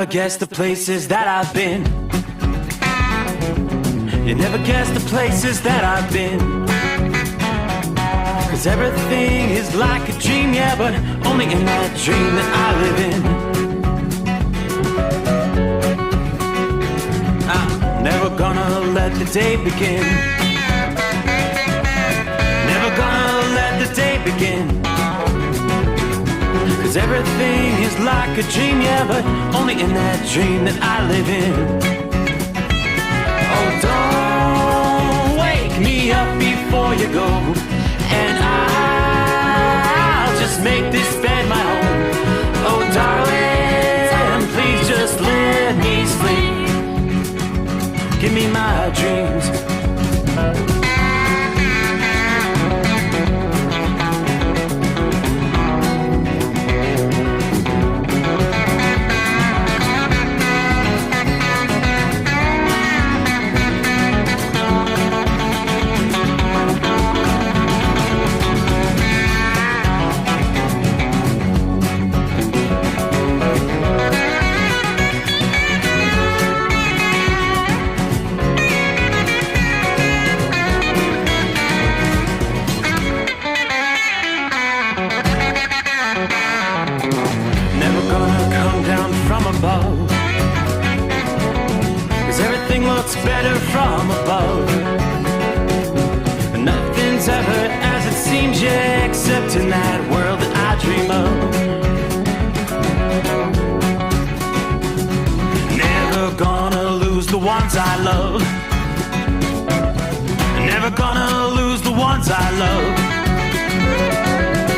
never guess the places that I've been. You never guess the places that I've been. 'Cause everything is like a dream, yeah, but only in that dream that I live in. I'm never gonna let the day begin. Never gonna let the day begin. 'Cause everything is like a dream, yeah, but only in that dream that I live in. Oh, don't wake me up before you go, and I'll just make this bed my home. Oh, darling, please just let me sleep. Give me my dreams. Better from above. Nothing's ever as it seems, yeah, except in that world that I dream of. Never gonna lose the ones I love. Never gonna lose the ones I love.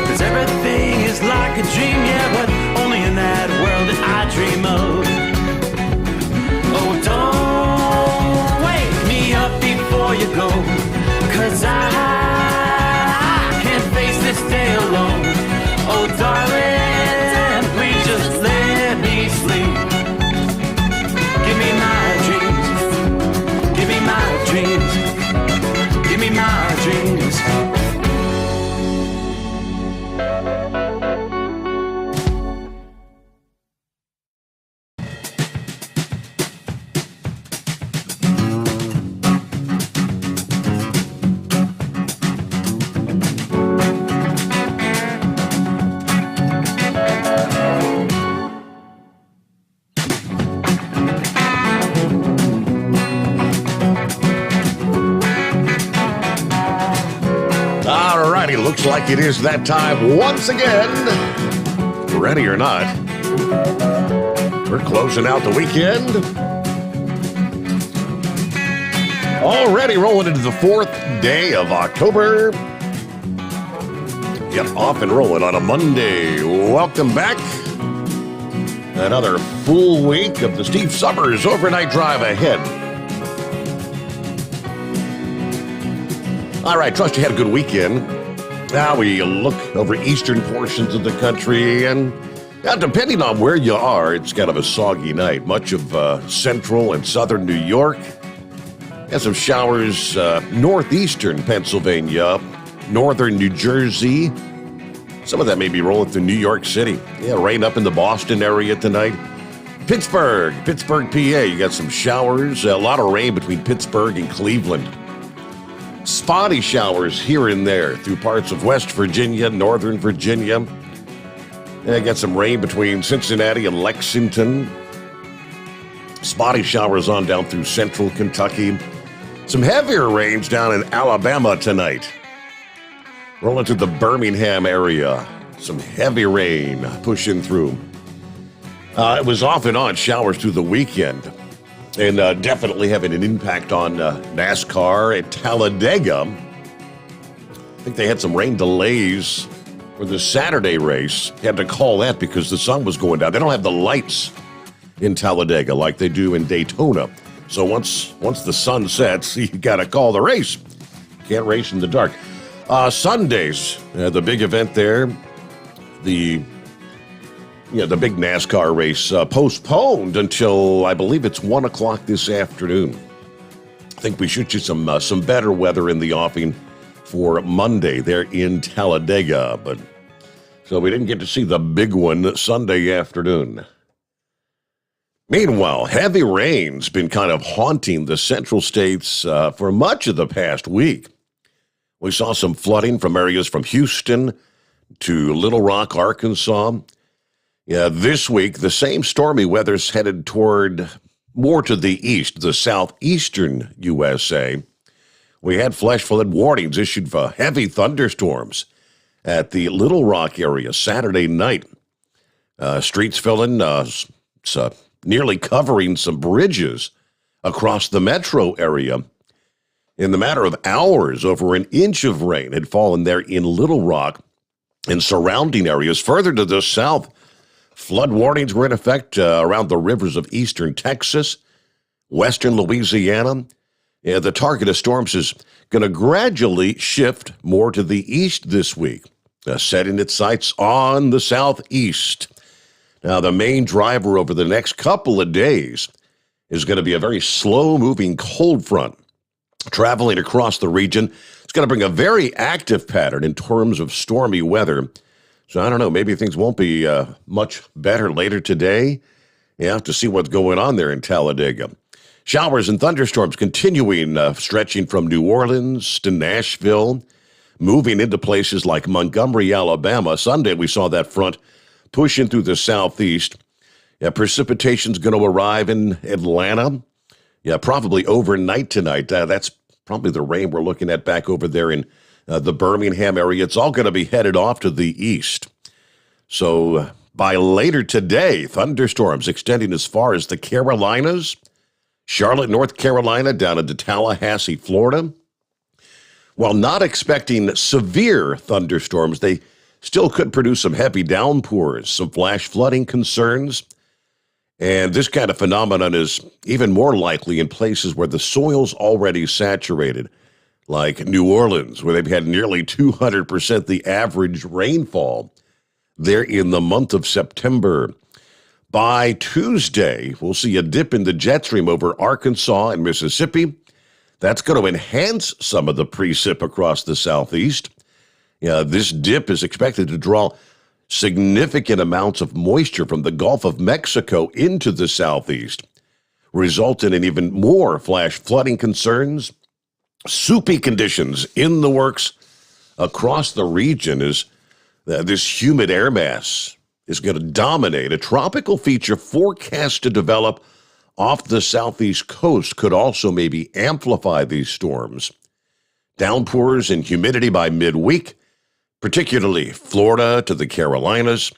'Cause everything is like a dream, yeah, but only in that world that I dream of. Oh, don't wake me up before you go, 'cause I can't face this day alone. Oh, darling, please just let me sleep. Give me my dreams. Give me my dreams. Give me my dreams. Looks like it is that time once again. Ready or not, we're closing out the weekend. Already rolling into the 4th day of October. Yep, off and rolling on a Monday. Welcome back. Another full week of the Steve Sommers Overnight Drive ahead. All right, trust you had a good weekend. Now we look over eastern portions of the country, and depending on where you are, it's kind of a soggy night. Much of central and southern New York. Has some showers northeastern Pennsylvania, northern New Jersey. Some of that may be rolling through New York City. Yeah, rain up in the Boston area tonight. Pittsburgh, PA, you got some showers. A lot of rain between Pittsburgh and Cleveland. Spotty showers here and there through parts of West Virginia, Northern Virginia. I got some rain between Cincinnati and Lexington. Spotty showers on down through central Kentucky. Some heavier rains down in Alabama tonight. Rolling through the Birmingham area. Some heavy rain pushing through. It was off and on showers through the weekend. And definitely having an impact on NASCAR at Talladega. I think they had some rain delays for the Saturday race. Had to call that because the sun was going down. They don't have the lights in Talladega like they do in Daytona. So once the sun sets, you got to call the race. Can't race in the dark. Sundays, the big event there, the big NASCAR race postponed until, I believe it's 1 o'clock this afternoon. I think we should get some better weather in the offing for Monday there in Talladega. So we didn't get to see the big one Sunday afternoon. Meanwhile, heavy rain's been kind of haunting the central states for much of the past week. We saw some flooding from areas from Houston to Little Rock, Arkansas. Yeah, this week, the same stormy weather's headed toward more to the east, the southeastern USA. We had flash flood warnings issued for heavy thunderstorms at the Little Rock area Saturday night. Streets filling, nearly covering some bridges across the metro area. In the matter of hours, over an inch of rain had fallen there in Little Rock and surrounding areas. Further to the south, flood warnings were in effect around the rivers of eastern Texas, western Louisiana. The target of storms is going to gradually shift more to the east this week, setting its sights on the southeast. Now, the main driver over the next couple of days is going to be a very slow-moving cold front traveling across the region. It's going to bring a very active pattern in terms of stormy weather. So I don't know, maybe things won't be much better later today. You have to see what's going on there in Talladega. Showers and thunderstorms continuing, stretching from New Orleans to Nashville, moving into places like Montgomery, Alabama. Sunday, we saw that front pushing through the southeast. Precipitation's going to arrive in Atlanta. Probably overnight tonight. That's probably the rain we're looking at back over there in the Birmingham area. It's all going to be headed off to the east. So by later today, thunderstorms extending as far as the Carolinas, Charlotte, North Carolina, down into Tallahassee, Florida. While not expecting severe thunderstorms, they still could produce some heavy downpours, some flash flooding concerns. And this kind of phenomenon is even more likely in places where the soil's already saturated, like New Orleans, where they've had nearly 200% the average rainfall there in the month of September. By Tuesday, we'll see a dip in the jet stream over Arkansas and Mississippi. That's going to enhance some of the precip across the southeast. This dip is expected to draw significant amounts of moisture from the Gulf of Mexico into the southeast, resulting in even more flash flooding concerns. Soupy conditions in the works across the region as this humid air mass is going to dominate. A tropical feature forecast to develop off the southeast coast could also maybe amplify these storms. Downpours and humidity by midweek, particularly Florida to the Carolinas.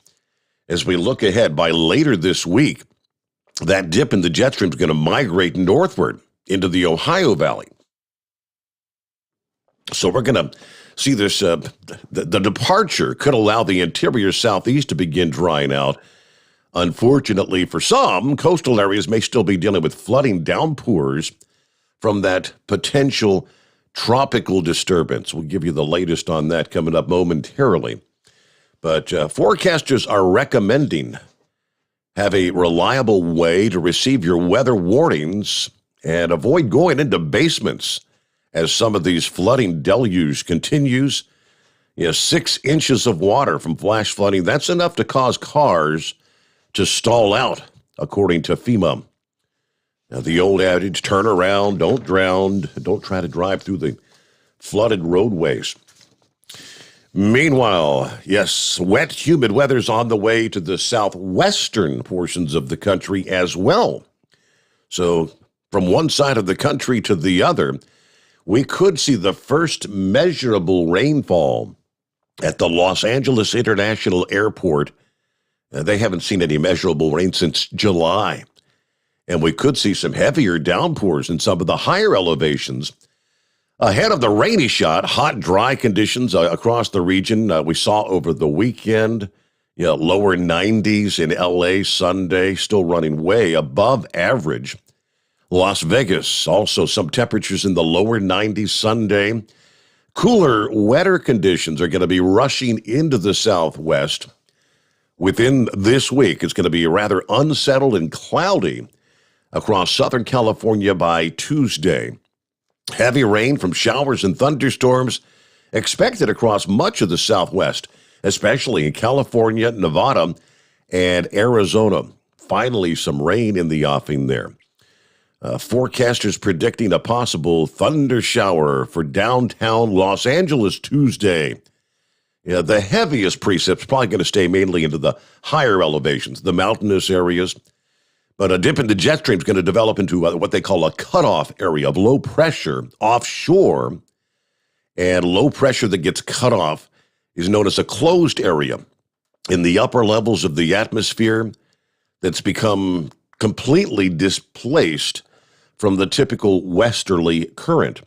As we look ahead, by later this week, that dip in the jet stream is going to migrate northward into the Ohio Valley. So we're going to see this, the departure could allow the interior southeast to begin drying out. Unfortunately for some, coastal areas may still be dealing with flooding downpours from that potential tropical disturbance. We'll give you the latest on that coming up momentarily. But forecasters are recommending have a reliable way to receive your weather warnings and avoid going into basements as some of these flooding deluge continues. 6 inches of water from flash flooding, that's enough to cause cars to stall out, according to FEMA. Now, the old adage, turn around, don't drown, don't try to drive through the flooded roadways. Meanwhile, yes, wet, humid weather's on the way to the southwestern portions of the country as well. So from one side of the country to the other, we could see the first measurable rainfall at the Los Angeles International Airport. They haven't seen any measurable rain since July. And we could see some heavier downpours in some of the higher elevations. Ahead of the rainy shot, hot, dry conditions across the region we saw over the weekend. Lower 90s in L.A. Sunday, still running way above average. Las Vegas, also some temperatures in the lower 90s Sunday. Cooler, wetter conditions are going to be rushing into the southwest. Within this week, it's going to be rather unsettled and cloudy across Southern California by Tuesday. Heavy rain from showers and thunderstorms expected across much of the southwest, especially in California, Nevada, and Arizona. finally some rain in the offing there. Forecasters predicting a possible thunder shower for downtown Los Angeles Tuesday. Yeah, the heaviest precipit's probably going to stay mainly into the higher elevations, the mountainous areas. But a dip in the jet stream is going to develop into what they call a cutoff area of low pressure offshore. And low pressure that gets cut off is known as a closed area in the upper levels of the atmosphere that's become completely displaced from the typical westerly current.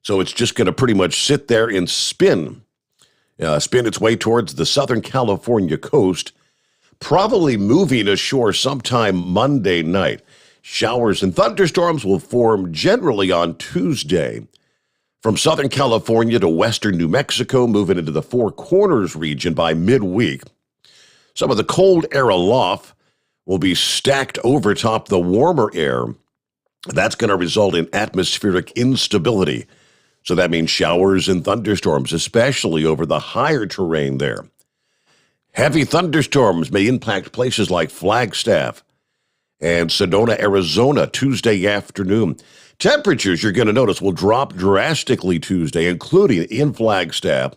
So it's just going to pretty much sit there and spin its way towards the Southern California coast, probably moving ashore sometime Monday night. Showers and thunderstorms will form generally on Tuesday from Southern California to western New Mexico, moving into the Four Corners region by midweek. Some of the cold air aloft will be stacked over top the warmer air. That's going to result in atmospheric instability. So that means showers and thunderstorms, especially over the higher terrain there. Heavy thunderstorms may impact places like Flagstaff and Sedona, Arizona, Tuesday afternoon. Temperatures, you're going to notice, will drop drastically Tuesday, including in Flagstaff,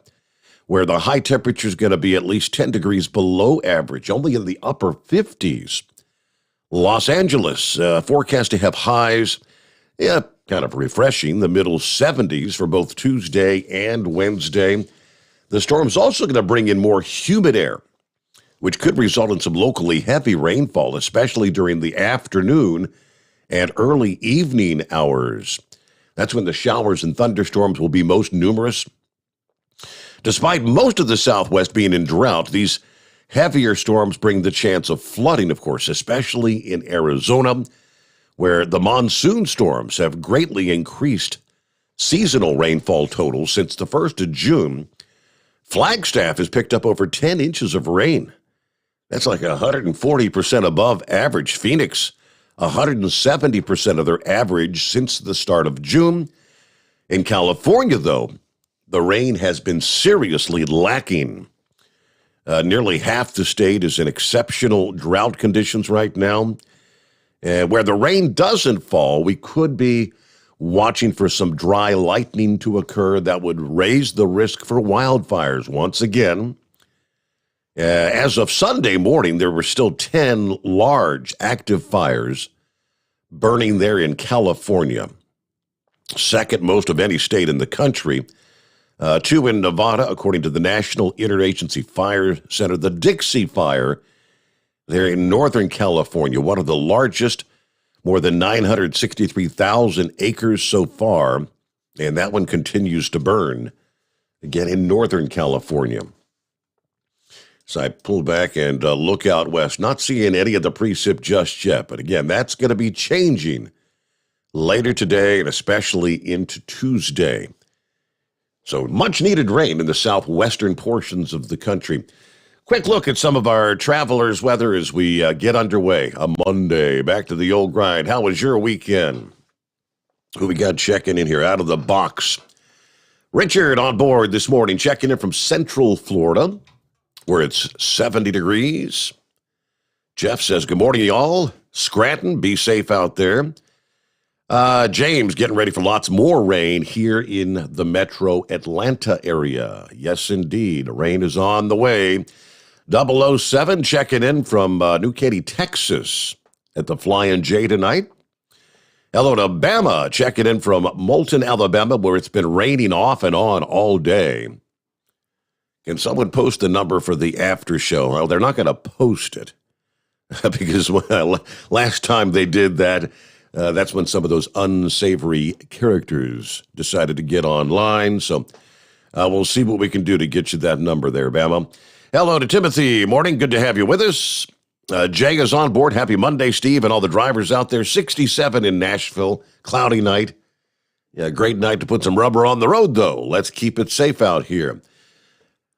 where the high temperature is going to be at least 10 degrees below average, only in the upper 50s. Los Angeles, forecast to have highs, kind of refreshing, the middle 70s for both Tuesday and Wednesday. The storm's also going to bring in more humid air, which could result in some locally heavy rainfall, especially during the afternoon and early evening hours. That's when the showers and thunderstorms will be most numerous. Despite most of the Southwest being in drought, these heavier storms bring the chance of flooding, of course, especially in Arizona, where the monsoon storms have greatly increased seasonal rainfall totals since the 1st of June. Flagstaff has picked up over 10 inches of rain. That's like 140% above average. Phoenix, 170% of their average since the start of June. In California, though, the rain has been seriously lacking. Nearly half the state is in exceptional drought conditions right now. Where the rain doesn't fall, we could be watching for some dry lightning to occur that would raise the risk for wildfires once again. As of Sunday morning, there were still 10 large active fires burning there in California, second most of any state in the country. 2 in Nevada, according to the National Interagency Fire Center. The Dixie Fire there in Northern California, one of the largest, more than 963,000 acres so far, and that one continues to burn, again, in Northern California. So I pull back and look out west, not seeing any of the precip just yet, but again, that's going to be changing later today and especially into Tuesday. So much needed rain in the southwestern portions of the country. Quick look at some of our travelers' weather as we get underway. A Monday, back to the old grind. How was your weekend? Who we got checking in here out of the box? Richard on board this morning, checking in from Central Florida, where it's 70 degrees. Jeff says, good morning, y'all. Scranton, be safe out there. James getting ready for lots more rain here in the metro Atlanta area. Yes, indeed. Rain is on the way. 007 checking in from New Katy, Texas at the Flying J tonight. Hello to Bama checking in from Moulton, Alabama, where it's been raining off and on all day. Can someone post the number for the after show? Well, they're not going to post it because last time they did that, that's when some of those unsavory characters decided to get online. So we'll see what we can do to get you that number there, Bama. Hello to Timothy. Morning. Good to have you with us. Jay is on board. Happy Monday, Steve, and all the drivers out there. 67 in Nashville. Cloudy night. Yeah, great night to put some rubber on the road, though. Let's keep it safe out here.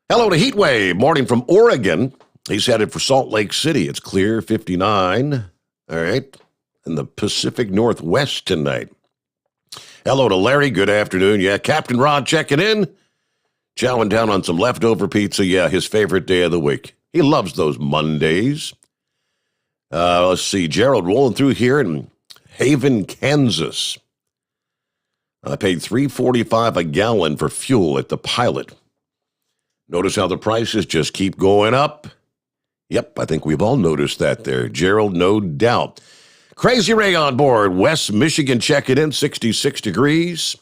Hello to Heatwave. Morning from Oregon. He's headed for Salt Lake City. It's clear, 59. All right. In the Pacific Northwest tonight. Hello to Larry. Good afternoon. Yeah, Captain Rod checking in. Chowing down on some leftover pizza. Yeah, his favorite day of the week. He loves those Mondays. Let's see. Gerald rolling through here in Haven, Kansas. I paid $3.45 a gallon for fuel at the Pilot. Notice how the prices just keep going up? Yep, I think we've all noticed that there. Gerald, no doubt. Crazy Ray on board. West Michigan checking in, 66 degrees.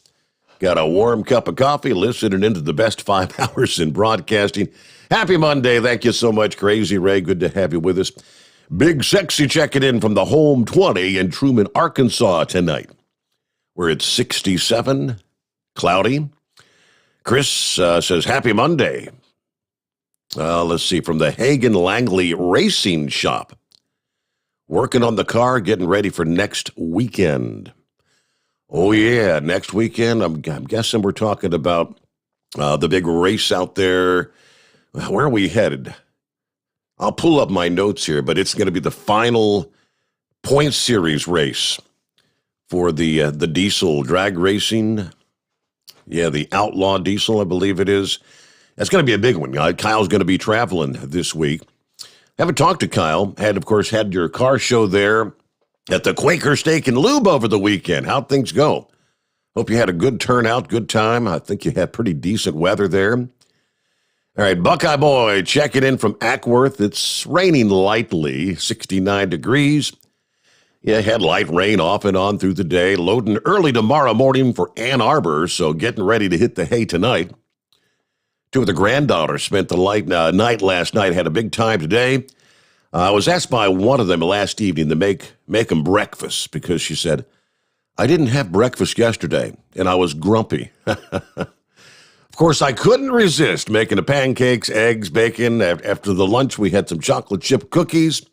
Got a warm cup of coffee, listening into the best 5 hours in broadcasting. Happy Monday. Thank you so much, Crazy Ray. Good to have you with us. Big Sexy checking in from the home 20 in Truman, Arkansas tonight, where it's 67, cloudy. Chris says, happy Monday. Let's see, from the Hagen Langley Racing Shop. Working on the car, getting ready for next weekend. Oh, yeah, next weekend. I'm guessing we're talking about the big race out there. Where are we headed? I'll pull up my notes here, but it's going to be the final point series race for the diesel drag racing. Yeah, the Outlaw diesel, I believe it is. That's going to be a big one. Kyle's going to be traveling this week. Haven't talked to Kyle. Of course, had your car show there at the Quaker Steak and Lube over the weekend. How'd things go? Hope you had a good turnout, good time. I think you had pretty decent weather there. All right, Buckeye Boy checking in from Ackworth. It's raining lightly, 69 degrees. Yeah, had light rain off and on through the day. Loading early tomorrow morning for Ann Arbor, so getting ready to hit the hay tonight. Two of the granddaughters spent the night last night, had a big time today. I was asked by one of them last evening to make them breakfast because she said, I didn't have breakfast yesterday, and I was grumpy. Of course, I couldn't resist making the pancakes, eggs, bacon. After the lunch, we had some chocolate chip cookies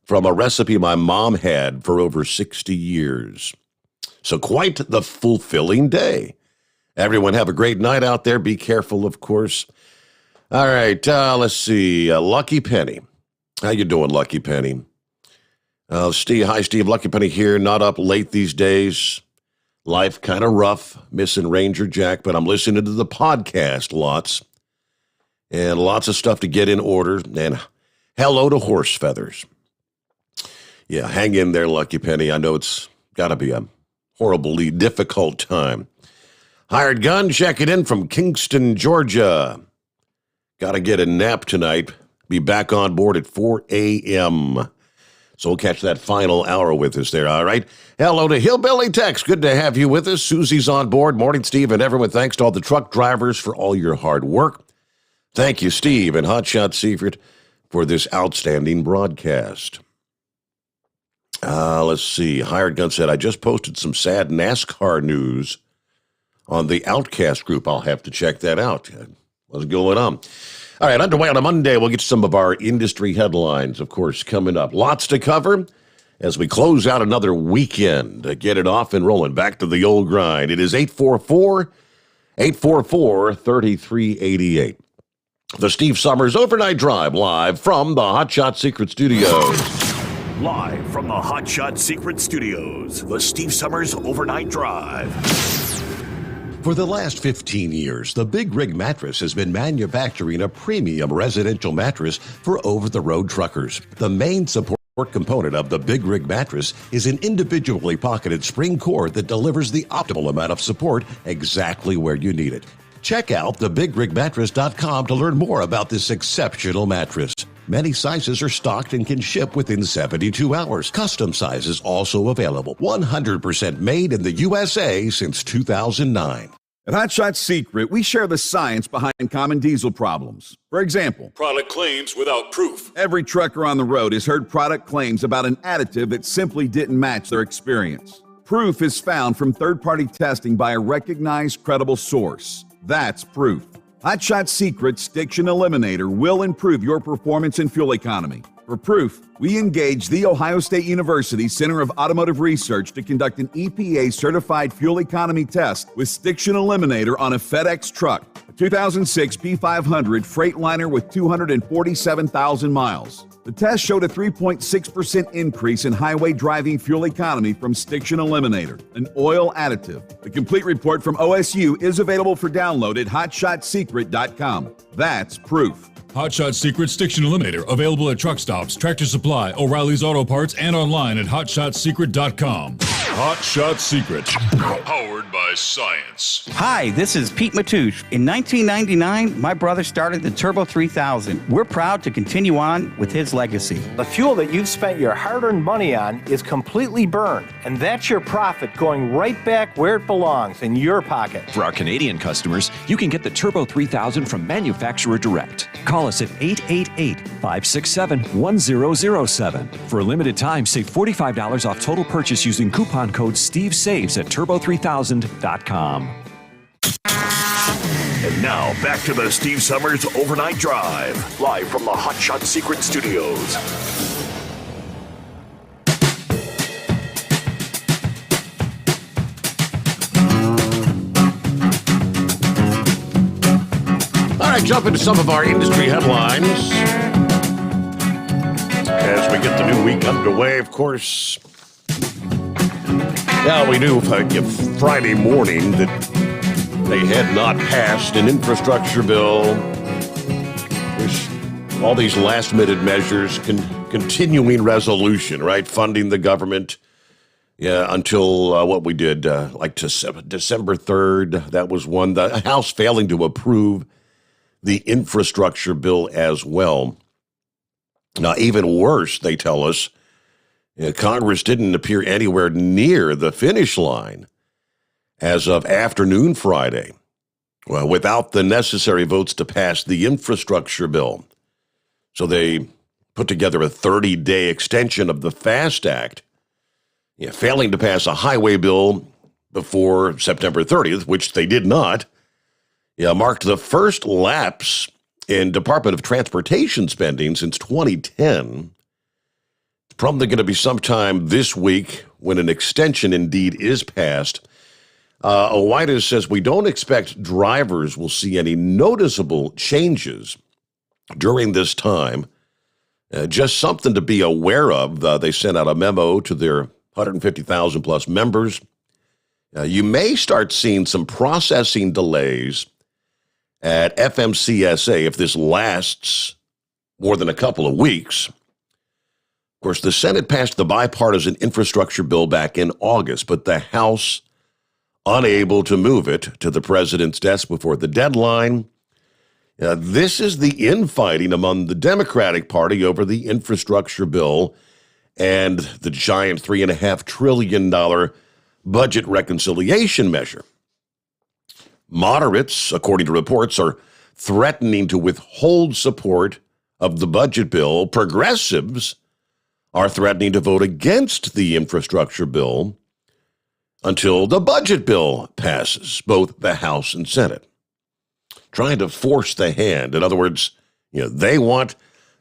from a recipe my mom had for over 60 years. So quite the fulfilling day. Everyone have a great night out there. Be careful, of course. All right, let's see. Lucky Penny. How you doing, Lucky Penny? Steve, hi, Steve. Lucky Penny here. Not up late these days. Life kind of rough. Missing Ranger Jack, but I'm listening to the podcast lots. And lots of stuff to get in order. And hello to Horse Feathers. Yeah, hang in there, Lucky Penny. I know it's got to be a horribly difficult time. Hired Gun checking in from Kingston, Georgia. Got to get a nap tonight. Be back on board at 4 a.m. So we'll catch that final hour with us there, all right? Hello to Hillbilly Tex. Good to have you with us. Susie's on board. Morning, Steve, and everyone. Thanks to all the truck drivers for all your hard work. Thank you, Steve and Hotshot Seifert, for this outstanding broadcast. Let's see. Hired Gun said, I just posted some sad NASCAR news on the Outcast group. I'll have to check that out. What's going on? All right, underway on a Monday. We'll get to some of our industry headlines, of course, coming up. Lots to cover as we close out another weekend to get it off and rolling. Back to the old grind. It is 844-3388. The Steve Sommers Overnight Drive live from the Hotshot Secret Studios. Live from the Hotshot Secret Studios, the Steve Sommers Overnight Drive. For the last 15 years, the Big Rig Mattress has been manufacturing a premium residential mattress for over-the-road truckers. The main support component of the Big Rig Mattress is an individually pocketed spring cord that delivers the optimal amount of support exactly where you need it. Check out thebigrigmattress.com to learn more about this exceptional mattress. Many sizes are stocked and can ship within 72 hours. Custom sizes also available. 100% made in the USA since 2009. At Hotshot Secret, we share the science behind common diesel problems. For example, product claims without proof. Every trucker on the road has heard product claims about an additive that simply didn't match their experience. Proof is found from third-party testing by a recognized, credible source. That's proof. Hotshot Secret's Stiction Eliminator will improve your performance and fuel economy. For proof, we engaged the Ohio State University Center of Automotive Research to conduct an EPA-certified fuel economy test with Stiction Eliminator on a FedEx truck, a 2006 P500 Freightliner with 247,000 miles. The test showed a 3.6% increase in highway driving fuel economy from Stiction Eliminator, an oil additive. The complete report from OSU is available for download at hotshotsecret.com. That's proof. Hot Shot Secret Stiction Eliminator, available at truck stops, Tractor Supply, O'Reilly's Auto Parts, and online at HotShotSecret.com. Hot Shot Secret, powered by science. Hi, this is Pete Matouche. In 1999, my brother started the Turbo 3000. We're proud to continue on with his legacy. The fuel that you've spent your hard-earned money on is completely burned, and that's your profit going right back where it belongs, in your pocket. For our Canadian customers, you can get the Turbo 3000 from manufacturer direct. Call us at 888-567-1007. For a limited time, save $45 off total purchase using coupon code SteveSaves at turbo3000.com. And now, back to the Steve Summers Overnight Drive, live from the Hot Shot Secret Studios. All right, jump into some of our industry headlines. As we get the new week underway, of course. Yeah, we knew Friday morning that they had not passed an infrastructure bill. There's all these last-minute measures, continuing resolution, right? Funding the government until what we did, December 3rd. That was one. The House failing to approve the infrastructure bill as well. Now, even worse, they tell us, Congress didn't appear anywhere near the finish line as of afternoon Friday, without the necessary votes to pass the infrastructure bill. So they put together a 30-day extension of the FAST Act, failing to pass a highway bill before September 30th, which they did not. Marked the first lapse in Department of Transportation spending since 2010. It's probably going to be sometime this week when an extension indeed is passed. OIDA says we don't expect drivers will see any noticeable changes during this time. Just something to be aware of. They sent out a memo to their 150,000 plus members. You may start seeing some processing delays at FMCSA if this lasts more than a couple of weeks. Of course, the Senate passed the bipartisan infrastructure bill back in August, but the House unable to move it to the president's desk before the deadline. This is the infighting among the Democratic Party over the infrastructure bill and the giant $3.5 trillion budget reconciliation measure. Moderates, according to reports, are threatening to withhold support of the budget bill. Progressives are threatening to vote against the infrastructure bill until the budget bill passes, both the House and Senate. Trying to force the hand. In other words, they want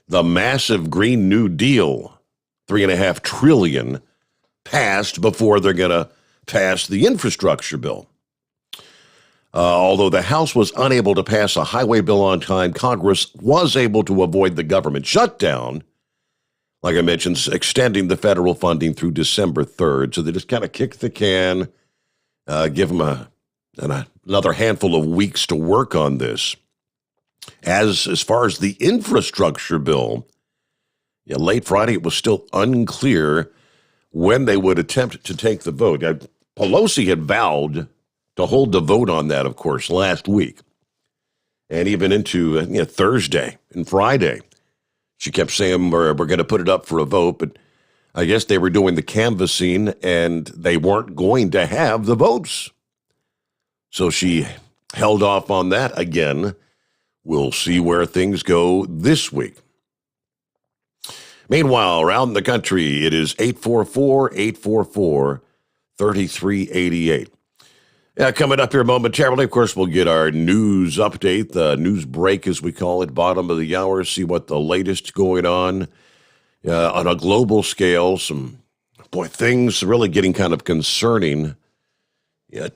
the massive Green New Deal, $3.5 trillion, passed before they're going to pass the infrastructure bill. Although the House was unable to pass a highway bill on time, Congress was able to avoid the government shutdown, like I mentioned, extending the federal funding through December 3rd. So they just kind of kick the can, give them another handful of weeks to work on this. As far as the infrastructure bill, late Friday, it was still unclear when they would attempt to take the vote. Pelosi had vowed to hold the vote on that, of course, last week, and even into Thursday and Friday. She kept saying, we're going to put it up for a vote, but I guess they were doing the canvassing, and they weren't going to have the votes. So she held off on that again. We'll see where things go this week. Meanwhile, around the country, it is 844-844-3388. Coming up here momentarily, of course, we'll get our news update, the news break, as we call it, bottom of the hour, see what the latest going on a global scale. Things really getting kind of concerning.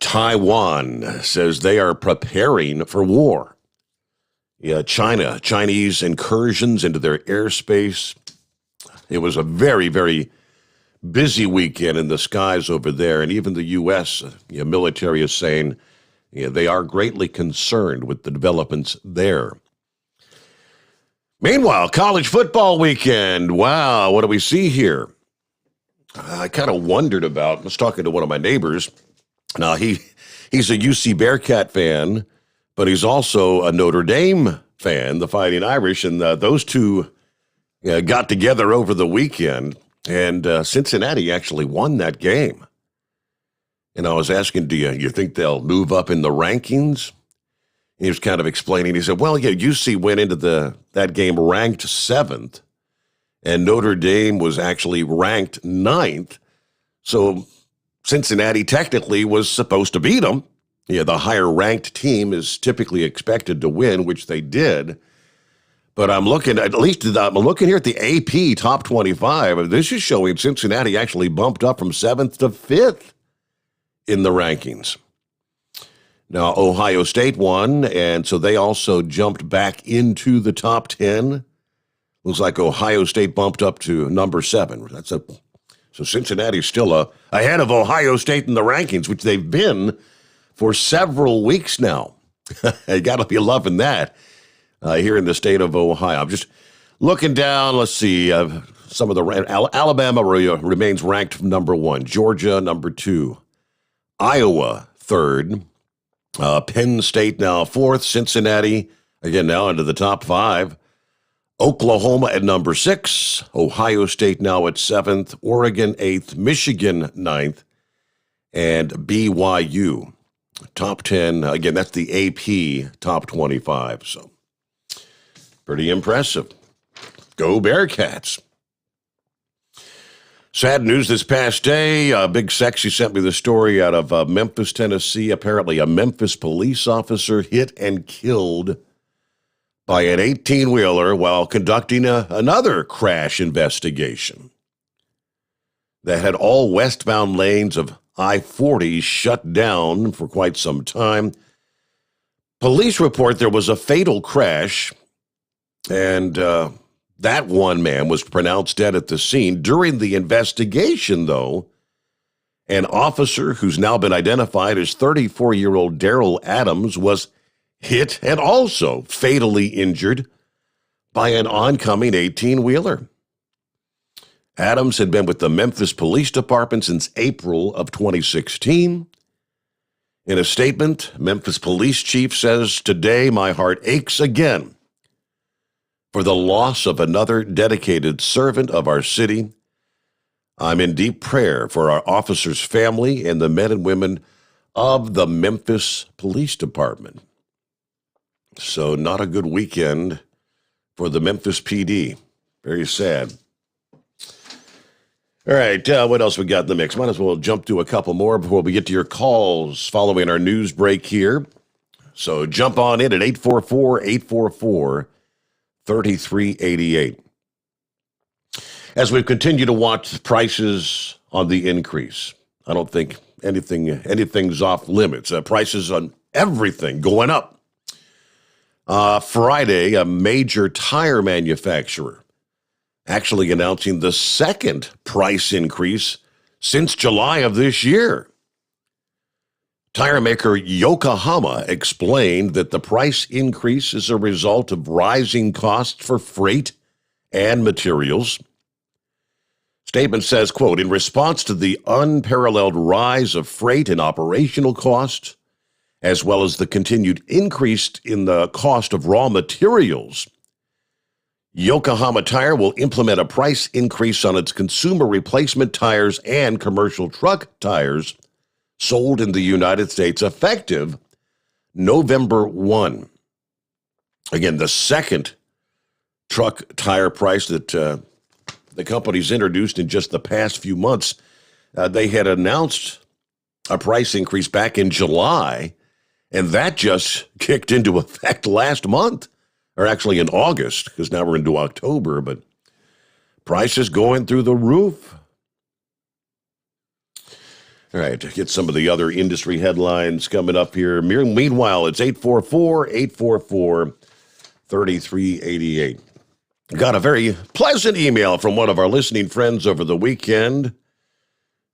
Taiwan says they are preparing for war. Chinese incursions into their airspace. It was a very, very busy weekend in the skies over there, and even the U.S. Military is saying they are greatly concerned with the developments there. Meanwhile, college football weekend. Wow, what do we see here? I kind of wondered about, I was talking to one of my neighbors. Now, he's a UC Bearcat fan, but he's also a Notre Dame fan, the Fighting Irish, and those two got together over the weekend, and Cincinnati actually won that game. And I was asking, do you think they'll move up in the rankings? He was kind of explaining. He said, well, yeah, UC went into that game ranked 7th, and Notre Dame was actually ranked 9th. So Cincinnati technically was supposed to beat them. Yeah, the higher-ranked team is typically expected to win, which they did. But I'm looking here at the AP Top 25. This is showing Cincinnati actually bumped up from 7th to 5th in the rankings. Now, Ohio State won, and so they also jumped back into the top 10. Looks like Ohio State bumped up to number 7. So Cincinnati's still ahead of Ohio State in the rankings, which they've been for several weeks now. You got to be loving that here in the state of Ohio. I'm just looking down. Let's see. Some of the Alabama remains ranked number 1. Georgia, number 2. Iowa, 3rd. Penn State now 4th. Cincinnati, again, now into the top 5. Oklahoma at number 6. Ohio State now at 7th. Oregon 8th. Michigan 9th. And BYU, top 10. Again, that's the AP top 25. So pretty impressive. Go Bearcats. Sad news this past day. Big Sexy sent me the story out of Memphis, Tennessee. Apparently, a Memphis police officer hit and killed by an 18-wheeler while conducting another crash investigation that had all westbound lanes of I-40 shut down for quite some time. Police report there was a fatal crash, and that one man was pronounced dead at the scene. During the investigation, though, an officer who's now been identified as 34-year-old Daryl Adams was hit and also fatally injured by an oncoming 18-wheeler. Adams had been with the Memphis Police Department since April of 2016. In a statement, Memphis Police Chief says, "Today my heart aches again for the loss of another dedicated servant of our city. I'm in deep prayer for our officers' family and the men and women of the Memphis Police Department." So not a good weekend for the Memphis PD. Very sad. All right, what else we got in the mix? Might as well jump to a couple more before we get to your calls following our news break here. So jump on in at 844-844-3388. As we continue to watch prices on the increase, I don't think anything's off limits. Prices on everything going up. Friday, a major tire manufacturer actually announcing the second price increase since July of this year. Tire maker Yokohama explained that the price increase is a result of rising costs for freight and materials. Statement says, quote, "In response to the unparalleled rise of freight and operational costs, as well as the continued increase in the cost of raw materials, Yokohama Tire will implement a price increase on its consumer replacement tires and commercial truck tires sold in the United States effective November 1. Again, the second truck tire price that the company's introduced in just the past few months. They had announced a price increase back in July, and that just kicked into effect last month, or actually in August, because now we're into October, but prices going through the roof. All right, get some of the other industry headlines coming up here. Meanwhile, it's 844-844-3388. Got a very pleasant email from one of our listening friends over the weekend,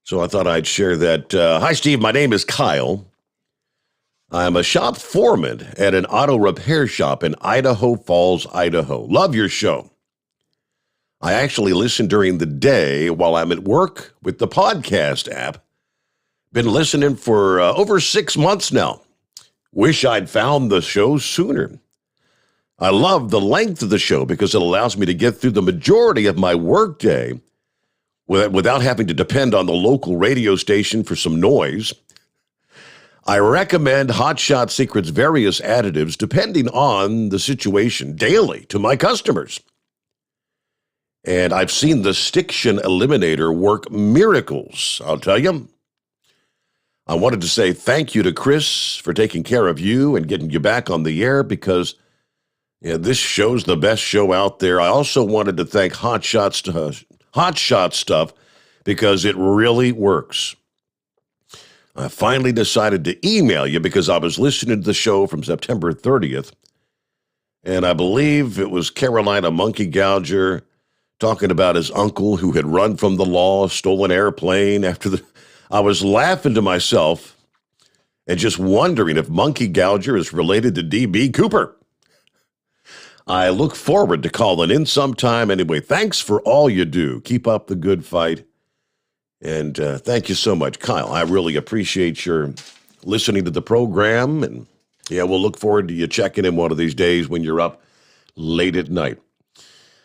so I thought I'd share that. Hi, Steve. My name is Kyle. I'm a shop foreman at an auto repair shop in Idaho Falls, Idaho. Love your show. I actually listen during the day while I'm at work with the podcast app. Been listening for over 6 months now. Wish I'd found the show sooner. I love the length of the show because it allows me to get through the majority of my workday without having to depend on the local radio station for some noise. I recommend Hot Shot Secret's various additives depending on the situation daily to my customers. And I've seen the Stiction Eliminator work miracles, I'll tell you. I wanted to say thank you to Chris for taking care of you and getting you back on the air because this show's the best show out there. I also wanted to thank Hot Shot Stuff because it really works. I finally decided to email you because I was listening to the show from September 30th, and I believe it was Carolina Monkey Gouger talking about his uncle who had run from the law, stole an airplane I was laughing to myself and just wondering if Monkey Gouger is related to D.B. Cooper. I look forward to calling in sometime. Anyway, thanks for all you do. Keep up the good fight. And thank you so much, Kyle. I really appreciate your listening to the program. And we'll look forward to you checking in one of these days when you're up late at night.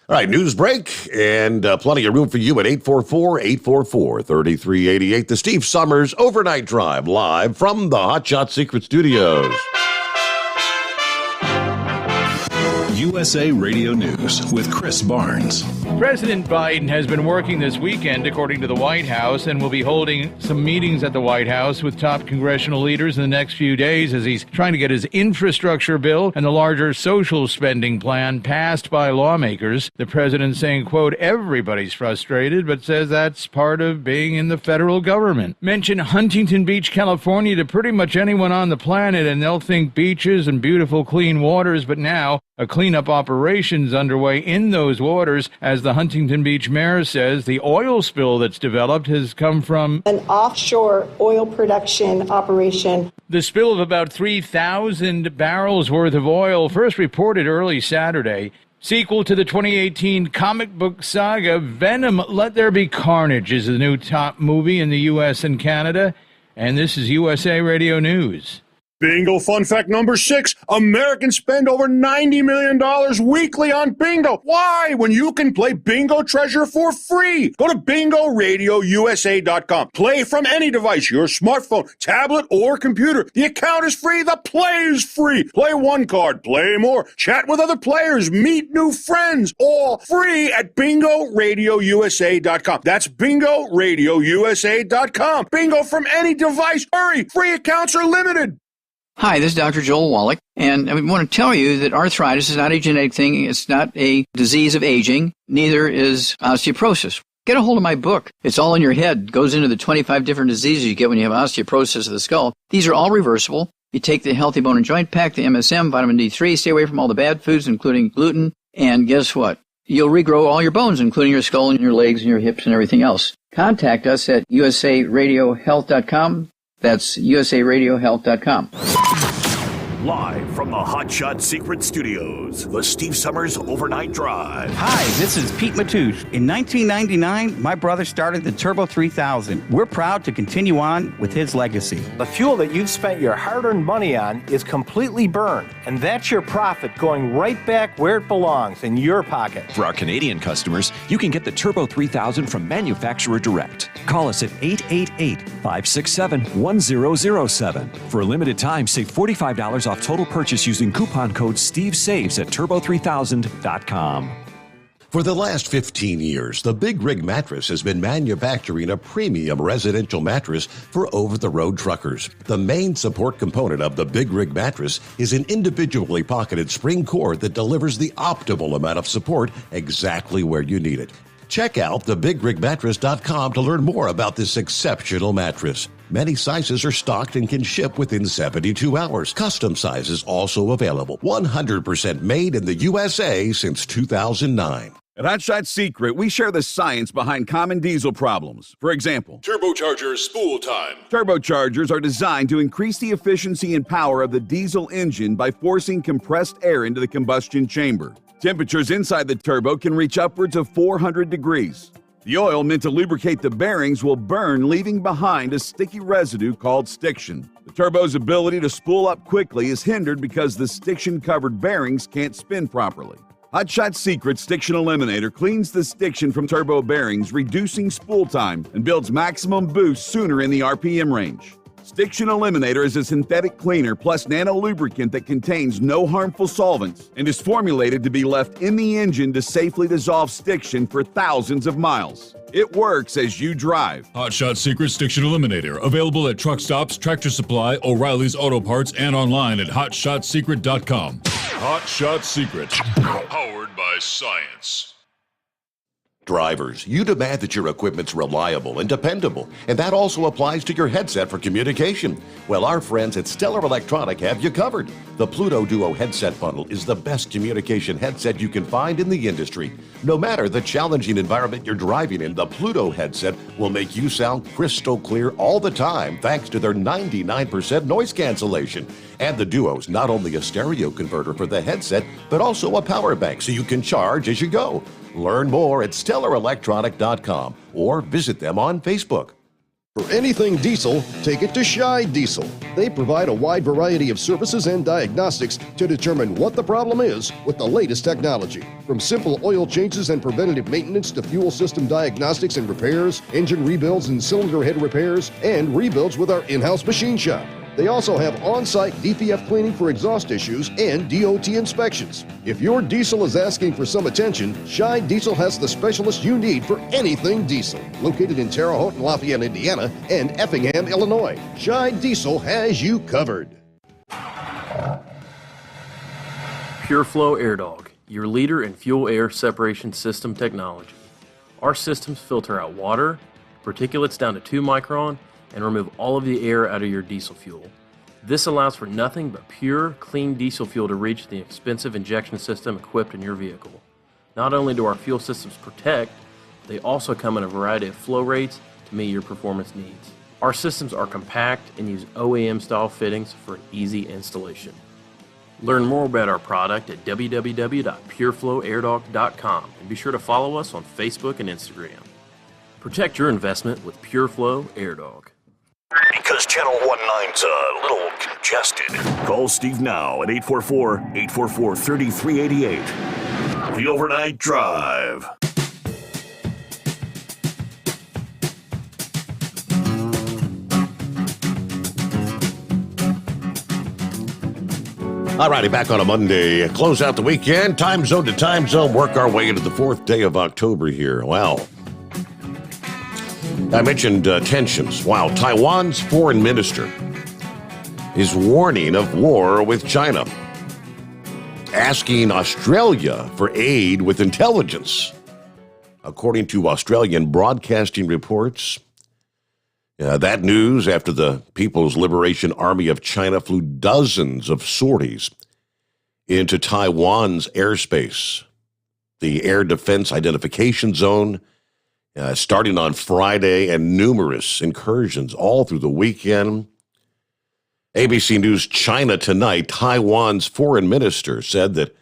All right, news break and plenty of room for you at 844-844-3388. The Steve Sommers Overnight Drive live from the Hot Shot Secret Studios. USA Radio News with Chris Barnes. President Biden has been working this weekend, according to the White House, and will be holding some meetings at the White House with top congressional leaders in the next few days as he's trying to get his infrastructure bill and the larger social spending plan passed by lawmakers. The president saying, quote, everybody's frustrated, but says that's part of being in the federal government. Mention Huntington Beach, California to pretty much anyone on the planet, and they'll think beaches and beautiful clean waters, but now a cleanup operation's underway in those waters. As the Huntington Beach mayor says, the oil spill that's developed has come from an offshore oil production operation. The spill of about 3,000 barrels worth of oil, first reported early Saturday. Sequel to the 2018 comic book saga, Venom, Let There Be Carnage is the new top movie in the U.S. and Canada. And this is USA Radio News. Bingo fun fact number 6. Americans spend over $90 million weekly on bingo. Why? When you can play Bingo Treasure for free. Go to bingoRadioUSA.com. Play from any device, your smartphone, tablet, or computer. The account is free. The play is free. Play one card. Play more. Chat with other players. Meet new friends. All free at bingoRadioUSA.com. That's bingoRadioUSA.com. Bingo from any device. Hurry. Free accounts are limited. Hi, this is Dr. Joel Wallach, and I want to tell you that arthritis is not a genetic thing. It's not a disease of aging. Neither is osteoporosis. Get a hold of my book. It's all in your head. It goes into the 25 different diseases you get when you have osteoporosis of the skull. These are all reversible. You take the Healthy Bone and Joint Pack, the MSM, vitamin D3, stay away from all the bad foods, including gluten, and guess what? You'll regrow all your bones, including your skull and your legs and your hips and everything else. Contact us at usaradiohealth.com. That's usaradiohealth.com. Live from the Hot Shot Secret Studios, the Steve Sommers Overnight Drive. Hi, this is Pete Matouche. In 1999, my brother started the Turbo 3000. We're proud to continue on with his legacy. The fuel that you've spent your hard-earned money on is completely burned, and that's your profit going right back where it belongs, in your pocket. For our Canadian customers, you can get the Turbo 3000 from manufacturer direct. Call us at 888-567-1007. For a limited time, save $45 off total purchase using coupon code STEVESAVES at turbo3000.com. For the last 15 years, the Big Rig Mattress has been manufacturing a premium residential mattress for over-the-road truckers. The main support component of the Big Rig Mattress is an individually pocketed spring cord that delivers the optimal amount of support exactly where you need it. Check out thebigrigmattress.com to learn more about this exceptional mattress. Many sizes are stocked and can ship within 72 hours. Custom sizes also available. 100% made in the USA since 2009. At Hot Shot Secret, we share the science behind common diesel problems. For example, Turbocharger spool time. Turbochargers are designed to increase the efficiency and power of the diesel engine by forcing compressed air into the combustion chamber. Temperatures inside the turbo can reach upwards of 400 degrees. The oil meant to lubricate the bearings will burn, leaving behind a sticky residue called stiction. The turbo's ability to spool up quickly is hindered because the stiction-covered bearings can't spin properly. Hot Shot Secret Stiction Eliminator cleans the stiction from turbo bearings, reducing spool time, and builds maximum boost sooner in the RPM range. Stiction Eliminator is a synthetic cleaner plus nano-lubricant that contains no harmful solvents and is formulated to be left in the engine to safely dissolve stiction for thousands of miles. It works as you drive. Hot Shot Secret Stiction Eliminator. Available at truck stops, Tractor Supply, O'Reilly's Auto Parts, and online at hotshotsecret.com. Hot Shot Secret. Powered by science. Drivers, you demand that your equipment's reliable and dependable, and that also applies to your headset for communication. Well, our friends at Stellar Electronic have you covered. The Pluto Duo headset bundle is the best communication headset you can find in the industry. No matter the challenging environment you're driving in, the Pluto headset will make you sound crystal clear all the time thanks to their 99% noise cancellation. And the Duo's not only a stereo converter for the headset, but also a power bank so you can charge as you go. Learn more at StellarElectronic.com or visit them on Facebook. For anything diesel, take it to Shy Diesel. They provide a wide variety of services and diagnostics to determine what the problem is with the latest technology. From simple oil changes and preventative maintenance to fuel system diagnostics and repairs, engine rebuilds and cylinder head repairs, and rebuilds with our in-house machine shop. They also have on-site DPF cleaning for exhaust issues and DOT inspections. If your diesel is asking for some attention, Shy Diesel has the specialist you need for anything diesel. Located in Terre Haute and Lafayette, Indiana, and Effingham, Illinois, Shy Diesel has you covered. Pure Flow Air Dog, your leader in fuel air separation system technology. Our systems filter out water, particulates down to 2 micron, and remove all of the air out of your diesel fuel. This allows for nothing but pure, clean diesel fuel to reach the expensive injection system equipped in your vehicle. Not only do our fuel systems protect, they also come in a variety of flow rates to meet your performance needs. Our systems are compact and use OEM-style fittings for an easy installation. Learn more about our product at www.pureflowairdog.com and be sure to follow us on Facebook and Instagram. Protect your investment with Pure Flow Air Dog. Because Channel 19's a little congested. Call Steve now at 844-844-3388. The Overnight Drive. All righty, back on a Monday. Close out the weekend. Time zone to time zone. Work our way into the 4th day of October here. Wow. I mentioned tensions. Wow, Taiwan's foreign minister is warning of war with China, asking Australia for aid with intelligence. According to Australian broadcasting reports, that news after the People's Liberation Army of China flew dozens of sorties into Taiwan's airspace. The Air Defense Identification Zone starting on Friday, and numerous incursions all through the weekend. ABC News China Tonight, Taiwan's foreign minister said that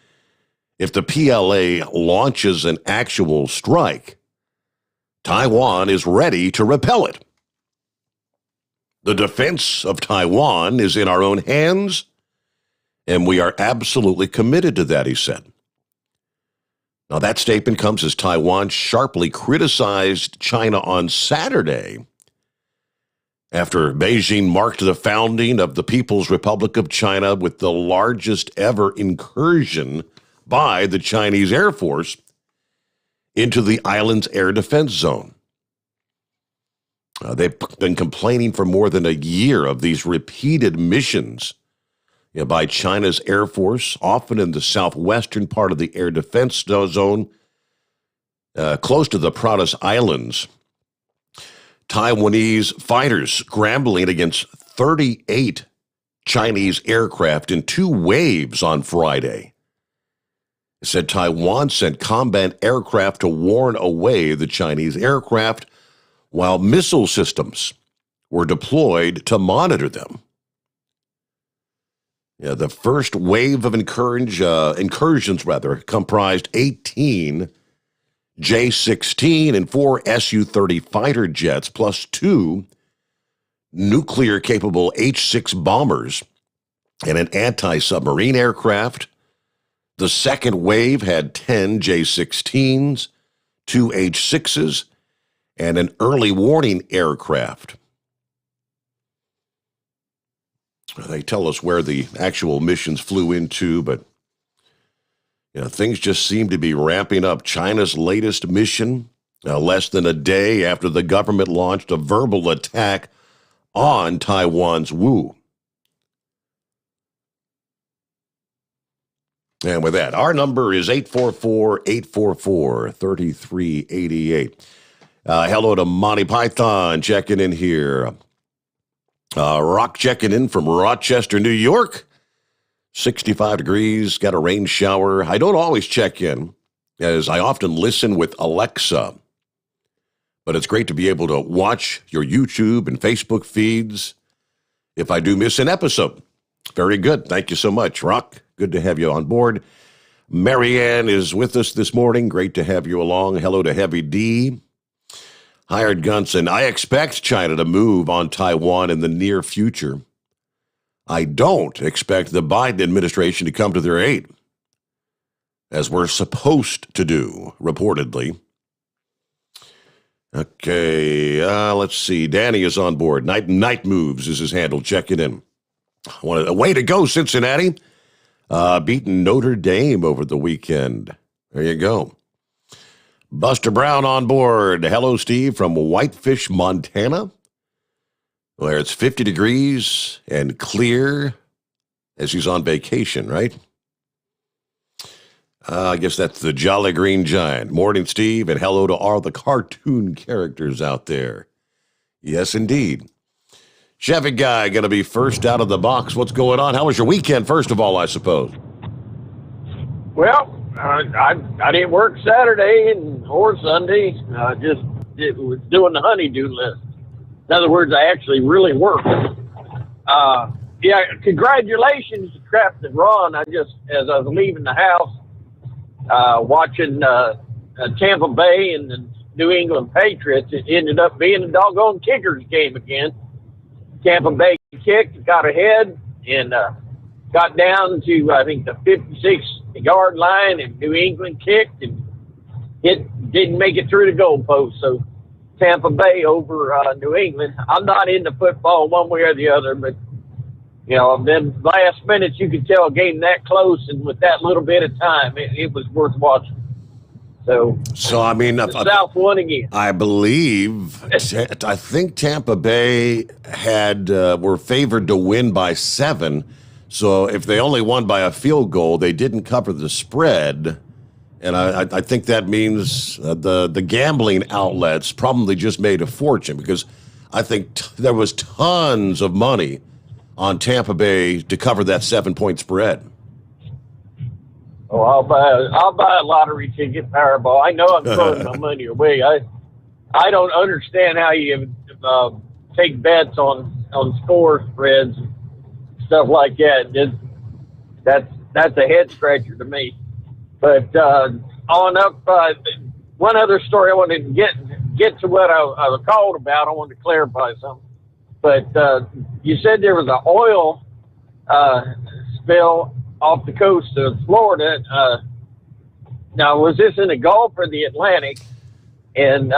if the PLA launches an actual strike, Taiwan is ready to repel it. The defense of Taiwan is in our own hands, and we are absolutely committed to that, he said. Now, that statement comes as Taiwan sharply criticized China on Saturday after Beijing marked the founding of the People's Republic of China with the largest ever incursion by the Chinese Air Force into the island's air defense zone. They've been complaining for more than a year of these repeated missions by China's Air Force, often in the southwestern part of the air defense zone, close to the Pratas Islands. Taiwanese fighters scrambling against 38 Chinese aircraft in 2 waves on Friday. It said Taiwan sent combat aircraft to warn away the Chinese aircraft while missile systems were deployed to monitor them. Yeah, the first wave of incursions comprised 18 J-16 and 4 Su-30 fighter jets, plus 2 nuclear-capable H-6 bombers and an anti-submarine aircraft. The second wave had 10 J-16s, 2 H-6s, and an early warning aircraft. They tell us where the actual missions flew into, but things just seem to be ramping up. China's latest mission, less than a day after the government launched a verbal attack on Taiwan's Wu. And with that, our number is 844-844-3388. Hello to Monty Python checking in here. Rock checking in from Rochester, New York. 65 degrees, got a rain shower. I don't always check in, as I often listen with Alexa. But it's great to be able to watch your YouTube and Facebook feeds if I do miss an episode. Very good. Thank you so much, Rock. Good to have you on board. Marianne is with us this morning. Great to have you along. Hello to Heavy D. Hired Gunson, I expect China to move on Taiwan in the near future. I don't expect the Biden administration to come to their aid, as we're supposed to do, reportedly. Okay, let's see. Danny is on board. Night Moves is his handle. Checking in. A way to go, Cincinnati. Beating Notre Dame over the weekend. There you go. Buster Brown on board. Hello, Steve, from Whitefish, Montana, where it's 50 degrees and clear as he's on vacation, right? I guess that's the Jolly Green Giant. Morning, Steve, and hello to all the cartoon characters out there. Yes, indeed. Chevy Guy going to be first out of the box. What's going on? How was your weekend, first of all, I suppose? Well, I didn't work Saturday or Sunday. It was doing the honey-do list. In other words, I actually really worked. Congratulations to Captain Ron. As I was leaving the house, watching Tampa Bay and the New England Patriots, it ended up being a doggone kickers game again. Tampa Bay kicked, got ahead, and got down to, I think, the 56-yard line, and New England kicked, and it didn't make it through the goalpost. So Tampa Bay over New England. I'm not into football one way or the other, but, then last minutes you could tell a game that close, and with that little bit of time, it was worth watching. So I mean, the South won again. I believe, I think Tampa Bay were favored to win by 7. So if they only won by a field goal, they didn't cover the spread. And I think that means the gambling outlets probably just made a fortune, because I think there was tons of money on Tampa Bay to cover that 7-point spread. Oh, I'll buy a lottery ticket, Powerball. I know I'm throwing my money away. I don't understand how you take bets on score spreads and stuff like that. That's a head scratcher to me. But on up, one other story I wanted to get to what I called about. I wanted to clarify something. But you said there was an oil spill off the coast of Florida. Now, was this in the Gulf or the Atlantic? And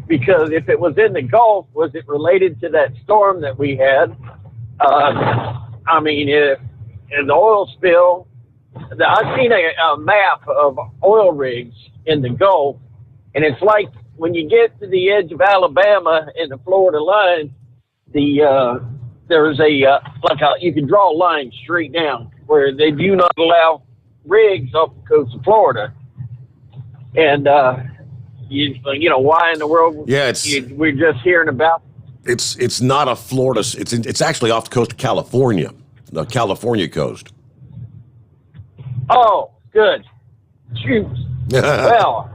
because if it was in the Gulf, was it related to that storm that we had? I mean, an oil spill. I've seen a map of oil rigs in the Gulf, and it's like when you get to the edge of Alabama and the Florida line, there's you can draw a line straight down where they do not allow rigs off the coast of Florida. And why in the world? Yeah, we're just hearing about. It's not a Florida. It's actually off the coast of California, the California coast. Oh, good. Shoot. Well,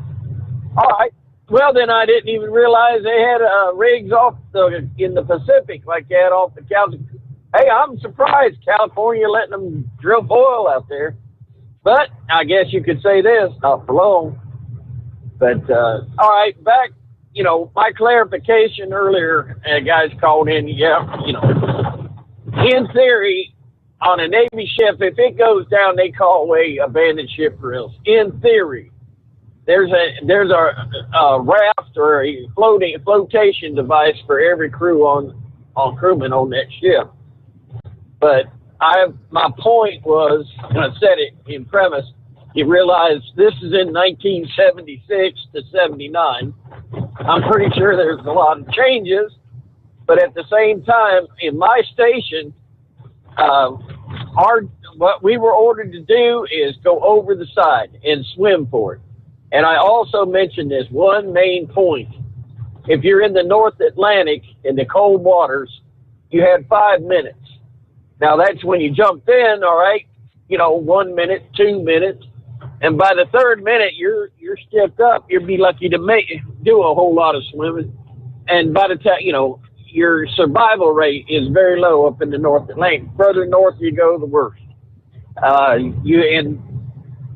all right. Well, then I didn't even realize they had rigs in the Pacific like they had off the California. Hey, I'm surprised California letting them drill for oil out there. But I guess you could say this, not for long. But, all right, back, my clarification earlier, guys called in, in theory, on a Navy ship, if it goes down, they call away abandoned ship drills. In theory, there's a raft or a flotation device for every crew crewman on that ship. But my point was, and I said it in premise, you realize this is in 1976 to 79. I'm pretty sure there's a lot of changes, but at the same time, in my station, what we were ordered to do is go over the side and swim for it. And I also mentioned this one main point. If you're in the North Atlantic in the cold waters, you had 5 minutes. Now that's when you jumped in, all right, 1 minute, 2 minutes. And by the third minute, you're stiffed up. You'll be lucky to do a whole lot of swimming. And by the time, your survival rate is very low up in the North Atlantic. Further north you go, the worse. And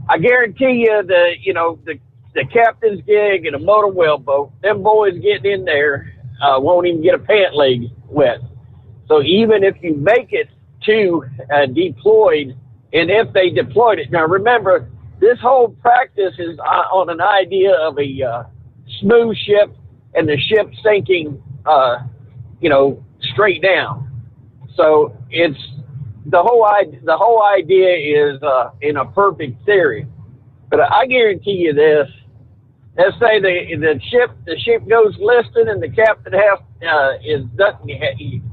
I guarantee you the captain's gig and a motor wellboat, them boys getting in there won't even get a pant leg wet. So even if you make it to deployed, and if they deployed it, now remember, this whole practice is on an idea of a smooth ship and the ship sinking, straight down. So it's the whole idea is in a perfect theory. But I guarantee you this: let's say the ship goes listing, and the captain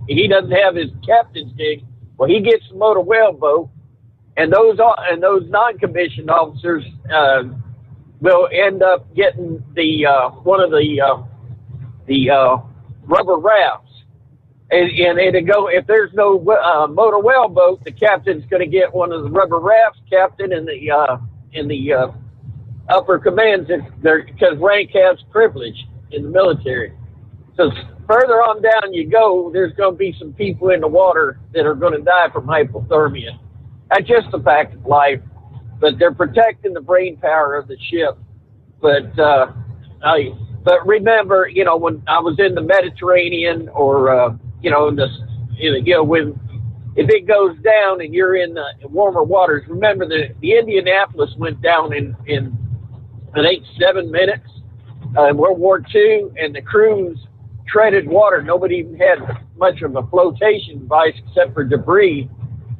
he doesn't have his captain's gig. Well, he gets the motor wellboat, and those non-commissioned officers will end up getting the one of the rubber rafts. And it'll go, if there's no motor wellboat, the captain's going to get one of the rubber rafts, captain, in the upper commands, because rank has privilege in the military. So further on down you go, there's going to be some people in the water that are going to die from hypothermia. That's just a fact of life. But they're protecting the brain power of the ship. But remember, when I was in the Mediterranean, or when if it goes down and you're in warmer waters, remember the Indianapolis went down in I think 7 minutes in World War II, and the crews treaded water. Nobody even had much of a flotation device except for debris,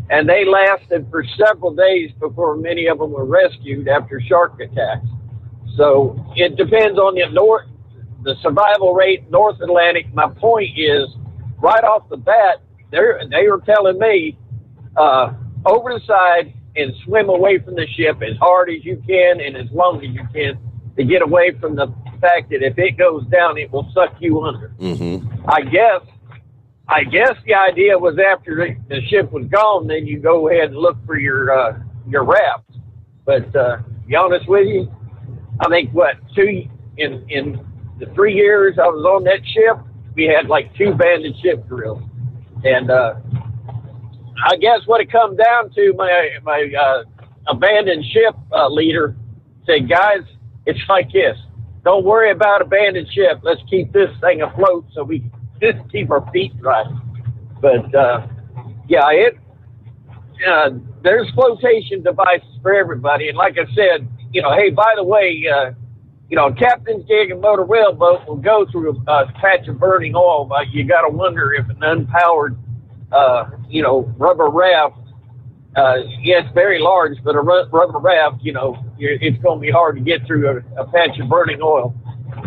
and they lasted for several days before many of them were rescued after shark attacks. So it depends on the survival rate, North Atlantic. My point is, right off the bat, they were telling me, over the side and swim away from the ship as hard as you can and as long as you can to get away from the fact that if it goes down, it will suck you under. Mm-hmm. I guess the idea was after the ship was gone, then you go ahead and look for your raft. But to be honest with you, I think in the 3 years I was on that ship, we had like 2 abandoned ship drills. And I guess what it comes down to, my abandoned ship leader said, guys, it's like this. Don't worry about abandoned ship. Let's keep this thing afloat so we just keep our feet dry. But there's flotation devices for everybody. And like I said, hey, by the way, captain's gig and motor wellboat will go through a patch of burning oil, but you got to wonder if an unpowered, rubber raft, it's very large, but a rubber raft, it's going to be hard to get through a patch of burning oil.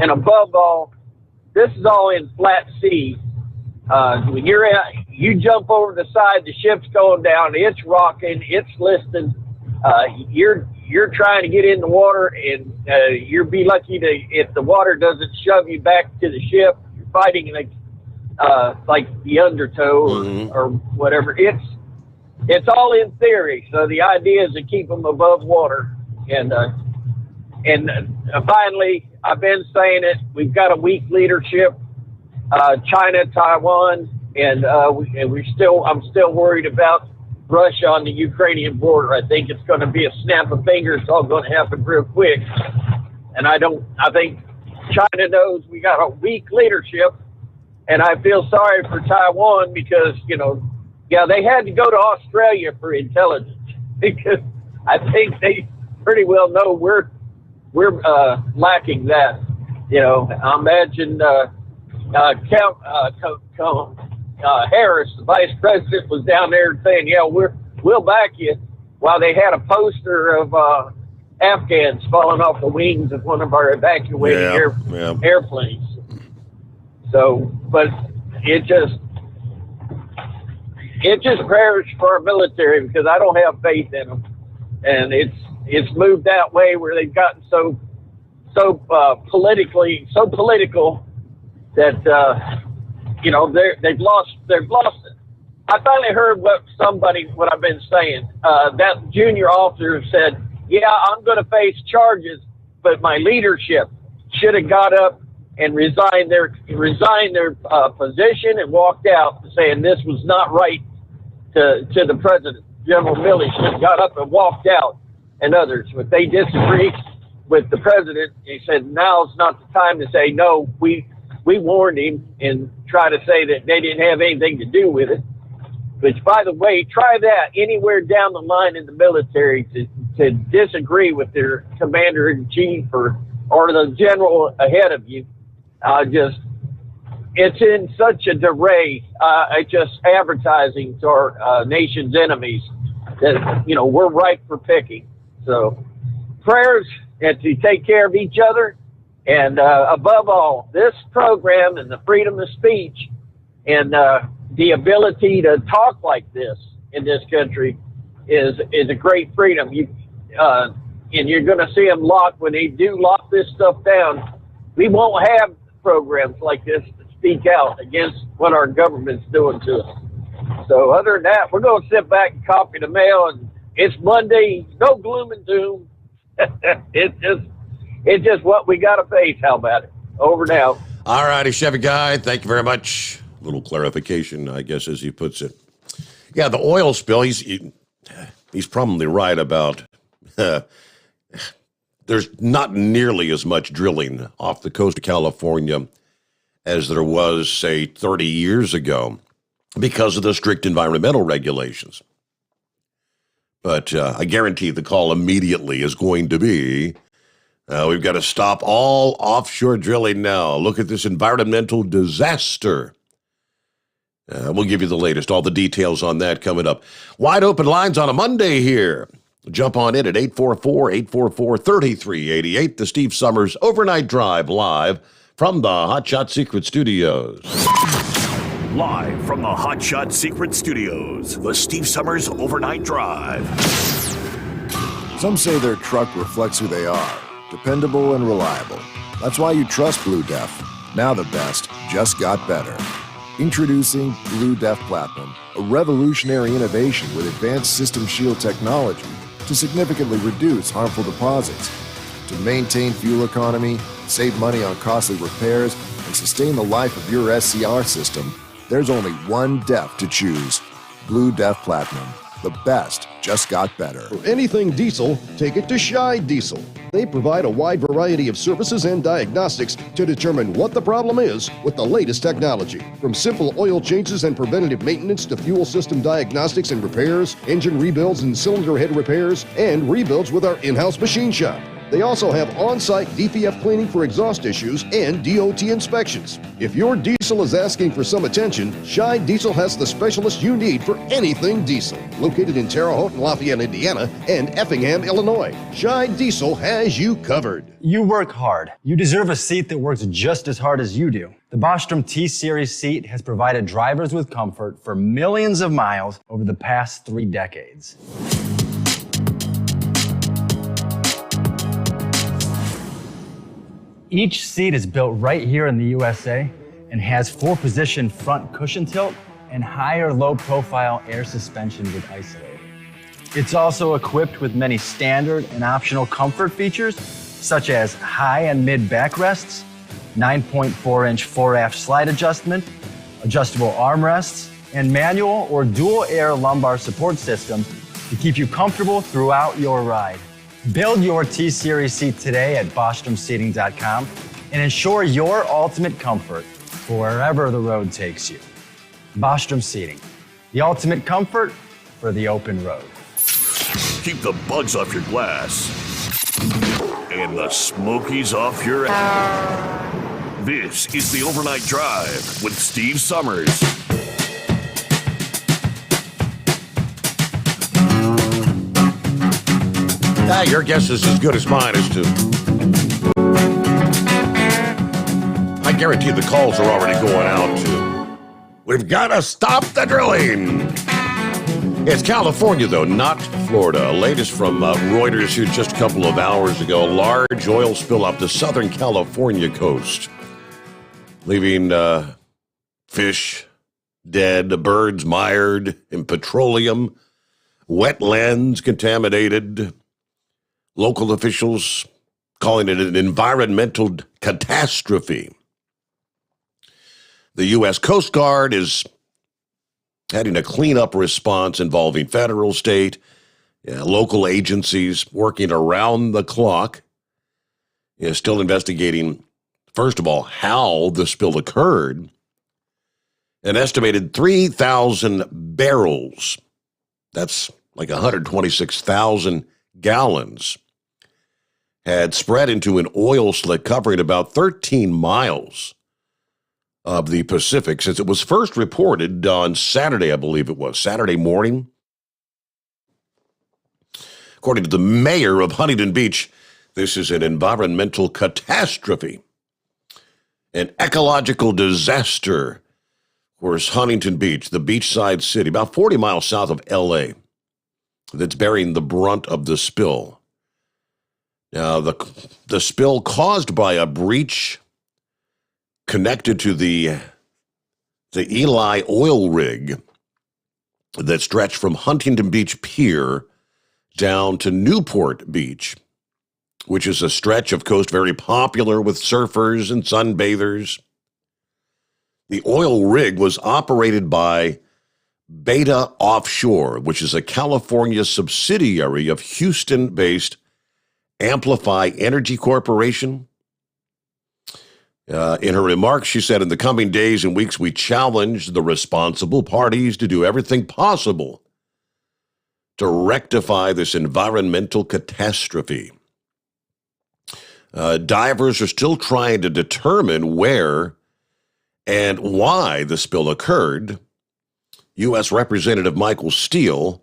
And above all, this is all in flat sea. When you jump over the side, the ship's going down, it's rocking, it's listing. You're trying to get in the water, and you'll be lucky if the water doesn't shove you back to the ship. You're fighting like the undertow or whatever. It's all in theory. So the idea is to keep them above water. And And finally, I've been saying it, we've got a weak leadership, China, Taiwan, and I'm still worried about Russia on the Ukrainian border. I think it's going to be a snap of fingers. It's all going to happen real quick. And I think China knows we got a weak leadership. And I feel sorry for Taiwan because, they had to go to Australia for intelligence because I think they pretty well know we're lacking that. I imagine Harris, the vice president, was down there saying, "Yeah, we'll back you," while they had a poster of Afghans falling off the wings of one of our evacuating airplanes. So, but it just prayers for our military because I don't have faith in them, and it's moved that way where they've gotten so political that they've lost it. I finally heard what I've been saying. That junior officer said, "Yeah, I'm going to face charges, but my leadership should have got up and resigned their position and walked out, saying this was not right to the president. General Milley should have got up and walked out, and others. But they disagree with the president. He said now's not the time to say no. We warned him and try to say that they didn't have anything to do with it. Which, by the way, try that anywhere down the line in the military to disagree with their commander-in-chief or the general ahead of you. It's in such a disarray, just advertising to our nation's enemies that, we're ripe for picking. So prayers and to take care of each other. And above all, this program and the freedom of speech and the ability to talk like this in this country is a great freedom. And you're going to see them when they do lock this stuff down. We won't have programs like this to speak out against what our government's doing to us. So other than that, we're going to sit back and copy the mail, and it's Monday, no gloom and doom. It's just what we got to face. How about it? Over now. All righty, Chevy Guy, thank you very much. A little clarification, I guess, as he puts it. Yeah, the oil spill, he's probably right about there's not nearly as much drilling off the coast of California as there was, say, 30 years ago because of the strict environmental regulations. But I guarantee the call immediately is going to be, we've got to stop all offshore drilling now. Look at this environmental disaster. We'll give you the latest, all the details on that coming up. Wide open lines on a Monday here. Jump on in at 844-844-3388. The Steve Sommers Overnight Drive live from the Hot Shot Secret Studios. Live from the Hot Shot Secret Studios, the Steve Sommers Overnight Drive. Some say their truck reflects who they are, dependable and reliable. That's why you trust Blue Def. Now the best just got better. Introducing Blue Def Platinum, a revolutionary innovation with advanced system shield technology to significantly reduce harmful deposits. To maintain fuel economy, save money on costly repairs, and sustain the life of your SCR system, there's only one DEF to choose. Blue Def Platinum. The best just got better. For anything diesel, take it to Shy Diesel. They provide a wide variety of services and diagnostics to determine what the problem is with the latest technology. From simple oil changes and preventative maintenance to fuel system diagnostics and repairs, engine rebuilds and cylinder head repairs, and rebuilds with our in-house machine shop. They also have on-site DPF cleaning for exhaust issues and DOT inspections. If your diesel is asking for some attention, Shy Diesel has the specialist you need for anything diesel. Located in Terre Haute and Lafayette, Indiana, and Effingham, Illinois, Shy Diesel has you covered. You work hard. You deserve a seat that works just as hard as you do. The Bostrom T-Series seat has provided drivers with comfort for millions of miles over the past 3 decades. Each seat is built right here in the USA and has 4-position front cushion tilt and higher low-profile air suspension with Isolate. It's also equipped with many standard and optional comfort features, such as high and mid backrests, 9.4-inch fore-aft slide adjustment, adjustable armrests, and manual or dual air lumbar support systems to keep you comfortable throughout your ride. Build your T-Series seat today at BostromSeating.com and ensure your ultimate comfort for wherever the road takes you. Bostrom Seating, the ultimate comfort for the open road. Keep the bugs off your glass and the smokies off your ass. This is the Overnight Drive with Steve Summers. Your guess is as good as mine as to. I guarantee the calls are already going out to. We've got to stop the drilling. It's California, though, not Florida. Latest from Reuters here just a couple of hours ago. A large oil spill off the Southern California coast, leaving fish dead, birds mired in petroleum, wetlands contaminated. Local officials calling it an environmental catastrophe. The U.S. Coast Guard is heading a cleanup response involving federal, state, local agencies working around the clock. Still investigating, first of all, how the spill occurred. An estimated 3,000 barrels, that's like 126,000 gallons, had spread into an oil slick covering about 13 miles of the Pacific since it was first reported on Saturday, I believe it was, Saturday morning. According to the mayor of Huntington Beach, this is an environmental catastrophe, an ecological disaster. Of course, Huntington Beach, the beachside city, about 40 miles south of L.A., that's bearing the brunt of the spill. Now, the spill caused by a breach connected to the Eli oil rig that stretched from Huntington Beach Pier down to Newport Beach, which is a stretch of coast very popular with surfers and sunbathers. The oil rig was operated by Beta Offshore, which is a California subsidiary of Houston-based Amplify Energy Corporation. In her remarks, she said, in the coming days and weeks, we challenge the responsible parties to do everything possible to rectify this environmental catastrophe. Divers are still trying to determine where and why the spill occurred. U.S. Representative Michael Steele,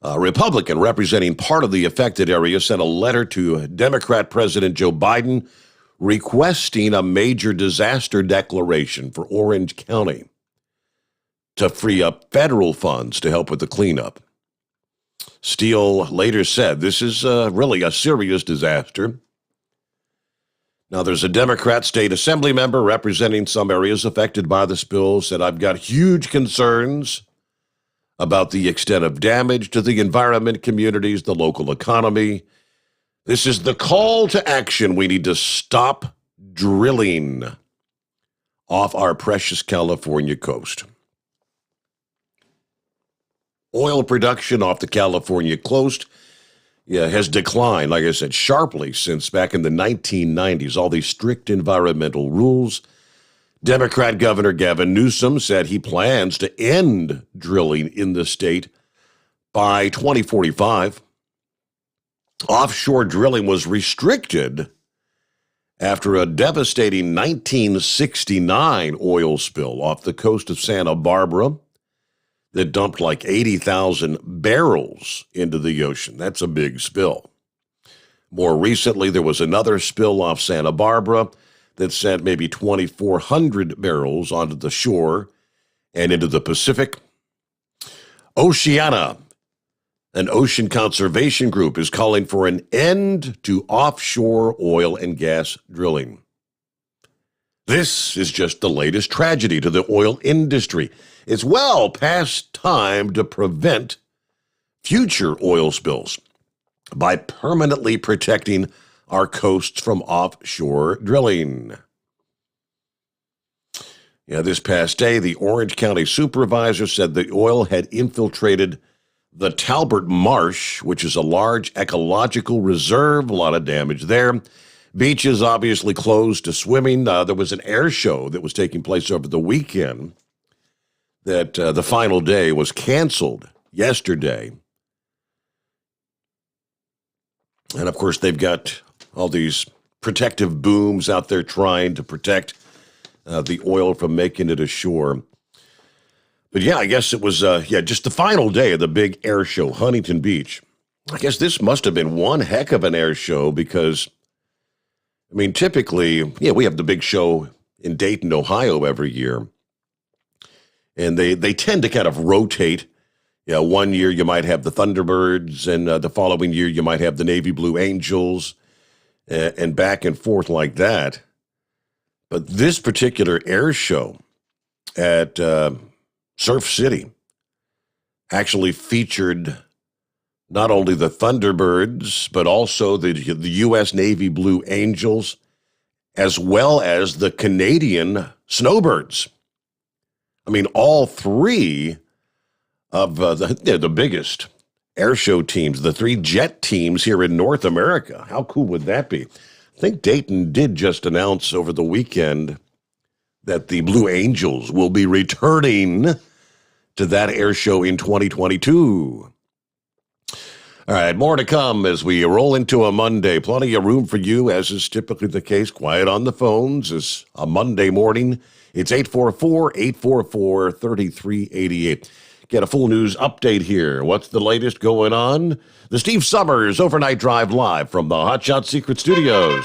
a Republican representing part of the affected area, sent a letter to Democrat President Joe Biden requesting a major disaster declaration for Orange County to free up federal funds to help with the cleanup. Steele later said, this is really a serious disaster. Now, there's a Democrat state assembly member representing some areas affected by the spill, said, I've got huge concerns about the extent of damage to the environment, communities, the local economy. This is the call to action. We need to stop drilling off our precious California coast. Oil production off the California coast has declined, like I said, sharply since back in the 1990s. All these strict environmental rules. Democrat Governor Gavin Newsom said he plans to end drilling in the state by 2045. Offshore drilling was restricted after a devastating 1969 oil spill off the coast of Santa Barbara that dumped like 80,000 barrels into the ocean. That's a big spill. More recently, there was another spill off Santa Barbara that sent maybe 2,400 barrels onto the shore and into the Pacific. Oceana, an ocean conservation group, is calling for an end to offshore oil and gas drilling. This is just the latest tragedy to the oil industry. It's well past time to prevent future oil spills by permanently protecting our coasts from offshore drilling. Yeah, this past day, the Orange County supervisor said the oil had infiltrated the Talbert Marsh, which is a large ecological reserve. A lot of damage there. Beaches obviously closed to swimming. There was an air show that was taking place over the weekend that the final day was canceled yesterday. And, of course, they've got all these protective booms out there trying to protect the oil from making it ashore. But yeah, I guess it was, just the final day of the big air show, Huntington Beach. I guess this must have been one heck of an air show because, I mean, typically, we have the big show in Dayton, Ohio every year. And they tend to kind of rotate. Yeah, one year you might have the Thunderbirds, and the following year you might have the Navy Blue Angels, and back and forth like that. But this particular air show at Surf City actually featured not only the Thunderbirds, but also the U.S. Navy Blue Angels, as well as the Canadian Snowbirds. I mean, all three of the biggest air show teams, the three jet teams here in North America. How cool would that be? I think Dayton did just announce over the weekend that the Blue Angels will be returning to that air show in 2022. All right, more to come as we roll into a Monday. Plenty of room for you, as is typically the case. Quiet on the phones. It's a Monday morning. It's 844-844-3388. Get a full news update here. What's the latest going on? The Steve Sommers Overnight Drive live from the Hot Shot Secret Studios.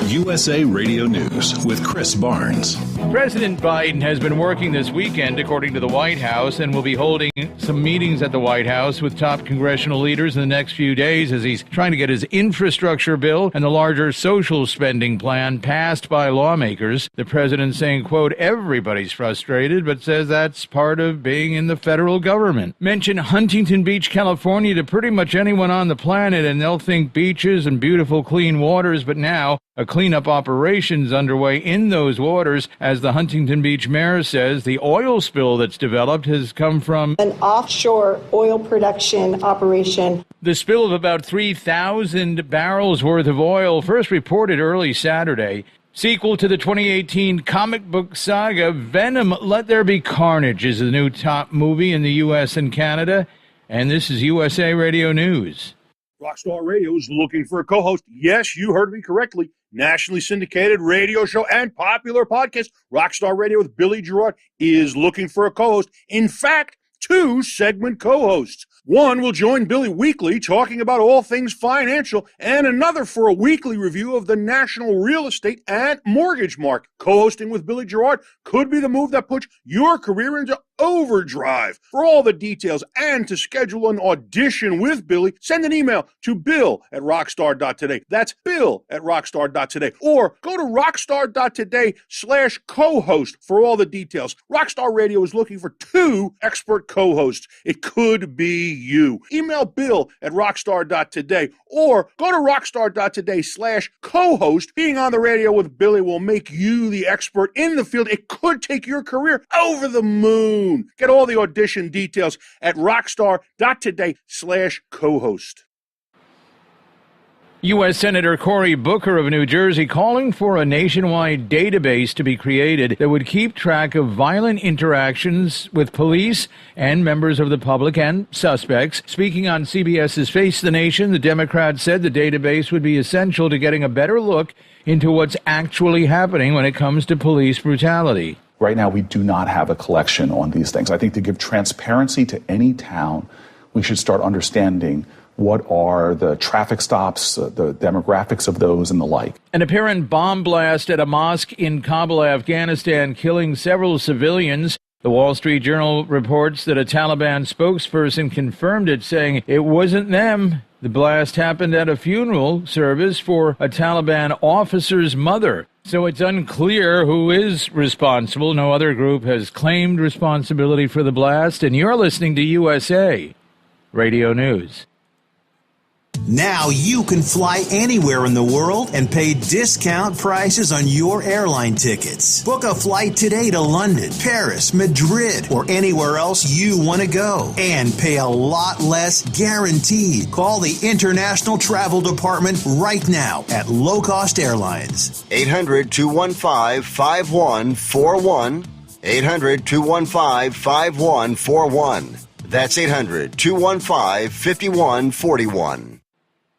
USA Radio News with Chris Barnes. President Biden has been working this weekend, according to the White House, and will be holding some meetings at the White House with top congressional leaders in the next few days as he's trying to get his infrastructure bill and the larger social spending plan passed by lawmakers. The president saying, quote, everybody's frustrated, but says that's part of being in the federal government. Mention Huntington Beach, California to pretty much anyone on the planet, and they'll think beaches and beautiful clean waters, but now a cleanup operation's underway in those waters. As the Huntington Beach mayor says, the oil spill that's developed has come from an offshore oil production operation. The spill of about 3,000 barrels worth of oil, first reported early Saturday. Sequel to the 2018 comic book saga, Venom, Let There Be Carnage is the new top movie in the U.S. and Canada. And this is USA Radio News. Rockstar Radio is looking for a co-host. Yes, you heard me correctly. Nationally syndicated radio show and popular podcast, Rockstar Radio with Billy Gerard, is looking for a co-host. In fact, 2 segment co-hosts. One will join Billy weekly talking about all things financial, and another for a weekly review of the national real estate and mortgage market. Co-hosting with Billy Gerard could be the move that puts your career into overdrive. For all the details and to schedule an audition with Billy, send an email to bill@rockstar.today. That's bill@rockstar.today. Or go to rockstar.today/co-host for all the details. Rockstar Radio is looking for 2 expert co-hosts. It could be you. Email bill@rockstar.today or go to rockstar.today/co-host. Being on the radio with Billy will make you the expert in the field. It could take your career over the moon. Get all the audition details at rockstar.today/co-host. U.S. Senator Cory Booker of New Jersey calling for a nationwide database to be created that would keep track of violent interactions with police and members of the public and suspects. Speaking on CBS's Face the Nation, the Democrat said the database would be essential to getting a better look into what's actually happening when it comes to police brutality. Right now, we do not have a collection on these things. I think to give transparency to any town, we should start understanding what are the traffic stops, the demographics of those, and the like. An apparent bomb blast at a mosque in Kabul, Afghanistan, killing several civilians. The Wall Street Journal reports that a Taliban spokesperson confirmed it, saying it wasn't them. The blast happened at a funeral service for a Taliban officer's mother. So it's unclear who is responsible. No other group has claimed responsibility for the blast. And you're listening to USA Radio News. Now you can fly anywhere in the world and pay discount prices on your airline tickets. Book a flight today to London, Paris, Madrid, or anywhere else you want to go and pay a lot less guaranteed. Call the International Travel Department right now at Low Cost Airlines. 800-215-5141. 800-215-5141. That's 800-215-5141.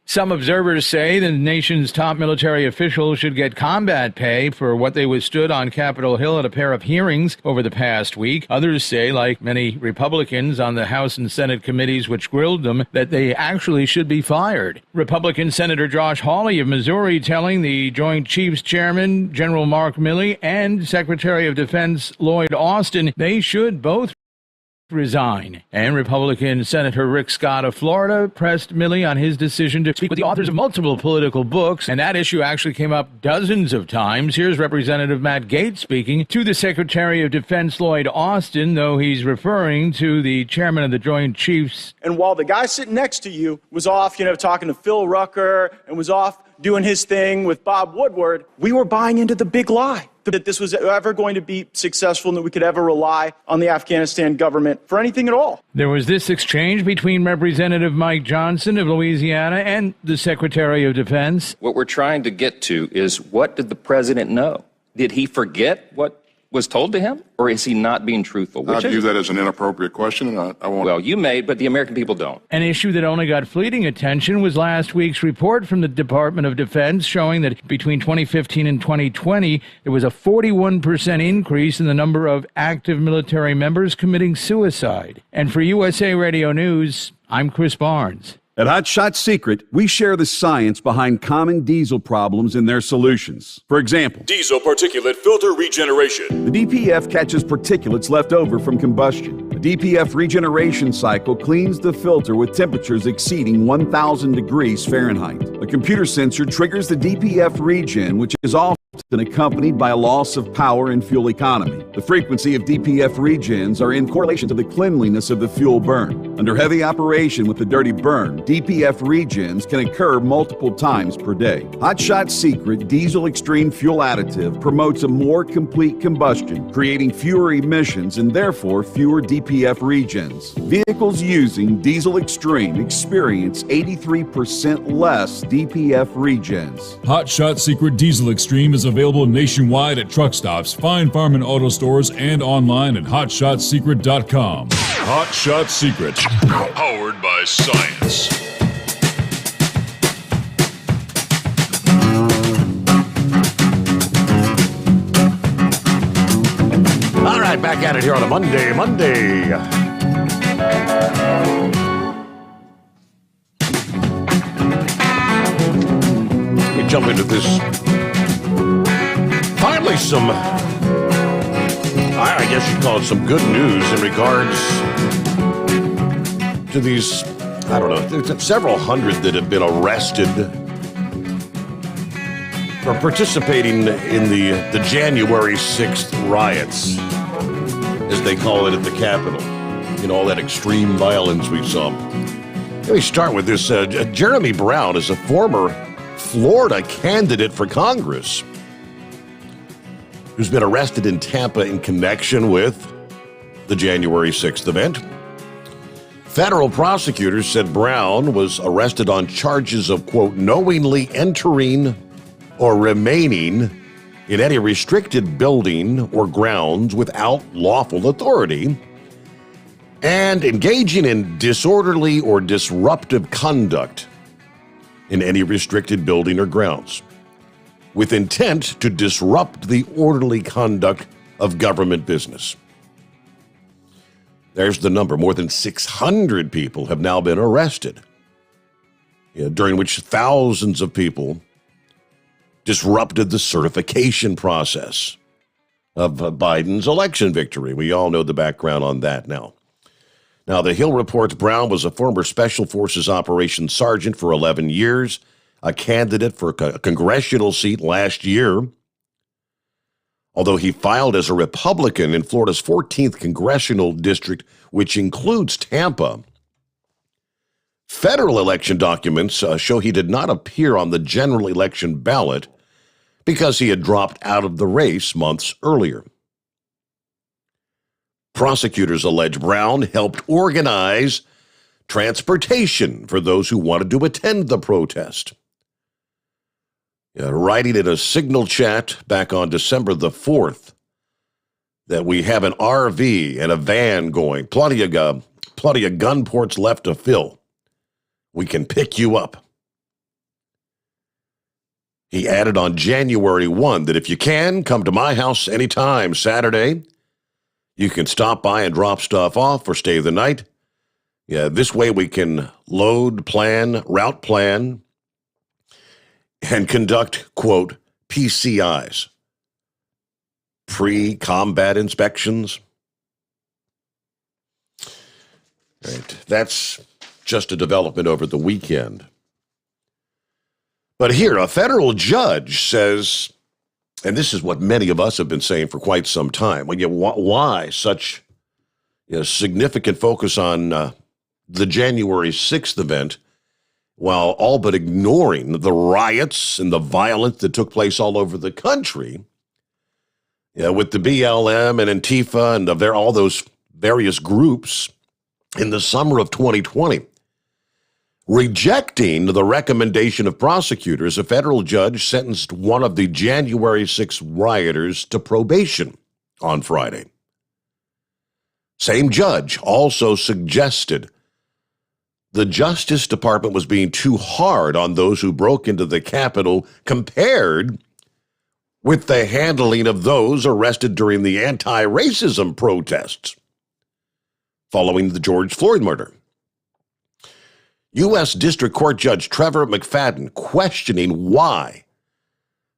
Some observers say the nation's top military officials should get combat pay for what they withstood on Capitol Hill at a pair of hearings over the past week. Others say, like many Republicans on the House and Senate committees which grilled them, that they actually should be fired. Republican Senator Josh Hawley of Missouri telling the Joint Chiefs Chairman, General Mark Milley, and Secretary of Defense Lloyd Austin they should both resign. And Republican Senator Rick Scott of Florida pressed Milley on his decision to speak with the authors of multiple political books, and that issue actually came up dozens of times. Here's Representative Matt Gaetz speaking to the Secretary of Defense Lloyd Austin, though he's referring to the chairman of the Joint Chiefs. And while the guy sitting next to you was off, talking to Phil Rucker and was off doing his thing with Bob Woodward, we were buying into the big lie that this was ever going to be successful and that we could ever rely on the Afghanistan government for anything at all. There was this exchange between Representative Mike Johnson of Louisiana and the Secretary of Defense. What we're trying to get to is, what did the president know? Did he forget what was told to him, or is he not being truthful? I view that as an inappropriate question, and I won't. Well, you may, but the American people don't. An issue that only got fleeting attention was last week's report from the Department of Defense showing that between 2015 and 2020, there was a 41% increase in the number of active military members committing suicide. And for USA Radio News, I'm Chris Barnes. At Hot Shot Secret, we share the science behind common diesel problems and their solutions. For example, diesel particulate filter regeneration. The DPF catches particulates left over from combustion. The DPF regeneration cycle cleans the filter with temperatures exceeding 1,000 degrees Fahrenheit. A computer sensor triggers the DPF regen, which is often accompanied by a loss of power and fuel economy. The frequency of DPF regens are in correlation to the cleanliness of the fuel burn. Under heavy operation with the dirty burn, DPF regens can occur multiple times per day. Hot Shot Secret Diesel Extreme Fuel Additive promotes a more complete combustion, creating fewer emissions and therefore fewer DPF regens. Vehicles using Diesel Extreme experience 83% less DPF regens. Hot Shot Secret Diesel Extreme is available nationwide at truck stops, fine farm and auto stores, and online at hotshotsecret.com. Hot Shot Secret, powered by science. All right, back at it here on a Monday. We jump into this. Finally, some, I guess you'd call it some good news in regards to these, I don't know, there's several hundred that have been arrested for participating in the January 6th riots, as they call it at the Capitol. All that extreme violence we saw. Let me start with this. Jeremy Brown is a former Florida candidate for Congress who's been arrested in Tampa in connection with the January 6th event. Federal prosecutors said Brown was arrested on charges of, quote, knowingly entering or remaining in any restricted building or grounds without lawful authority, and engaging in disorderly or disruptive conduct in any restricted building or grounds, with intent to disrupt the orderly conduct of government business. There's the number. More than 600 people have now been arrested, during which thousands of people disrupted the certification process of Biden's election victory. We all know the background on that now. Now, the Hill reports Brown was a former Special Forces Operations Sergeant for 11 years, a candidate for a congressional seat last year. Although he filed as a Republican in Florida's 14th congressional district, which includes Tampa. Federal election documents show he did not appear on the general election ballot because he had dropped out of the race months earlier. Prosecutors allege Brown helped organize transportation for those who wanted to attend the protest. Writing in a Signal chat back on December the 4th that we have an RV and a van going, plenty of gun ports left to fill. We can pick you up. He added on January 1 that if you can, come to my house anytime Saturday. You can stop by and drop stuff off or stay the night. This way we can load, plan, route plan, and conduct, quote, PCIs, pre-combat inspections. Right. That's just a development over the weekend. But here, a federal judge says, and this is what many of us have been saying for quite some time, why such significant focus on the January 6th event while all but ignoring the riots and the violence that took place all over the country with the BLM and Antifa and all those various groups in the summer of 2020. Rejecting the recommendation of prosecutors, a federal judge sentenced one of the January 6 rioters to probation on Friday. Same judge also suggested the Justice Department was being too hard on those who broke into the Capitol compared with the handling of those arrested during the anti-racism protests following the George Floyd murder. U.S. District Court Judge Trevor McFadden questioning why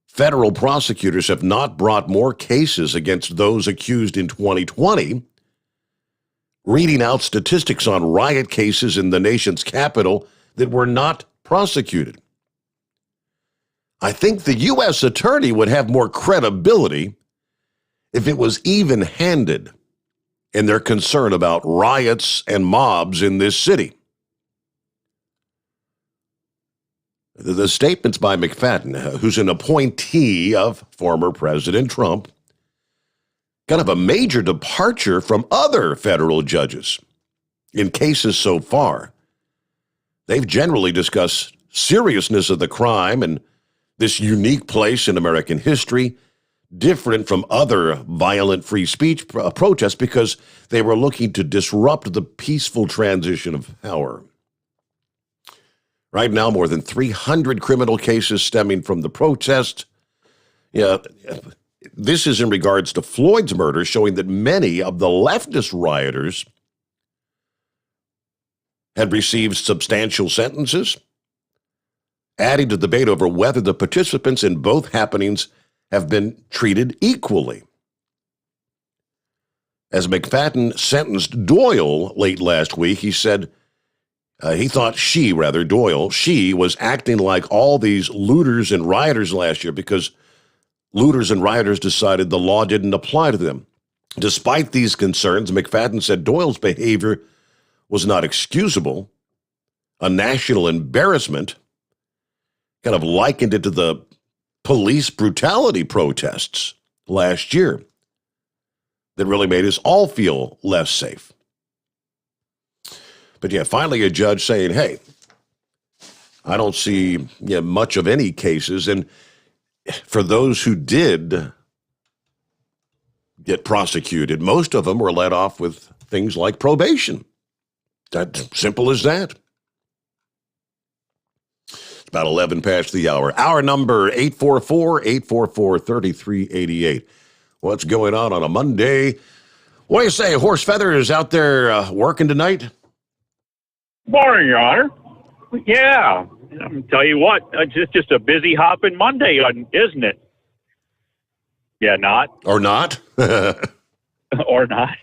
federal prosecutors have not brought more cases against those accused in 2020, reading out statistics on riot cases in the nation's capital that were not prosecuted. I think the U.S. attorney would have more credibility if it was even-handed in their concern about riots and mobs in this city. The statements by McFadden, who's an appointee of former President Trump, kind of a major departure from other federal judges. In cases so far, they've generally discussed seriousness of the crime and this unique place in American history, different from other violent free speech protests because they were looking to disrupt the peaceful transition of power. Right now, more than 300 criminal cases stemming from the protest. This is in regards to Floyd's murder, showing that many of the leftist rioters had received substantial sentences, adding to the debate over whether the participants in both happenings have been treated equally. As McFadden sentenced Doyle late last week, he said he thought Doyle was acting like all these looters and rioters last year because looters and rioters decided the law didn't apply to them. Despite these concerns, McFadden said Doyle's behavior was not excusable, a national embarrassment, kind of likened it to the police brutality protests last year that really made us all feel less safe. But finally a judge saying, hey, I don't see much of any cases. And for those who did get prosecuted, most of them were let off with things like probation. That's simple as that. It's about 11 past the hour. Hour number 844-844-3388. What's going on a Monday? What do you say? Horse Feather is out there working tonight? Morning, Your Honor. Yeah, I'm tell you what, it's just a busy hopping Monday, isn't it? Yeah, not or not or not.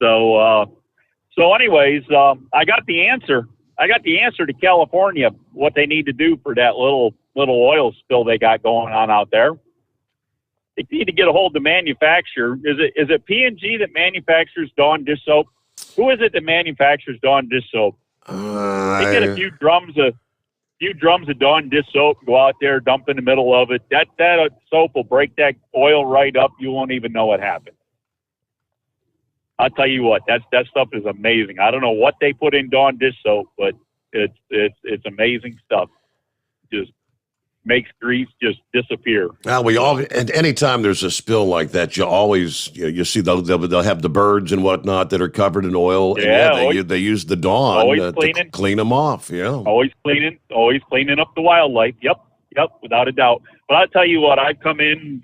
So anyways, I got the answer. I got the answer to California, what they need to do for that little oil spill they got going on out there. They need to get a hold of the manufacturer. Is it P&G that manufactures Dawn dish soap? Who is it that manufactures Dawn dish soap? They get a few drums of Dawn dish soap, go out there, dump in the middle of it. That soap will break that oil right up. You won't even know what happened. I'll tell you what, that stuff is amazing. I don't know what they put in Dawn dish soap, but it's amazing stuff. Just makes grease just disappear. Well, and anytime there's a spill like that, you always you see they'll have the birds and whatnot that are covered in oil. Yeah, and they use the Dawn to clean them off. Yeah, always cleaning up the wildlife. Yep, without a doubt. But I'll tell you what, I've come in,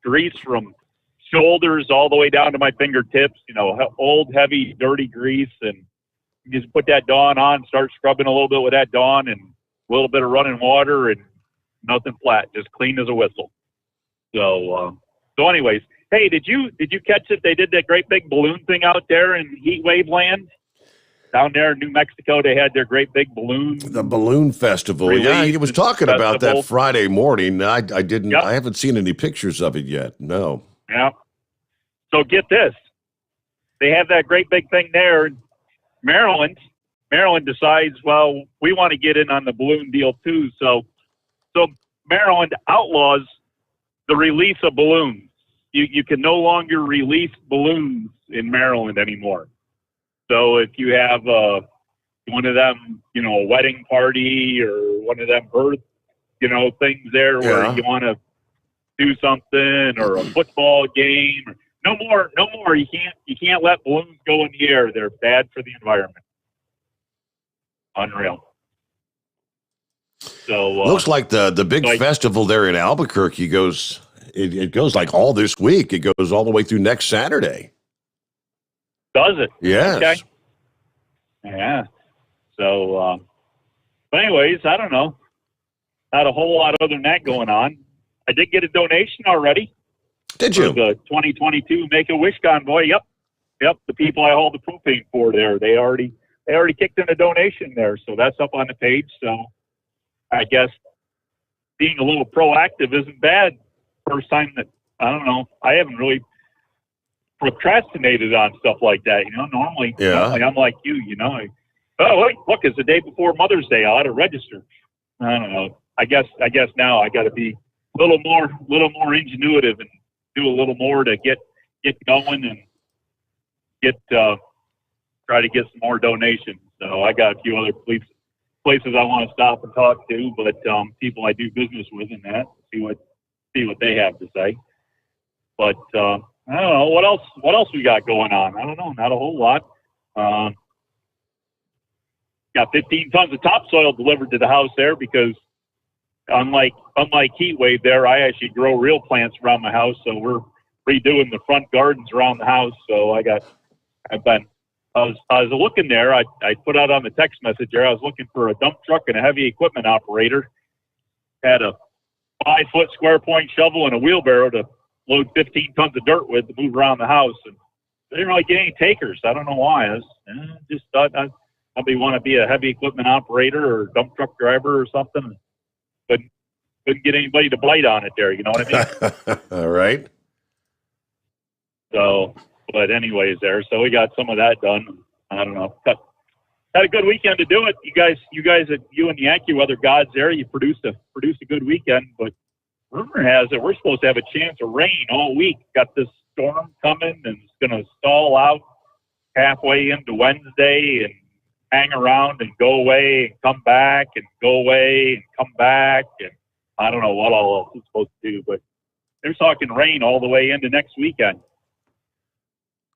grease from shoulders all the way down to my fingertips. Old, heavy, dirty grease, and you just put that Dawn on, start scrubbing a little bit with that Dawn, and a little bit of running water, and nothing flat, just clean as a whistle. So anyways, hey, did you catch it? They did that great big balloon thing out there in Heat Wave Land down there in New Mexico. They had their great big balloon. The balloon festival. Yeah, he was talking about that Friday morning. I didn't. Yep. I haven't seen any pictures of it yet. No. Yeah. So get this. They have that great big thing there. Maryland decides, well, we want to get in on the balloon deal too. So Maryland outlaws the release of balloons. You can no longer release balloons in Maryland anymore. So if you have one of them, a wedding party or one of them birth, things there where you want to do something, or a football game, no more. You can't let balloons go in the air. They're bad for the environment. Unreal. So looks like the big festival there in Albuquerque goes. It goes like all this week. It goes all the way through next Saturday. Does it? Yes. Okay. Yeah. So, but anyways, I don't know. Not a whole lot other than that going on. I did get a donation already. Did you? For the 2022 Make-A-Wish convoy. Yep. The people I hold the propane for there, they already kicked in a donation there, so that's up on the page. So I guess being a little proactive isn't bad. First time that, I don't know, I haven't really procrastinated on stuff like that. Normally I'm like you, look, it's the day before Mother's Day. I ought to register. I don't know. I guess now I got to be a little more ingenuitive and do a little more to get going and try to get some more donations. So I got a few other places I want to stop and talk to, but people I do business with and that, see what they have to say. But I don't know what else we got going on. I don't know, not a whole lot. Got 15 tons of topsoil delivered to the house there because unlike Heat Wave there, I actually grow real plants around my house. So we're redoing the front gardens around the house. So I was looking there. I put out on the text message there. I was looking for a dump truck and a heavy equipment operator. Had a 5-foot square point shovel and a wheelbarrow to load 15 tons of dirt with to move around the house. And I didn't really get any takers. I don't know why. I just thought somebody want to be a heavy equipment operator or dump truck driver or something. But couldn't get anybody to bite on it there. You know what I mean? All right. So, but anyways, so we got some of that done. I don't know. Had a good weekend to do it. You guys, you and the AccuWeather gods there, you produced a good weekend. But rumor has it we're supposed to have a chance of rain all week. Got this storm coming, and it's going to stall out halfway into Wednesday and hang around and go away and come back and go away and come back. And I don't know what all else it's supposed to do, but they're talking rain all the way into next weekend.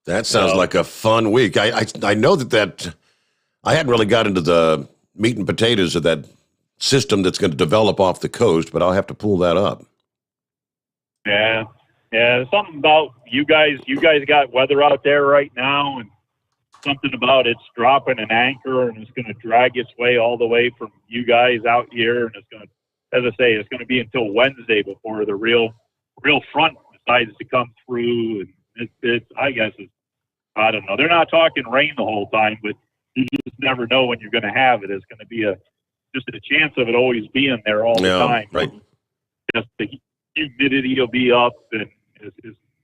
That sounds like a fun week. I know that I hadn't really got into the meat and potatoes of that system that's going to develop off the coast, but I'll have to pull that up. Yeah. Something about you guys got weather out there right now, and something about it's dropping an anchor and it's going to drag its way all the way from you guys out here, and it's going to, as I say, it's going to be until Wednesday before the real front decides to come through. And I don't know. They're not talking rain the whole time, but you just never know when you're going to have it. It's going to be just a chance of it always being there all the time. Right. Just the humidity will be up, and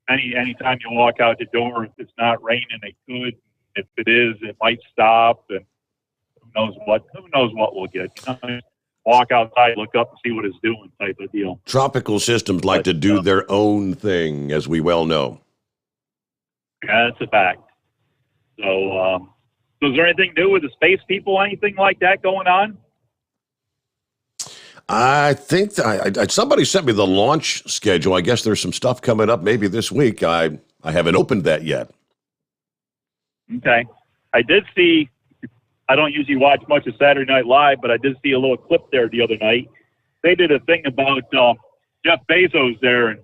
any time you walk out the door, if it's not raining, it could. If it is, it might stop, and who knows what we'll get. Walk outside, look up, and see what it's doing, type of deal. Tropical systems like to do their own thing, as we well know. Yeah, that's a fact. So, so is there anything new with the space people? Anything like that going on? I think somebody sent me the launch schedule. I guess there's some stuff coming up maybe this week. I haven't opened that yet. Okay. I did see, I don't usually watch much of Saturday Night Live, but I did see a little clip there the other night. They did a thing about Jeff Bezos there and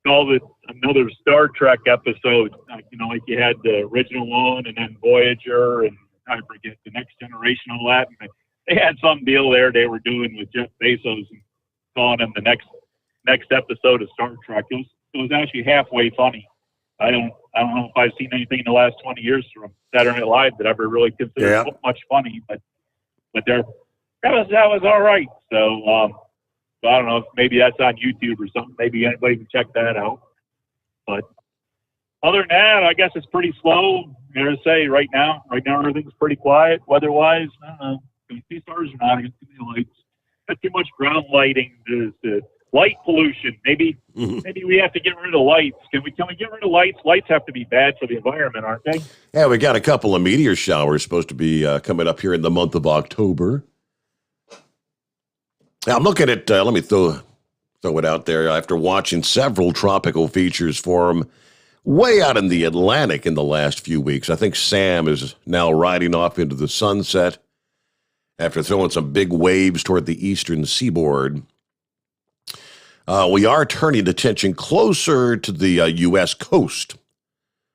called it another Star Trek episode. Like you had the original one and then Voyager and I forget the Next Generation, all that. And they had some deal there they were doing with Jeff Bezos and calling him the next episode of Star Trek. It was actually halfway funny. I don't know if I've seen anything in the last 20 years from Saturday Night Live that ever really considered much funny, but that was all right. So I don't know if maybe that's on YouTube or something. Maybe anybody can check that out. But other than that, I guess it's pretty slow. I'm going to say right now everything's pretty quiet weather-wise. I don't know. Can you see stars or not? Too many lights. Got too much ground lighting. The light pollution. Maybe we have to get rid of lights. Can we get rid of lights? Lights have to be bad for the environment, aren't they? Yeah, we got a couple of meteor showers supposed to be coming up here in the month of October. Now, I'm looking at, let me throw it out there, after watching several tropical features form way out in the Atlantic in the last few weeks. I think Sam is now riding off into the sunset after throwing some big waves toward the eastern seaboard. We are turning attention closer to the U.S. coast.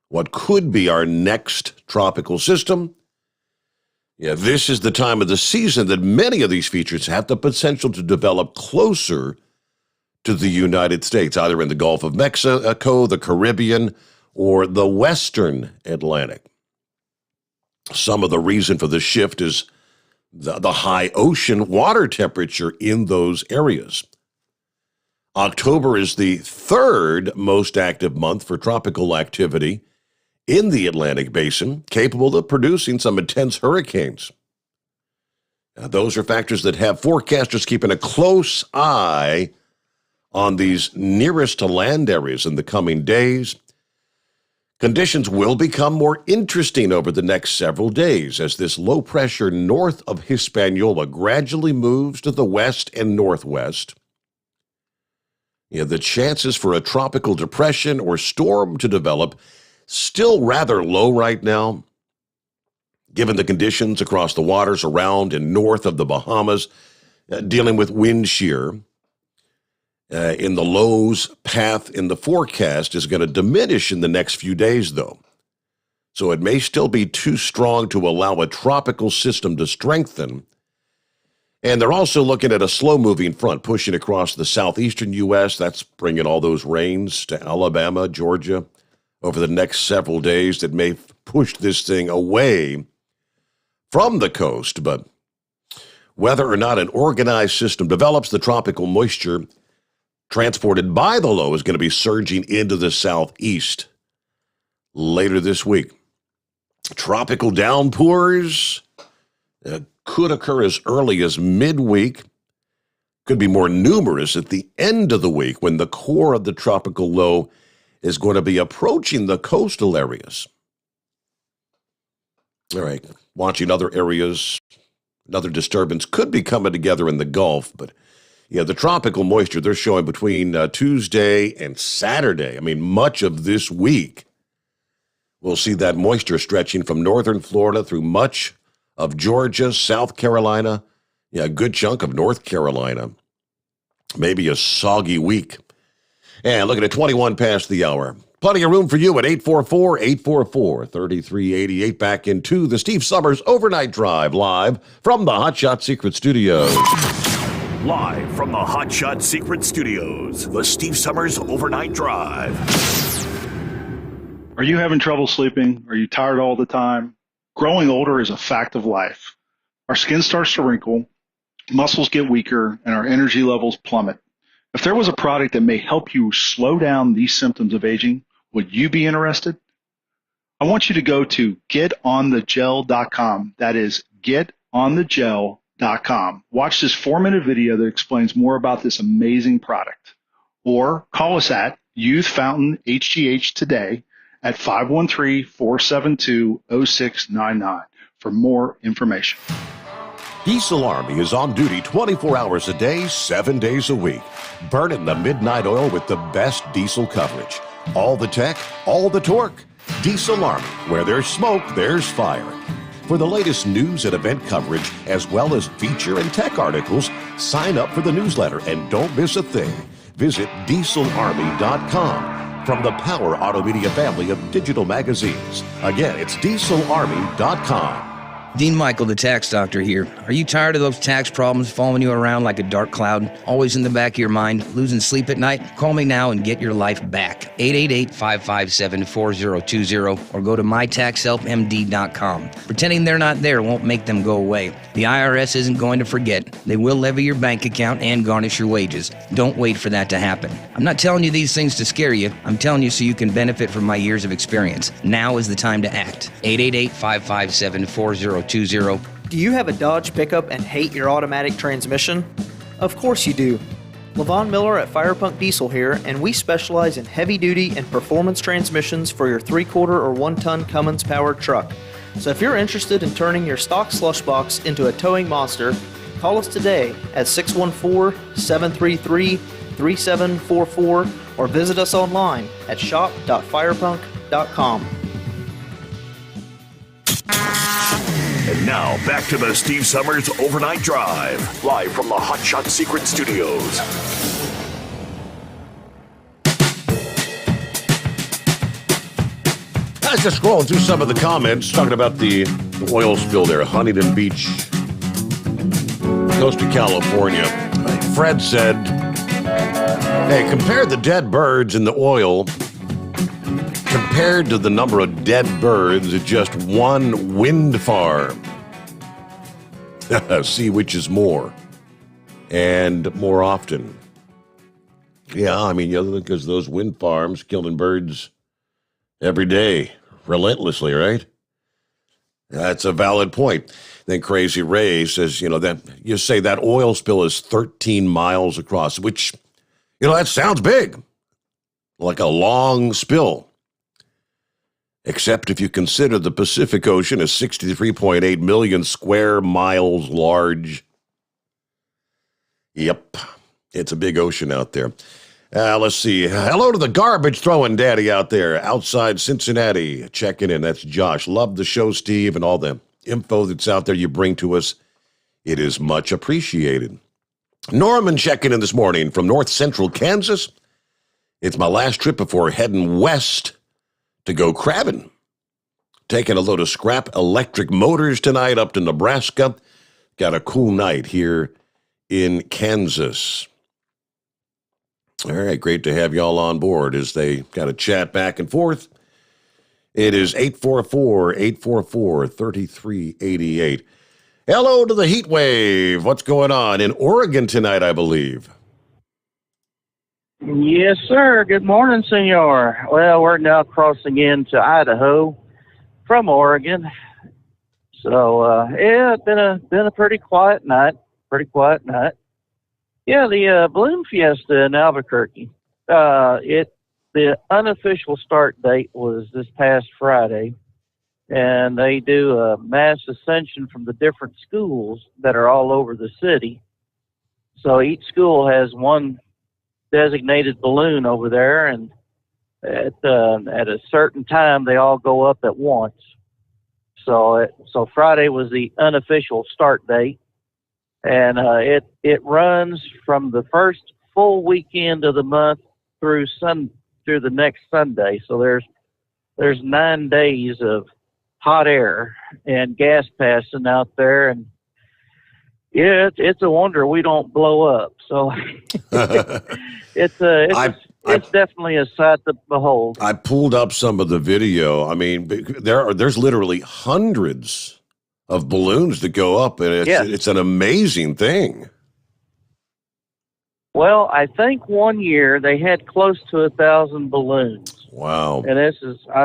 What could be our next tropical system? Yeah, this is the time of the season that many of these features have the potential to develop closer to the United States, either in the Gulf of Mexico, the Caribbean, or the Western Atlantic. Some of the reason for the shift is the high ocean water temperature in those areas. October is the third most active month for tropical activity in the Atlantic Basin, capable of producing some intense hurricanes. Now, those are factors that have forecasters keeping a close eye on these nearest to land areas in the coming days. Conditions will become more interesting over the next several days as this low pressure north of Hispaniola gradually moves to the west and northwest. The chances for a tropical depression or storm to develop still rather low right now, given the conditions across the waters around and north of the Bahamas, dealing with wind shear. In the lows, path in the forecast is going to diminish in the next few days, though. So it may still be too strong to allow a tropical system to strengthen. And they're also looking at a slow-moving front pushing across the southeastern U.S. That's bringing all those rains to Alabama, Georgia, over the next several days that may push this thing away from the coast. But whether or not an organized system develops, the tropical moisture transported by the low is going to be surging into the southeast later this week. Tropical downpours could occur as early as midweek, could be more numerous at the end of the week when the core of the tropical low is going to be approaching the coastal areas. All right, watching other areas, another disturbance could be coming together in the Gulf, but the tropical moisture they're showing between Tuesday and Saturday, much of this week, we'll see that moisture stretching from northern Florida through much of Georgia, South Carolina, a good chunk of North Carolina. Maybe a soggy week. And looking at 21 past the hour. Plenty of room for you at 844-844-3388. Back into the Steve Sommers Overnight Drive, live from the Hot Shot Secret Studios. Live from the Hot Shot Secret Studios, the Steve Sommers Overnight Drive. Are you having trouble sleeping? Are you tired all the time? Growing older is a fact of life. Our skin starts to wrinkle, muscles get weaker, and our energy levels plummet. If there was a product that may help you slow down these symptoms of aging, would you be interested? I want you to go to getonthegel.com. That is onthegel.com. Watch this 4-minute video that explains more about this amazing product. Or call us at Youth Fountain HGH today at 513-472-0699 for more information. Diesel Army is on duty 24 hours a day, 7 days a week. Burning the midnight oil with the best diesel coverage. All the tech, all the torque. Diesel Army, where there's smoke, there's fire. For the latest news and event coverage, as well as feature and tech articles, sign up for the newsletter and don't miss a thing. Visit dieselarmy.com from the Power Auto Media family of digital magazines. Again, it's dieselarmy.com. Dean Michael, the tax doctor here. Are you tired of those tax problems following you around like a dark cloud, always in the back of your mind, losing sleep at night? Call me now and get your life back. 888-557-4020 or go to mytaxhelpmd.com. Pretending they're not there won't make them go away. The IRS isn't going to forget. They will levy your bank account and garnish your wages. Don't wait for that to happen. I'm not telling you these things to scare you. I'm telling you so you can benefit from my years of experience. Now is the time to act. 888-557-4020. Do you have a Dodge pickup and hate your automatic transmission? Of course you do. LaVon Miller at Firepunk Diesel here, and we specialize in heavy-duty and performance transmissions for your 3-quarter or 1-ton Cummins-powered truck. So if you're interested in turning your stock slush box into a towing monster, call us today at 614-733-3744 or visit us online at shop.firepunk.com. And now, back to the Steve Sommers Overnight Drive, live from the Hot Shot Secret Studios. I was just scrolling through some of the comments talking about the oil spill there, Huntington Beach, coast of California. Fred said, hey, compare the dead birds in the oil compared to the number of dead birds at just one wind farm. See which is more and more often. Yeah, I mean, because those wind farms killing birds every day, relentlessly, right? That's a valid point. Then Crazy Ray says, that you say that oil spill is 13 miles across, which, that sounds big, like a long spill. Except if you consider the Pacific Ocean is 63.8 million square miles large. Yep, it's a big ocean out there. Let's see. Hello to the garbage throwing daddy out there outside Cincinnati. Checking in. That's Josh. Love the show, Steve, and all the info that's out there you bring to us. It is much appreciated. Norman checking in this morning from north central Kansas. It's my last trip before heading west to go crabbing. Taking a load of scrap electric motors tonight up to Nebraska. Got a cool night here in Kansas. All right, great to have y'all on board as they got a chat back and forth. It is 844-844-3388. Hello to the heat wave. What's going on in Oregon tonight, I believe? Yes, sir. Good morning, senor. Well, we're now crossing into Idaho from Oregon. So, it's been a pretty quiet night. Yeah, the Balloon Fiesta in Albuquerque. The unofficial start date was this past Friday, and they do a mass ascension from the different schools that are all over the city. So each school has one designated balloon over there, and at a certain time they all go up at once. So Friday was the unofficial start date, and it runs from the first full weekend of the month through the next Sunday. So there's 9 days of hot air and gas passing out there, and yeah, it's a wonder we don't blow up. So it's definitely a sight to behold. I pulled up some of the video. I mean, there's literally hundreds of balloons that go up, and it's an amazing thing. Well, I think one year they had close to 1,000 balloons. Wow. And I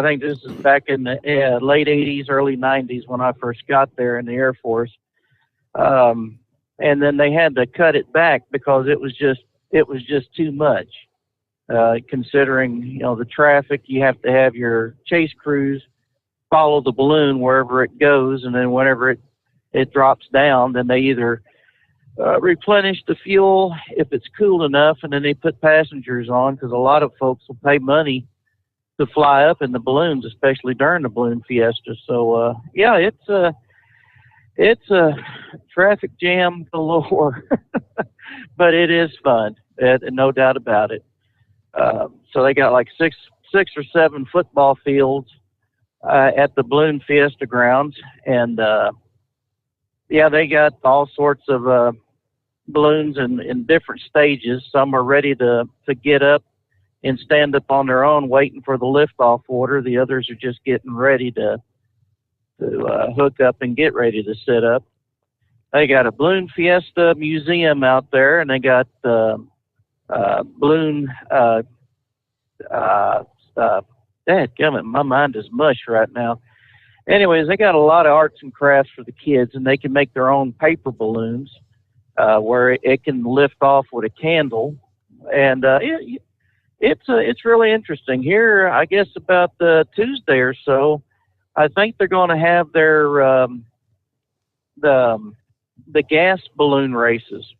think this is back in the late 80s, early 90s when I first got there in the Air Force. And then they had to cut it back because it was just too much. Considering, the traffic, you have to have your chase crews follow the balloon wherever it goes, and then whenever it drops down, then they either replenish the fuel if it's cool enough, and then they put passengers on, because a lot of folks will pay money to fly up in the balloons, especially during the balloon fiesta. So it's a traffic jam galore, but it is fun, no doubt about it. So they got like six or seven football fields at the balloon fiesta grounds, and they got all sorts of balloons in different stages. Some are ready to get up and stand up on their own, waiting for the liftoff order. The others are just getting ready to hook up and get ready to sit up. They got a balloon fiesta museum out there, and they got balloon dadgummit, my mind is mush right now. Anyways, they got a lot of arts and crafts for the kids, and they can make their own paper balloons where it can lift off with a candle, and it's really interesting. Here, I guess about Tuesday or so, I think they're going to have their the gas balloon races,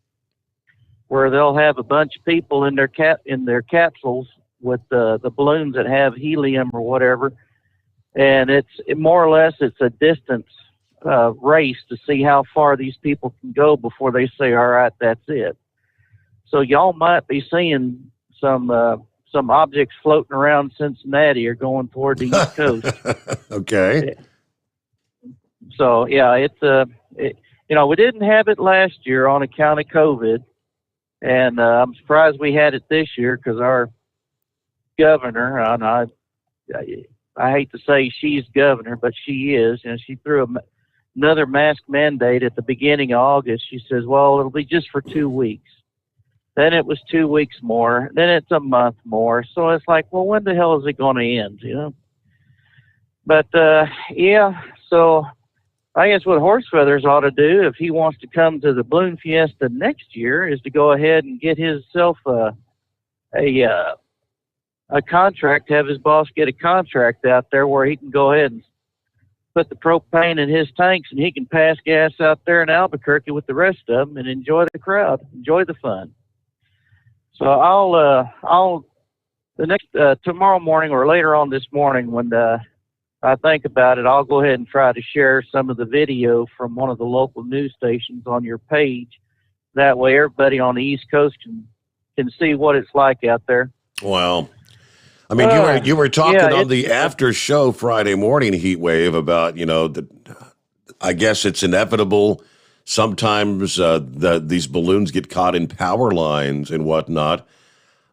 where they'll have a bunch of people in their capsules with the balloons that have helium or whatever, and more or less it's a distance race to see how far these people can go before they say, all right, that's it. So y'all might be seeing some objects floating around Cincinnati or going toward the East Coast. Okay. So yeah, we didn't have it last year on account of COVID, and I'm surprised we had it this year because our governor, and I hate to say she's governor, but she is, and she threw another mask mandate at the beginning of August. She says, well, it'll be just for 2 weeks. Then it was 2 weeks more. Then it's a month more. So it's like, well, when the hell is it going to end, But, so I guess what Horsefeathers ought to do, if he wants to come to the Balloon Fiesta next year, is to go ahead and get himself a contract, have his boss get a contract out there where he can go ahead and put the propane in his tanks, and he can pass gas out there in Albuquerque with the rest of them and enjoy the crowd, enjoy the fun. So I'll the next tomorrow morning or later on this morning, when I think about it, I'll go ahead and try to share some of the video from one of the local news stations on your page. That way everybody on the East Coast can see what it's like out there. Wow. I mean, you were talking on the after show Friday morning, Heat Wave, about, I guess it's inevitable. Sometimes these balloons get caught in power lines and whatnot.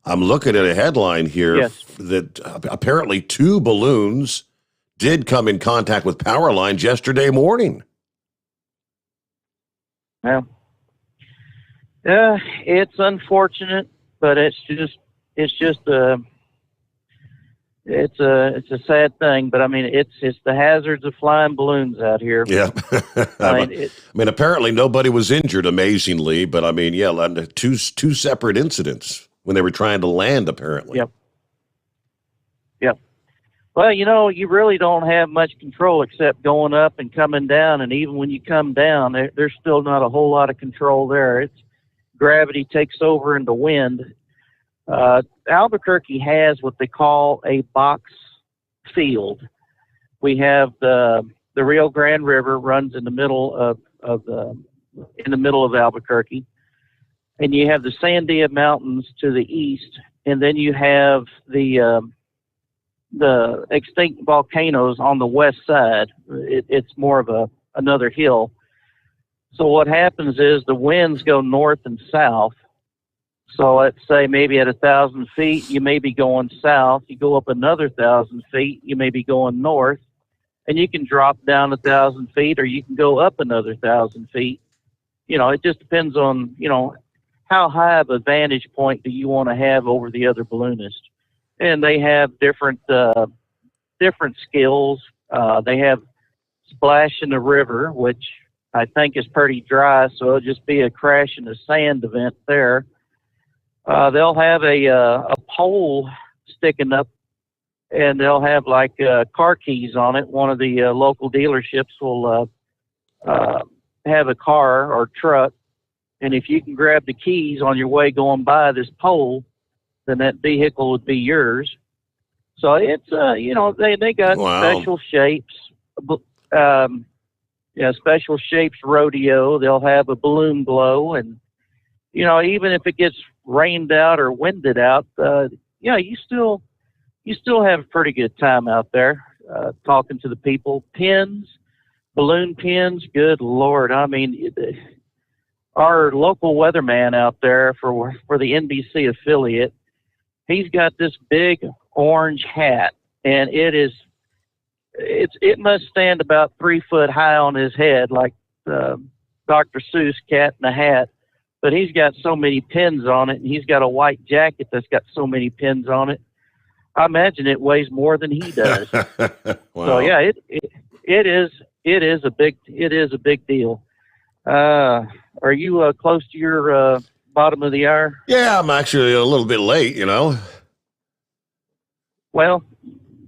I'm looking at a headline here that apparently 2 balloons did come in contact with power lines yesterday morning. Well, it's unfortunate, but it's a sad thing. But I mean, it's the hazards of flying balloons out here. Yeah. I mean, apparently nobody was injured, amazingly, but I mean, two separate incidents when they were trying to land, apparently. Yep. Well, you really don't have much control except going up and coming down. And even when you come down, there's still not a whole lot of control there. It's gravity takes over in the wind. Albuquerque has what they call a box field. We have the Rio Grande River runs in the middle of Albuquerque, and you have the Sandia Mountains to the east, and then you have the extinct volcanoes on the west side. It's more of another hill. So what happens is the winds go north and south. So let's say maybe at 1,000 feet, you may be going south. You go up another 1,000 feet, you may be going north, and you can drop down 1,000 feet, or you can go up another 1,000 feet. It just depends on, how high of a vantage point do you want to have over the other balloonist. And they have different skills. They have splash in the river, which I think it's pretty dry, so it'll just be a crash in the sand event there. They'll have a pole sticking up, and they'll have like car keys on it. One of the local dealerships will have a car or truck, and if you can grab the keys on your way going by this pole, then that vehicle would be yours. So it's they got special shapes. Special shapes rodeo. They'll have a balloon blow, and even if it gets rained out or winded out, you still have a pretty good time out there talking to the people. Balloon pins, good Lord. I mean, our local weatherman out there for the NBC affiliate, he's got this big orange hat, and it must stand about 3 foot high on his head, like Dr. Seuss Cat in a Hat. But he's got so many pins on it, and he's got a white jacket that's got so many pins on it. I imagine it weighs more than he does. Wow. So yeah, it is a big deal. Are you close to your bottom of the hour? Yeah, I'm actually a little bit late, Well,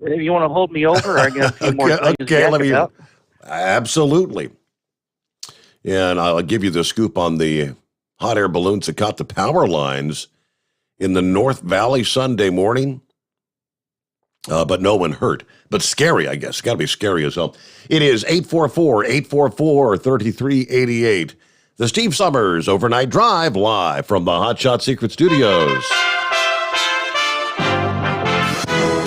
if you want to hold me over, I got a few more things to let me. out. Absolutely. And I'll give you the scoop on the hot air balloons that caught the power lines in the North Valley Sunday morning. But no one hurt. But scary, I guess. Got to be scary as hell. It is 844-844-3388. The Steve Sommers Overnight Drive live from the Hot Shot Secret Studios.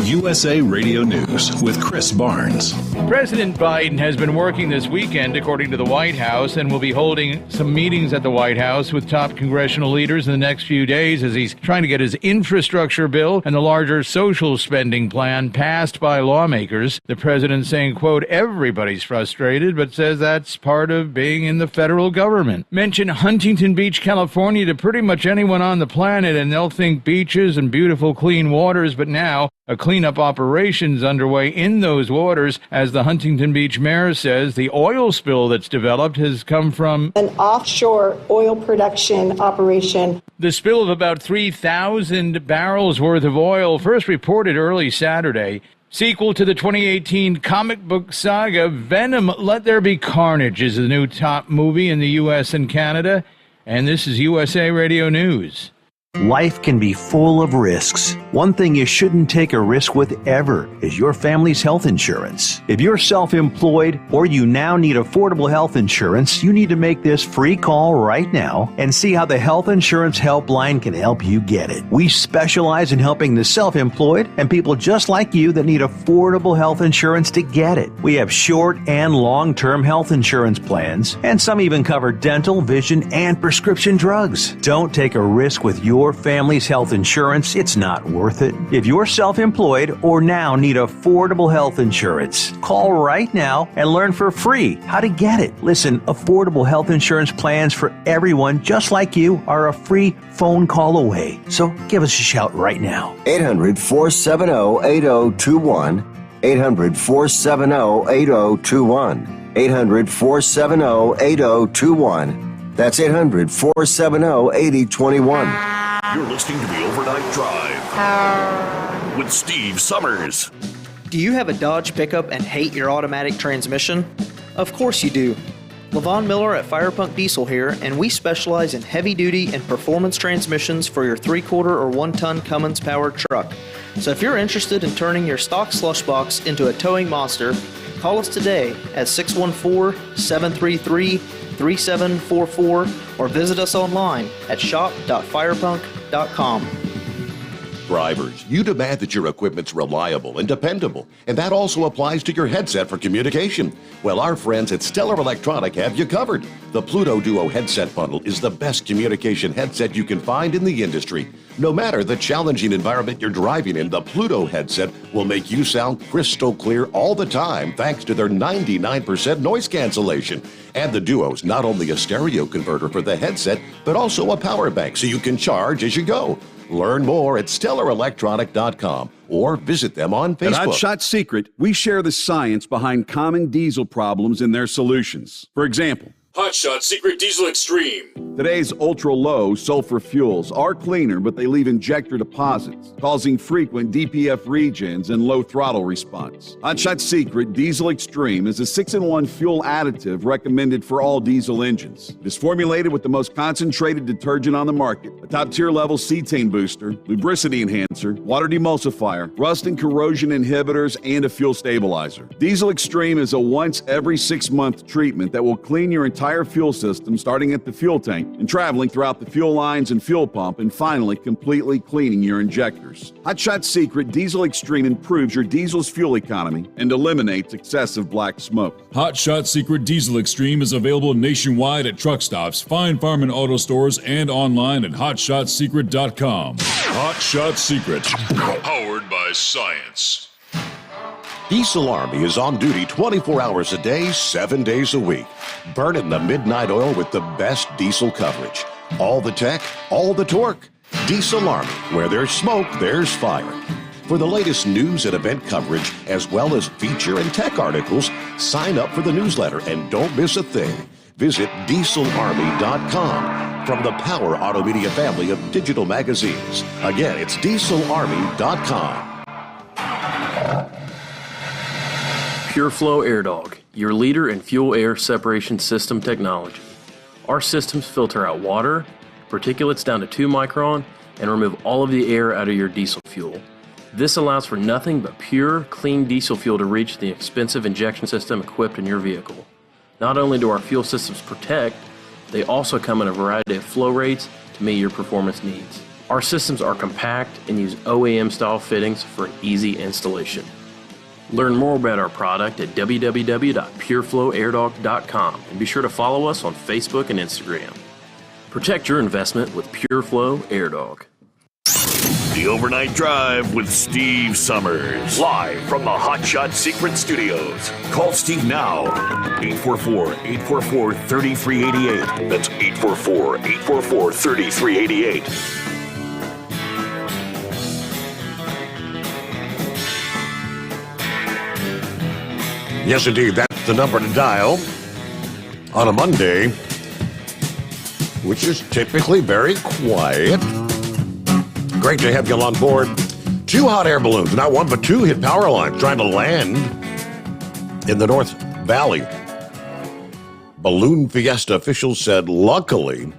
USA Radio News with Chris Barnes. President Biden has been working this weekend, according to the White House, and will be holding some meetings at the White House with top congressional leaders in the next few days as he's trying to get his infrastructure bill and the larger social spending plan passed by lawmakers. The president saying, quote, everybody's frustrated, but says that's part of being in the federal government. Mention Huntington Beach, California to pretty much anyone on the planet, and they'll think beaches and beautiful clean waters, but now a cleanup operation's underway in those waters. As the Huntington Beach mayor says, the oil spill that's developed has come from an offshore oil production operation. The spill of about 3,000 barrels worth of oil, first reported early Saturday. Sequel to the 2018 comic book saga, Venom, Let There Be Carnage is the new top movie in the U.S. and Canada. And this is USA Radio News. Life can be full of risks. One thing you shouldn't take a risk with ever is your family's health insurance. If you're self-employed or you now need affordable health insurance, you need to make this free call right now and see how the Health Insurance Helpline can help you get it. We specialize in helping the self-employed and people just like you that need affordable health insurance to get it. We have short and long-term health insurance plans, and some even cover dental, vision, and prescription drugs. Don't take a risk with your family's health insurance. It's not worth it. If you're self-employed or now need affordable health insurance, call right now and learn for free how to get it. Listen, affordable health insurance plans for everyone just like you are a free phone call away. So give us a shout right now. 800-470-8021. 800-470-8021. 800-470-8021. That's 800-470-8021. You're listening to the Overnight Drive with Steve Sommers. Do you have a Dodge pickup and hate your automatic transmission? Of course you do. Levon Miller at Firepunk Diesel here, and we specialize in heavy-duty and performance transmissions for your 3-quarter or 1-ton Cummins-powered truck. So if you're interested in turning your stock slush box into a towing monster, call us today at 614-733-3744 or visit us online at shop.firepunk.com. Drivers, you demand that your equipment's reliable and dependable, and that also applies to your headset for communication. Well, our friends at Stellar Electronic have you covered. The Pluto Duo headset bundle is the best communication headset you can find in the industry. No matter the challenging environment you're driving in, the Pluto headset will make you sound crystal clear all the time thanks to their 99% noise cancellation. And the Duo's not only a stereo converter for the headset, but also a power bank so you can charge as you go. Learn more at StellarElectronic.com or visit them on Facebook. At Hot Shot Secret, we share the science behind common diesel problems and their solutions. For example, Hotshot Secret Diesel Extreme. Today's ultra-low sulfur fuels are cleaner, but they leave injector deposits, causing frequent DPF regens and low throttle response. Hotshot Secret Diesel Extreme is a 6-in-1 fuel additive recommended for all diesel engines. It is formulated with the most concentrated detergent on the market, a top-tier level cetane booster, lubricity enhancer, water demulsifier, rust and corrosion inhibitors, and a fuel stabilizer. Diesel Extreme is a once every 6-month treatment that will clean your entire fuel system, starting at the fuel tank and traveling throughout the fuel lines and fuel pump, and finally completely cleaning your injectors. Hotshot Secret Diesel Extreme improves your diesel's fuel economy and eliminates excessive black smoke. Hotshot Secret Diesel Extreme is available nationwide at truck stops, fine farm and auto stores, and online at hotshotsecret.com. Hotshot Secret, powered by science. Diesel Army is on duty 24 hours a day, 7 days a week. Burning the midnight oil with the best diesel coverage. All the tech, all the torque. Diesel Army, where there's smoke, there's fire. For the latest news and event coverage, as well as feature and tech articles, sign up for the newsletter and don't miss a thing. Visit dieselarmy.com from the Power Auto Media family of digital magazines. Again, it's dieselarmy.com. PureFlow Air Dog, your leader in fuel air separation system technology. Our systems filter out water, particulates down to 2 micron, and remove all of the air out of your diesel fuel. This allows for nothing but pure, clean diesel fuel to reach the expensive injection system equipped in your vehicle. Not only do our fuel systems protect, they also come in a variety of flow rates to meet your performance needs. Our systems are compact and use OEM-style fittings for an easy installation. Learn more about our product at www.pureflowairdog.com and be sure to follow us on Facebook and Instagram. Protect your investment with PureFlow Air Dog. The Overnight Drive with Steve Sommers. Live from the Hotshot Secret Studios. Call Steve now. 844-844-3388. That's 844-844-3388. Yes, indeed, that's the number to dial on a Monday, which is typically very quiet. Great to have you on board. 2 hot air balloons, not 1 but 2, hit power lines trying to land in the North Valley. Balloon Fiesta officials said, luckily,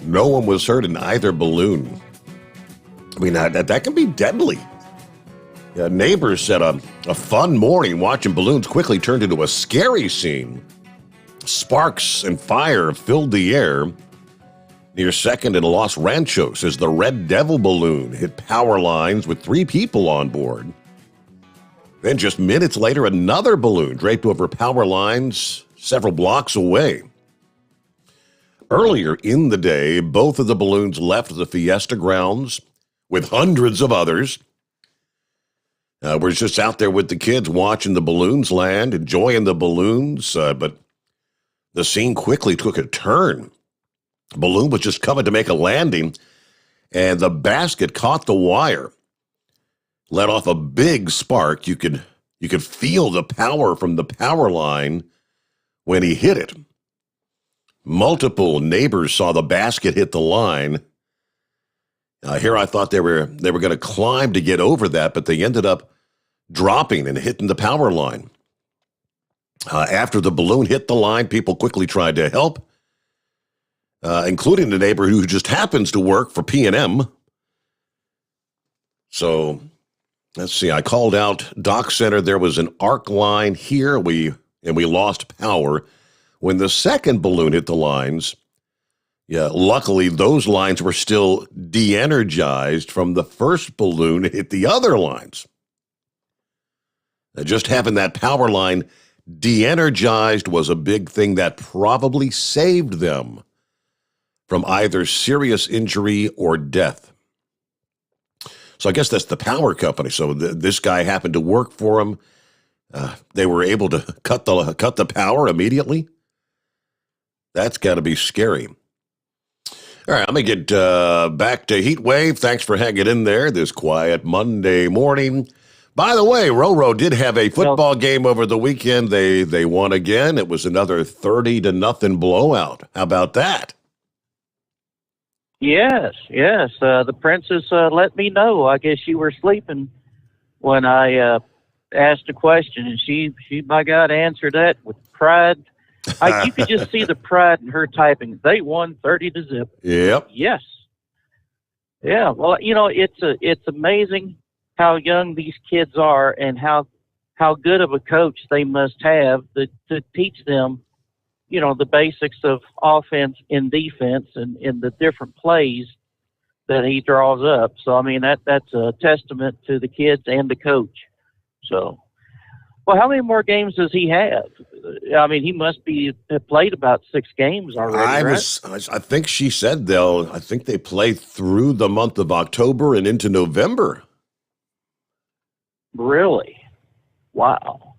no one was hurt in either balloon. I mean, that can be deadly. Neighbors said a fun morning watching balloons quickly turned into a scary scene. Sparks and fire filled the air near 2nd and Los Ranchos as the Red Devil balloon hit power lines with 3 people on board. Then just minutes later, another balloon draped over power lines several blocks away. Earlier in the day, both of the balloons left the Fiesta grounds with hundreds of others. We're just out there with the kids watching the balloons land, enjoying the balloons, but the scene quickly took a turn. The balloon was just coming to make a landing, and the basket caught the wire, let off a big spark. You could feel the power from the power line when he hit it. Multiple neighbors saw the basket hit the line. Here I thought they were going to climb to get over that, but they ended up dropping and hitting the power line. After the balloon hit the line, people quickly tried to help, including the neighbor who just happens to work for P&M. So, let's see. I called out Dock Center. There was an arc line here, and we lost power. When the second balloon hit the lines, luckily those lines were still de-energized from the first balloon to hit the other lines. Just having that power line de-energized was a big thing that probably saved them from either serious injury or death. So I guess that's the power company. So this guy happened to work for them. They were able to cut the power immediately. That's got to be scary. All right, I'm going to get back to Heat Wave. Thanks for hanging in there this quiet Monday morning. By the way, Roro did have a football game over the weekend. They won again. It was another 30-0 blowout. How about that? Yes. The princess let me know. I guess you were sleeping when I asked a question, and she by God answered that with pride. You could just see the pride in her typing. They won 30-0. Yep. Yes. Yeah. Well, it's amazing how young these kids are and how good of a coach they must have to teach them, the basics of offense and defense and the different plays that he draws up. So, I mean, that's a testament to the kids and the coach. So, well, how many more games does he have? I mean, he must have played about 6 games already, right? I think she said I think they play through the month of October and into November. Really? Wow.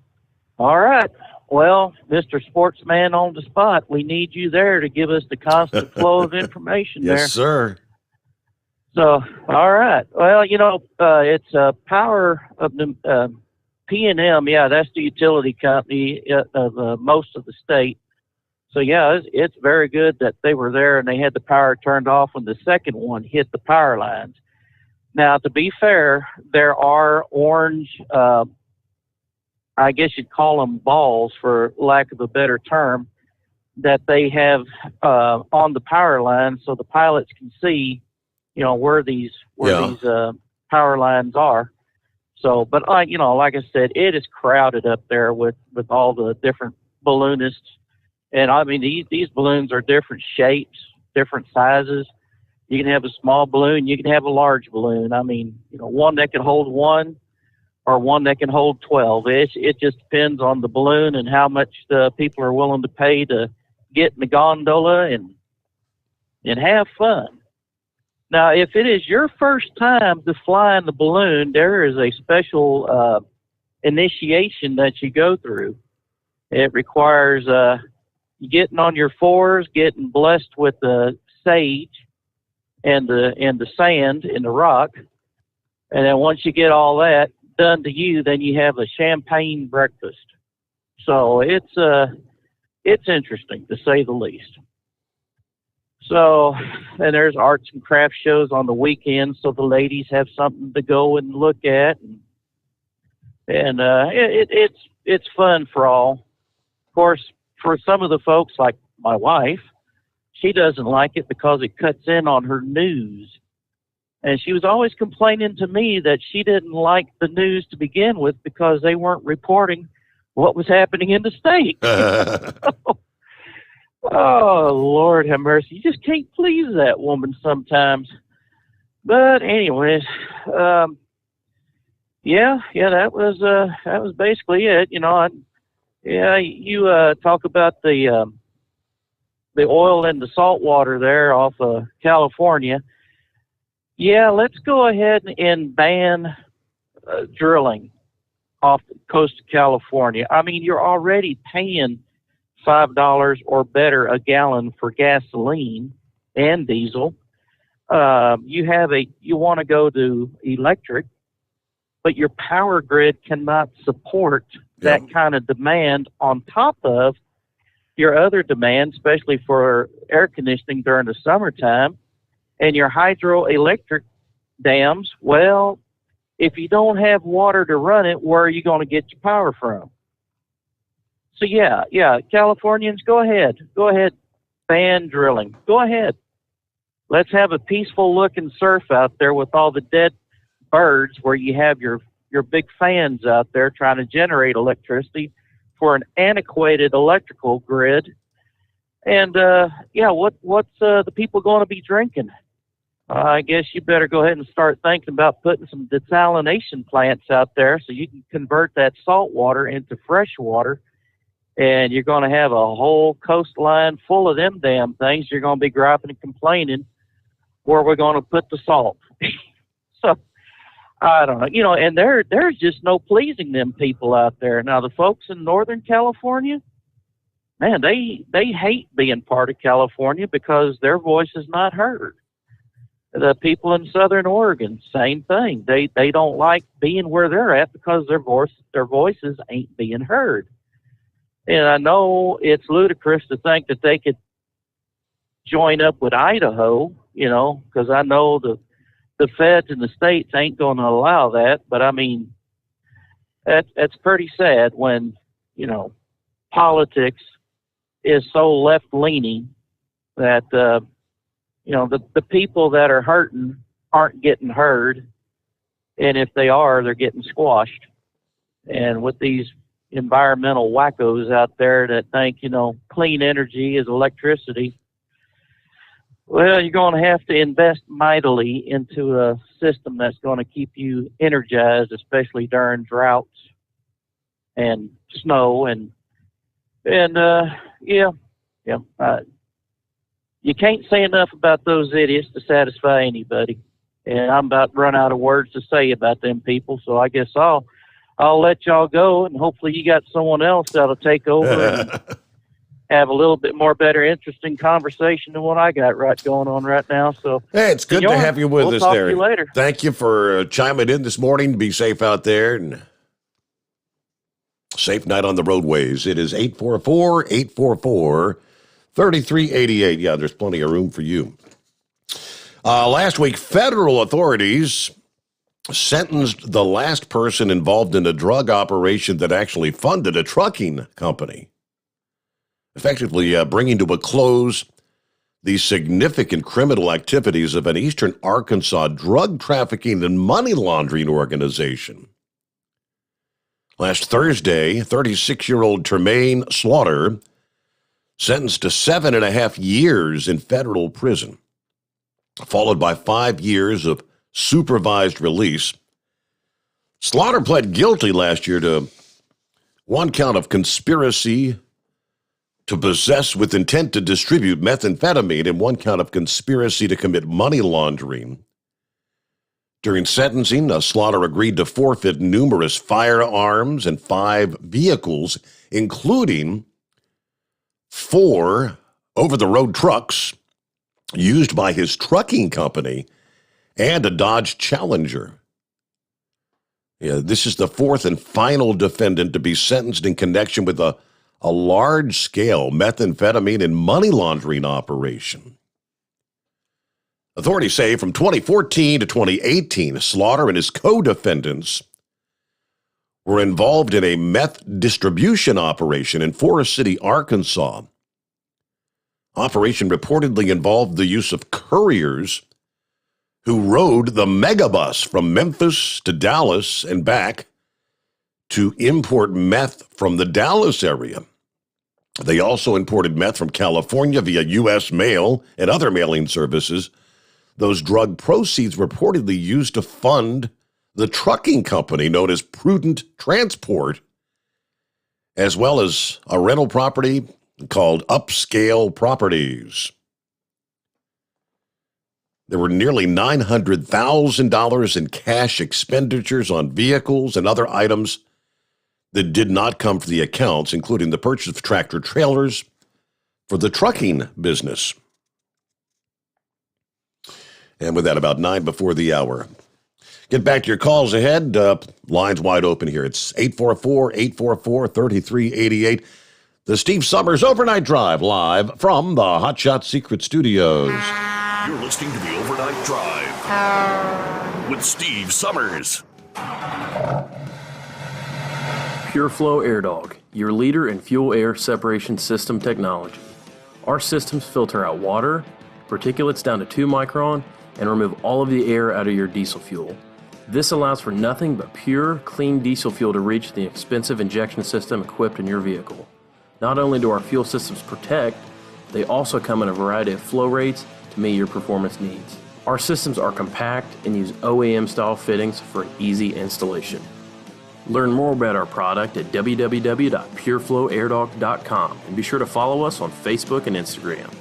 All right. Well, Mr. Sportsman on the spot, we need you there to give us the constant flow of information there. Yes, sir. So, all right. Well, it's Power of the P&M. Yeah, that's the utility company of most of the state. So, yeah, it's very good that they were there and they had the power turned off when the second one hit the power lines. Now, to be fair, there are orange, I guess you'd call them balls for lack of a better term, that they have on the power line so the pilots can see, where these power lines are. So, but like I said, it is crowded up there with all the different balloonists. And I mean, these balloons are different shapes, different sizes. You can have a small balloon, you can have a large balloon. I mean, one that can hold 1 or one that can hold 12. It just depends on the balloon and how much the people are willing to pay to get in the gondola and have fun. Now, if it is your first time to fly in the balloon, there is a special initiation that you go through. It requires getting on your 4s, getting blessed with the sage and the sand and the rock. And then once you get all that done to you, then you have a champagne breakfast. So it's interesting, to say the least. So, and there's arts and crafts shows on the weekends, so the ladies have something to go and look at, and it's fun for all. Of course, for some of the folks like my wife, she doesn't like it because it cuts in on her news. And she was always complaining to me that she didn't like the news to begin with because they weren't reporting what was happening in the state. Oh, Lord have mercy. You just can't please that woman sometimes. But anyways, that was basically it. You talk about the oil and the salt water there off of California. Yeah, let's go ahead and ban drilling off the coast of California. I mean, you're already paying $5 or better a gallon for gasoline and diesel. You want to go to electric, but your power grid cannot support that kind of demand on top of your other demand, especially for air conditioning during the summertime. And your hydroelectric dams, well, if you don't have water to run it, where are you going to get your power from? So yeah, Californians, go ahead, ban drilling. Go ahead. Let's have a peaceful looking surf out there with all the dead birds where you have your big fans out there trying to generate electricity for an antiquated electrical grid. And what's the people going to be drinking? I guess you better go ahead and start thinking about putting some desalination plants out there so you can convert that salt water into fresh water. And you're going to have a whole coastline full of them damn things. You're going to be griping and complaining where we're going to put the salt. So, I don't know. And there's just no pleasing them people out there. Now, the folks in Northern California, man, they hate being part of California because their voice is not heard. The people in Southern Oregon, same thing. They don't like being where they're at because their voices ain't being heard. And I know it's ludicrous to think that they could join up with Idaho, because I know the feds in the states ain't going to allow that. But I mean, that's pretty sad when, politics is so left-leaning that, the people that are hurting aren't getting heard. And if they are, they're getting squashed. And with these environmental wackos out there that think, clean energy is electricity, well, you're going to have to invest mightily into a system that's going to keep you energized, especially during droughts and snow you can't say enough about those idiots to satisfy anybody. And I'm about to run out of words to say about them people, so I guess I'll let y'all go, and hopefully you got someone else that'll take over and have a little bit more better, interesting conversation than what I got going on right now. So, hey, it's good to have you with us talk there. To you later. Thank you for chiming in this morning. Be safe out there and safe night on the roadways. It is 844-844-3388. Yeah, there's plenty of room for you. Last week, federal authorities sentenced the last person involved in a drug operation that actually funded a trucking company, effectively bringing to a close the significant criminal activities of an eastern Arkansas drug trafficking and money laundering organization. Last Thursday, 36-year-old Tremaine Slaughter, sentenced to 7.5 years in federal prison, followed by 5 years of supervised release. Slaughter pled guilty last year to one count of conspiracy to possess with intent to distribute methamphetamine and one count of conspiracy to commit money laundering. During sentencing, Slaughter agreed to forfeit numerous firearms and 5 vehicles, including 4 over-the-road trucks used by his trucking company and a Dodge Challenger. Yeah, this is the 4th and final defendant to be sentenced in connection with a large-scale methamphetamine and money laundering operation. Authorities say from 2014 to 2018, Slaughter and his co-defendants were involved in a meth distribution operation in Forest City, Arkansas. Operation reportedly involved the use of couriers who rode the megabus from Memphis to Dallas and back to import meth from the Dallas area. They also imported meth from California via U.S. mail and other mailing services. Those drug proceeds reportedly used to fund the trucking company known as Prudent Transport, as well as a rental property called Upscale Properties. There were nearly $900,000 in cash expenditures on vehicles and other items that did not come from the accounts, including the purchase of tractor trailers for the trucking business. And with that, about 9 before the hour. Get back to your calls ahead. Lines wide open here. It's 844-844-3388. The Steve Sommers Overnight Drive, live from the Hot Shot Secret Studios. You're listening to the Overnight Drive with Steve Sommers. Pure Flow Air Dog, your leader in fuel air separation system technology. Our systems filter out water, particulates down to 2 micron, and remove all of the air out of your diesel fuel. This allows for nothing but pure, clean diesel fuel to reach the expensive injection system equipped in your vehicle. Not only do our fuel systems protect, they also come in a variety of flow rates to meet your performance needs. Our systems are compact and use OEM-style fittings for easy installation. Learn more about our product at www.pureflowairdog.com and be sure to follow us on Facebook and Instagram.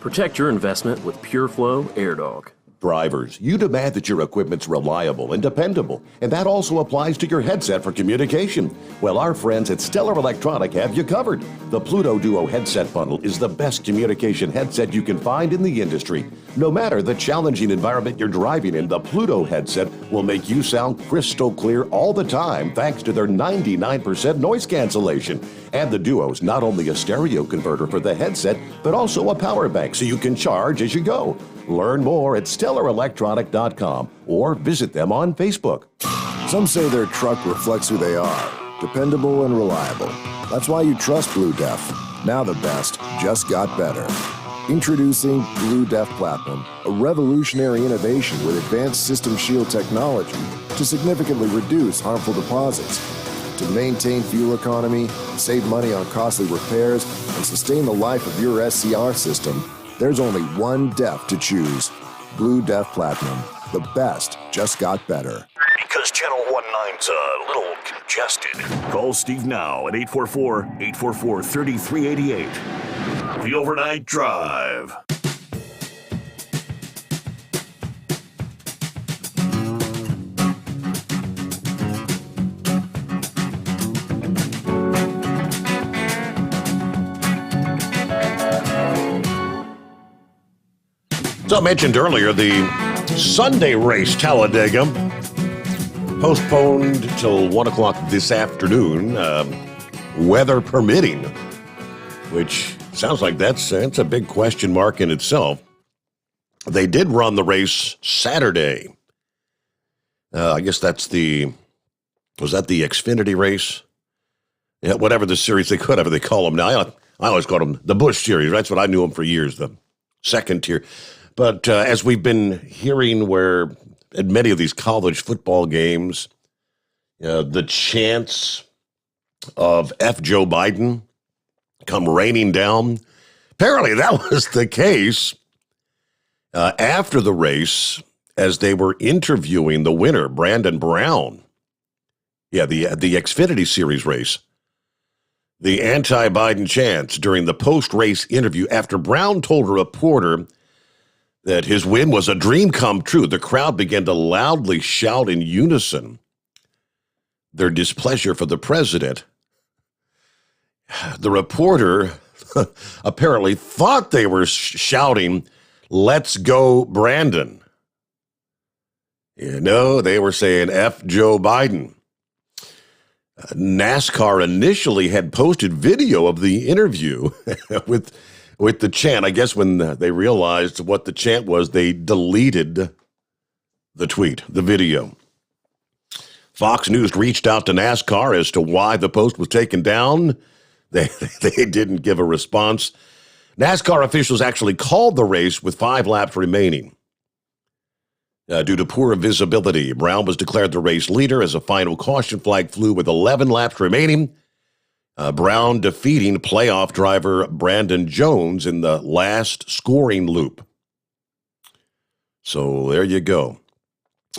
Protect your investment with Pure Flow Air Dog. Drivers, you demand that your equipment's reliable and dependable, and that also applies to your headset for communication. Well, our friends at Stellar Electronic have you covered. The Pluto Duo headset bundle is the best communication headset you can find in the industry. No matter the challenging environment you're driving in, the Pluto headset will make you sound crystal clear all the time thanks to their 99% noise cancellation. And the Duo's not only a stereo converter for the headset, but also a power bank so you can charge as you go. Learn more at StellarElectronic.com or visit them on Facebook. Some say their truck reflects who they are, dependable and reliable. That's why you trust Blue Def. Now the best just got better. Introducing Blue Def Platinum, a revolutionary innovation with advanced System Shield technology to significantly reduce harmful deposits. To maintain fuel economy, save money on costly repairs, and sustain the life of your SCR system, there's only one DEF to choose. Blue Def Platinum. The best just got better. Because Channel 19's a little congested. Call Steve now at 844-844-3388. The Overnight Drive. So I mentioned earlier the Sunday race, Talladega, postponed till 1 o'clock this afternoon, weather permitting, which sounds like that's a big question mark in itself. They did run the race Saturday. I guess was that the Xfinity race? Yeah, whatever the series they call them now. I always called them the Busch series. That's what I knew them for years, the second tier. But as we've been hearing where at many of these college football games, the chance of F. Joe Biden come raining down, apparently that was the case after the race as they were interviewing the winner, Brandon Brown. Yeah, the Xfinity Series race. The anti-Biden chance during the post-race interview after Brown told a reporter that his win was a dream come true. The crowd began to loudly shout in unison their displeasure for the president. The reporter apparently thought they were shouting, "Let's go, Brandon." They were saying, "F. Joe Biden." NASCAR initially had posted video of the interview with the chant. I guess when they realized what the chant was, they deleted the tweet, the video. Fox News reached out to NASCAR as to why the post was taken down. They didn't give a response. NASCAR officials actually called the race with 5 laps remaining. Due to poor visibility, Brown was declared the race leader as a final caution flag flew with 11 laps remaining. Brown defeating playoff driver Brandon Jones in the last scoring loop. So there you go.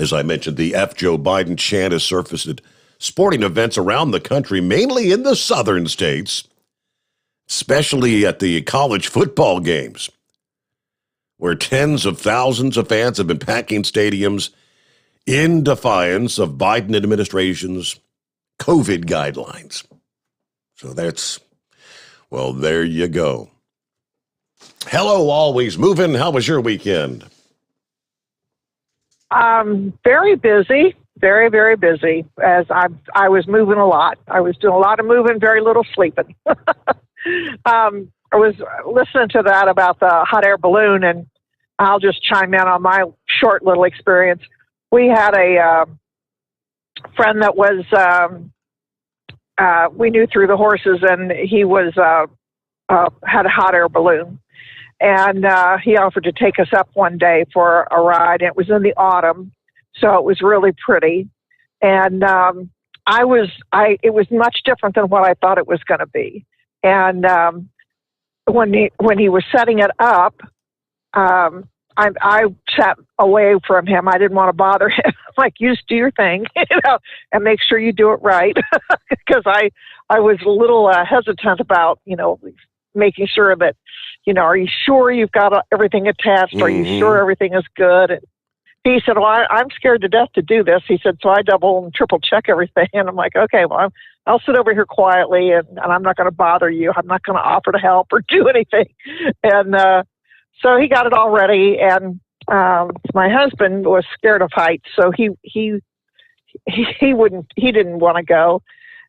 As I mentioned, the F. Joe Biden chant has surfaced at sporting events around the country, mainly in the southern states, especially at the college football games, where tens of thousands of fans have been packing stadiums in defiance of Biden administration's COVID guidelines. So there you go. Hello, always moving. How was your weekend? Very busy, very, very busy, as I was moving a lot. I was doing a lot of moving, very little sleeping. I was listening to that about the hot air balloon, and I'll just chime in on my short little experience. We had a friend that was, we knew through the horses, and he was had a hot air balloon. And he offered to take us up one day for a ride. It was in the autumn, so it was really pretty. And it was much different than what I thought it was going to be. And when he was setting it up, I sat away from him. I didn't want to bother him. Like, you just do your thing, and make sure you do it right. Because I was a little hesitant about, making sure that, are you sure you've got everything attached? Mm-hmm. Are you sure everything is good? he said, well, I'm scared to death to do this. He said, so I double and triple check everything. And I'm like, okay, well, I'll sit over here quietly and I'm not going to bother you. I'm not going to offer to help or do anything. And so he got it all ready. And my husband was scared of heights, so he didn't want to go.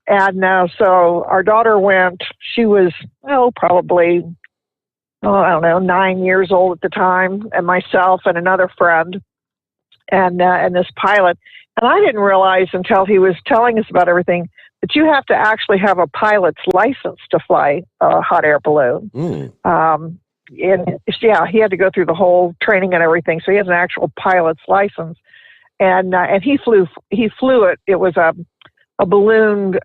And so our daughter went. She was probably I don't know, 9 years old at the time, and myself and another friend, and this pilot. And I didn't realize until he was telling us about everything that you have to actually have a pilot's license to fly a hot air balloon. And he had to go through the whole training and everything. So he has an actual pilot's license, and he flew it. It was a balloon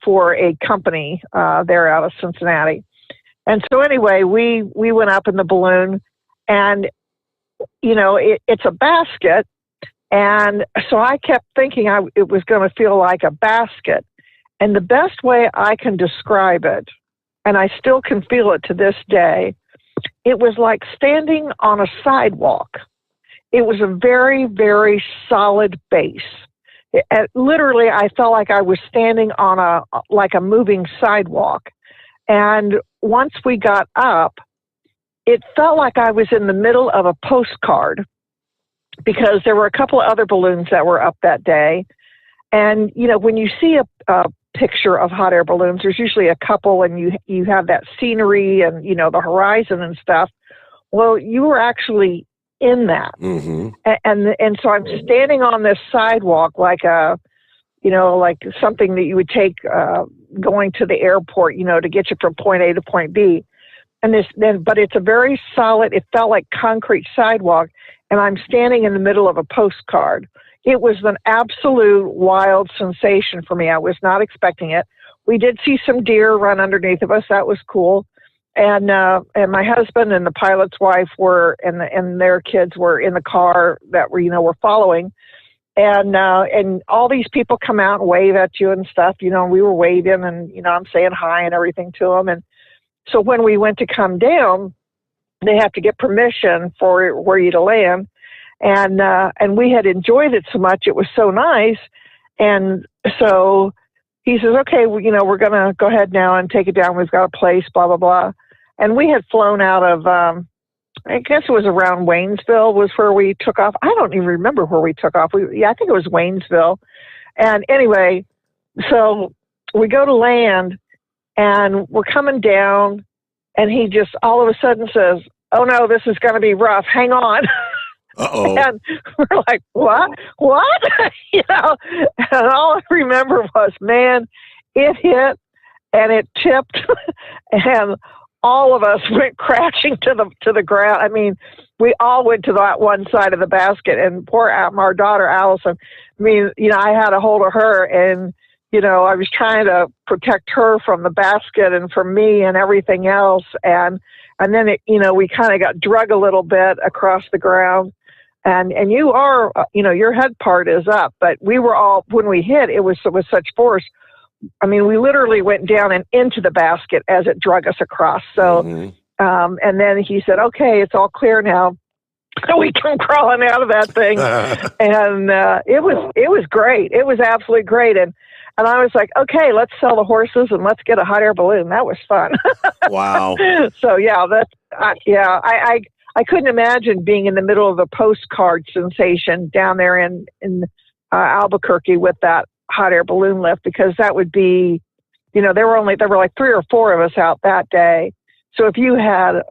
for a company there out of Cincinnati. And so anyway, we went up in the balloon, and it's a basket. And so I kept thinking it was going to feel like a basket. And the best way I can describe it, and I still can feel it to this day, it was like standing on a sidewalk. It was a very, very solid base. Literally, I felt like I was standing on a moving sidewalk. And once we got up, it felt like I was in the middle of a postcard, because there were a couple of other balloons that were up that day. And, when you see a picture of hot air balloons, there's usually a couple, and you have that scenery and, the horizon and stuff. Well, you were actually in that. Mm-hmm. And so I'm standing on this sidewalk like like something that you would take going to the airport, to get you from point A to point B. But it's a very solid, it felt like concrete sidewalk, and I'm standing in the middle of a postcard. It was an absolute wild sensation for me. I was not expecting it. We did see some deer run underneath of us. That was cool. And my husband and the pilot's wife and their kids were in the car that were following. And all these people come out and wave at you and stuff, and we were waving, and, I'm saying hi and everything to them. And so when we went to come down, they have to get permission for you to land. And we had enjoyed it so much. It was so nice. And so he says, okay, we're going to go ahead now and take it down. We've got a place, blah, blah, blah. And we had flown out of, I guess it was around Waynesville was where we took off. I don't even remember where we took off. I think it was Waynesville. And anyway, so we go to land, and we're coming down, and he just all of a sudden says, oh no, this is going to be rough. Hang on. Uh-oh. And we're like, what? And all I remember was, man, it hit and it tipped and all of us went crashing to the ground. I mean, we all went to that one side of the basket, and poor our daughter, Allison, I had a hold of her, and, I was trying to protect her from the basket and from me and everything else. And then we kind of got drug a little bit across the ground, and you are, your head part is up, but we were all, when we hit, it was with such force. We literally went down and into the basket as it drug us across. So, and then he said, okay, it's all clear now. We come crawling out of that thing. And it was great. It was absolutely great. And I was like, okay, let's sell the horses and let's get a hot air balloon. That was fun. Wow. So yeah, I couldn't imagine being in the middle of a postcard sensation down there in Albuquerque with that hot air balloon lift, because that would be, there were like 3 or 4 of us out that day. So if you had,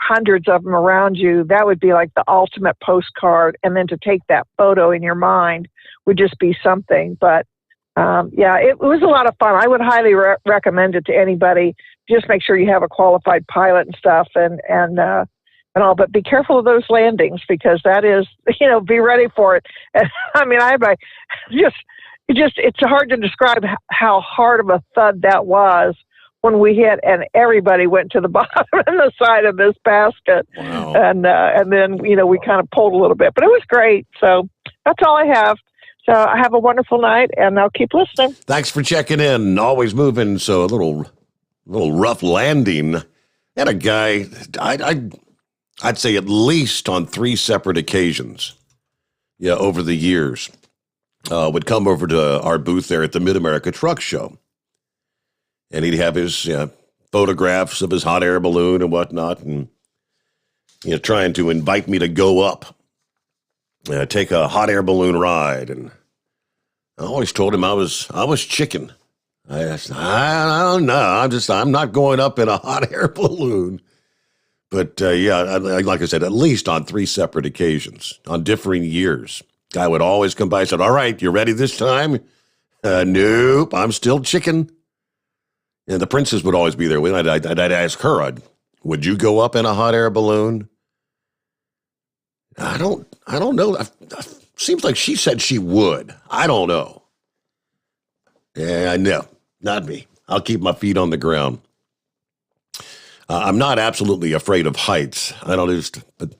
hundreds of them around you, that would be like the ultimate postcard. And then to take that photo in your mind would just be something. But it was a lot of fun. I would highly recommend it to anybody. Just make sure you have a qualified pilot and stuff, and all. But be careful of those landings, because that is, be ready for it. And, it's hard to describe how hard of a thud that was when we hit, and everybody went to the bottom and the side of this basket. Wow. And then, we kind of pulled a little bit, but it was great. So that's all I have. So I have a wonderful night, and I'll keep listening. Thanks for checking in. Always moving, so a little rough landing. And a guy, I'd say at least on 3 separate occasions, over the years, would come over to our booth there at the Mid-America Truck Show. And he'd have his photographs of his hot air balloon and whatnot, and trying to invite me to go up, take a hot air balloon ride. And I always told him I was chicken. I don't know. I'm not going up in a hot air balloon. But like I said, at least on 3 separate occasions, on differing years, guy would always come by and said, "All right, you ready this time?" Nope, I'm still chicken. And the princess would always be there. I'd ask her, "Would you go up in a hot air balloon?" I don't know. Seems like she said she would. I don't know. Yeah, no, not me. I'll keep my feet on the ground. I'm not absolutely afraid of heights. But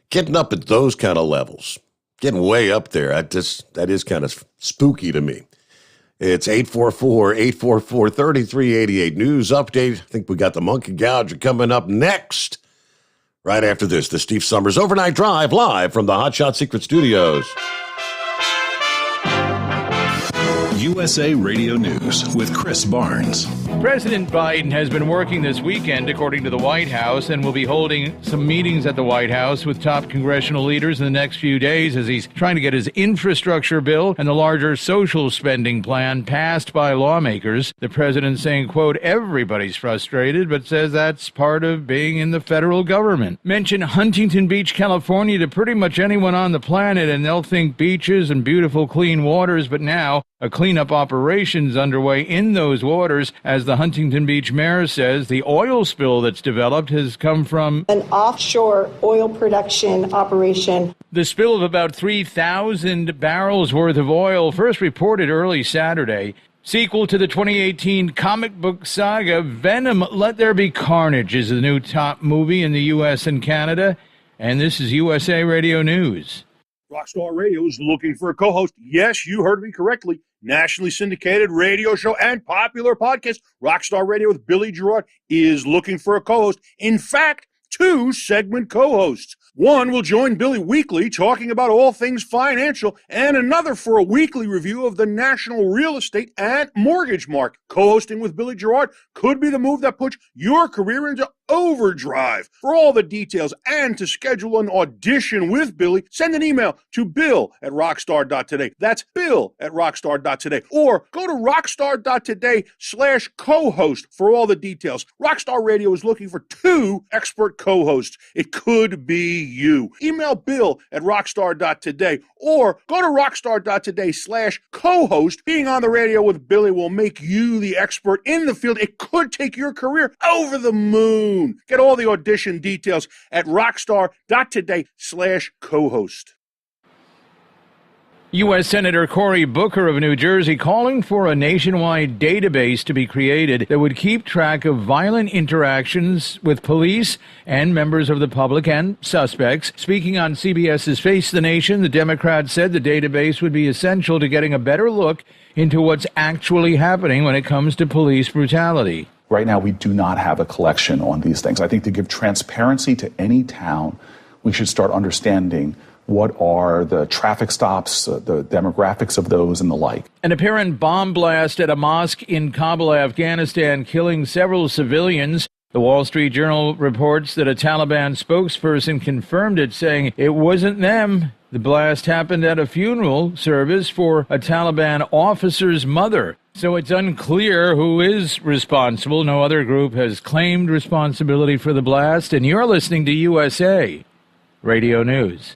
getting up at those kind of levels, getting way up there, that is kind of spooky to me. It's 844-844-3388. News update. I think we got the Monkey Gouger coming up next. Right after this, the Steve Sommers Overnight Drive live from the Hot Shot Secret Studios. USA Radio News with Chris Barnes. President Biden has been working this weekend, according to the White House, and will be holding some meetings at the White House with top congressional leaders in the next few days as he's trying to get his infrastructure bill and the larger social spending plan passed by lawmakers. The president saying, quote, "Everybody's frustrated," but says that's part of being in the federal government. Mention Huntington Beach, California to pretty much anyone on the planet, and they'll think beaches and beautiful clean waters, but now a cleanup operation's underway in those waters. As the Huntington Beach mayor says, the oil spill that's developed has come from an offshore oil production operation. The spill of about 3,000 barrels worth of oil, first reported early Saturday. Sequel to the 2018 comic book saga, Venom: Let There Be Carnage is the new top movie in the U.S. and Canada. And this is USA Radio News. Rockstar Radio is looking for a co-host. Yes, you heard me correctly. Nationally syndicated radio show and popular podcast, Rockstar Radio with Billy Gerard, is looking for a co-host. In fact, 2 segment co-hosts. One will join Billy weekly talking about all things financial, and another for a weekly review of the national real estate and mortgage market. Co-hosting with Billy Gerard could be the move that puts your career into overdrive. For all the details and to schedule an audition with Billy, send an email to bill@rockstar.today. That's bill@rockstar.today. Or go to rockstar.today/co-host for all the details. Rockstar Radio is looking for 2 expert co-hosts. It could be you. Email bill@rockstar.today or go to rockstar.today/co-host. Being on the radio with Billy will make you the expert in the field. It could take your career over the moon. Get all the audition details at rockstar.today/co-host. U.S. Senator Cory Booker of New Jersey calling for a nationwide database to be created that would keep track of violent interactions with police and members of the public and suspects. Speaking on CBS's Face the Nation, the Democrat said the database would be essential to getting a better look into what's actually happening when it comes to police brutality. Right now, we do not have a collection on these things. I think to give transparency to any town, we should start understanding what are the traffic stops, the demographics of those, and the like. An apparent bomb blast at a mosque in Kabul, Afghanistan, killing several civilians. The Wall Street Journal reports that a Taliban spokesperson confirmed it, saying it wasn't them. The blast happened at a funeral service for a Taliban officer's mother. So it's unclear who is responsible. No other group has claimed responsibility for the blast. And you're listening to USA Radio News.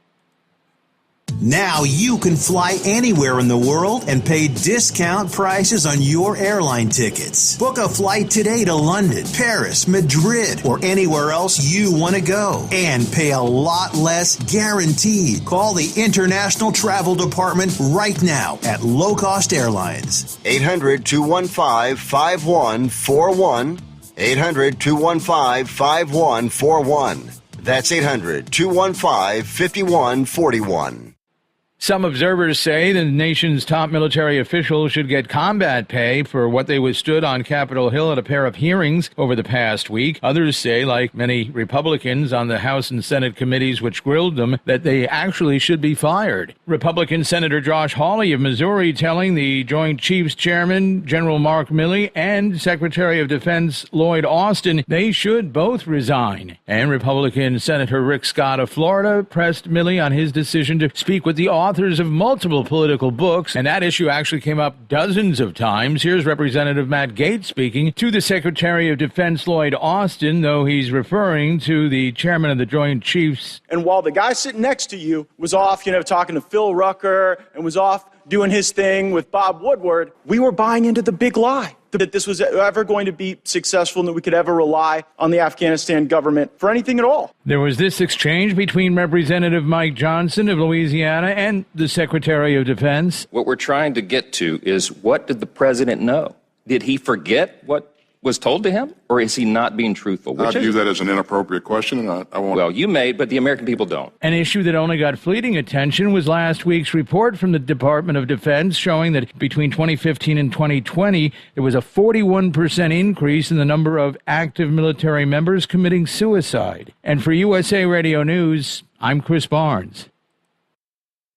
Now you can fly anywhere in the world and pay discount prices on your airline tickets. Book a flight today to London, Paris, Madrid, or anywhere else you want to go. And pay a lot less guaranteed. Call the International Travel Department right now at Low Cost Airlines. 800-215-5141. 800-215-5141. That's 800-215-5141. Some observers say the nation's top military officials should get combat pay for what they withstood on Capitol Hill at a pair of hearings over the past week. Others say, like many Republicans on the House and Senate committees which grilled them, that they actually should be fired. Republican Senator Josh Hawley of Missouri telling the Joint Chiefs Chairman, General Mark Milley, and Secretary of Defense Lloyd Austin they should both resign. And Republican Senator Rick Scott of Florida pressed Milley on his decision to speak with the authors of multiple political books, and that issue actually came up dozens of times. Here's Representative Matt Gaetz speaking to the Secretary of Defense Lloyd Austin, though he's referring to the chairman of the Joint Chiefs. And while the guy sitting next to you was off, talking to Phil Rucker and was off doing his thing with Bob Woodward, we were buying into the big lie that this was ever going to be successful and that we could ever rely on the Afghanistan government for anything at all. There was this exchange between Representative Mike Johnson of Louisiana and the Secretary of Defense. What we're trying to get to is, what did the president know? Did he forget what was told to him, or is he not being truthful? I view that as an inappropriate question, and I won't. Well, you may, but the American people don't. An issue that only got fleeting attention was last week's report from the Department of Defense showing that between 2015 and 2020, there was a 41% increase in the number of active military members committing suicide. And for USA Radio News, I'm Chris Barnes.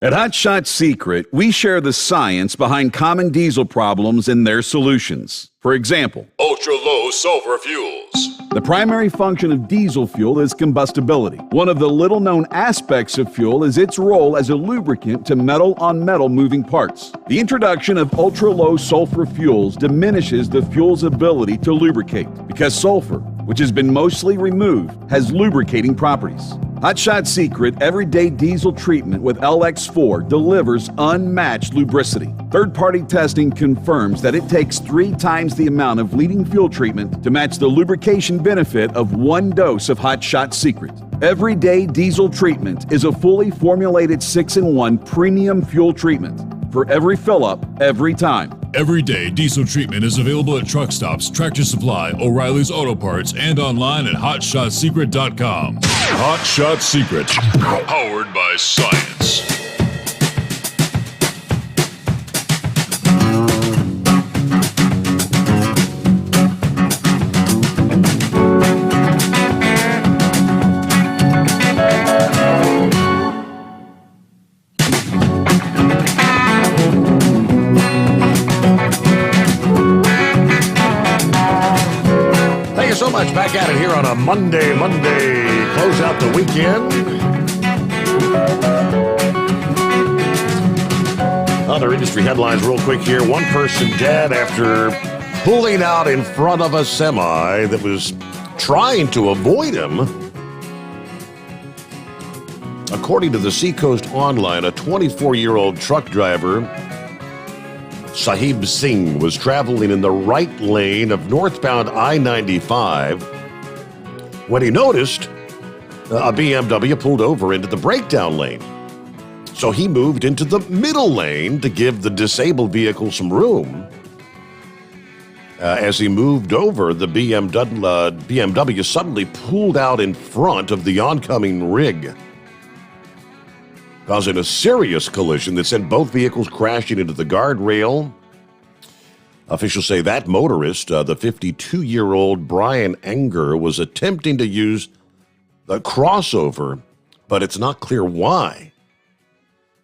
At Hot Shot Secret, we share the science behind common diesel problems and their solutions. For example, ultra-low sulfur fuels. The primary function of diesel fuel is combustibility. One of the little-known aspects of fuel is its role as a lubricant to metal-on-metal moving parts. The introduction of ultra-low sulfur fuels diminishes the fuel's ability to lubricate because sulfur, which has been mostly removed, has lubricating properties. Hot Shot Secret Everyday Diesel Treatment with LX4 delivers unmatched lubricity. Third-party testing confirms that it takes 3 times the amount of leading fuel treatment to match the lubrication benefit of 1 dose of Hot Shot Secret. Everyday Diesel Treatment is a fully formulated 6-in-1 premium fuel treatment for every fill-up, every time. Everyday Diesel Treatment is available at truck stops, Tractor Supply, O'Reilly's Auto Parts, and online at HotShotSecret.com. Hot Shot Secret, powered by science. So much back at it here on a Monday, close out the weekend. Other industry headlines real quick here. 1 person dead after pulling out in front of a semi that was trying to avoid him. According to the Seacoast Online, a 24-year-old truck driver, Sahib Singh, was traveling in the right lane of northbound I-95 when he noticed a BMW pulled over into the breakdown lane. So he moved into the middle lane to give the disabled vehicle some room. As he moved over, the BMW suddenly pulled out in front of the oncoming rig, causing a serious collision that sent both vehicles crashing into the guardrail. Officials say that motorist, the 52-year-old Brian Enger, was attempting to use the crossover, but it's not clear why.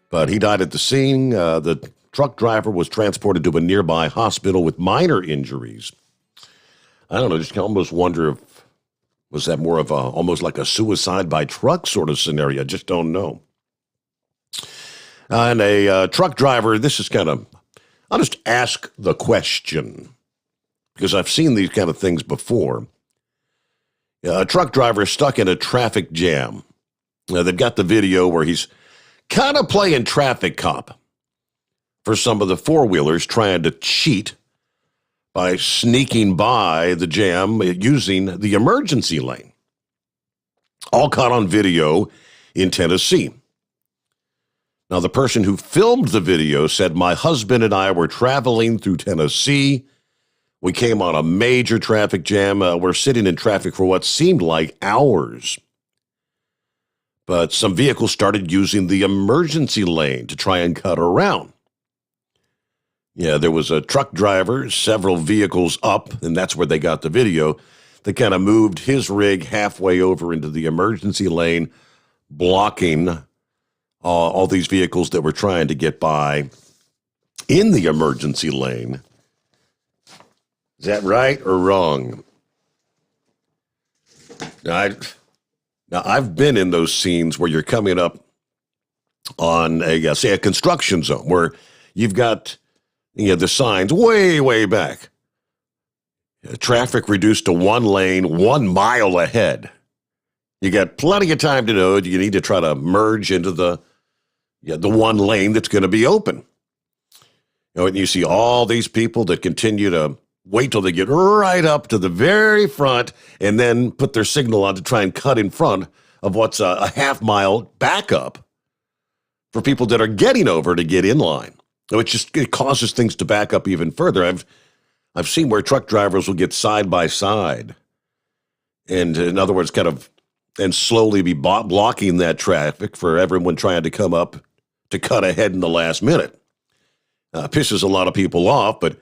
But he died at the scene. The truck driver was transported to a nearby hospital with minor injuries. I don't know, just almost wonder if was that more of a almost like a suicide by truck sort of scenario. I just don't know. And a truck driver, this is kind of, I'll just ask the question because I've seen these kind of things before. A truck driver stuck in a traffic jam. They've got the video where he's kind of playing traffic cop for some of the four-wheelers trying to cheat by sneaking by the jam using the emergency lane. All caught on video in Tennessee. Now, the person who filmed the video said, "My husband and I were traveling through Tennessee. We came on a major traffic jam. We're sitting in traffic for what seemed like hours. But some vehicles started using the emergency lane to try and cut around. Yeah, there was a truck driver, several vehicles up, and that's where they got the video, that kind of moved his rig halfway over into the emergency lane, blocking all these vehicles that were trying to get by in the emergency lane. Is that right or wrong? Now, I've been in those scenes where you're coming up on say a construction zone where you've got the signs way, way back. Traffic reduced to one lane, 1 mile ahead. You got plenty of time to know you need to try to merge into the one lane that's going to be open. And you see all these people that continue to wait till they get right up to the very front and then put their signal on to try and cut in front of what's a half-mile backup for people that are getting over to get in line. So it causes things to back up even further. I've seen where truck drivers will get side by side, and in other words, and slowly be blocking that traffic for everyone trying to come up to cut ahead in the last minute. Pisses a lot of people off, but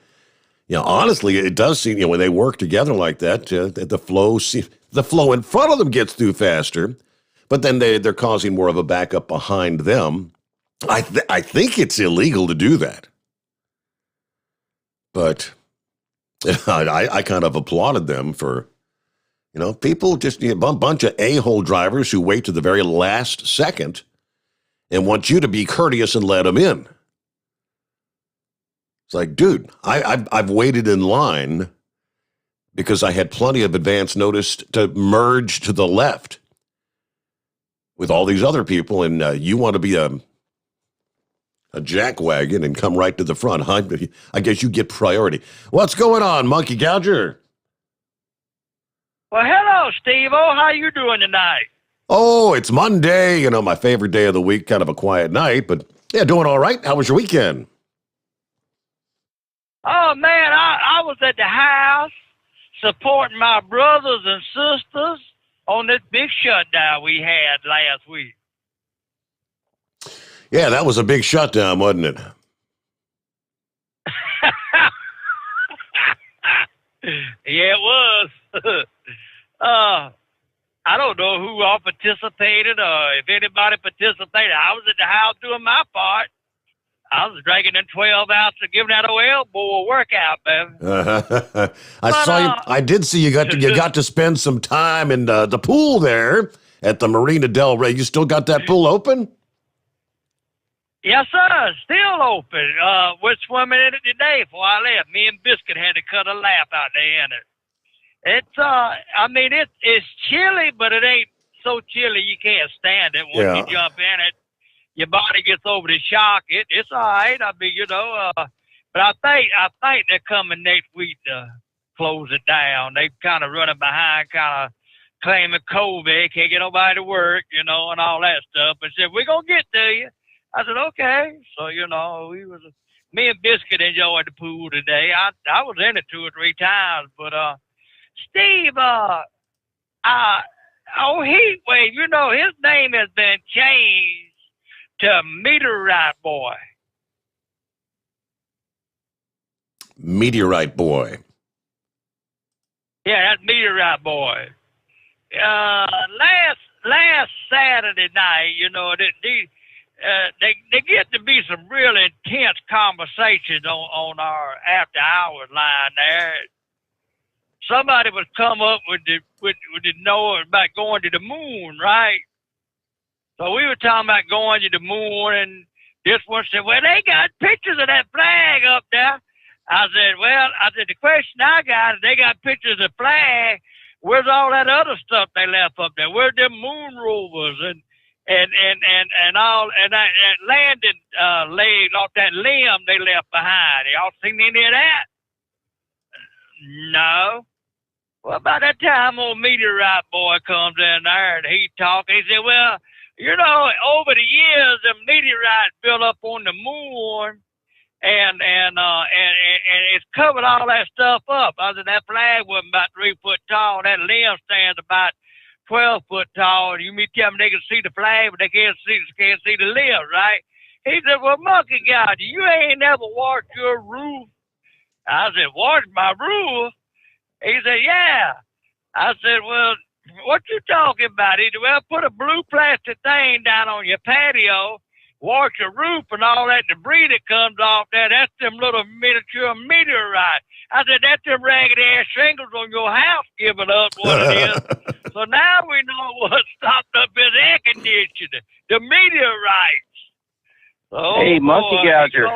honestly, it does seem when they work together like that, the flow in front of them gets through faster, but then they're causing more of a backup behind them. I think it's illegal to do that, but I kind of applauded them for, people just a bunch of a-hole drivers who wait to the very last second and want you to be courteous and let them in. It's like, dude, I've waited in line because I had plenty of advance notice to merge to the left with all these other people, and you want to be a jackwagon and come right to the front, huh? I guess you get priority. What's going on, Monkey Gouger? Well, hello, Steve-O. How you doing tonight? Oh, it's Monday, my favorite day of the week, kind of a quiet night, but yeah, doing all right. How was your weekend? Oh, man, I was at the house supporting my brothers and sisters on this big shutdown we had last week. Yeah, that was a big shutdown, wasn't it? Yeah, it was. I don't know who all participated or if anybody participated. I was at the house doing my part. I was drinking in 12 ounces and giving that old elbow a workout, man. I did see you got to spend some time in the pool there at the Marina Del Rey. You still got that pool open? Yes, sir. Still open. We're swimming in it today before I left. Me and Biscuit had to cut a lap out there in it. It's chilly, but it ain't so chilly you can't stand it. Once you jump in it, your body gets over the shock. It's all right. But I think they're coming next week to close it down. They kind of running behind, kind of claiming COVID, can't get nobody to work, and all that stuff. But said, we're going to get to you. I said, okay. So, me and Biscuit enjoyed the pool today. I was in it 2 or 3 times, but, Steve, Heatwave, his name has been changed to Meteorite Boy. Meteorite Boy. Yeah, that's Meteorite Boy. Last Saturday night, they get to be some real intense conversations on our after hours line there. Somebody would come up with the knowledge about going to the moon, right? So we were talking about going to the moon, and this one said, well, they got pictures of that flag up there. I said, the question I got is they got pictures of the flag. Where's all that other stuff they left up there? Where's them moon rovers and all and that landing leg off that limb they left behind? Y'all seen any of that? No. Well, about that time, old Meteorite Boy comes in there and he talking. He said, well, over the years, the meteorites built up on the moon and it's covered all that stuff up. I said, that flag wasn't about 3 foot tall. That limb stands about 12 foot tall, and you meet them, they can see the flag, but they can't see the limbs, right? He said, well, monkey God, you ain't never washed your roof. I said, wash my roof? He said, yeah. I said, well, what you talking about? He said, well, put a blue plastic thing down on your patio, wash your roof and all that debris that comes off there. That's them little miniature meteorites. I said, that's them raggedy-ass shingles on your house giving up what it is. So now we know what stopped up his air conditioning, the meteorites. Oh, hey, monkey boy, gouger.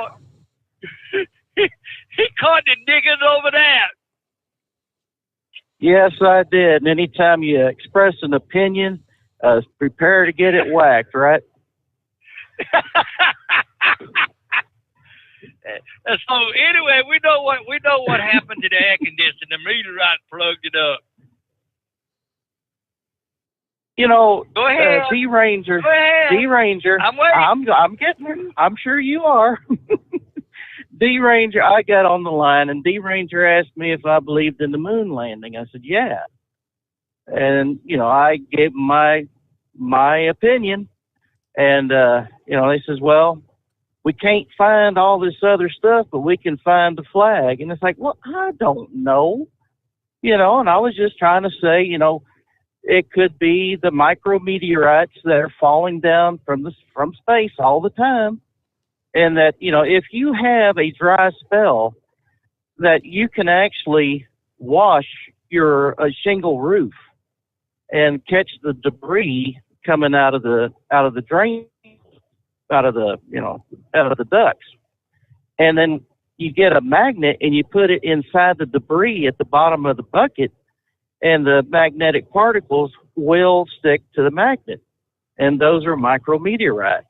He caught the diggers over there. Yes, I did. And anytime you express an opinion, prepare to get it whacked, right? So anyway, we know what happened to the air conditioner. The meteorite plugged it up. You know, Go ahead. D-Ranger. Go ahead. D-Ranger. I'm waiting. I'm getting there. I'm sure you are. D-Ranger, I got on the line, and D-Ranger asked me if I believed in the moon landing. I said, yeah. And, you know, I gave my opinion. And, you know, they says, well, we can't find all this other stuff, but we can find the flag. And it's like, well, I don't know. You know, and I was just trying to say, you know, it could be the micrometeorites that are falling down from space all the time. And that, you know, if you have a dry spell, that you can actually wash your shingle roof and catch the debris coming out of the drain, out of the ducts. And then you get a magnet and you put it inside the debris at the bottom of the bucket, and the magnetic particles will stick to the magnet. And those are micrometeorites.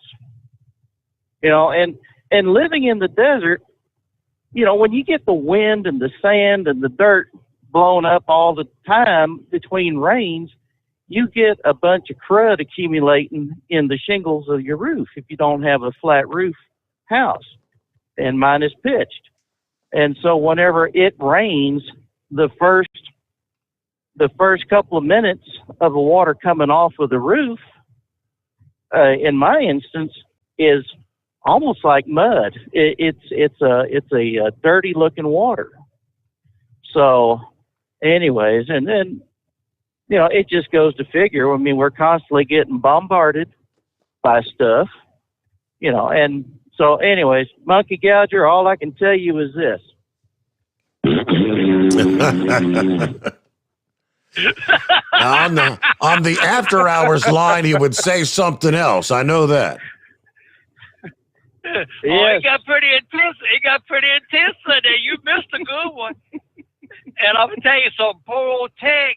You know, and living in the desert, you know, when you get the wind and the sand and the dirt blown up all the time between rains, you get a bunch of crud accumulating in the shingles of your roof if you don't have a flat roof house. And mine is pitched. And so whenever it rains, the first couple of minutes of the water coming off of the roof, in my instance, is almost like mud. It's a dirty looking water. So, anyways, and then, you know, it just goes to figure. I mean, we're constantly getting bombarded by stuff, you know. And so, anyways, monkey gouger, all I can tell you is this. on the after hours line, he would say something else. I know that. Oh, he got pretty intense. Today. You missed a good one. And I'm gonna tell you something. Poor old Tex,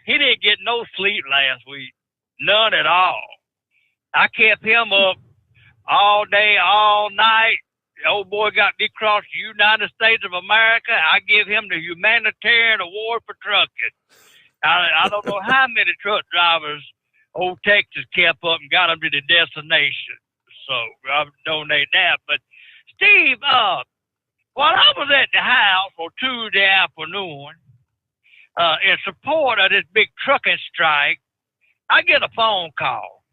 he didn't get no sleep last week, none at all. I kept him up all day, all night. The old boy got me across the United States of America. I give him the humanitarian award for trucking. I don't know how many truck drivers old Texas kept up and got him to the destination. So I donate that. But Steve, while I was at the house on Tuesday afternoon, in support of this big trucking strike, I get a phone call.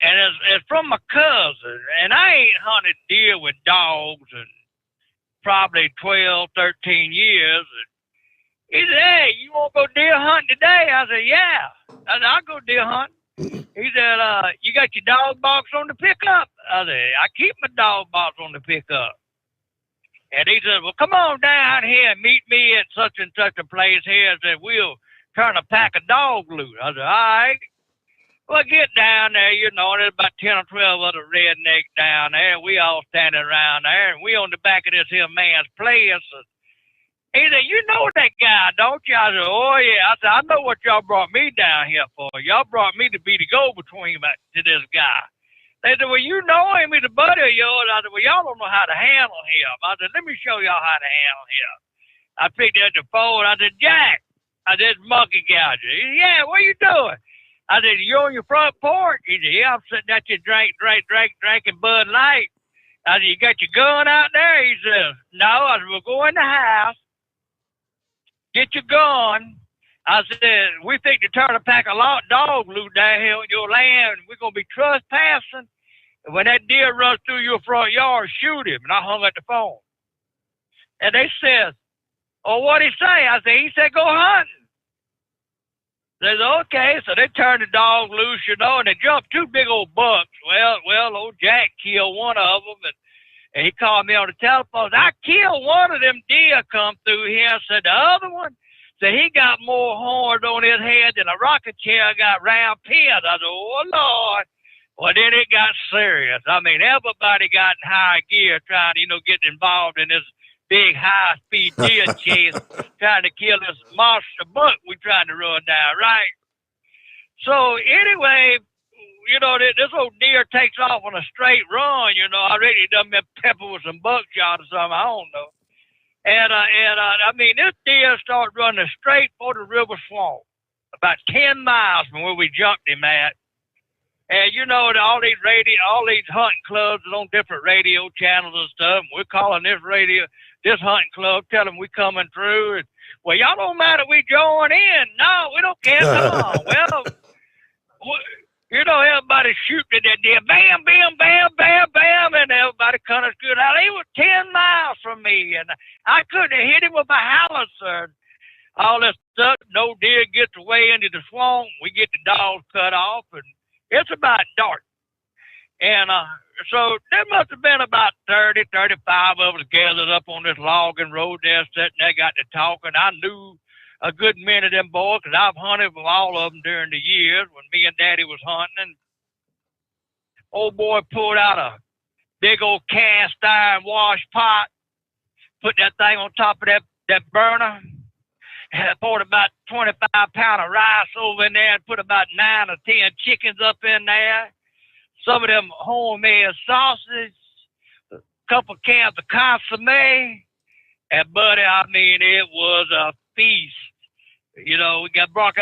And it's from my cousin. And I ain't hunted deer with dogs in probably 12, 13 years. And he said, hey, you want to go deer hunting today? I said, yeah. I said, I'll go deer hunting. He said, you got your dog box on the pickup? I said, I keep my dog box on the pickup. And he said, well, come on down here and meet me at such and such a place here. I said, we'll turn a pack of dog loose. I said, all right. Well, get down there, you know, there's about 10 or 12 other rednecks down there. We all standing around there, and we on the back of this here man's place. He said, you know that guy, don't you? I said, oh, yeah. I said, I know what y'all brought me down here for. Y'all brought me to be the go-between to this guy. They said, well, you know him. He's a buddy of yours. I said, well, y'all don't know how to handle him. I said, let me show y'all how to handle him. I picked up the phone. I said, Jack, I said, monkey gouger. He said, yeah, what you doing? I said, you on your front porch? He said, yeah, I'm sitting at your drinking Bud Light. I said, you got your gun out there? He said, no. I said, well, go in the house. Get your gun. I said, we think to turn a pack of dog loose down here on your land, we're going to be trespassing. And when that deer runs through your front yard, shoot him. And I hung up the phone. And they said, oh, what'd he say? I said, he said, go hunting. They said, okay. So they turned the dog loose, and they jumped 2 big old bucks. Well, old Jack killed one of them, and he called me on the telephone. I killed one of them deer come through here. I said, the other one? So he got more horns on his head than a rocket chair got round pins. I said, oh, Lord. Well, then it got serious. I mean, everybody got in high gear trying to, get involved in this big high-speed deer chase, trying to kill this monster buck we trying to run down, right? So anyway, this old deer takes off on a straight run, I already done been peppered with some buckshot or something, I don't know. And I mean, this deer started running straight for the river swamp, about 10 miles from where we jumped him at. And all these hunting clubs are on different radio channels and stuff. We're calling this hunting club, tell them we coming through. And, well, y'all don't matter, we join in. No, we don't care. Come on. Well, everybody shooting at that deer. Bam, bam, bam, bam, bam. And everybody kind of stood out. He was 10 miles from me. And I couldn't have hit him with my howitzer. All this stuff. No deer gets away into the swamp. We get the dogs cut off. And it's about dark. And so there must have been about 30, 35 of us gathered up on this logging road there, sitting there, got to talking. I knew a good many of them boys, because I've hunted with all of them during the years when me and Daddy was hunting. And old boy pulled out a big old cast iron wash pot, put that thing on top of that burner, poured about 25-pound of rice over in there and put about 9 or 10 chickens up in there, some of them homemade sausage, a couple cans of consomme, and buddy, I mean, it was a feast. We got broke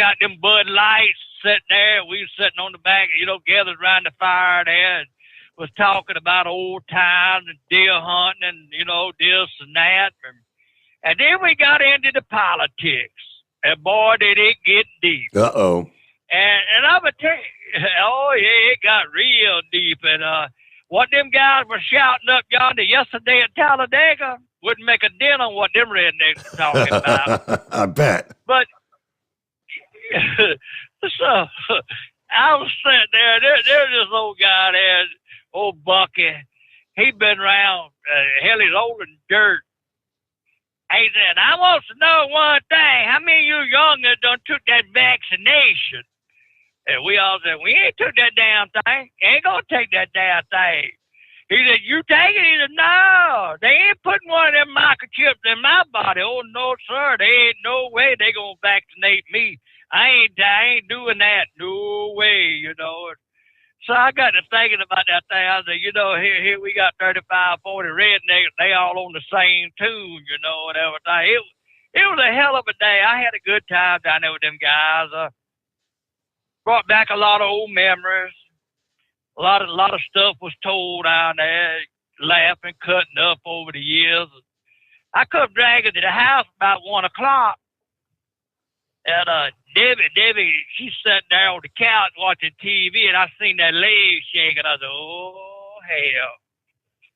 out them Bud Lights, sitting there. We was sitting on the back, gathered around the fire there and was talking about old times and deer hunting and, this and that. And then we got into the politics. And boy, did it get deep. Uh-oh. And I'm going to tell you, oh, yeah, it got real deep. And what them guys were shouting up yonder yesterday at Talladega wouldn't make a dent on what them rednecks were talking about. I bet. But, so, I was sitting there. There's this old guy there, old Bucky. He'd been around, hell, he's older than dirt. He said, I want to know one thing. How many of you youngers done took that vaccination? And we all said, we ain't took that damn thing. Ain't gonna take that damn thing. He said, you take it? He said, no. They ain't putting one of them microchips in my body. Oh, no, sir. There ain't no way they gonna vaccinate me. I ain't doing that. No way, So I got to thinking about that thing. I said, here we got 35, 40 rednecks. They all on the same tune, and everything. It was a hell of a day. I had a good time down there with them guys. Brought back a lot of old memories. A lot of stuff was told down there, laughing, cutting up over the years. I come dragging to the house about 1 o'clock. And Debbie, she sat there on the couch watching TV, and I seen that leg shaking. I said, oh, hell.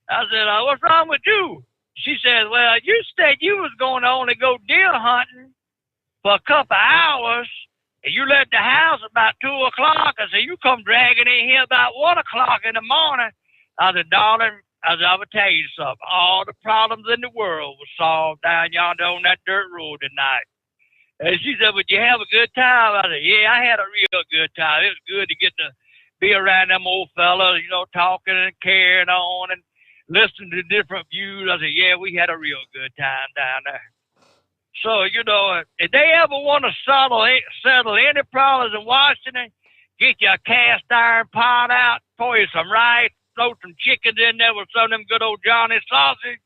I said, what's wrong with you? She said, well, you said you was going to only go deer hunting for a couple hours, and you left the house about 2 o'clock. I said, you come dragging in here about 1 o'clock in the morning. I said, darling, I will tell you something. All the problems in the world were solved down yonder on that dirt road tonight. And she said, would you have a good time? I said, yeah, I had a real good time. It was good to get to be around them old fellas, talking and carrying on and listening to different views. I said, yeah, we had a real good time down there. So, if they ever want to settle any problems in Washington, get you a cast iron pot out, pour you some rice, throw some chickens in there with some of them good old Johnny sausage,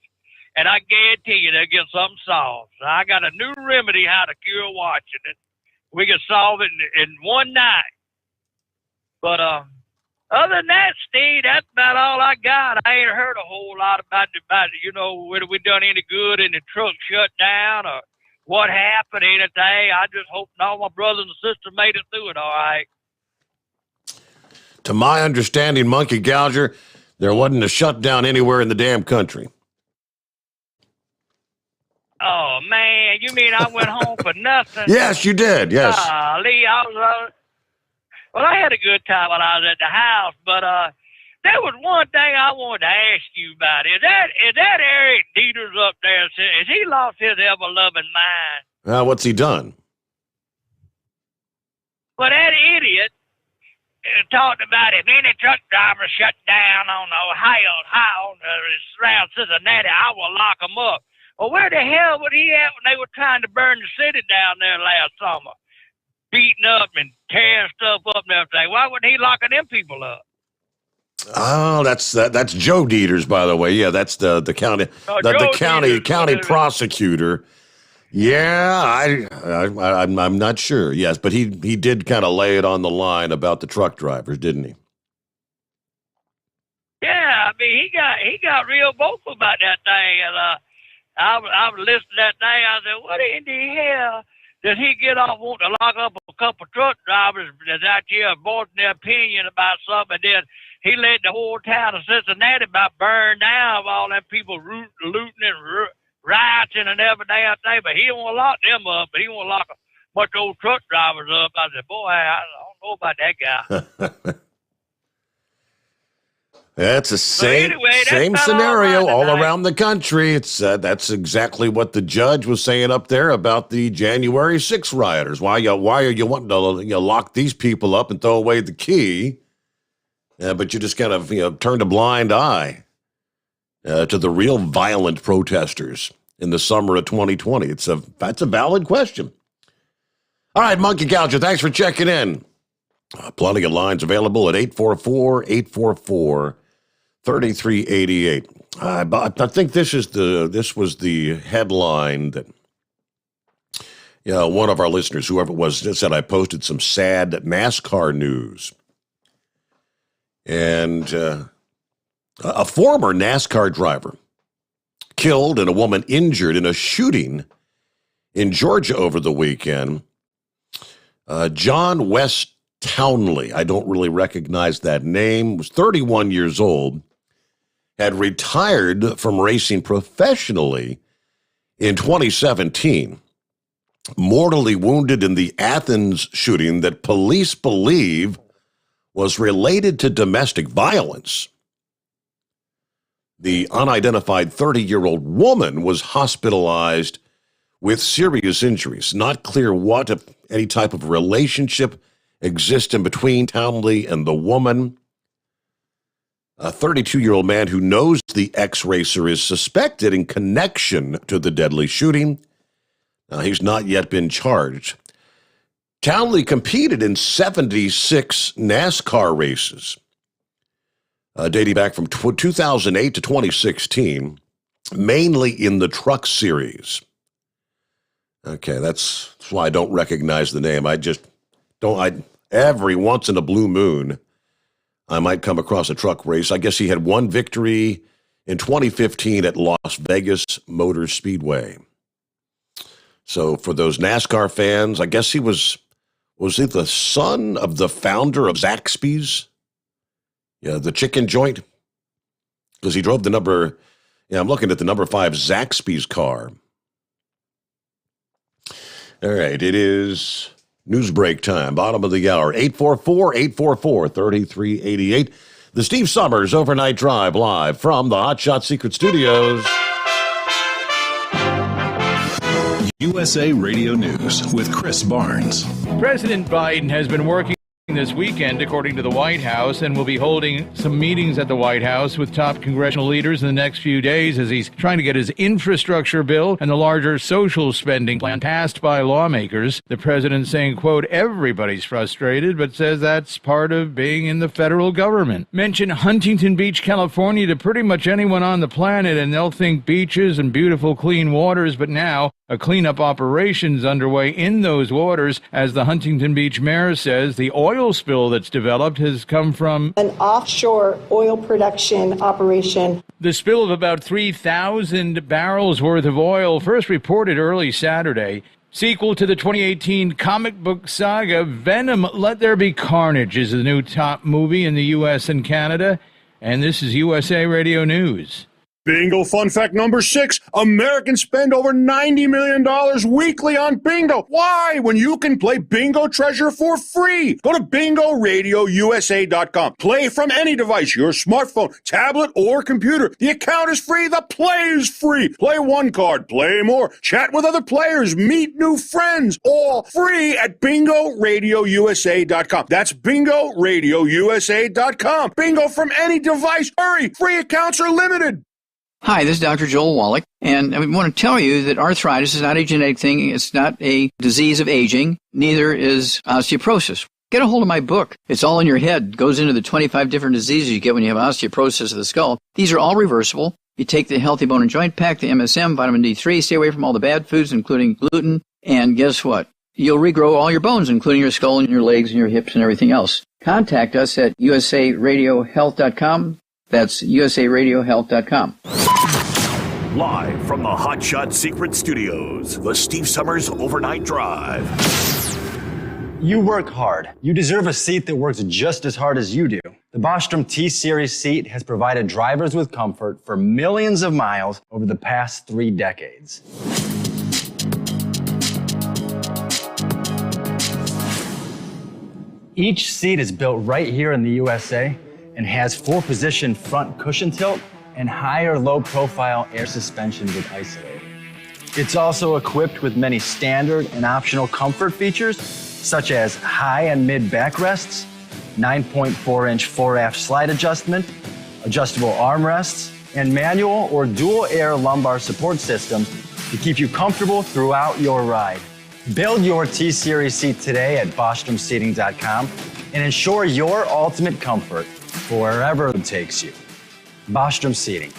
and I guarantee you they'll get something solved. So I got a new remedy how to cure Washington. We can solve it in one night. But other than that, Steve, that's about all I got. I ain't heard a whole lot about whether we done any good and the truck shut down or what happened, anything. I just hope all my brothers and sisters made it through it all right. To my understanding, Monkey Gouger, there wasn't a shutdown anywhere in the damn country. Oh, man, you mean I went home for nothing? Yes, you did, yes. Lee, well, I had a good time when I was at the house, but there was one thing I wanted to ask you about. Is that Eric Dieters up there? Has he lost his ever-loving mind? What's he done? Well, that idiot talked about if any truck driver shut down on Ohio around Cincinnati, I will lock them up. Well, where the hell was he at when they were trying to burn the city down there last summer? Beating up and tearing stuff up and everything. Why wasn't he locking them people up? Oh, that's Joe Dieters, by the way. Yeah, that's the county county prosecutor. Yeah, I'm not sure. Yes, but he did kind of lay it on the line about the truck drivers, didn't he? Yeah, I mean he got real vocal about that thing, and I was listening to that thing. I said, what in the hell did he get off wanting to lock up a couple truck drivers that's out here voicing their opinion about something, and then he let the whole town of Cincinnati about burn down of all them people looting and rioting and every damn thing, but he don't want to lock them up, but he want to lock a bunch of old truck drivers up. I said, boy, I don't know about that guy. That's the same scenario all around the country. It's that's exactly what the judge was saying up there about the January 6th rioters. Why are you wanting to lock these people up and throw away the key? But you just kind of turned a blind eye to the real violent protesters in the summer of 2020. That's a valid question. All right, Monkey Gouger, thanks for checking in. Plenty of lines available at 844-844-3388. I think this was the headline that one of our listeners, whoever it was, just said I posted some sad NASCAR news. And a former NASCAR driver killed and a woman injured in a shooting in Georgia over the weekend. John West Townley, I don't really recognize that name, was 31 years old, had retired from racing professionally in 2017, mortally wounded in the Athens shooting that police believe was related to domestic violence. The unidentified 30-year-old woman was hospitalized with serious injuries. Not clear what, if any type of relationship exists in between Townley and the woman. A 32-year-old man who knows the ex-racer is suspected in connection to the deadly shooting. He's not yet been charged. Townley competed in 76 NASCAR races, dating back from 2008 to 2016, mainly in the truck series. Okay, that's why I don't recognize the name. Every once in a blue moon, I might come across a truck race. I guess he had one victory in 2015 at Las Vegas Motor Speedway. So for those NASCAR fans, I guess he was he the son of the founder of Zaxby's? Yeah, the chicken joint? Because he drove the number, I'm looking at the number 5 Zaxby's car. All right, it is news break time, bottom of the hour, 844-844-3388. The Steve Sommers Overnight Drive live from the Hot Shot Secret Studios. USA Radio News with Chris Barnes. President Biden has been working this weekend, according to the White House, and will be holding some meetings at the White House with top congressional leaders in the next few days as he's trying to get his infrastructure bill and the larger social spending plan passed by lawmakers. The president saying, quote, everybody's frustrated, but says that's part of being in the federal government. Mention Huntington Beach, California to pretty much anyone on the planet, and they'll think beaches and beautiful clean waters, but now a A cleanup operation's underway in those waters. As the Huntington Beach mayor says, the oil spill that's developed has come from an offshore oil production operation. The spill of about 3,000 barrels worth of oil, first reported early Saturday. Sequel to the 2018 comic book saga, Venom: Let There Be Carnage is the new top movie in the U.S. and Canada. And this is USA Radio News. Bingo fun fact number 6. Americans spend over $90 million weekly on bingo. Why? When you can play Bingo Treasure for free. Go to bingoRadioUSA.com. Play from any device, your smartphone, tablet, or computer. The account is free. The play is free. Play one card. Play more. Chat with other players. Meet new friends. All free at bingoRadioUSA.com. That's bingoRadioUSA.com. Bingo from any device. Hurry. Free accounts are limited. Hi, this is Dr. Joel Wallach, and I want to tell you that arthritis is not a genetic thing. It's not a disease of aging. Neither is osteoporosis. Get a hold of my book. It's all in your head. It goes into the 25 different diseases you get when you have osteoporosis of the skull. These are all reversible. You take the Healthy Bone and Joint Pack, the MSM, vitamin D3, stay away from all the bad foods, including gluten, and guess what? You'll regrow all your bones, including your skull and your legs and your hips and everything else. Contact us at usaradiohealth.com. That's usaradiohealth.com. Live from the Hot Shot Secret Studios, the Steve Sommers Overnight Drive. You work hard. You deserve a seat that works just as hard as you do. The Bostrom T-Series seat has provided drivers with comfort for millions of miles over the past 3 decades. Each seat is built right here in the USA and has 4-position front cushion tilt and higher low-profile air suspension with Isolate. It's also equipped with many standard and optional comfort features, such as high and mid backrests, 9.4-inch 4-aft slide adjustment, adjustable armrests, and manual or dual air lumbar support systems to keep you comfortable throughout your ride. Build your T-Series seat today at BostromSeating.com and ensure your ultimate comfort for wherever it takes you. Bostrom Seating,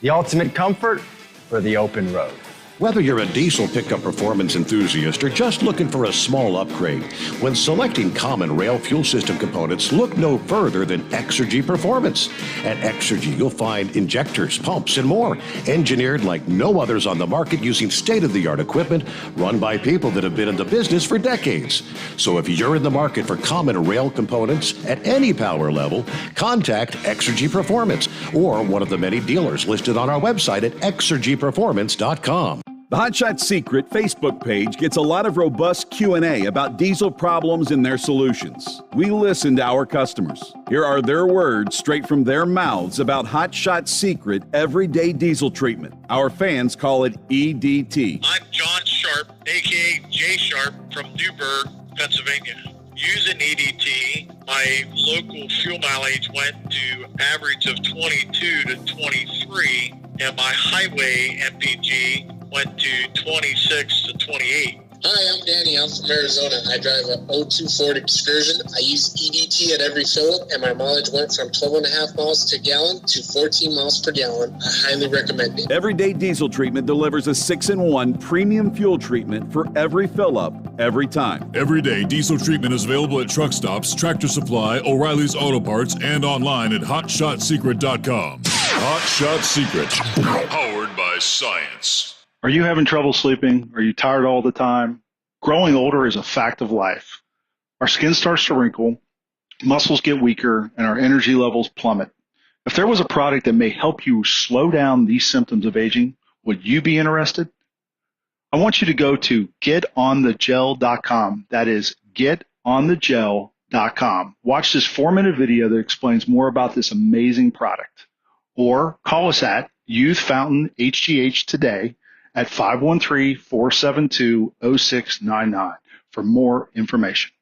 the ultimate comfort for the open road. Whether you're a diesel pickup performance enthusiast or just looking for a small upgrade, when selecting common rail fuel system components, look no further than Exergy Performance. At Exergy, you'll find injectors, pumps, and more, engineered like no others on the market using state-of-the-art equipment run by people that have been in the business for decades. So if you're in the market for common rail components at any power level, contact Exergy Performance or one of the many dealers listed on our website at exergyperformance.com. The Hot Shot Secret Facebook page gets a lot of robust Q&A about diesel problems and their solutions. We listen to our customers. Here are their words straight from their mouths about Hot Shot Secret Everyday Diesel Treatment. Our fans call it EDT. I'm John Sharp, a.k.a. Jay Sharp from Newburgh, Pennsylvania. Using EDT, my local fuel mileage went to average of 22 to 23, and my highway MPG went to 26 to 28. Hi, I'm Danny. I'm from Arizona. I drive a 02 Ford Excursion. I use EDT at every fill-up, and my mileage went from 12.5 miles to gallon to 14 miles per gallon. I highly recommend it. Everyday Diesel Treatment delivers a 6-in-1 premium fuel treatment for every fill-up, every time. Everyday Diesel Treatment is available at truck stops, Tractor Supply, O'Reilly's Auto Parts, and online at HotShotSecret.com. Hot Shot Secret, powered by science. Are you having trouble sleeping? Are you tired all the time? Growing older is a fact of life. Our skin starts to wrinkle, muscles get weaker, and our energy levels plummet. If there was a product that may help you slow down these symptoms of aging, would you be interested? I want you to go to getonthegel.com. That is getonthegel.com. Watch this 4-minute video that explains more about this amazing product. Or call us at Youth Fountain HGH today at 513-472-0699 for more information.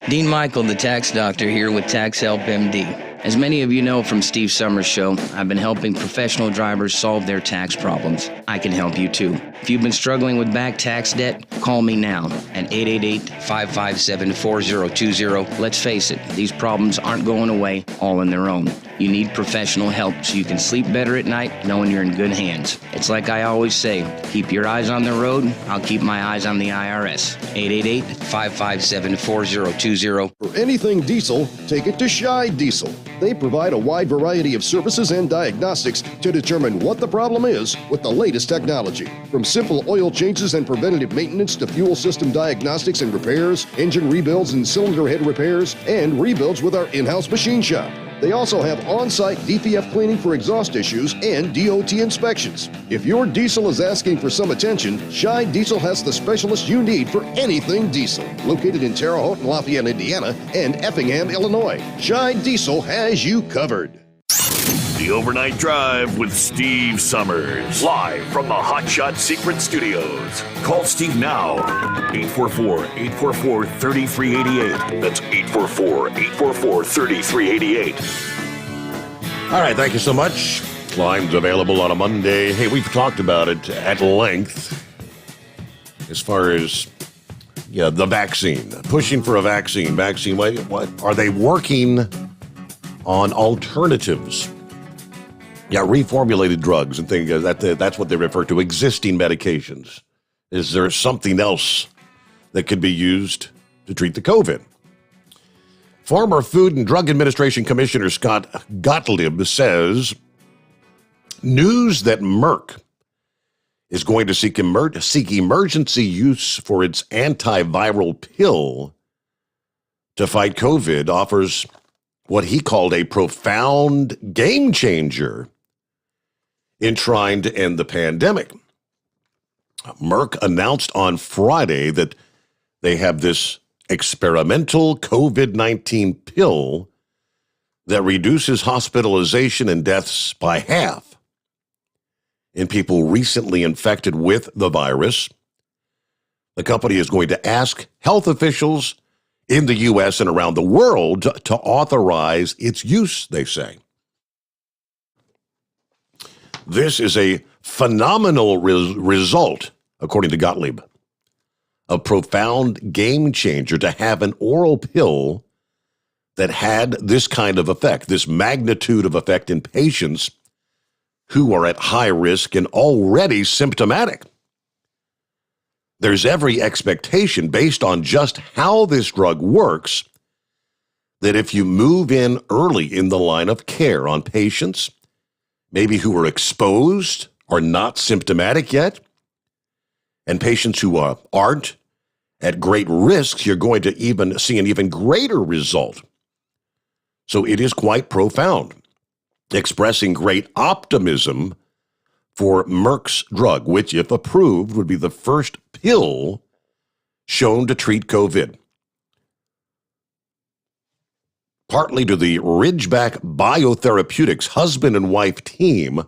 Dean Michael, the tax doctor, here with Tax Help MD. As many of you know from Steve Sommers' show, I've been helping professional drivers solve their tax problems. I can help you too. If you've been struggling with back tax debt, call me now at 888-557-4020. Let's face it, these problems aren't going away all on their own. You need professional help so you can sleep better at night knowing you're in good hands. It's like I always say, keep your eyes on the road, I'll keep my eyes on the IRS. 888-557-4020. For anything diesel, take it to Shy Diesel. They provide a wide variety of services and diagnostics to determine what the problem is with the latest technology. From simple oil changes and preventative maintenance to fuel system diagnostics and repairs, engine rebuilds and cylinder head repairs, and rebuilds with our in-house machine shop. They also have on-site DPF cleaning for exhaust issues and DOT inspections. If your diesel is asking for some attention, Shy Diesel has the specialist you need for anything diesel. Located in Terre Haute and Lafayette, Indiana, and Effingham, Illinois, Shy Diesel has you covered. The Overnight Drive with Steve Sommers. Live from the Hot Shot Secret Studios. Call Steve now. 844-844-3388. That's 844-844-3388. All right, thank you so much. Lines available on a Monday. Hey, we've talked about it at length as far as the vaccine. Pushing for a vaccine. What are they working on alternatives? Yeah, reformulated drugs and things. That's what they refer to, existing medications. Is there something else that could be used to treat the COVID? Former Food and Drug Administration Commissioner Scott Gottlieb says news that Merck is going to seek emergency use for its antiviral pill to fight COVID offers what he called a profound game changer in trying to end the pandemic. Merck announced on Friday that they have this experimental COVID-19 pill that reduces hospitalization and deaths by half in people recently infected with the virus. The company is going to ask health officials in the U.S. and around the world to authorize its use, they say. This is a phenomenal result, according to Gottlieb. A profound game changer to have an oral pill that had this kind of effect, this magnitude of effect in patients who are at high risk and already symptomatic. There's every expectation based on just how this drug works that if you move in early in the line of care on patients, maybe who are exposed or not symptomatic yet, and patients who aren't at great risks, you're going to even see an even greater result. So it is quite profound, expressing great optimism for Merck's drug, which, if approved, would be the first pill shown to treat COVID. Partly to the Ridgeback Biotherapeutics husband and wife team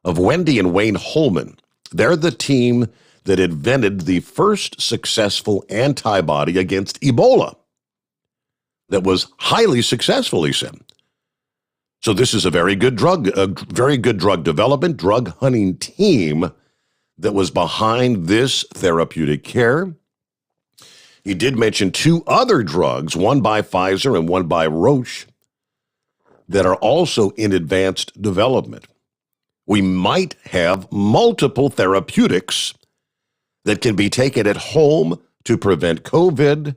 of Wendy and Wayne Holman. They're the team that invented the first successful antibody against Ebola that was highly successful, he said. So this is a very good drug development, drug hunting team that was behind this therapeutic care. He did mention two other drugs, one by Pfizer and one by Roche, that are also in advanced development. We might have multiple therapeutics that can be taken at home to prevent COVID.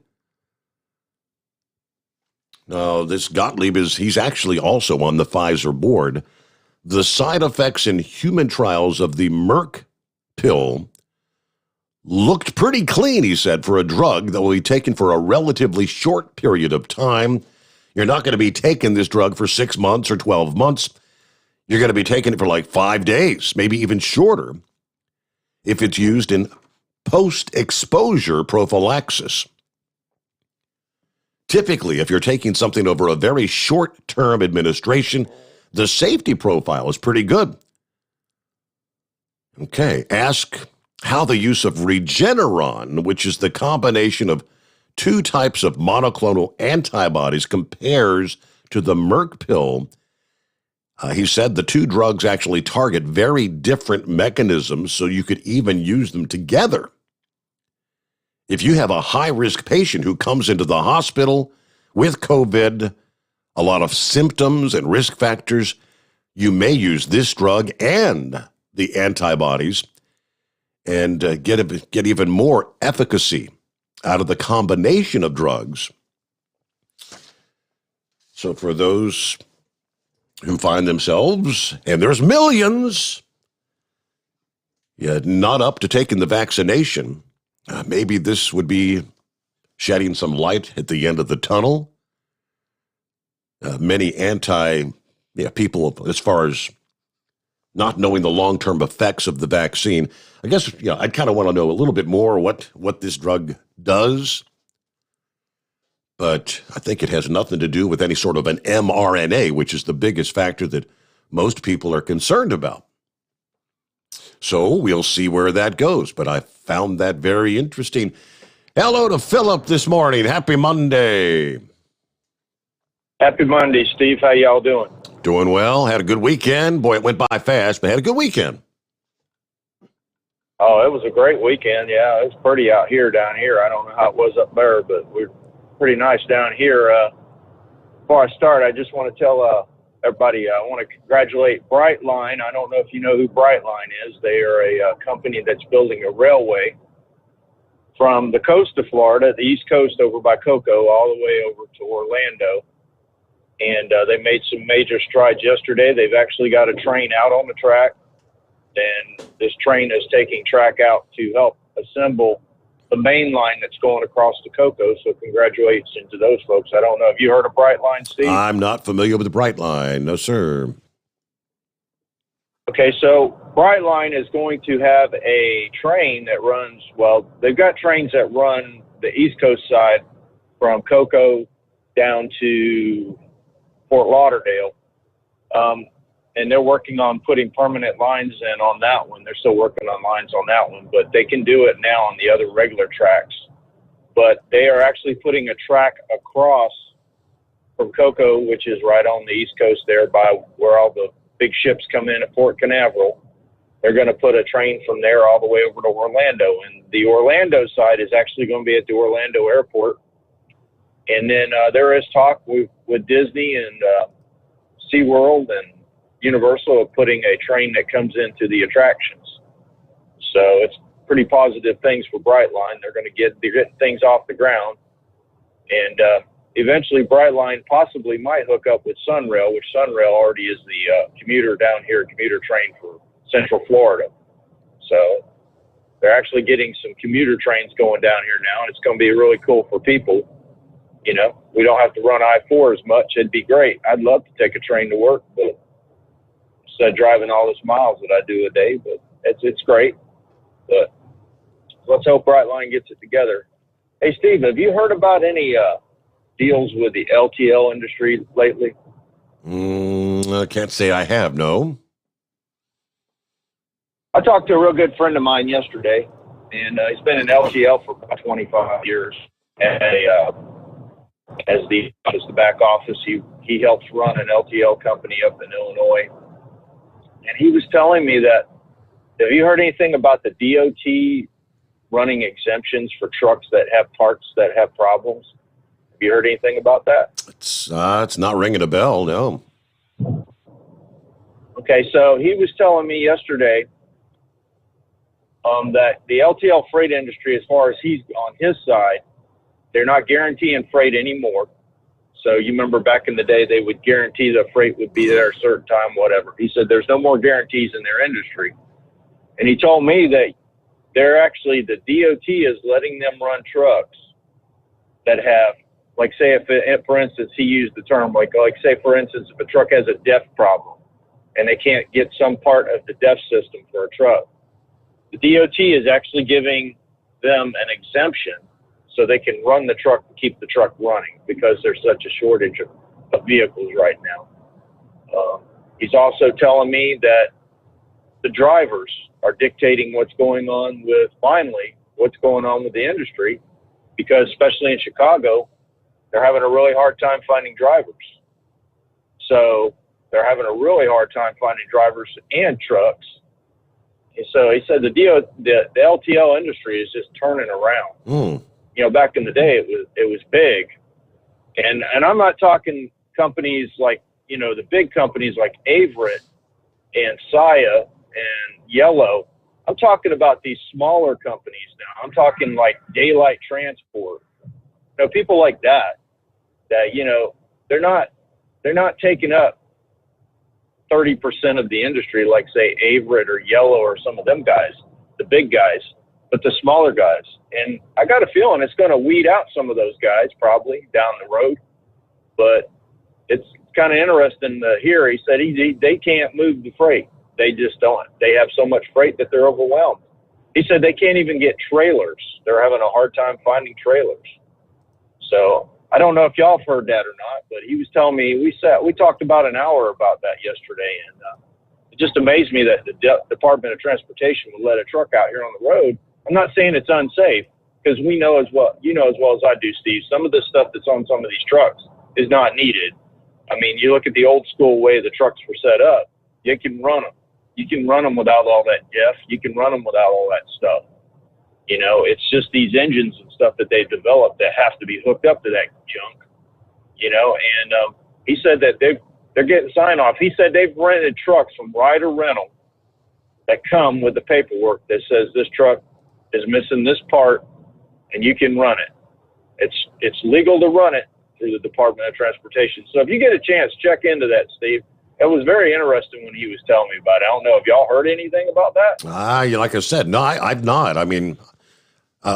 Now, this Gottlieb he's actually also on the Pfizer board. The side effects in human trials of the Merck pill looked pretty clean, he said, for a drug that will be taken for a relatively short period of time. You're not going to be taking this drug for 6 months or 12 months. You're going to be taking it for like 5 days, maybe even shorter, if it's used in post-exposure prophylaxis. Typically, if you're taking something over a very short-term administration, the safety profile is pretty good. Okay, ask how the use of Regeneron, which is the combination of two types of monoclonal antibodies, compares to the Merck pill. He said the two drugs actually target very different mechanisms, so you could even use them together. If you have a high-risk patient who comes into the hospital with COVID, a lot of symptoms and risk factors, you may use this drug and the antibodies and get even more efficacy out of the combination of drugs. So for those who find themselves, and there's millions, not up to taking the vaccination, maybe this would be shedding some light at the end of the tunnel. Many people, as far as not knowing the long-term effects of the vaccine, I guess, I'd kind of want to know a little bit more what this drug does. But I think it has nothing to do with any sort of an mRNA, which is the biggest factor that most people are concerned about. So we'll see where that goes, but I found that very interesting. Hello to Philip this morning. Happy Monday. Happy Monday, Steve. How y'all doing? Doing well. Had a good weekend. Boy, it went by fast, but had a good weekend. Oh, it was a great weekend. Yeah, it was pretty out here down here. I don't know how it was up there, but we're pretty nice down here. Before I start, I just want to tell everybody, I want to congratulate Brightline. I don't know if you know who Brightline is. They are a company that's building a railway from the coast of Florida, the East Coast over by Cocoa, all the way over to Orlando. And they made some major strides yesterday. They've actually got a train out on the track, and this train is taking track out to help assemble the main line that's going across the Cocoa. So congratulations to those folks. I don't know. Have you heard of Brightline, Steve? I'm not familiar with the Brightline. No, sir. Okay, so Brightline is going to have a train that runs, they've got trains that run the East Coast side from Cocoa down to Fort Lauderdale. And they're working on putting permanent lines in on that one. They're still working on lines on that one, but they can do it now on the other regular tracks. But they are actually putting a track across from Cocoa, which is right on the East Coast there by where all the big ships come in at Port Canaveral. They're going to put a train from there all the way over to Orlando. And the Orlando side is actually going to be at the Orlando airport. And then there is talk with Disney and SeaWorld and Universal of putting a train that comes into the attractions. So it's pretty positive things for Brightline. They're getting things off the ground. And eventually Brightline possibly might hook up with Sunrail, which Sunrail already is the commuter train for Central Florida. So they're actually getting some commuter trains going down here now, and it's going to be really cool for people. You know, we don't have to run I-4 as much. It'd be great. I'd love to take a train to work, but instead of driving all those miles that I do a day, but it's great. But let's hope Brightline gets it together. Hey, Steve, have you heard about any deals with the LTL industry lately? I can't say I have, no. I talked to a real good friend of mine yesterday, and he's been in LTL for about 25 years. And as the back office, he helps run an LTL company up in Illinois. And he was telling me that, have you heard anything about the DOT running exemptions for trucks that have parts that have problems? Have you heard anything about that? It's not ringing a bell, no. Okay, so he was telling me yesterday that the LTL freight industry, as far as he's on his side, they're not guaranteeing freight anymore. So you remember back in the day, they would guarantee the freight would be there a certain time, whatever. He said there's no more guarantees in their industry. And he told me that they're actually, the DOT is letting them run trucks that have, like say if for instance, he used the term, like say for instance, if a truck has a DEF problem and they can't get some part of the DEF system for a truck, the DOT is actually giving them an exemption so they can run the truck and keep the truck running because there's such a shortage of vehicles right now. He's also telling me that the drivers are dictating what's going on with the industry, because especially in Chicago, they're having a really hard time finding drivers. So they're having a really hard time finding drivers and trucks. And so he said the LTL industry is just turning around. You know, back in the day, it was big, and I'm not talking companies like, the big companies like Averitt and Saya and Yellow. I'm talking about these smaller companies now. I'm talking like Daylight Transport. People like that, they're not taking up 30% of the industry like, say, Averitt or Yellow or some of them guys, the big guys, but the smaller guys. And I got a feeling it's going to weed out some of those guys probably down the road. But it's kind of interesting to hear. He said they can't move the freight. They just don't. They have so much freight that they're overwhelmed. He said they can't even get trailers. They're having a hard time finding trailers. So I don't know if y'all have heard that or not, but he was telling me, we talked about an hour about that yesterday, and it just amazed me that the Department of Transportation would let a truck out here on the road. I'm not saying it's unsafe, because we know as well, as well as I do, Steve, some of the stuff that's on some of these trucks is not needed. I mean, you look at the old school way the trucks were set up, you can run them. You can run them without all that Jeff. You can run them without all that stuff. It's just these engines and stuff that they've developed that have to be hooked up to that junk, and he said that they're getting sign off. He said they've rented trucks from Ryder Rental that come with the paperwork that says this truck is missing this part and you can run it. It's legal to run it through the Department of Transportation. So if you get a chance, check into that, Steve. It was very interesting when he was telling me about it. I don't know if y'all heard anything about that. Like I said, no, I've not. I mean,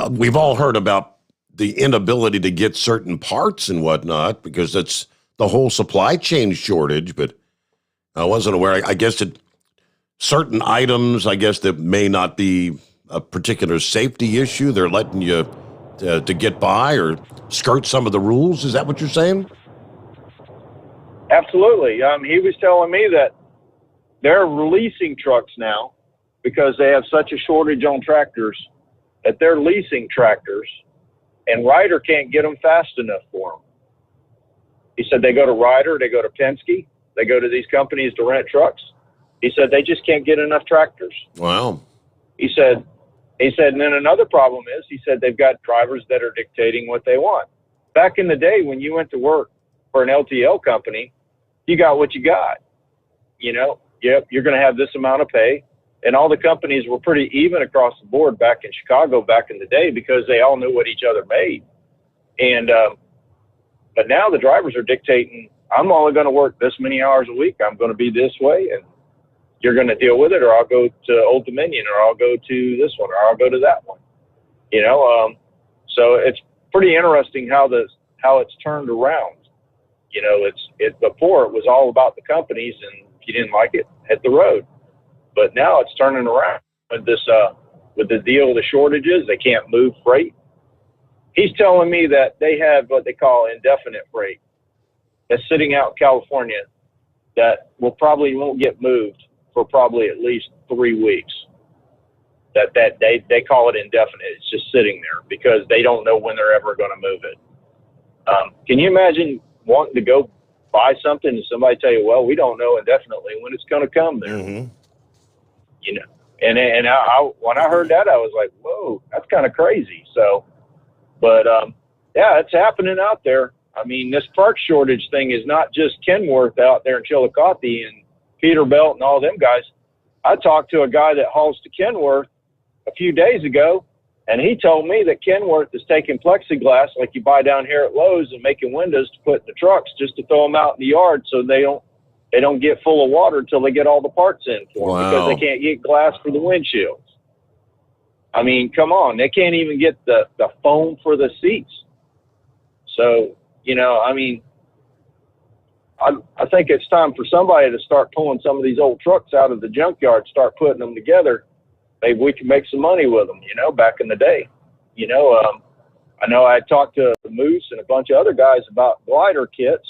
we've all heard about the inability to get certain parts and whatnot because that's the whole supply chain shortage, but I wasn't aware. I guess certain items, that may not be a particular safety issue. They're letting you to get by or skirt some of the rules. Is that what you're saying? Absolutely. He was telling me that they're releasing trucks now because they have such a shortage on tractors that they're leasing tractors, and Ryder can't get them fast enough for them. He said they go to Ryder, they go to Penske, they go to these companies to rent trucks. He said they just can't get enough tractors. Wow. He said, and then another problem is, he said they've got drivers that are dictating what they want. Back in the day when you went to work for an LTL company, you got what you got. Yep, you're going to have this amount of pay. And all the companies were pretty even across the board back in Chicago back in the day because they all knew what each other made. And but now the drivers are dictating, I'm only going to work this many hours a week. I'm going to be this way, and you're going to deal with it, or I'll go to Old Dominion, or I'll go to this one, or I'll go to that one. So it's pretty interesting how it's turned around. Before it was all about the companies, and if you didn't like it, hit the road. But now it's turning around with this, with the deal of the shortages. They can't move freight. He's telling me that they have what they call indefinite freight that's sitting out in California that probably won't get moved for probably at least 3 weeks. That they call it indefinite. It's just sitting there because they don't know when they're ever going to move it. Can you imagine wanting to go buy something and somebody tell you, well, we don't know indefinitely when it's going to come there? Mm-hmm. And I when I heard that, I was like, whoa, that's kind of crazy. So, but yeah, it's happening out there. I mean, this part shortage thing is not just Kenworth out there in Chillicothe and Peterbilt and all them guys. I talked to a guy that hauls to Kenworth a few days ago, and he told me that Kenworth is taking plexiglass like you buy down here at Lowe's and making windows to put in the trucks just to throw them out in the yard so they don't get full of water until they get all the parts in for them because they can't get glass for the windshields. I mean, come on. They can't even get the foam for the seats. So, I mean, I think it's time for somebody to start pulling some of these old trucks out of the junkyard, start putting them together. Maybe we can make some money with them, back in the day. I know I talked to Moose and a bunch of other guys about glider kits.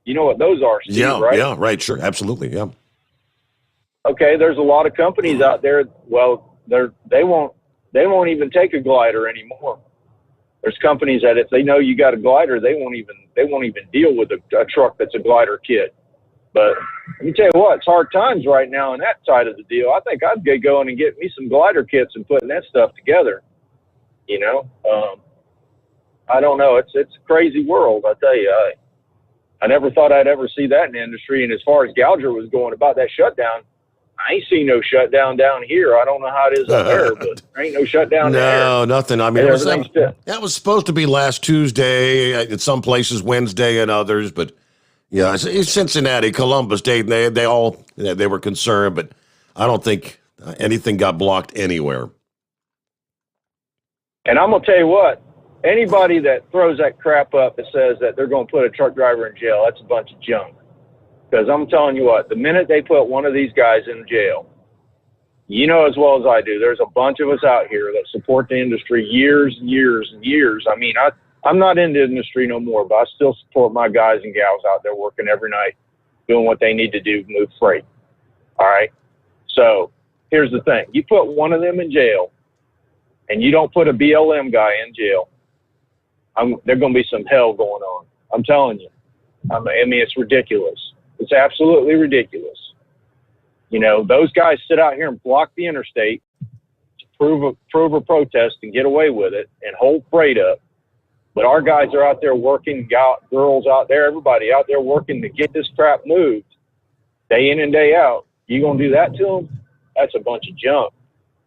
You know what those are, Steve, right? Yeah, right, sure, absolutely, yeah. Okay, there's a lot of companies out there. Well, they won't even take a glider anymore. There's companies that if they know you got a glider, they won't even deal with a truck that's a glider kit. But let me tell you what, it's hard times right now on that side of the deal. I think I'd get going and get me some glider kits and putting that stuff together. I don't know. It's a crazy world, I tell you. I never thought I'd ever see that in the industry. And as far as Gouger was going about that shutdown, I ain't seen no shutdown down here. I don't know how it is up there, but there ain't no shutdown there. No, nothing. I mean, that was supposed to be last Tuesday, in some places Wednesday and others, but yeah, it's Cincinnati, Columbus, Dayton, they were concerned, but I don't think anything got blocked anywhere. And I'm going to tell you what, anybody that throws that crap up that says that they're going to put a truck driver in jail, that's a bunch of junk. Because I'm telling you what, the minute they put one of these guys in jail, you know as well as I do, there's a bunch of us out here that support the industry years and years and years. I mean, I'm not in the industry no more, but I still support my guys and gals out there working every night, doing what they need to do to move freight. All right? So here's the thing. You put one of them in jail, and you don't put a BLM guy in jail, there's going to be some hell going on. I'm telling you. I mean, it's ridiculous. It's absolutely ridiculous. You know, those guys sit out here and block the interstate to prove a protest and get away with it and hold freight up. But our guys are out there working, girls out there, everybody out there working to get this crap moved day in and day out. You going to do that to them? That's a bunch of junk.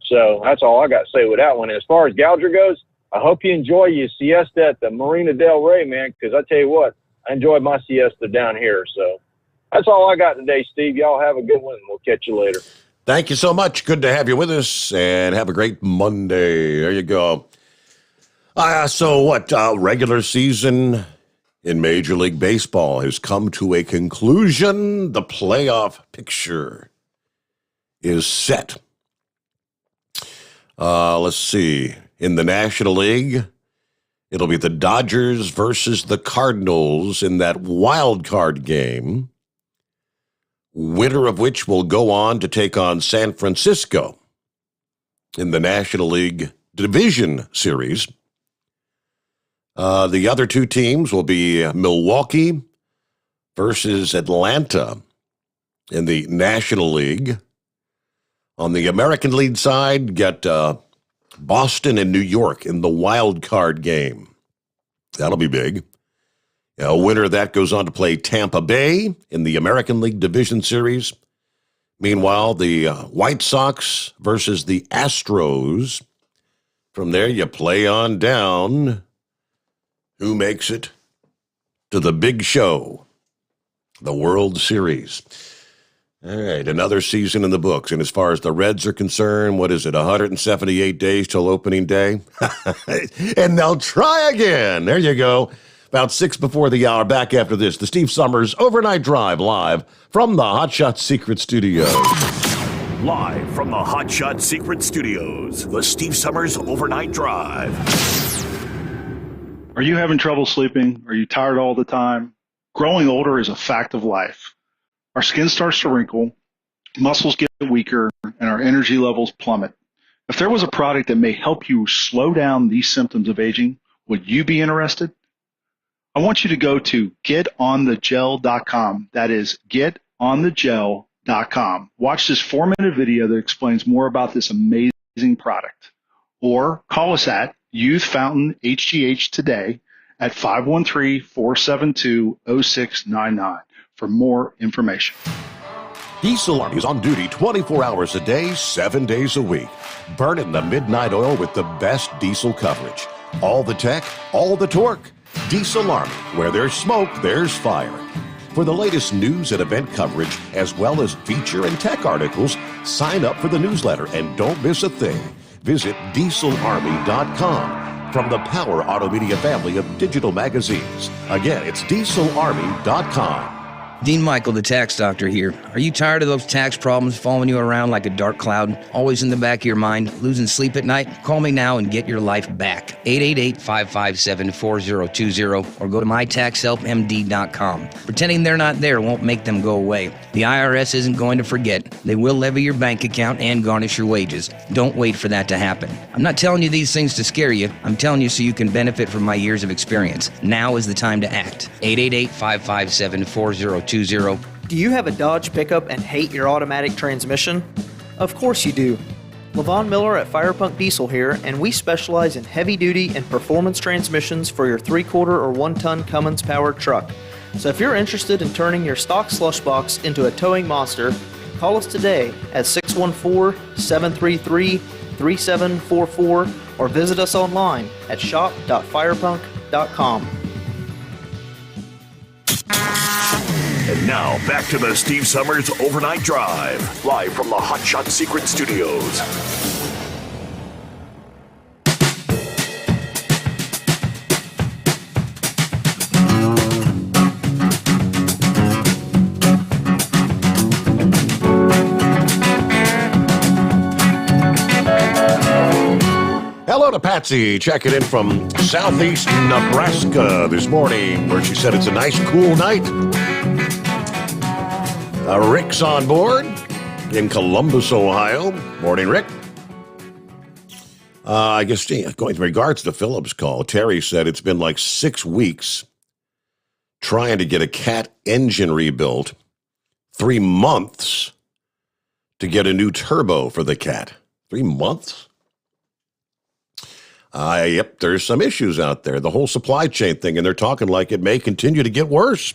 So that's all I got to say with that one. And as far as Gouger goes, I hope you enjoy your siesta at the Marina del Rey, man, because I tell you what, I enjoyed my siesta down here. So that's all I got today, Steve. Y'all have a good one, and we'll catch you later. Thank you so much. Good to have you with us, and have a great Monday. There you go. Regular season in Major League Baseball has come to a conclusion. The playoff picture is set. Let's see. In the National League, it'll be the Dodgers versus the Cardinals in that wild card game, winner of which will go on to take on San Francisco in the National League Division Series. The other two teams will be Milwaukee versus Atlanta in the National League. On the American League side, get Boston and New York in the wild card game. That'll be big. A winner of that goes on to play Tampa Bay in the American League Division Series. Meanwhile, the White Sox versus the Astros. From there, you play on down. Who makes it to the big show, the World Series? All right, another season in the books. And as far as the Reds are concerned, what is it, 178 days till opening day? And they'll try again. There you go. About 6 before the hour. Back after this, the Steve Sommers Overnight Drive live from the Hot Shot Secret Studios. Live from the Hot Shot Secret Studios, the Steve Sommers Overnight Drive. Are you having trouble sleeping? Are you tired all the time? Growing older is a fact of life. Our skin starts to wrinkle, muscles get weaker, and our energy levels plummet. If there was a product that may help you slow down these symptoms of aging, would you be interested? I want you to go to getonthegel.com. That is getonthegel.com. Watch this 4-minute video that explains more about this amazing product. Or call us at Youth Fountain HGH today at 513-472-0699 for more information. Diesel Army is on duty 24 hours a day, 7 days a week. Burning the midnight oil with the best diesel coverage. All the tech, all the torque. Diesel Army, where there's smoke, there's fire. For the latest news and event coverage, as well as feature and tech articles, sign up for the newsletter and don't miss a thing. Visit dieselarmy.com from the Power Auto Media family of digital magazines. Again, it's dieselarmy.com. Dean Michael, the tax doctor here. Are you tired of those tax problems following you around like a dark cloud, always in the back of your mind, losing sleep at night? Call me now and get your life back. 888-557-4020 or go to mytaxhelpmd.com. Pretending they're not there won't make them go away. The IRS isn't going to forget. They will levy your bank account and garnish your wages. Don't wait for that to happen. I'm not telling you these things to scare you. I'm telling you so you can benefit from my years of experience. Now is the time to act. 888-557-4020. Do you have a Dodge pickup and hate your automatic transmission? Of course you do. LaVon Miller at Firepunk Diesel here, and we specialize in heavy-duty and performance transmissions for your 3/4 or 1-ton Cummins-powered truck. So if you're interested in turning your stock slush box into a towing monster, call us today at 614-733-3744 or visit us online at shop.firepunk.com. And now, back to the Steve Summers Overnight Drive, live from the Hot Shot Secret Studios. Hello to Patsy, checking in from southeast Nebraska this morning, where she said it's a nice, cool night. Rick's on board in Columbus, Ohio. Morning, Rick. I guess going in regards to Philip's call, Terry said it's been like 6 weeks trying to get a Cat engine rebuilt, 3 months to get a new turbo for the Cat. 3 months? Yep, there's some issues out there. The whole supply chain thing, and they're talking like it may continue to get worse.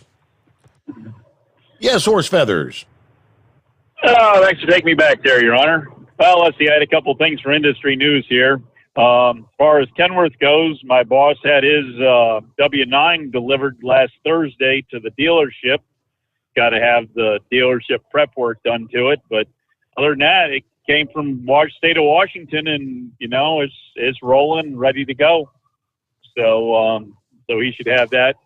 Yes, Horse Feathers. Oh, thanks for taking me back there, Your Honor. Well, let's see. I had a couple things for industry news here. As far as Kenworth goes, my boss had his W9 delivered last Thursday to the dealership. Got to have the dealership prep work done to it. But other than that, it came from state of Washington, and, it's rolling, ready to go. So he should have that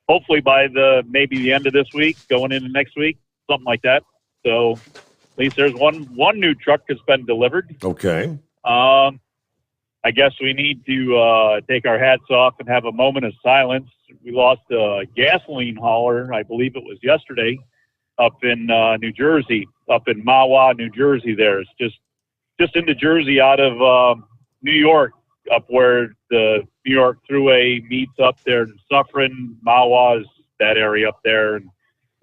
hopefully by maybe the end of this week, going into next week, something like that. So at least there's one new truck that's been delivered. Okay. I guess we need to take our hats off and have a moment of silence. We lost a gasoline hauler, I believe it was yesterday, up in New Jersey, up in Mahwah, New Jersey. There, it's just into Jersey out of New York, up where the New York Thruway meets up there in Suffern. Mahwah is that area up there, and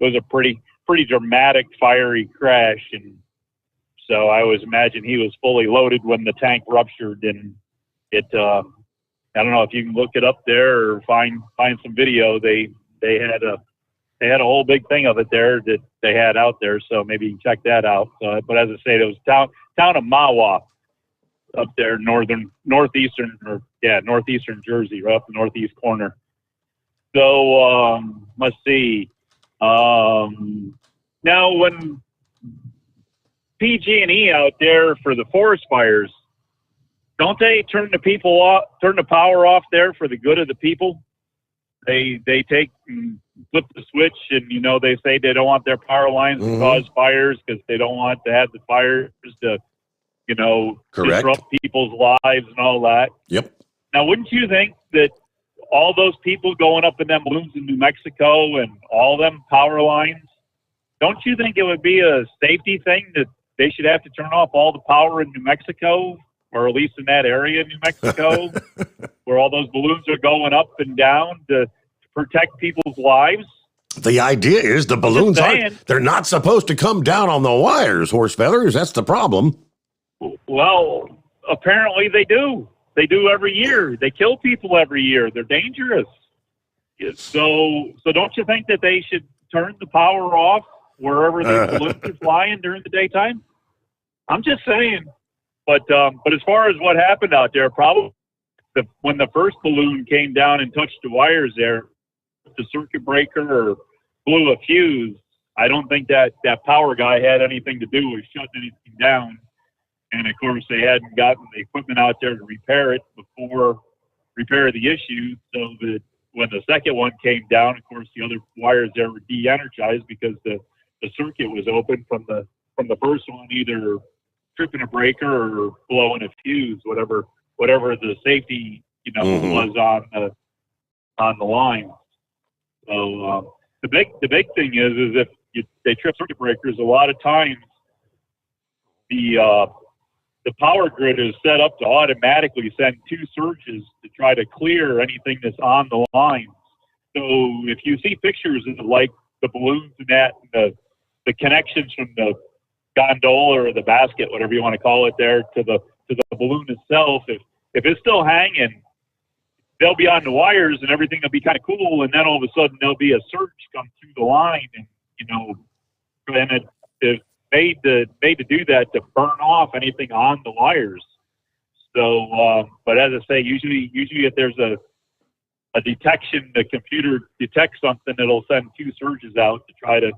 it was a pretty dramatic, fiery crash. And so I always imagine he was fully loaded when the tank ruptured, and it. I don't know if you can look it up there or find some video. They had a whole big thing of it there that they had out there, so maybe you can check that out. But as I say, it was town of Mahwah up there, northeastern Jersey, right up the northeast corner. So let's see. Now, when PG&E out there for the forest fires, don't they turn the power off there for the good of the people? They take and flip the switch, and they say they don't want their power lines to cause fires because they don't want to have the fires to disrupt people's lives and all that. Yep. Now, wouldn't you think that all those people going up in them balloons in New Mexico and all them power lines, don't you think it would be a safety thing that they should have to turn off all the power in New Mexico, or at least in that area in New Mexico, where all those balloons are going up and down to protect people's lives? The idea is the balloons they're not supposed to come down on the wires, Horse Feathers. That's the problem. Well, apparently they do. They do every year. They kill people every year. They're dangerous. So don't you think that they should turn the power off wherever the balloons are flying during the daytime? I'm just saying. But as far as what happened out there, probably when the first balloon came down and touched the wires there, the circuit breaker or blew a fuse, I don't think that power guy had anything to do with shutting anything down. And, of course, they hadn't gotten the equipment out there to repair the issue, so that when the second one came down, of course, the other wires there were de-energized because the circuit was open from the first one, either tripping a breaker or blowing a fuse, whatever the safety was on the line. So the big thing is if they trip circuit breakers, a lot of times the power grid is set up to automatically send 2 surges to try to clear anything that's on the line. So if you see pictures of like the balloons and that, the connections from the gondola or the basket, whatever you want to call it there, to the balloon itself, if it's still hanging, they'll be on the wires and everything will be kind of cool, and then all of a sudden there'll be a surge come through the line, and and it's made to do that to burn off anything on the wires. So, but as I say, usually if there's a detection, the computer detects something, it'll send 2 surges out to try to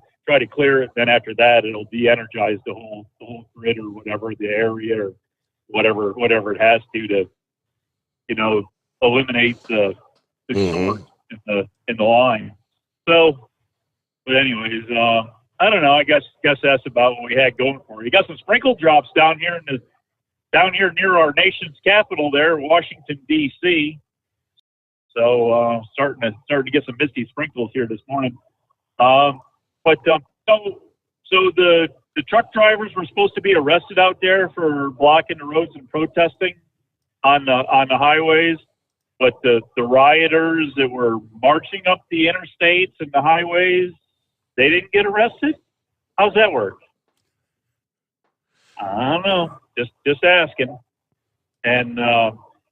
clear it. Then after that, it'll de-energize the whole grid or whatever, the area or whatever it has to eliminate the short in the line. So, but anyways, I don't know. I guess that's about what we had going for it. You got some sprinkle drops down here near our nation's capital there, Washington D.C. So starting to get some misty sprinkles here this morning. So the truck drivers were supposed to be arrested out there for blocking the roads and protesting on the highways, but the rioters that were marching up the interstates and the highways, they didn't get arrested? How's that work? I don't know. Just asking. And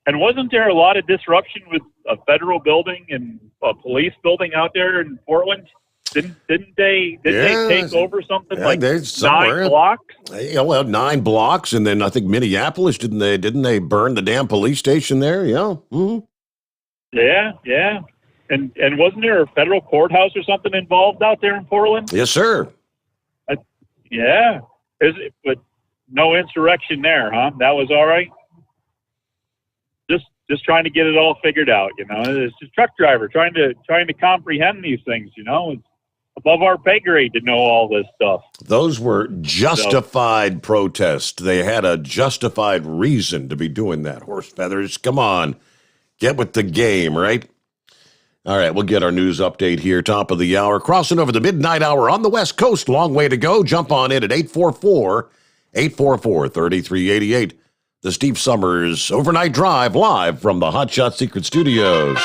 wasn't there a lot of disruption with a federal building and a police building out there in Portland? Didn't they take over something like 9 blocks? Well, 9 blocks, and then I think Minneapolis, didn't they burn the damn police station there? Yeah. Mm-hmm. Yeah. And wasn't there a federal courthouse or something involved out there in Portland? Yes, sir. Yeah. But no insurrection there, huh? That was all right? Just trying to get it all figured out, It's a truck driver trying to comprehend these things, It's above our pay grade to know all this stuff. Those were justified protests. They had a justified reason to be doing that. Horse feathers, come on. Get with the game, right? All right, we'll get our news update here, top of the hour. Crossing over the midnight hour on the West Coast. Long way to go. Jump on in at 844-3388. The Steve Sommers Overnight Drive, live from the Hot Shot Secret Studios.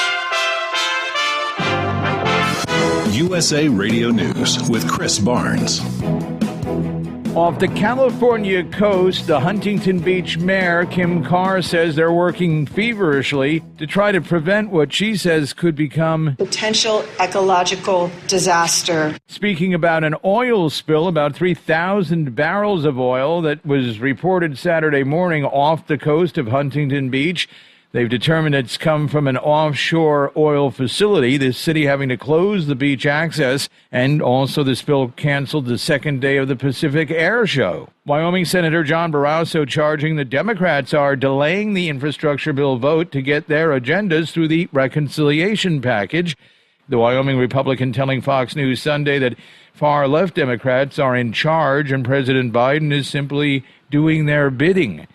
USA Radio News with Chris Barnes. Off the California coast, the Huntington Beach mayor, Kim Carr, says they're working feverishly to try to prevent what she says could become potential ecological disaster. Speaking about an oil spill, about 3,000 barrels of oil that was reported Saturday morning off the coast of Huntington Beach. They've determined it's come from an offshore oil facility, the city having to close the beach access, and also the spill canceled the second day of the Pacific Air Show. Wyoming Senator John Barrasso charging the Democrats are delaying the infrastructure bill vote to get their agendas through the reconciliation package. The Wyoming Republican telling Fox News Sunday that far-left Democrats are in charge and President Biden is simply doing their bidding.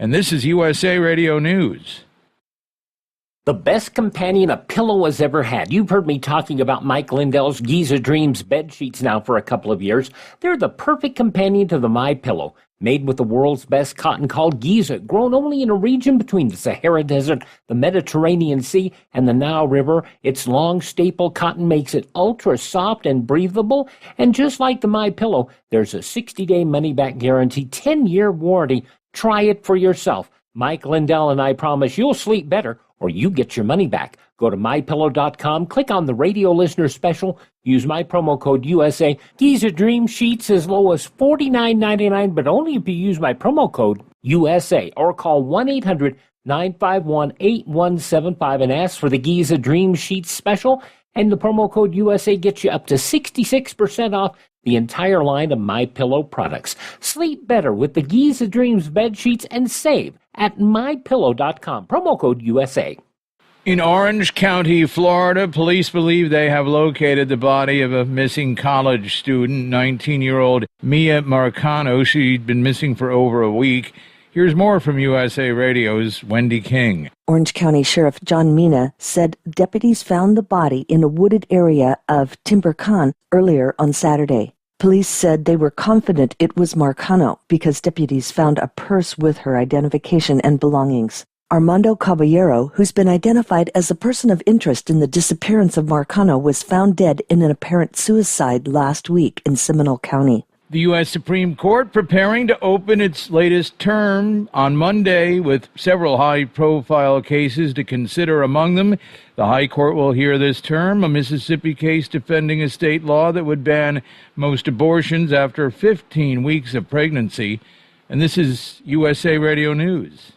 And this is USA Radio News. The best companion a pillow has ever had. You've heard me talking about Mike Lindell's Giza Dreams bed sheets now for a couple of years. They're the perfect companion to the MyPillow. Made with the world's best cotton called Giza, grown only in a region between the Sahara Desert, the Mediterranean Sea, and the Nile River. Its long staple cotton makes it ultra soft and breathable. And just like the MyPillow, there's a 60-day money-back guarantee, 10-year warranty. Try it for yourself. Mike Lindell and I promise you'll sleep better or you get your money back. Go to MyPillow.com, click on the radio listener special, use my promo code USA. Giza Dream Sheets as low as $49.99, but only if you use my promo code USA or call 1-800-951-8175 and ask for the Giza Dream Sheets special. And the promo code USA gets you up to 66% off the entire line of MyPillow products. Sleep better with the Giza Dreams bed sheets and save at MyPillow.com. Promo code USA. In Orange County, Florida, police believe they have located the body of a missing college student, 19-year-old Mia Marcano. She'd been missing for over a week. Here's more from USA Radio's Wendy King. Orange County Sheriff John Mina said deputies found the body in a wooded area of Timber Khan earlier on Saturday. Police said they were confident it was Marcano because deputies found a purse with her identification and belongings. Armando Caballero, who's been identified as a person of interest in the disappearance of Marcano, was found dead in an apparent suicide last week in Seminole County. The U.S. Supreme Court preparing to open its latest term on Monday with several high-profile cases to consider. Among them, the High Court will hear this term a Mississippi case defending a state law that would ban most abortions after 15 weeks of pregnancy. And this is USA Radio News.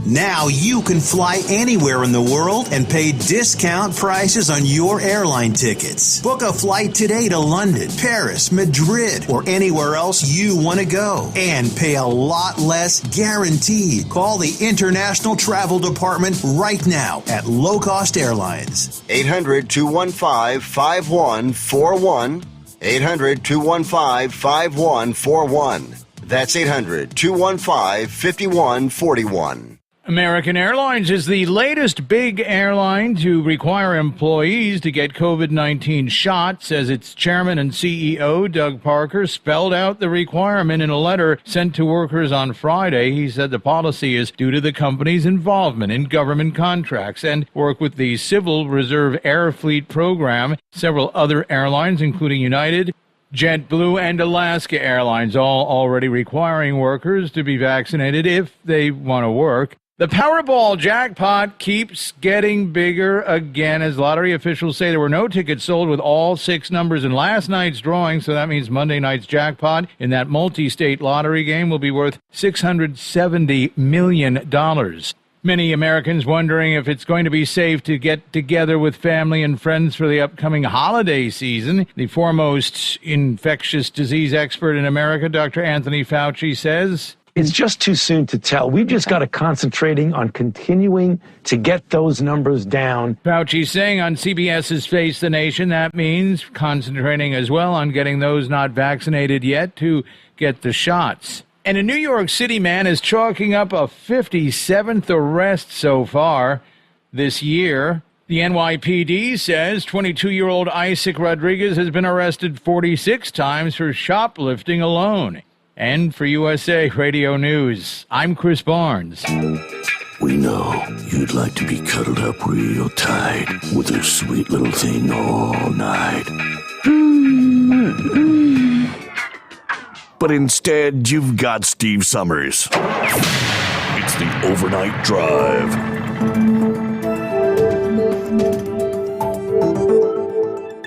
Now you can fly anywhere in the world and pay discount prices on your airline tickets. Book a flight today to London, Paris, Madrid, or anywhere else you want to go and pay a lot less guaranteed. Call the International Travel Department right now at Low Cost Airlines. 800-215-5141. 800-215-5141. That's 800-215-5141. American Airlines is the latest big airline to require employees to get COVID-19 shots, as its chairman and CEO, Doug Parker, spelled out the requirement in a letter sent to workers on Friday. He said the policy is due to the company's involvement in government contracts and work with the Civil Reserve Air Fleet program. Several other airlines, including United, JetBlue, and Alaska Airlines, all already requiring workers to be vaccinated if they want to work. The Powerball jackpot keeps getting bigger again, as lottery officials say there were no tickets sold with all 6 numbers in last night's drawing, so that means Monday night's jackpot in that multi-state lottery game will be worth $670 million. Many Americans wondering if it's going to be safe to get together with family and friends for the upcoming holiday season. The foremost infectious disease expert in America, Dr. Anthony Fauci, says it's just too soon to tell. We've just got to concentrating on continuing to get those numbers down. Fauci saying on CBS's Face the Nation that means concentrating as well on getting those not vaccinated yet to get the shots. And a New York City man is chalking up a 57th arrest so far this year. The NYPD says 22-year-old Isaac Rodriguez has been arrested 46 times for shoplifting alone. And for USA Radio News, I'm Chris Barnes. We know you'd like to be cuddled up real tight with a sweet little thing all night. But instead, you've got Steve Sommers. It's the Overnight Drive.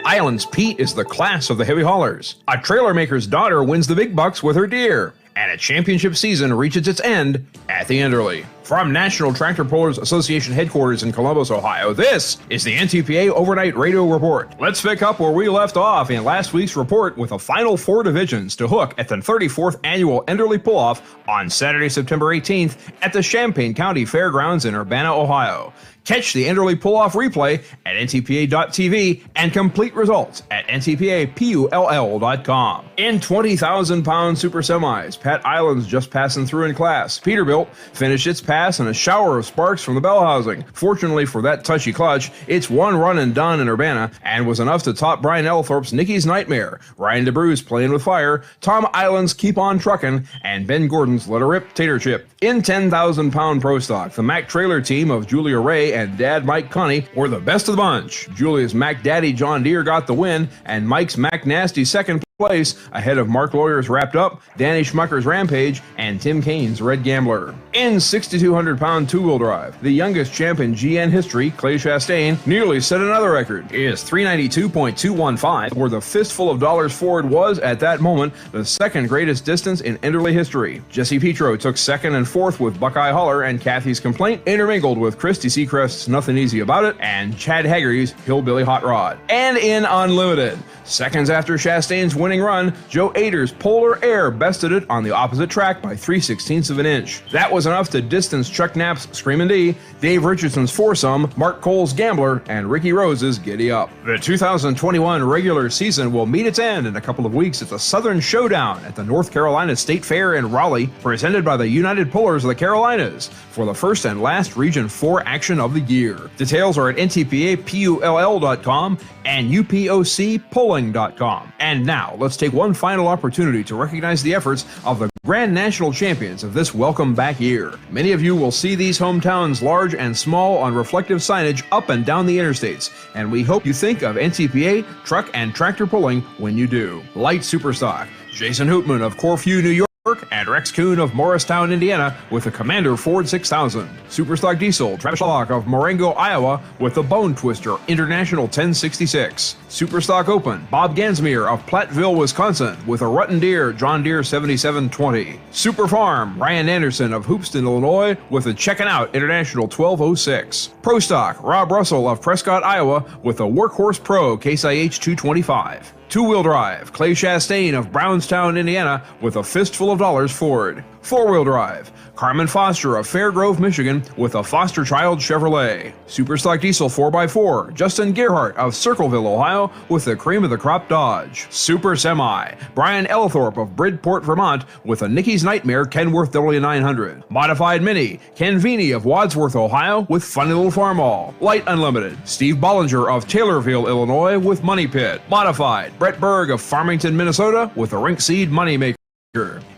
Island's Pete is the class of the heavy haulers. A trailer maker's daughter wins the big bucks with her deer, and a championship season reaches its end at the Enderley. From National Tractor Pullers Association headquarters in Columbus, Ohio, this is the NTPA Overnight Radio Report. Let's pick up where we left off in last week's report with the final 4 divisions to hook at the 34th annual Enderley Pull-Off on Saturday, September 18th at the Champaign County Fairgrounds in Urbana, Ohio. Catch the Enderley Pull-Off replay at ntpa.tv and complete results at ntpapull.com. In 20,000-pound super semis, Pat Island's just passing through in class. Peterbilt finished its pass in a shower of sparks from the bell housing. Fortunately for that touchy clutch, it's one run and done in Urbana and was enough to top Brian Elthorpe's Nicky's Nightmare, Ryan DeBrue's Playing with Fire, Tom Island's Keep On Truckin', and Ben Gordon's Let Her Rip Tater Chip. In 10,000-pound pro stock, the Mack trailer team of Julia Ray and Dad Mike Connie were the best of the bunch. Julia's Mack Daddy John Deere got the win, and Mike's Mack Nasty second place, ahead of Mark Lawyer's Wrapped Up, Danny Schmucker's Rampage, and Tim Kane's Red Gambler. In 6,200-pound two-wheel drive, the youngest champ in GN history, Clay Chastain, nearly set another record. His 392.215, where the fistful of dollars Ford was, at that moment, the second greatest distance in Enderley history. Jesse Petro took second and fourth with Buckeye Holler and Kathy's Complaint, intermingled with Christy Seacrest's Nothing Easy About It, and Chad Haggerty's Hillbilly Hot Rod. And in Unlimited, seconds after Chastain's winning run, Joe Ader's Polar Air bested it on the opposite track by 3/16 of an inch. That was enough to distance Chuck Knapp's Screamin' D, Dave Richardson's Foursome, Mark Cole's Gambler, and Ricky Rose's Giddy Up. The 2021 regular season will meet its end in a couple of weeks at the Southern Showdown at the North Carolina State Fair in Raleigh, presented by the United Pullers of the Carolinas, for the first and last Region 4 action of the year. Details are at ntpapull.com and upocpulling.com. And now, let's take one final opportunity to recognize the efforts of the Grand national champions of this welcome back year. Many of you will see these hometowns large and small on reflective signage up and down the interstates, and we hope you think of NTPA truck and tractor pulling when you do. Light Superstock, Jason Hoopman of Corfu, New York, and Rex Kuhn of Morristown, Indiana, with the Commander Ford 6000. Superstock Diesel, Travis Schlock of Marengo, Iowa, with the Bone Twister International 1066. Superstock Open, Bob Gansmere of Platteville, Wisconsin, with a Rutten Deer John Deere 7720. Super Farm, Ryan Anderson of Hoopston, Illinois, with the Checkin' Out International 1206. Pro Stock, Rob Russell of Prescott, Iowa, with the Workhorse Pro Case IH 225. Two-wheel drive, Clay Chastain of Brownstown, Indiana, with a fistful of dollars Ford. Four-wheel drive, Carmen Foster of Fairgrove, Michigan, with a Foster Child Chevrolet. Superstock Diesel 4x4, Justin Gerhardt of Circleville, Ohio, with the cream of the crop Dodge. Super Semi, Brian Ellithorpe of Bridport, Vermont, with a Nicky's Nightmare Kenworth W900. Modified Mini, Ken Veeney of Wadsworth, Ohio, with Funny Little Farmall. Light Unlimited, Steve Bollinger of Taylorville, Illinois, with Money Pit. Modified, Brett Berg of Farmington, Minnesota, with a Rink Seed Moneymaker.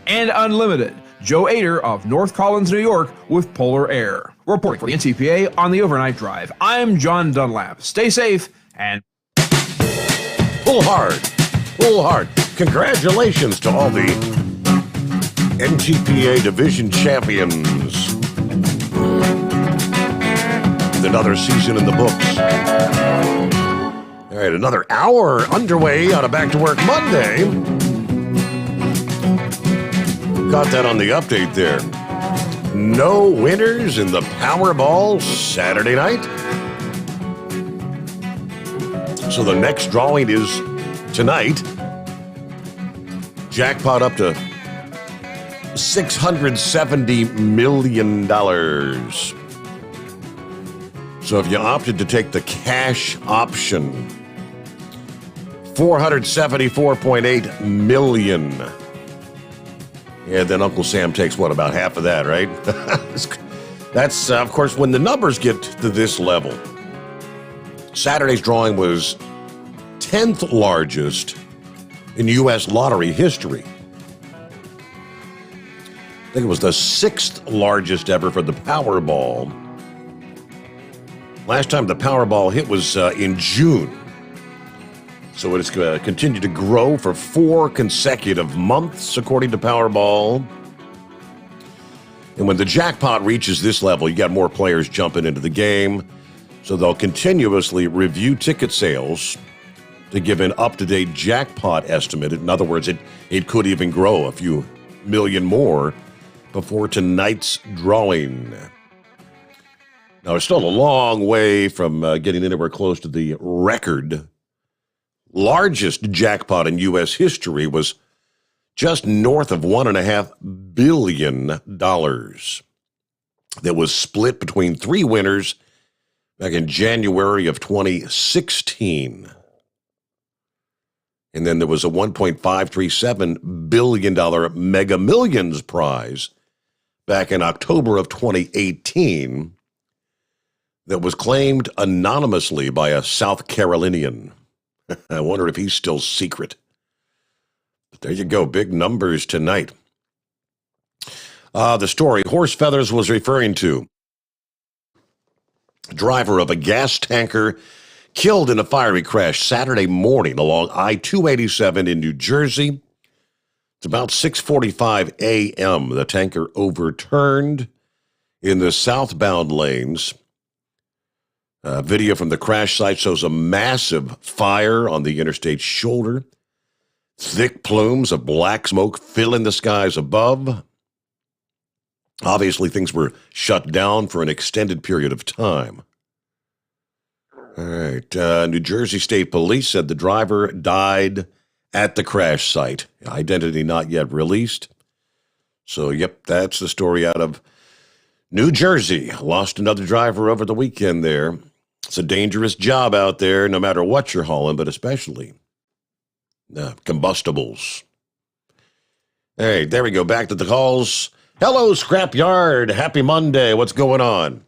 And Unlimited, Joe Ader of North Collins, New York, with Polar Air. Reporting for the NTPA on the Overnight Drive, I'm John Dunlap. Stay safe and pull hard. Pull hard. Congratulations to all the NTPA division champions. With another season in the books. All right, another hour underway on a Back to Work Monday. Got that on the update there. No winners in the Powerball Saturday night. So the next drawing is tonight. Jackpot up to $670 million. So if you opted to take the cash option, $474.8 million. Yeah, then Uncle Sam takes what, about half of that, right? That's, of course, when the numbers get to this level. Saturday's drawing was 10th largest in U.S. lottery history. I think it was the 6th largest ever for the Powerball. Last time the Powerball hit was in June. So it's going to continue to grow for 4 consecutive months, according to Powerball. And when the jackpot reaches this level, you got more players jumping into the game. So they'll continuously review ticket sales to give an up-to-date jackpot estimate. In other words, it could even grow a few million more before tonight's drawing. Now, it's still a long way from getting anywhere close to the record. Largest jackpot in U.S. history was just north of $1.5 billion that was split between 3 winners back in January of 2016. And then there was a $1.537 billion Mega Millions prize back in October of 2018 that was claimed anonymously by a South Carolinian. I wonder if he's still secret. But there you go, big numbers tonight. The story Horse Feathers was referring to. Driver of a gas tanker killed in a fiery crash Saturday morning along I-287 in New Jersey. It's about 6:45 a.m. The tanker overturned in the southbound lanes. Video from the crash site shows a massive fire on the interstate's shoulder. Thick plumes of black smoke filling the skies above. Obviously, things were shut down for an extended period of time. All right. New Jersey State Police said the driver died at the crash site. Identity not yet released. So, yep, that's the story out of New Jersey. Lost another driver over the weekend there. It's a dangerous job out there, no matter what you're hauling, but especially combustibles. All right, there we go. Back to the calls. Hello, Scrapyard. Happy Monday. What's going on?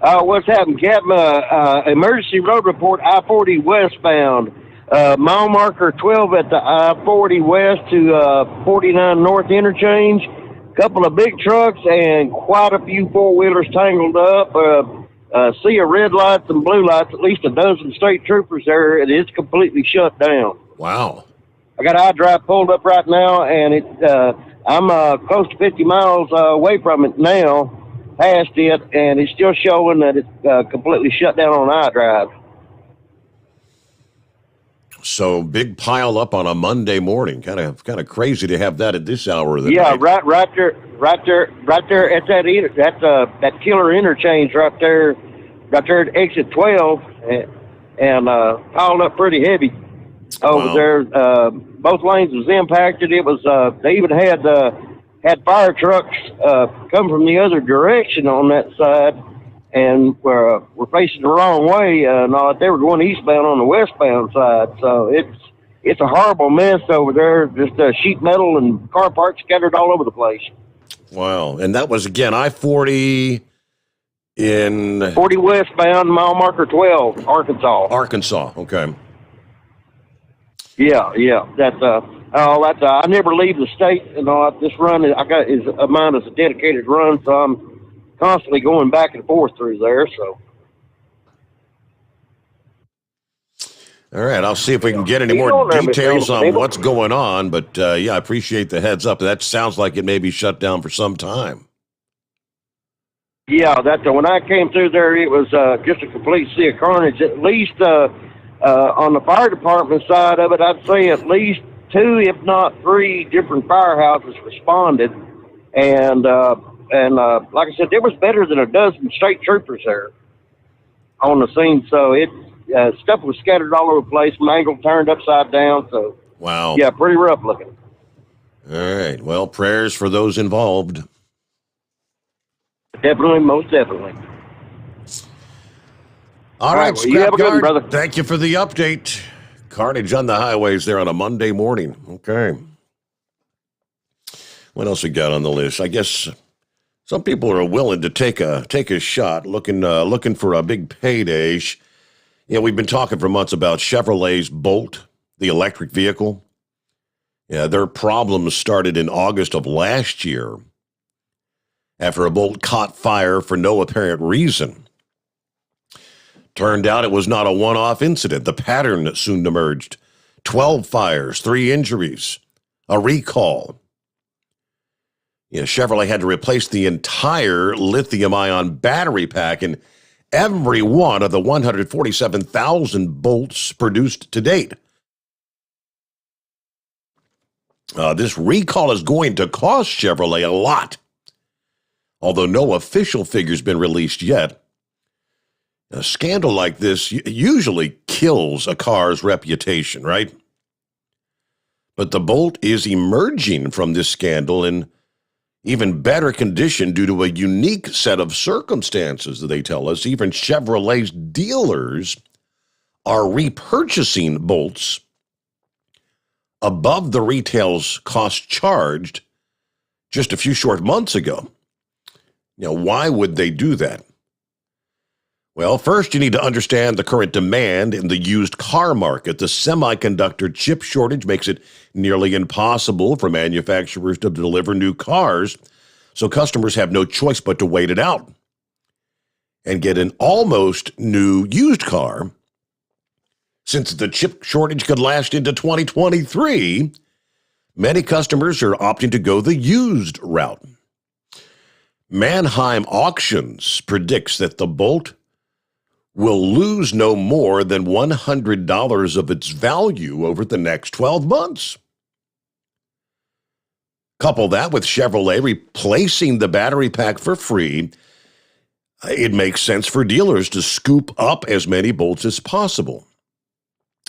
What's happening, Captain? Emergency road report, I-40 westbound. Mile marker 12 at the I-40 west to 49 north interchange. Couple of big trucks and quite a few four-wheelers tangled up. Sea of red lights and blue lights, at least a dozen state troopers there. It is completely shut down. Wow. I got I-Drive pulled up right now, and I'm close to 50 miles away from it now, past it, and it's still showing that it's completely shut down on I-Drive. So big pile up on a Monday morning. Kind of crazy to have that at this hour of the night. Yeah, right there at that killer interchange right there at exit 12, and piled up pretty heavy over there. Both lanes was impacted. It was they even had fire trucks come from the other direction on that side, and we're facing the wrong way. They were going eastbound on the westbound side. So it's a horrible mess over there. Just sheet metal and car parts scattered all over the place. Wow. And that was, again, I-40 in... 40 westbound, mile marker 12, Arkansas. Arkansas, okay. Yeah. That's I never leave the state. This run is mine is a dedicated run, so I'm constantly going back and forth through there. So, all right, I'll see if we can get any more details on what's going on. But I appreciate the heads up. That sounds like it may be shut down for some time. Yeah, when I came through there, it was just a complete sea of carnage. At least on the fire department side of it, I'd say at least 2, if not 3, different firehouses responded, and like I said, there was better than a dozen state troopers there on the scene. So stuff was scattered all over the place, mangled, turned upside down. So wow, yeah, pretty rough looking. All right, well, prayers for those involved. Definitely, most definitely. All right, well, you have a good one, brother. Thank you for the update. Carnage on the highways there on a Monday morning. Okay. What else we got on the list? I guess some people are willing to take a shot, looking for a big payday. We've been talking for months about Chevrolet's Bolt, the electric vehicle. Yeah, their problems started in August of last year after a Bolt caught fire for no apparent reason. Turned out it was not a one-off incident. The pattern soon emerged. 12 fires, 3 injuries, a recall. Chevrolet had to replace the entire lithium-ion battery pack in every one of the 147,000 Bolts produced to date. This recall is going to cost Chevrolet a lot, although no official figure's been released yet. A scandal like this usually kills a car's reputation, right? But the Bolt is emerging from this scandal in even better condition due to a unique set of circumstances, they tell us. Even Chevrolet's dealers are repurchasing Bolts above the retail's cost charged just a few short months ago. Why would they do that? Well, first you need to understand the current demand in the used car market. The semiconductor chip shortage makes it nearly impossible for manufacturers to deliver new cars, so customers have no choice but to wait it out and get an almost new used car. Since the chip shortage could last into 2023, many customers are opting to go the used route. Mannheim Auctions predicts that the Bolt will lose no more than $100 of its value over the next 12 months. Couple that with Chevrolet replacing the battery pack for free, it makes sense for dealers to scoop up as many Bolts as possible.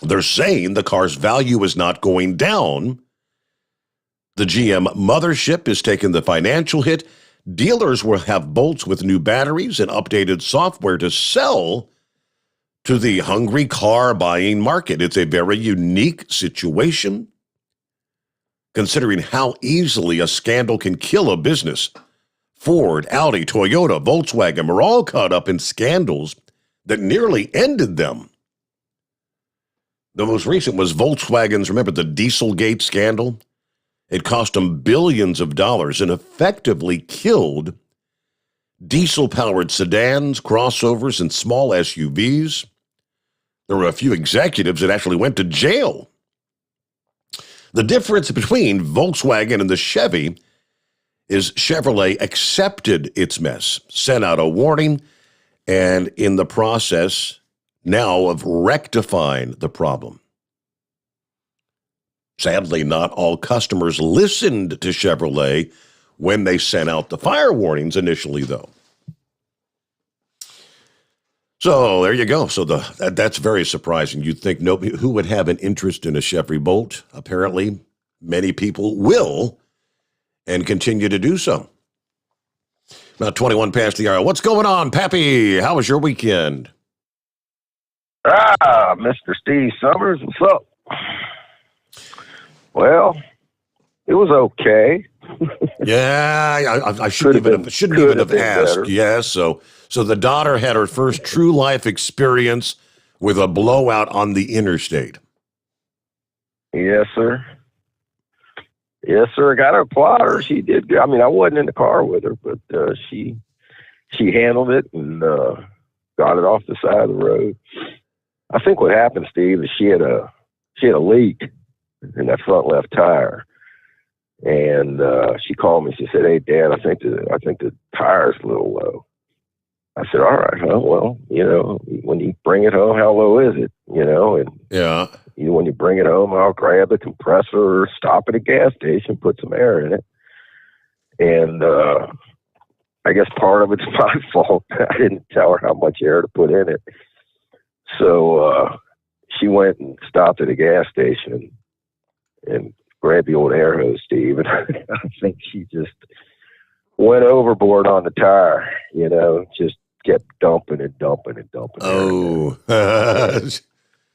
They're saying the car's value is not going down. The GM mothership is taking the financial hit. Dealers will have Bolts with new batteries and updated software to sell to the hungry car buying market. It's a very unique situation, considering how easily a scandal can kill a business. Ford, Audi, Toyota, Volkswagen were all caught up in scandals that nearly ended them. The most recent was Volkswagen's, remember the Dieselgate scandal? It cost them billions of dollars and effectively killed diesel-powered sedans, crossovers, and small SUVs. There were a few executives that actually went to jail. The difference between Volkswagen and the Chevy is Chevrolet accepted its mess, sent out a warning, and in the process now of rectifying the problem. Sadly, not all customers listened to Chevrolet when they sent out the fire warnings initially, though. So there you go. So that's very surprising. You'd think nobody who would have an interest in a Chevy Bolt. Apparently, many people will and continue to do so. About 21 past the hour. What's going on, Pappy? How was your weekend? Mr. Steve Sommers, what's up? Well, it was okay. Yeah, I shouldn't even have asked. Better. Yes, so the daughter had her first true life experience with a blowout on the interstate. Yes, sir. Yes, sir. I got her plotter. She did good. I mean, I wasn't in the car with her, but she handled it and got it off the side of the road. I think what happened, Steve, is she had a leak in that front left tire. And she called me. She said, "Hey, Dad, I think the tire's a little low." I said, "All right, huh? Well, when you bring it home, how low is it? And yeah, when you bring it home, I'll grab the compressor, stop at a gas station, put some air in it." And I guess part of it's my fault. I didn't tell her how much air to put in it. So she went and stopped at a gas station and grabbed the old air hose, Steve, and I think she just went overboard on the tire, just kept dumping and dumping and dumping. Oh.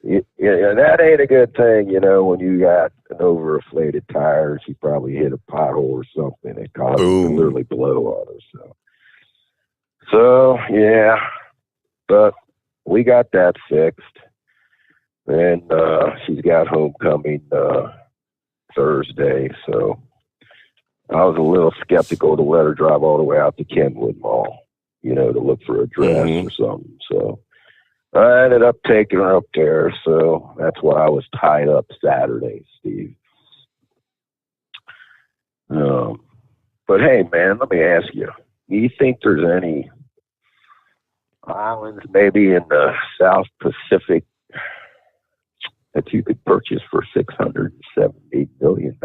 Yeah, that ain't a good thing, when you got an overinflated tire. She probably hit a pothole or something. It caused her to literally blow on her. So, yeah, but we got that fixed. And she's got homecoming Thursday, so I was a little skeptical to let her drive all the way out to Kenwood Mall, to look for a dress or something. So I ended up taking her up there, so that's why I was tied up Saturday, Steve. But hey, man, let me ask you, do you think there's any islands maybe in the South Pacific that you could purchase for $670 million?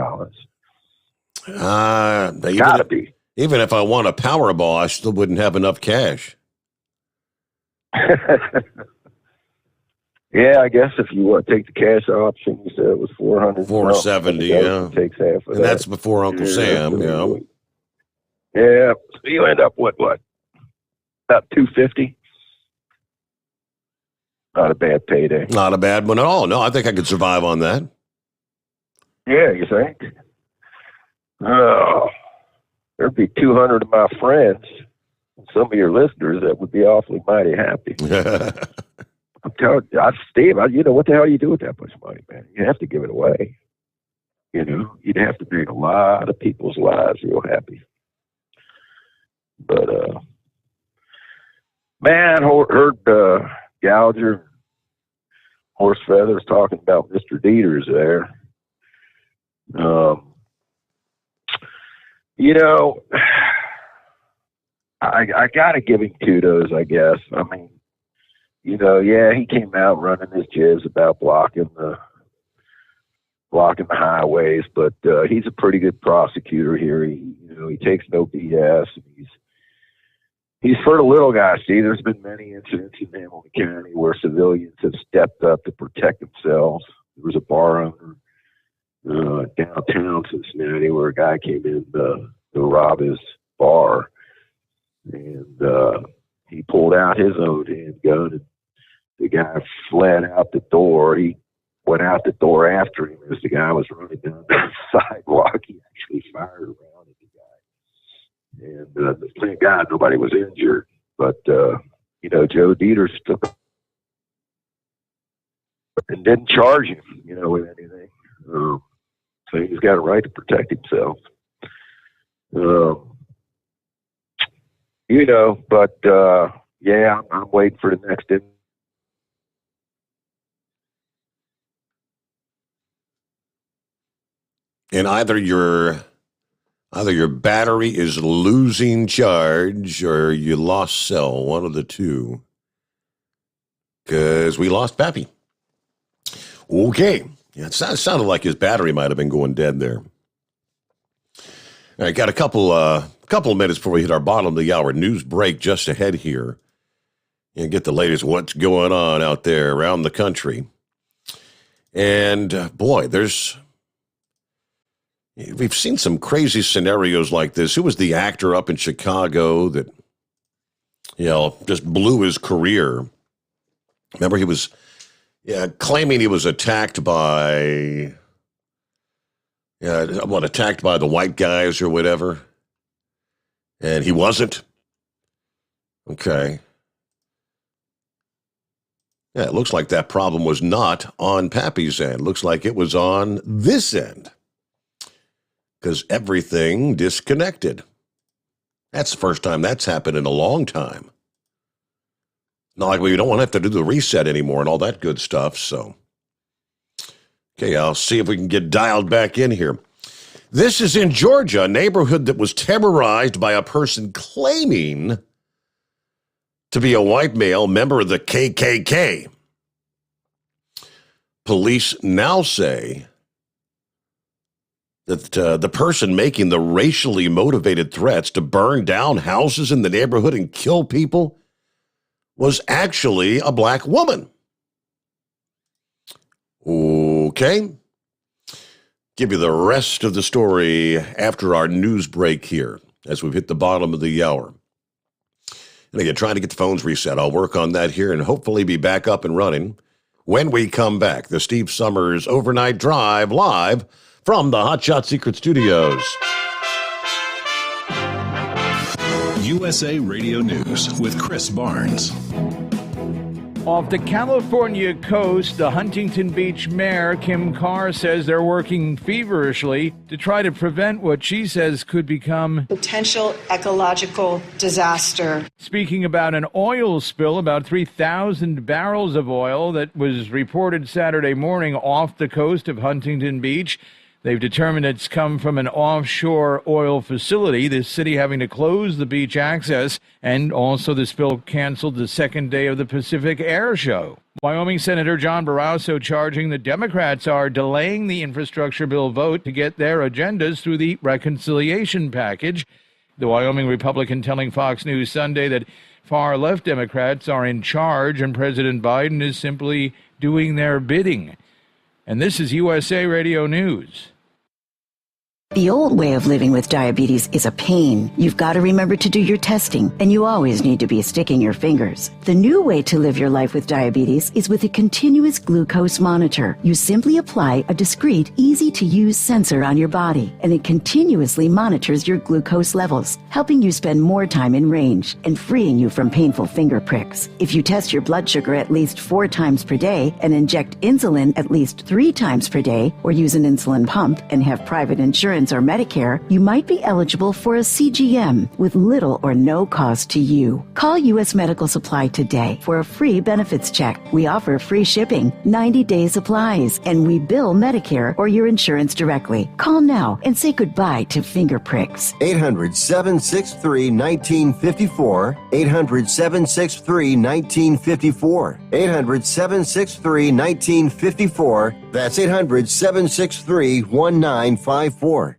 Gotta be. Even if I won a Powerball, I still wouldn't have enough cash. Yeah, I guess if you want to take the cash option, you said it was $470. Yeah, takes half of and that. that's before Uncle Sam. Yeah. Yeah, so you end up what? About $250. Not a bad payday. Not a bad one at all. No, I think I could survive on that. Yeah, you think? Oh, there'd be 200 of my friends, some of your listeners that would be awfully mighty happy. I'm telling you, Steve, what the hell you do with that much money, man? You have to give it away. You'd have to make a lot of people's lives real happy. But, man, heard Gouger, Horse Feathers talking about Mr. Dieter's there. I got to give him kudos, I guess. I mean, yeah, he came out running his jibs about blocking the highways, but he's a pretty good prosecutor here. He takes no BS. He's for the little guy. See, there's been many incidents in Hamilton County where civilians have stepped up to protect themselves. There was a bar owner downtown Cincinnati where a guy came in to rob his bar, and he pulled out his own handgun, and the guy fled out the door. He went out the door after him as the guy was running down the sidewalk. He actually fired around at the guy. And thank God nobody was injured. But, Joe Dieters took and didn't charge him, with anything. So he's got a right to protect himself. But yeah, I'm waiting for the next. And either your battery is losing charge or you lost cell, one of the two. Because we lost Pappy. Okay. Yeah, it sounded like his battery might have been going dead there. All right, got a couple of minutes before we hit our bottom of the hour news break just ahead here. And get the latest what's going on out there around the country. And boy, we've seen some crazy scenarios like this. Who was the actor up in Chicago that, just blew his career? Remember, he was claiming he was attacked by, attacked by the white guys or whatever. And he wasn't. Okay. Yeah, it looks like that problem was not on Pappy's end. Looks like it was on this end. Because everything disconnected. That's the first time that's happened in a long time. Not like we don't want to have to do the reset anymore and all that good stuff, so. Okay, I'll see if we can get dialed back in here. This is in Georgia, a neighborhood that was terrorized by a person claiming to be a white male member of the KKK. Police now say that the person making the racially motivated threats to burn down houses in the neighborhood and kill people was actually a black woman. Okay. Give you the rest of the story after our news break here as we've hit the bottom of the hour. And again, trying to get the phones reset. I'll work on that here and hopefully be back up and running when we come back. The Steve Sommers Overnight Drive live from the Hot Shot Secret Studios. USA Radio News with Chris Barnes. Off the California coast, the Huntington Beach mayor, Kim Carr, says they're working feverishly to try to prevent what she says could become potential ecological disaster. Speaking about an oil spill, about 3,000 barrels of oil that was reported Saturday morning off the coast of Huntington Beach. They've determined it's come from an offshore oil facility, the city having to close the beach access, and also the spill canceled the second day of the Pacific Air Show. Wyoming Senator John Barrasso charging the Democrats are delaying the infrastructure bill vote to get their agendas through the reconciliation package. The Wyoming Republican telling Fox News Sunday that far-left Democrats are in charge and President Biden is simply doing their bidding. And this is USA Radio News. The old way of living with diabetes is a pain. You've got to remember to do your testing, and you always need to be sticking your fingers. The new way to live your life with diabetes is with a continuous glucose monitor. You simply apply a discreet, easy-to-use sensor on your body, and it continuously monitors your glucose levels, helping you spend more time in range and freeing you from painful finger pricks. If you test your blood sugar at least 4 times per day and inject insulin at least 3 times per day, or use an insulin pump and have private insurance or Medicare, you might be eligible for a CGM with little or no cost to you. Call U.S. Medical Supply today for a free benefits check. We offer free shipping, 90-day supplies, and we bill Medicare or your insurance directly. Call now and say goodbye to finger pricks. 800-763-1954. 800-763-1954. 800-763-1954. That's 800-763-1954.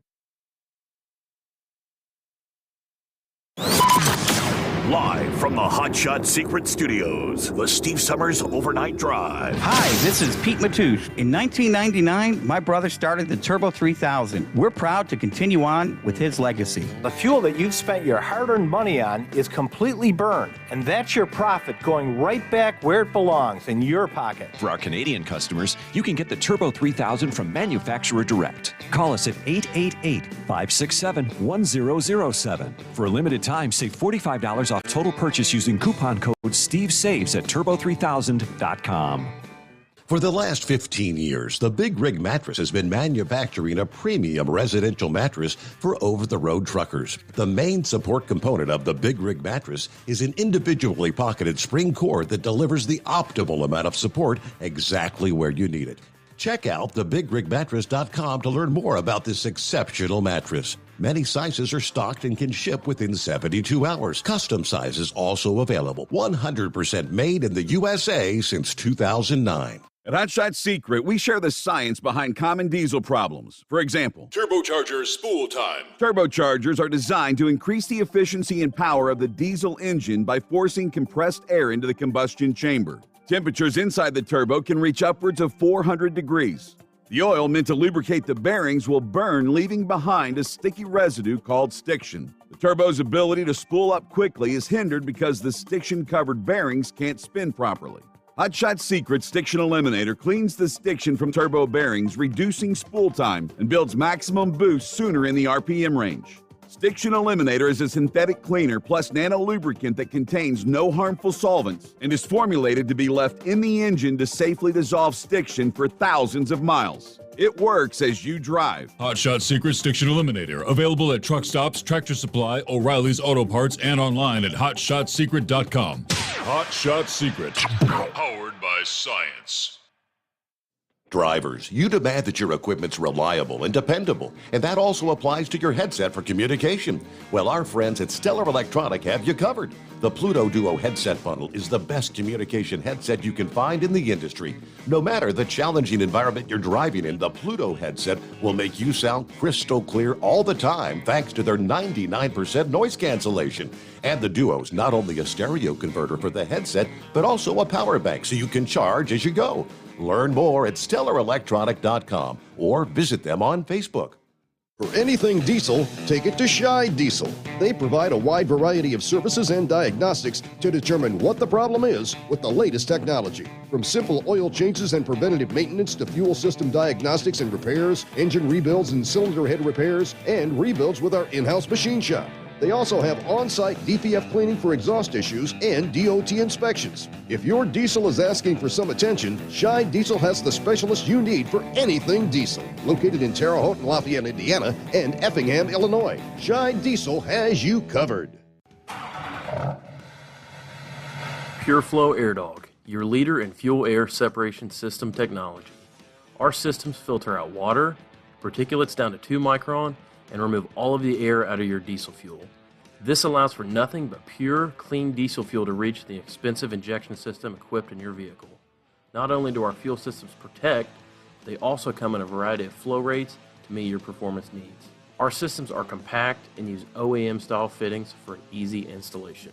Live from the Hot Shot Secret Studios, the Steve Sommers Overnight Drive. Hi, this is Pete Matouche. In 1999, my brother started the Turbo 3000. We're proud to continue on with his legacy. The fuel that you've spent your hard-earned money on is completely burned, and that's your profit going right back where it belongs, in your pocket. For our Canadian customers, you can get the Turbo 3000 from manufacturer direct. Call us at 888-567-1007. For a limited time, save $45 off total purchase using coupon code STEVESAVES at turbo3000.com. For the last 15 years, the Big Rig Mattress has been manufacturing a premium residential mattress for over-the-road truckers. The main support component of the Big Rig Mattress is an individually pocketed spring cord that delivers the optimal amount of support exactly where you need it. Check out thebigrigmattress.com to learn more about this exceptional mattress. Many sizes are stocked and can ship within 72 hours. Custom sizes also available. 100% made in the USA since 2009. At Hot Shot Secret, we share the science behind common diesel problems. For example, turbocharger spool time. Turbochargers are designed to increase the efficiency and power of the diesel engine by forcing compressed air into the combustion chamber. Temperatures inside the turbo can reach upwards of 400 degrees. The oil meant to lubricate the bearings will burn, leaving behind a sticky residue called stiction. The turbo's ability to spool up quickly is hindered because the stiction-covered bearings can't spin properly. Hot Shot Secret Stiction Eliminator cleans the stiction from turbo bearings, reducing spool time, and builds maximum boost sooner in the RPM range. Stiction Eliminator is a synthetic cleaner plus nano-lubricant that contains no harmful solvents and is formulated to be left in the engine to safely dissolve stiction for thousands of miles. It works as you drive. Hot Shot Secret Stiction Eliminator. Available at truck stops, Tractor Supply, O'Reilly's Auto Parts, and online at hotshotsecret.com. Hot Shot Secret. Powered by science. Drivers, you demand that your equipment's reliable and dependable, and that also applies to your headset for communication. Well, our friends at Stellar Electronic have you covered. The Pluto Duo headset bundle is the best communication headset you can find in the industry. No matter the challenging environment you're driving in, the Pluto headset will make you sound crystal clear all the time thanks to their 99% noise cancellation. And the Duo's not only a stereo converter for the headset, but also a power bank so you can charge as you go. Learn more at StellarElectronic.com or visit them on Facebook. For anything diesel, take it to Shy Diesel. They provide a wide variety of services and diagnostics to determine what the problem is with the latest technology. From simple oil changes and preventative maintenance to fuel system diagnostics and repairs, engine rebuilds and cylinder head repairs, and rebuilds with our in-house machine shop. They also have on-site DPF cleaning for exhaust issues and DOT inspections. If your diesel is asking for some attention, Shy Diesel has the specialist you need for anything diesel. Located in Terre Haute and Lafayette, Indiana, and Effingham, Illinois, Shy Diesel has you covered. Pure Flow Air Dog, your leader in fuel air separation system technology. Our systems filter out water, particulates down to 2 micron, and remove all of the air out of your diesel fuel. This allows for nothing but pure, clean diesel fuel to reach the expensive injection system equipped in your vehicle. Not only do our fuel systems protect, they also come in a variety of flow rates to meet your performance needs. Our systems are compact and use OEM-style fittings for an easy installation.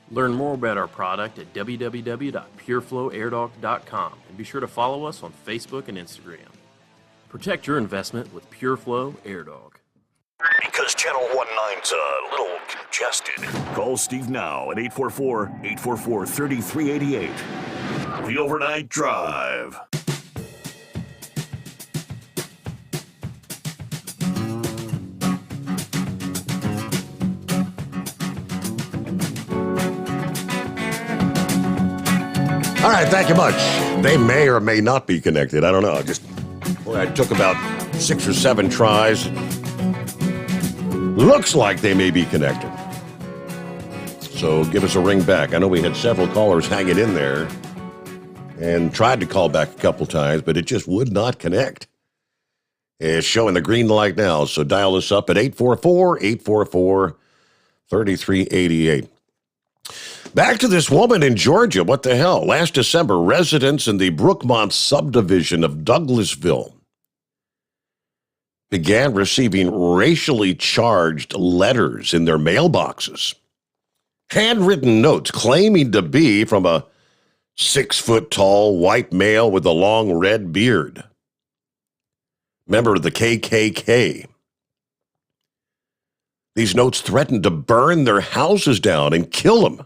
Learn more about our product at www.pureflowairdog.com and be sure to follow us on Facebook and Instagram. Protect your investment with Pure Flow Air Dog. Because Channel 19's a little congested. Call Steve now at 844-844-3388. The Overnight Drive. All right, thank you much. They may or may not be connected. I don't know. I took about 6 or 7 tries. Looks like they may be connected. So give us a ring back. I know we had several callers hanging in there and tried to call back a couple times, but it just would not connect. It's showing the green light now, so dial us up at 844-844-3388. Back to this woman in Georgia. What the hell? Last December, residents in the Brookmont subdivision of Douglasville began receiving racially charged letters in their mailboxes. Handwritten notes claiming to be from a 6-foot-tall white male with a long red beard. Member of the KKK. These notes threatened to burn their houses down and kill them,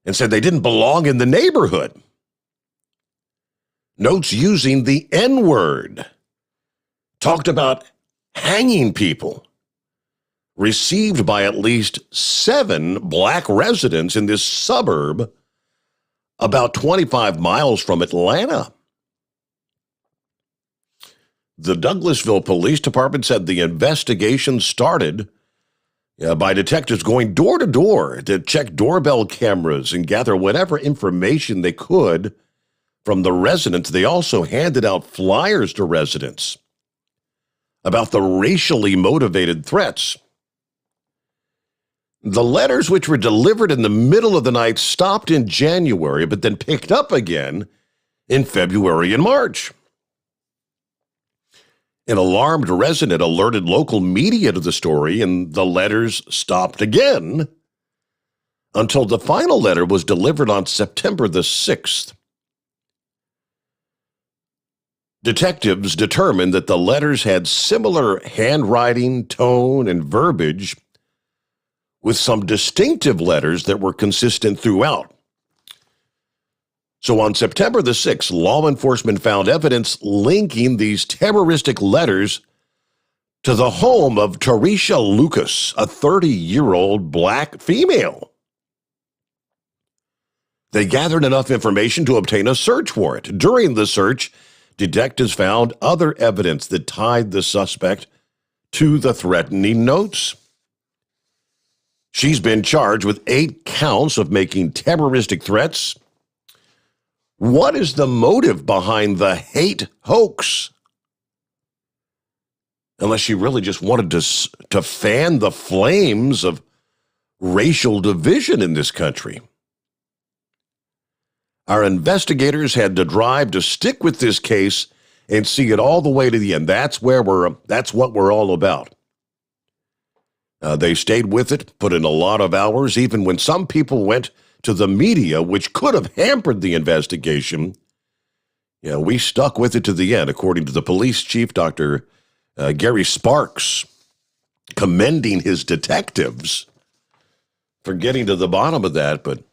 and said they didn't belong in the neighborhood. Notes using the N-word. Talked about hanging people. Received by at least 7 black residents in this suburb about 25 miles from Atlanta. The Douglasville Police Department said the investigation started by detectives going door to door to check doorbell cameras and gather whatever information they could from the residents. They also handed out flyers to residents about the racially motivated threats. The letters, which were delivered in the middle of the night, stopped in January, but then picked up again in February and March. An alarmed resident alerted local media to the story, and the letters stopped again until the final letter was delivered on September the 6th. Detectives determined that the letters had similar handwriting, tone, and verbiage, with some distinctive letters that were consistent throughout. So on September the 6th, law enforcement found evidence linking these terroristic letters to the home of Tarisha Lucas, a 30-year-old black female. They gathered enough information to obtain a search warrant. During the search, detectives found other evidence that tied the suspect to the threatening notes. She's been charged with 8 counts of making terroristic threats. What is the motive behind the hate hoax? Unless she really just wanted to fan the flames of racial division in this country. Our investigators had to drive to stick with this case and see it all the way to the end. That's what we're all about. They stayed with it, put in a lot of hours, even when some people went to the media, which could have hampered the investigation. We stuck with it to the end, according to the police chief, Dr. Gary Sparks, commending his detectives for getting to the bottom of that. But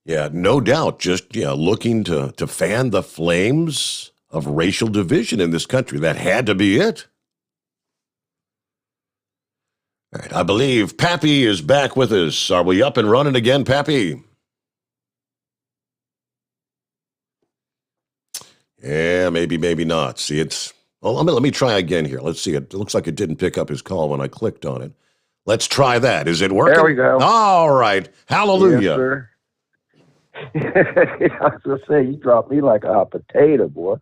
no doubt, just looking to fan the flames of racial division in this country. That had to be it. All right, I believe Pappy is back with us. Are we up and running again, Pappy? Yeah, maybe not. See, let me try again here. Let's see. It looks like it didn't pick up his call when I clicked on it. Let's try that. Is it working? There we go. All right. Hallelujah. Yes, sir. I was going to say, you dropped me like a hot potato, boy.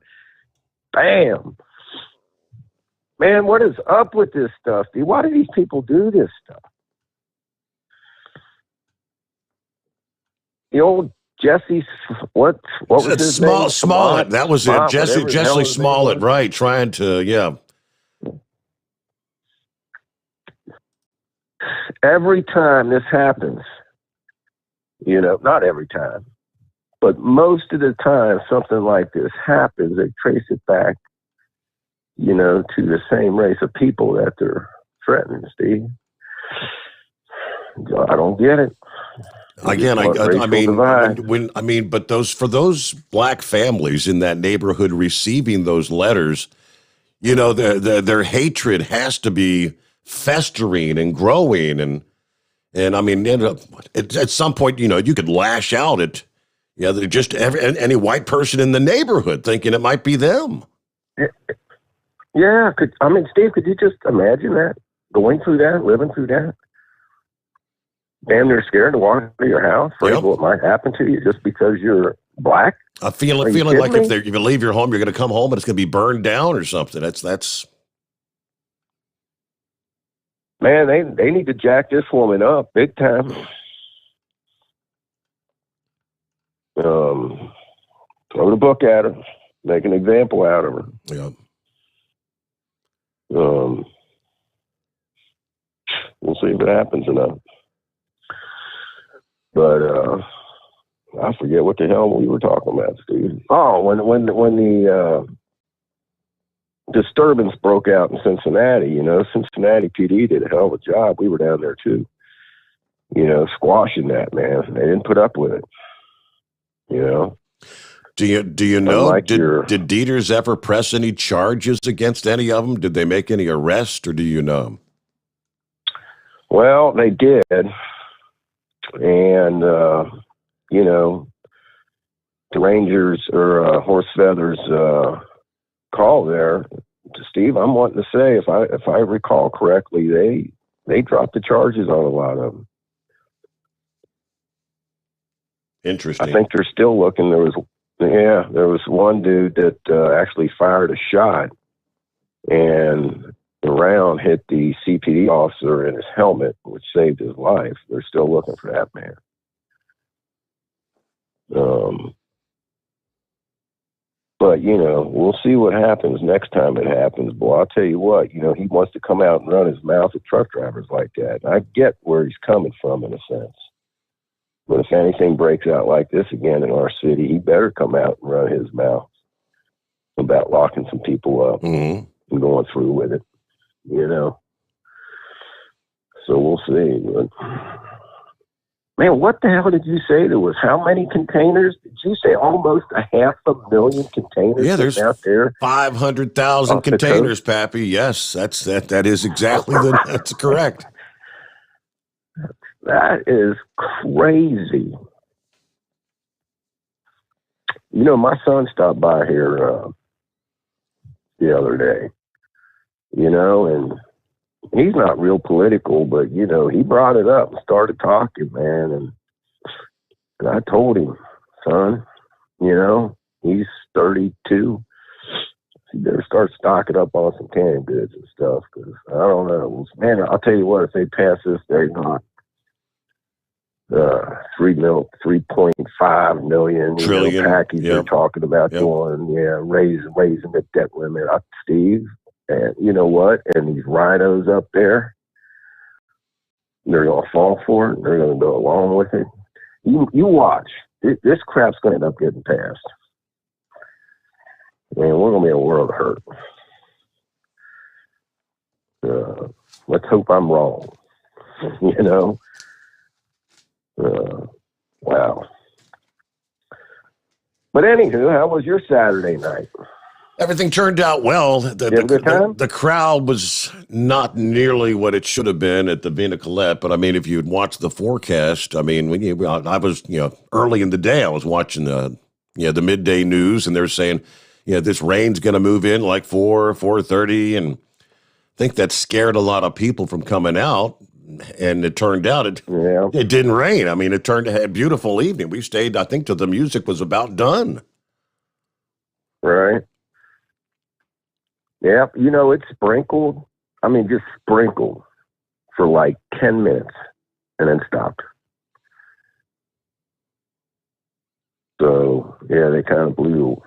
Bam. Man, what is up with this stuff, dude? Why do these people do this stuff? The old Jesse, what was his name? Smollett. That was it. Jesse Smollett, right. Trying to, Every time this happens, not every time, but most of the time something like this happens, they trace it back, to the same race of people that they're threatening, Steve. I don't get it. Again, but for those black families in that neighborhood receiving those letters, their hatred has to be festering and growing, and I mean, at some point, you could lash out at, just any white person in the neighborhood thinking it might be them. Yeah, Steve, could you just imagine that? Going through that, living through that? Damn, they're scared to walk into your house, afraid of what might happen to you just because you're black? Feeling like if you leave your home, you're going to come home and it's going to be burned down or something. That's. Man, they need to jack this woman up big time. Throw the book at her, make an example out of her. Yeah. We'll see if it happens or not. But I forget what the hell we were talking about, Steve. Oh, when the disturbance broke out in Cincinnati, Cincinnati PD did a hell of a job. We were down there too, squashing that, man. They didn't put up with it, Do you know, did Dieters ever press any charges against any of them? Did they make any arrests, or do you know? Well, they did. And, Rangers or Horse Feathers call there to Steve, I'm wanting to say, if I recall correctly, they dropped the charges on a lot of them. Interesting. I think they're still looking. There was one dude that actually fired a shot, and the round hit the CPD officer in his helmet, which saved his life. They're still looking for that man. But, we'll see what happens next time it happens. Boy, I'll tell you what, he wants to come out and run his mouth at truck drivers like that. And I get where he's coming from in a sense. But if anything breaks out like this again in our city, he better come out and run his mouth about locking some people up and going through with it, So we'll see. But, man, what the hell did you say there was? How many containers? Did you say almost 500,000 containers? Yeah, there's out there. 500,000 containers, Pappy. Yes, that is exactly that's correct. That is crazy. My son stopped by here the other day, and he's not real political, but, he brought it up and started talking, man. And I told him, son, he's 32. He better start stocking up on some canned goods and stuff, because I don't know. Man, I'll tell you what, if they pass this, they're not. 3.5 million trillion package they're talking about doing, raising the debt limit up, Steve. And you know what? And these rhinos up there, they're gonna fall for it. They're gonna go along with it. You watch. This crap's gonna end up getting passed. Man, we're gonna be in a world of hurt. Let's hope I'm wrong. Wow. But anywho, how was your Saturday night? Everything turned out well. The crowd was not nearly what it should have been at the Vina Colette, but I mean, if you'd watched the forecast, I mean, I was, early in the day, I was watching the midday news, and they're saying, this rain's going to move in like 4:30, and I think that scared a lot of people from coming out. And it turned out it didn't rain. I mean, it turned out a beautiful evening. We stayed, I think, till the music was about done. Right. Yeah, it sprinkled. I mean, just sprinkled for like 10 minutes and then stopped. So, they kind of blew.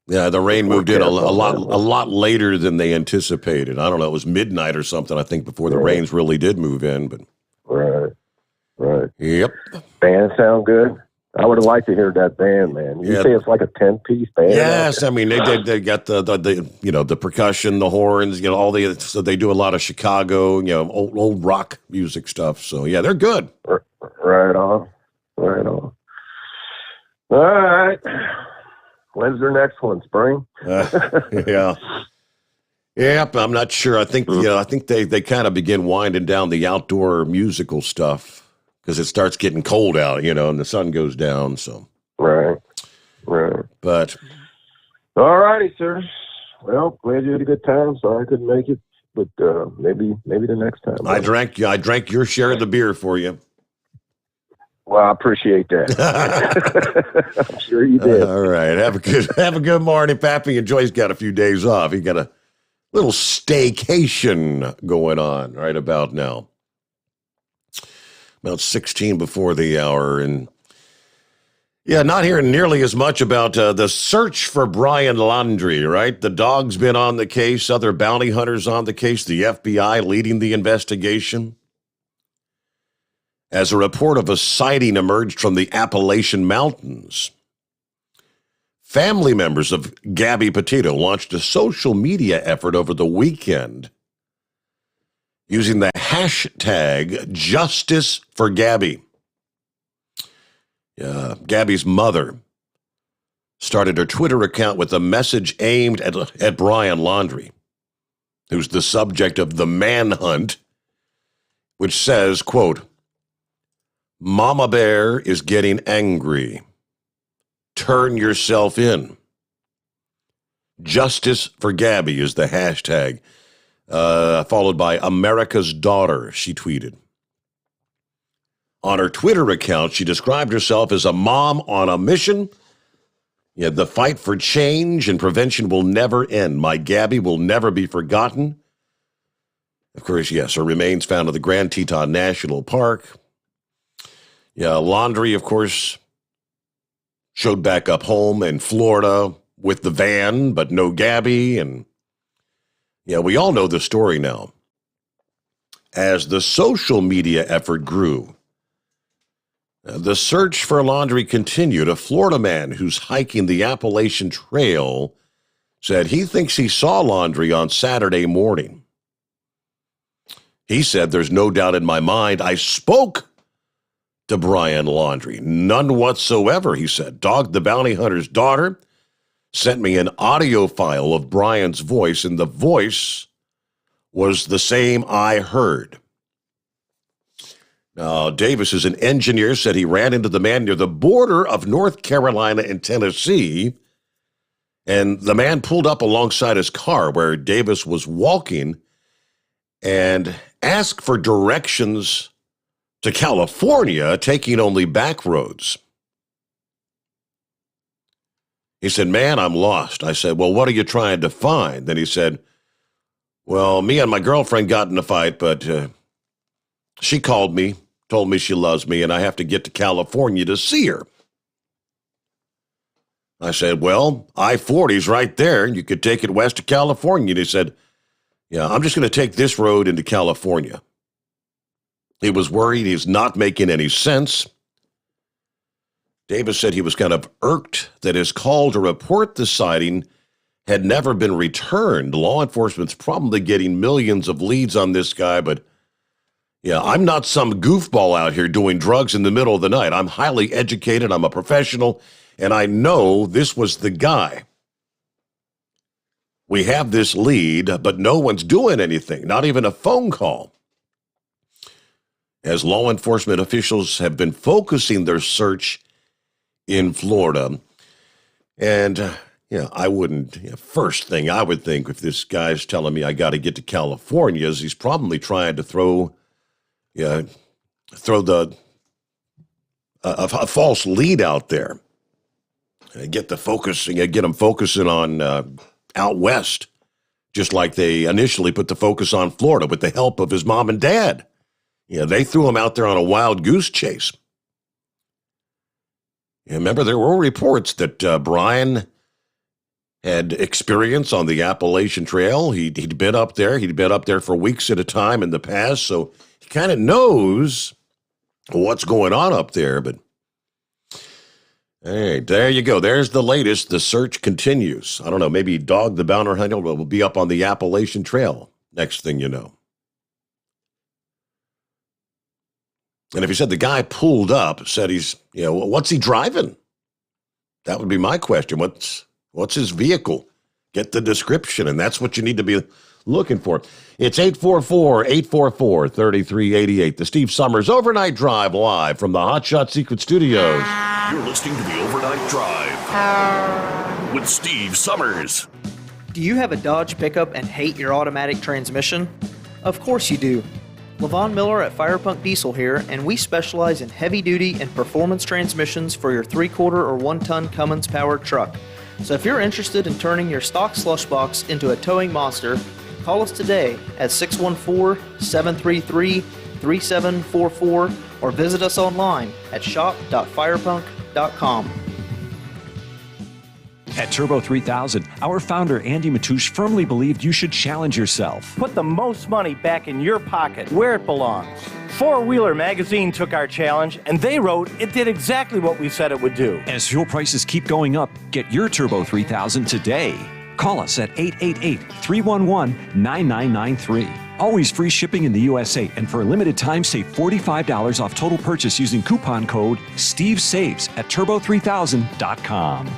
Yeah, the rain moved in a lot later than they anticipated. I don't know, it was midnight or something, I think, before the rains really did move in. But Right. Yep. Band sound good? I would have liked to hear that band, man. You say it's like a 10-piece band? Yes, I mean, they got the percussion, the horns, so they do a lot of Chicago, old rock music stuff. So, yeah, they're good. Right on. All right. When's their next one? Spring? Yeah. Yep, I'm not sure. I think I think they kind of begin winding down the outdoor musical stuff because it starts getting cold out, and the sun goes down. So right. But all righty, sir. Well, glad you had a good time. Sorry I couldn't make it, but maybe the next time. I drank your share of the beer for you. Well, I appreciate that. I'm sure you did. All right. Have a good morning, Pappy. And Joy's got a few days off. He got a little staycation going on right about now. About 16 before the hour. And not hearing nearly as much about the search for Brian Laundrie, right? The dog's been on the case, other bounty hunters on the case, the FBI leading the investigation. As a report of a sighting emerged from the Appalachian Mountains, family members of Gabby Petito launched a social media effort over the weekend using the hashtag Justice for Gabby. Gabby's mother started her Twitter account with a message aimed at Brian Laundrie, who's the subject of the manhunt, which says, quote, "Mama Bear is getting angry. turn yourself in. Justice for Gabby is the hashtag, followed by America's Daughter, she tweeted. On her Twitter account, she described herself as a mom on a mission. Yeah, the fight for change and prevention will never end. My Gabby will never be forgotten. Of course, yes, her remains found at the Grand Teton National Park. Yeah, Laundry, of course, showed back up home in Florida with the van, but no Gabby. And yeah, we all know the story now. As the social media effort grew, the search for Laundry continued. A Florida man who's hiking the Appalachian Trail said he thinks he saw Laundry on Saturday morning. He said, "There's no doubt in my mind I spoke to Brian Laundrie. None whatsoever," he said. Dog the Bounty Hunter's daughter sent me an audio file of Brian's voice, and the voice was the same I heard. Now, Davis is an engineer, said he ran into the man near the border of North Carolina and Tennessee, and the man pulled up alongside his car where Davis was walking and asked for directions to California, taking only back roads. He said, "Man, I'm lost." I said, "Well, what are you trying to find?" Then he said, "Well, me and my girlfriend got in a fight, but she called me, told me she loves me, and I have to get to California to see her." I said, "Well, I-40's right there. You could take it west to California." And he said, "Yeah, I'm just going to take this road into California." He was worried he's not making any sense. Davis said he was kind of irked that his call to report the sighting had never been returned. Law enforcement's probably getting millions of leads on this guy, but yeah, I'm not some goofball out here doing drugs in the middle of the night. I'm highly educated, I'm a professional, and I know this was the guy. We have this lead, but no one's doing anything, not even a phone call. As law enforcement officials have been focusing their search in Florida. And, I wouldn't, first thing I would think if this guy's telling me I got to get to California is he's probably trying to throw a false lead out there. Get them focusing on out west, just like they initially put the focus on Florida with the help of his mom and dad. They threw him out there on a wild goose chase. Remember, there were reports that Brian had experience on the Appalachian Trail. He'd been up there. He'd been up there for weeks at a time in the past, so he kind of knows what's going on up there. But hey, there you go. There's the latest. The search continues. I don't know, maybe Dog the Bounty Hunter will be up on the Appalachian Trail next thing you know. And if he said the guy pulled up, said he's, what's he driving? That would be my question. What's his vehicle? Get the description, and that's what you need to be looking for. It's 844-844-3388. The Steve Sommers Overnight Drive live from the Hot Shot Secret Studios. You're listening to the Overnight Drive with Steve Sommers. Do you have a Dodge pickup and hate your automatic transmission? Of course you do. LaVon Miller at Firepunk Diesel here, and we specialize in heavy-duty and performance transmissions for your 3-quarter or 1-ton Cummins-powered truck. So if you're interested in turning your stock slush box into a towing monster, call us today at 614-733-3744 or visit us online at shop.firepunk.com. At Turbo 3000, our founder Andy Matoush firmly believed you should challenge yourself. Put the most money back in your pocket, where it belongs. Four-Wheeler Magazine took our challenge, and they wrote it did exactly what we said it would do. As fuel prices keep going up, get your Turbo 3000 today. Call us at 888-311-9993. Always free shipping in the USA, and for a limited time, save $45 off total purchase using coupon code STEVESAVES at turbo3000.com.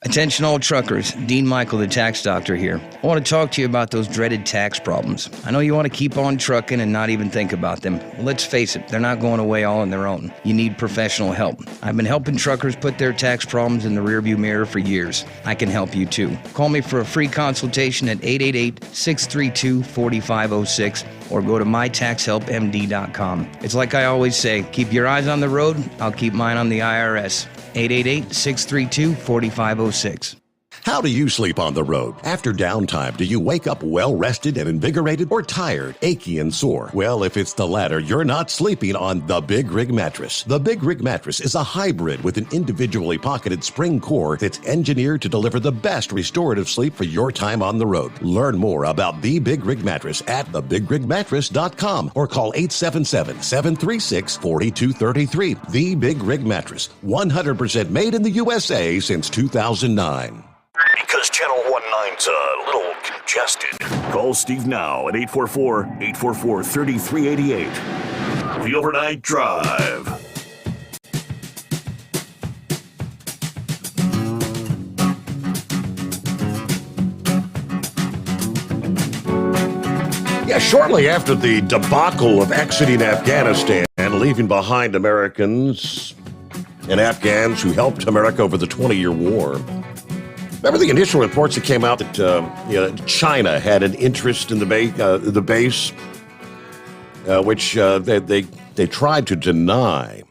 Attention all truckers, Dean Michael, the tax doctor here. I want to talk to you about those dreaded tax problems. I know you want to keep on trucking and not even think about them. Well, let's face it, they're not going away all on their own. You need professional help. I've been helping truckers put their tax problems in the rearview mirror for years. I can help you too. Call me for a free consultation at 888-632-4506 or go to mytaxhelpmd.com. It's like I always say, keep your eyes on the road, I'll keep mine on the IRS. 888-632-4506. How do you sleep on the road? After downtime, do you wake up well-rested and invigorated or tired, achy, and sore? Well, if it's the latter, you're not sleeping on the Big Rig Mattress. The Big Rig Mattress is a hybrid with an individually pocketed spring core that's engineered to deliver the best restorative sleep for your time on the road. Learn more about the Big Rig Mattress at thebigrigmattress.com or call 877-736-4233. The Big Rig Mattress, 100% made in the USA since 2009. Because Channel 19's a little congested. Call Steve now at 844-844-3388. The Overnight Drive. Yeah, shortly after the debacle of exiting Afghanistan and leaving behind Americans and Afghans who helped America over the 20-year war, remember the initial reports that came out that China had an interest in the base, which they tried to deny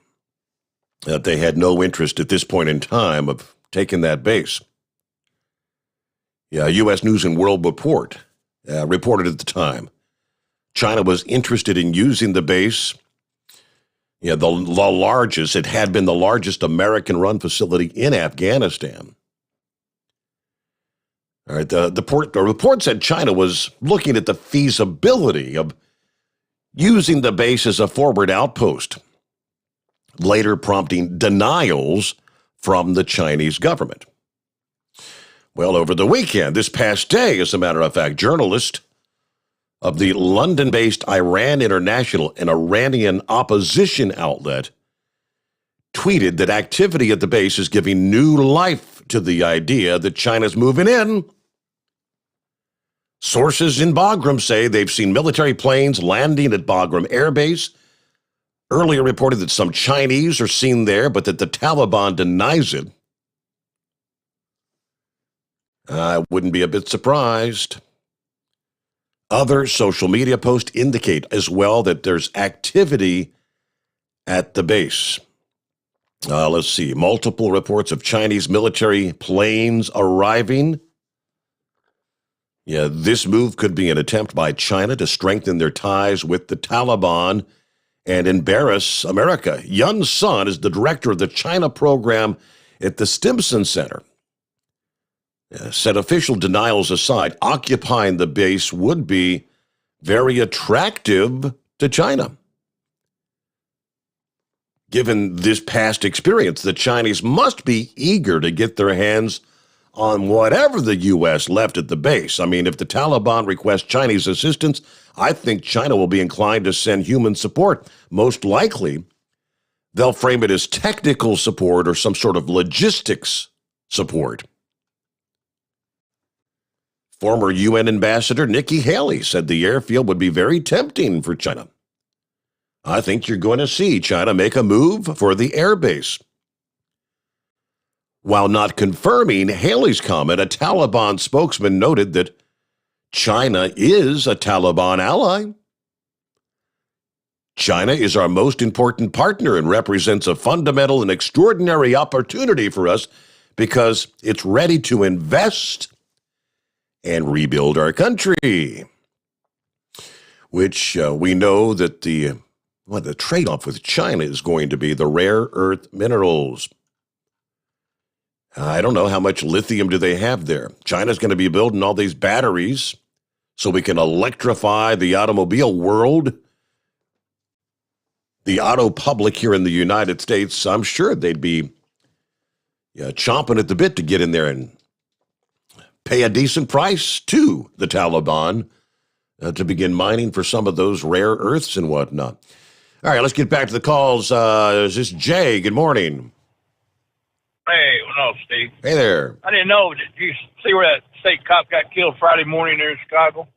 that they had no interest at this point in time of taking that base. Yeah, U.S. News and World Report reported at the time China was interested in using the base. Yeah, the largest. It had been the largest American-run facility in Afghanistan. All right, the report said China was looking at the feasibility of using the base as a forward outpost, later prompting denials from the Chinese government. Well, over the weekend, this past day, as a matter of fact, journalist of the London-based Iran International, an Iranian opposition outlet, tweeted that activity at the base is giving new life to the idea that China's moving in. Sources in Bagram say they've seen military planes landing at Bagram Air Base. Earlier reported that some Chinese are seen there, but that the Taliban denies it. I wouldn't be a bit surprised. Other social media posts indicate as well that there's activity at the base. Let's see. Multiple reports of Chinese military planes arriving. Yeah, this move could be an attempt by China to strengthen their ties with the Taliban and embarrass America. Yun Sun is the director of the China program at the Stimson Center. Said official denials aside, occupying the base would be very attractive to China. Given this past experience, the Chinese must be eager to get their hands on whatever the U.S. left at the base. I mean, if the Taliban requests Chinese assistance, I think China will be inclined to send human support. Most likely, they'll frame it as technical support or some sort of logistics support. Former UN Ambassador Nikki Haley said the airfield would be very tempting for China. I think you're going to see China make a move for the airbase. While not confirming Haley's comment, a Taliban spokesman noted that China is a Taliban ally. China is our most important partner and represents a fundamental and extraordinary opportunity for us because it's ready to invest and rebuild our country, which we know that the trade-off with China is going to be the rare earth minerals. I don't know how much lithium do they have there. China's going to be building all these batteries so we can electrify the automobile world. The auto public here in the United States, I'm sure they'd be chomping at the bit to get in there and pay a decent price to the Taliban to begin mining for some of those rare earths and whatnot. All right, let's get back to the calls. Is this Jay? Good morning. Hey, what's on, Steve? Hey there. I didn't know. Did you see where that state cop got killed Friday morning there in Chicago?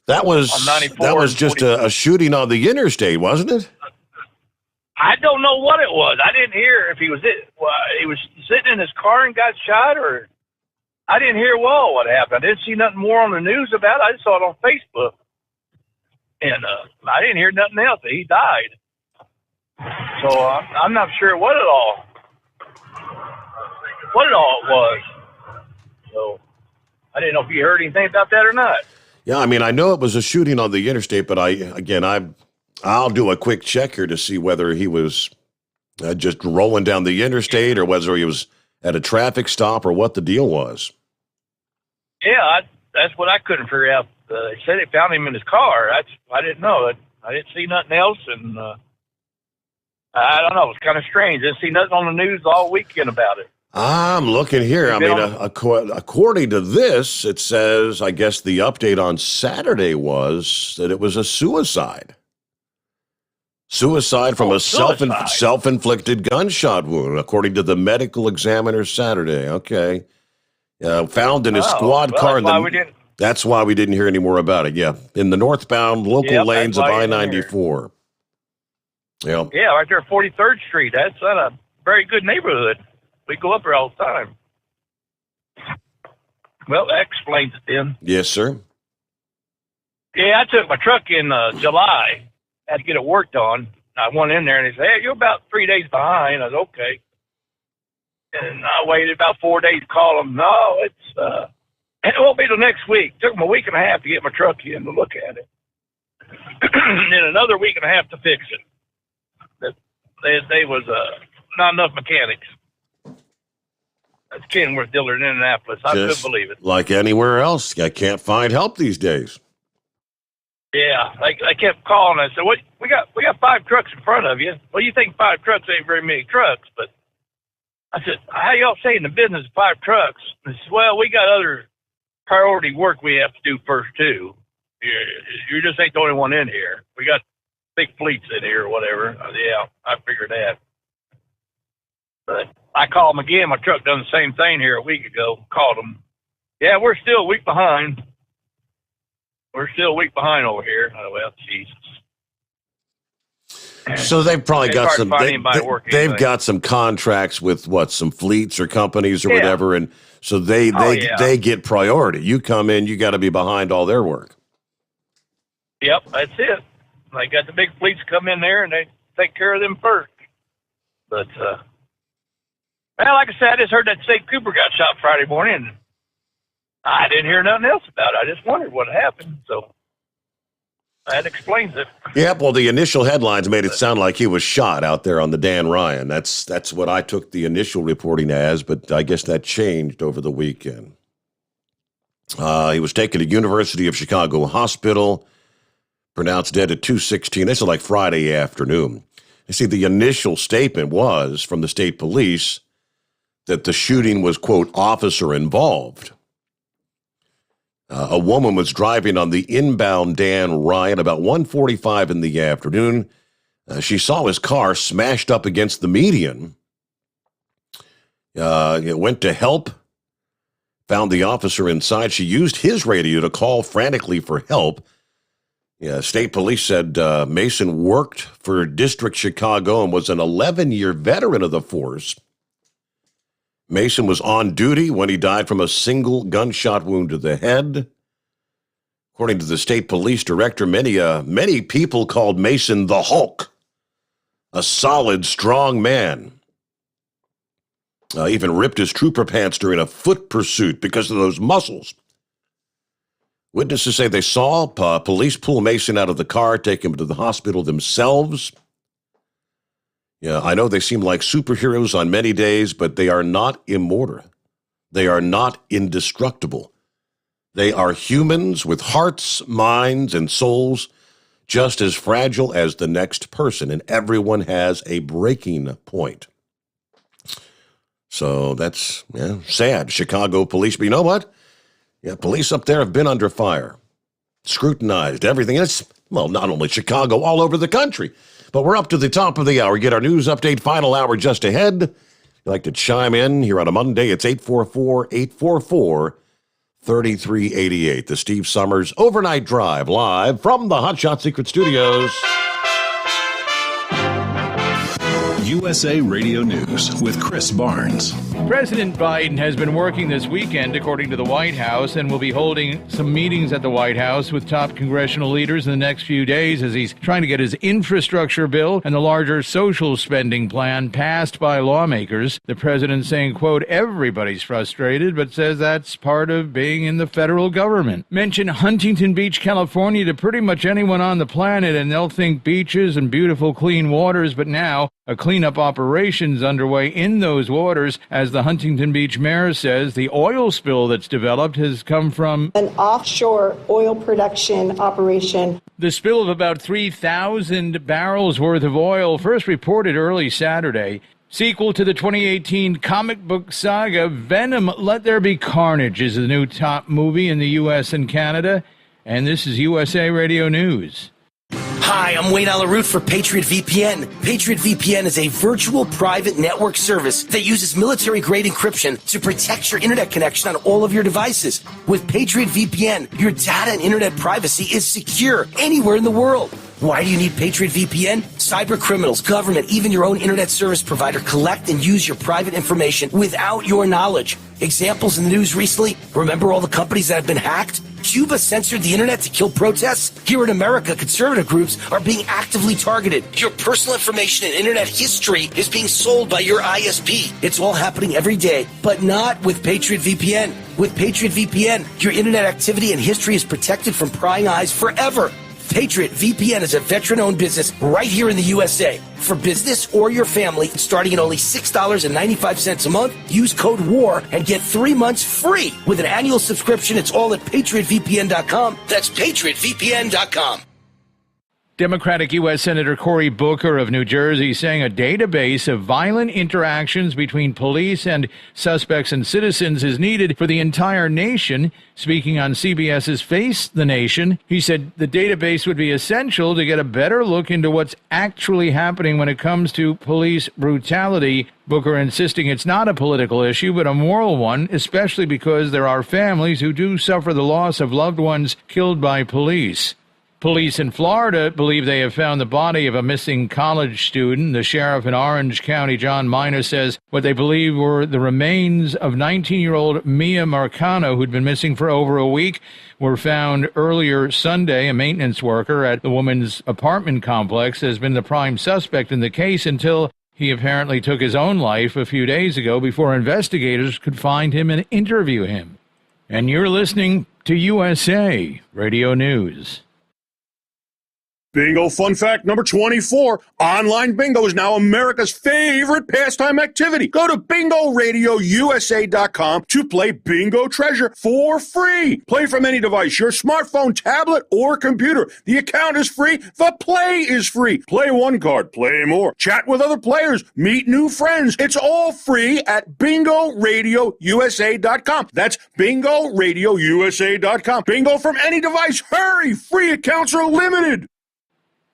That was On 94 just a shooting on the interstate, wasn't it? I don't know what it was. I didn't hear if he was sitting in his car and got shot, or I didn't hear what happened. I didn't see nothing more on the news about it. I just saw it on Facebook, and I didn't hear nothing else. He died. So I'm not sure what it all was. So I didn't know if you heard anything about that or not. Yeah, I mean, I know it was a shooting on the interstate, but I'll do a quick check here to see whether he was just rolling down the interstate or whether he was at a traffic stop or what the deal was. Yeah, that's what I couldn't figure out. They said they found him in his car. I didn't know. I didn't see nothing else, and I don't know. It was kind of strange. Didn't see nothing on the news all weekend about it. I'm looking here. I mean, according to this, it says, I guess the update on Saturday was that it was a suicide. Suicide from a self-inflicted gunshot wound, according to the medical examiner Saturday. Okay. Found in his squad car. That's why we didn't hear any more about it. Yeah. In the northbound local lanes of I-94. Yeah. Yeah, right there, 43rd Street. That's not a very good neighborhood. We go up there all the time. Well, that explains it then. Yes, sir. Yeah, I took my truck in July. Had to get it worked on. I went in there and he said, "Hey, you're about 3 days behind." I was okay. And I waited about 4 days to call them. No, it won't be till next week. Took them a week and a half to get my truck in to look at it. And then another week and a half to fix it. They was not enough mechanics. That's Kenworth dealer in Indianapolis. I couldn't believe it. Like anywhere else, I can't find help these days. Yeah, I kept calling. I said, "What? We got 5 trucks in front of you. Well, you think 5 trucks ain't very many trucks, but." I said, "How y'all say in the business 5 trucks?" They said, "Well, we got other priority work we have to do first, too. You just ain't the only one in here. We got big fleets in here or whatever." I said, "Yeah, I figured that." But I called them again. My truck done the same thing here a week ago. Called them. "Yeah, we're still a week behind. We're still a week behind over here." Oh, well, Jesus. So they've probably got some. They've got some contracts with some fleets or companies or whatever, and so they get priority. You come in, you got to be behind all their work. Yep, that's it. They got the big fleets come in there and they take care of them first. But well, like I said, I just heard that State Cooper got shot Friday morning. And I didn't hear nothing else about it. I just wondered what happened. So that explains it. Yep. Well, the initial headlines made it sound like he was shot out there on the Dan Ryan. That's what I took the initial reporting as, but I guess that changed over the weekend. He was taken to University of Chicago Hospital, pronounced dead at 2:16. This is like Friday afternoon. You see, the initial statement was from the state police that the shooting was, quote, officer involved. A woman was driving on the inbound Dan Ryan about 1:45 in the afternoon. She saw his car smashed up against the median. Went to help, found the officer inside. She used his radio to call frantically for help. State police said Mason worked for District Chicago and was an 11-year veteran of the force. Mason was on duty when he died from a single gunshot wound to the head. According to the state police director, many people called Mason the Hulk, a solid, strong man. Even ripped his trooper pants during a foot pursuit because of those muscles. Witnesses say they saw police pull Mason out of the car, take him to the hospital themselves. I know they seem like superheroes on many days, but they are not immortal. They are not indestructible. They are humans with hearts, minds, and souls just as fragile as the next person, and everyone has a breaking point. So that's sad. Chicago police, but you know what? Police up there have been under fire, scrutinized, everything. It's, not only Chicago, all over the country. But we're up to the top of the hour. Get our news update, final hour just ahead. you'd like to chime in here on a Monday, it's 844-844-3388. The Steve Sommers Overnight Drive, live from the Hot Shot Secret Studios. USA Radio News with Chris Barnes. President Biden has been working this weekend, according to the White House, and will be holding some meetings at the White House with top congressional leaders in the next few days as he's trying to get his infrastructure bill and the larger social spending plan passed by lawmakers. The president saying, quote, everybody's frustrated, but says that's part of being in the federal government. Mention Huntington Beach, California to pretty much anyone on the planet, and they'll think beaches and beautiful clean waters, but now a cleanup operation's underway in those waters. As the Huntington Beach mayor says, the oil spill that's developed has come from an offshore oil production operation. The spill of about 3,000 barrels worth of oil, first reported early Saturday. Sequel to the 2018 comic book saga, Venom, Let There Be Carnage is the new top movie in the U.S. and Canada. And this is USA Radio News. Hi, I'm Wayne Alaroot for Patriot VPN. Patriot VPN is a virtual private network service that uses military-grade encryption to protect your internet connection on all of your devices. With Patriot VPN, your data and internet privacy is secure anywhere in the world. Why do you need Patriot VPN? Cyber criminals, government, even your own internet service provider collect and use your private information without your knowledge. Examples in the news recently, remember all the companies that have been hacked? Cuba censored the internet to kill protests? Here in America, conservative groups are being actively targeted. Your personal information and internet history is being sold by your ISP. It's all happening every day, but not with Patriot VPN. With Patriot VPN, your internet activity and history is protected from prying eyes forever. Patriot VPN is a veteran-owned business right here in the USA. For business or your family, starting at only $6.95 a month, use code WAR and get 3 months free. With an annual subscription, it's all at PatriotVPN.com. That's PatriotVPN.com. Democratic U.S. Senator Cory Booker of New Jersey saying a database of violent interactions between police and suspects and citizens is needed for the entire nation. Speaking on CBS's Face the Nation, he said the database would be essential to get a better look into what's actually happening when it comes to police brutality. Booker insisting it's not a political issue, but a moral one, especially because there are families who do suffer the loss of loved ones killed by police. Police in Florida believe they have found the body of a missing college student. The sheriff in Orange County, John Minor, says what they believe were the remains of 19-year-old Mia Marcano, who'd been missing for over a week, were found earlier Sunday. A maintenance worker at the woman's apartment complex has been the prime suspect in the case until he apparently took his own life a few days ago before investigators could find him and interview him. And you're listening to USA Radio News. Bingo fun fact number 24. Online bingo is now America's favorite pastime activity. Go to BingoRadioUSA.com to play Bingo Treasure for free. Play from any device, your smartphone, tablet, or computer. The account is free. The play is free. Play one card, play more. Chat with other players. Meet new friends. It's all free at BingoRadioUSA.com. That's BingoRadioUSA.com. Bingo from any device. Hurry! Free accounts are limited.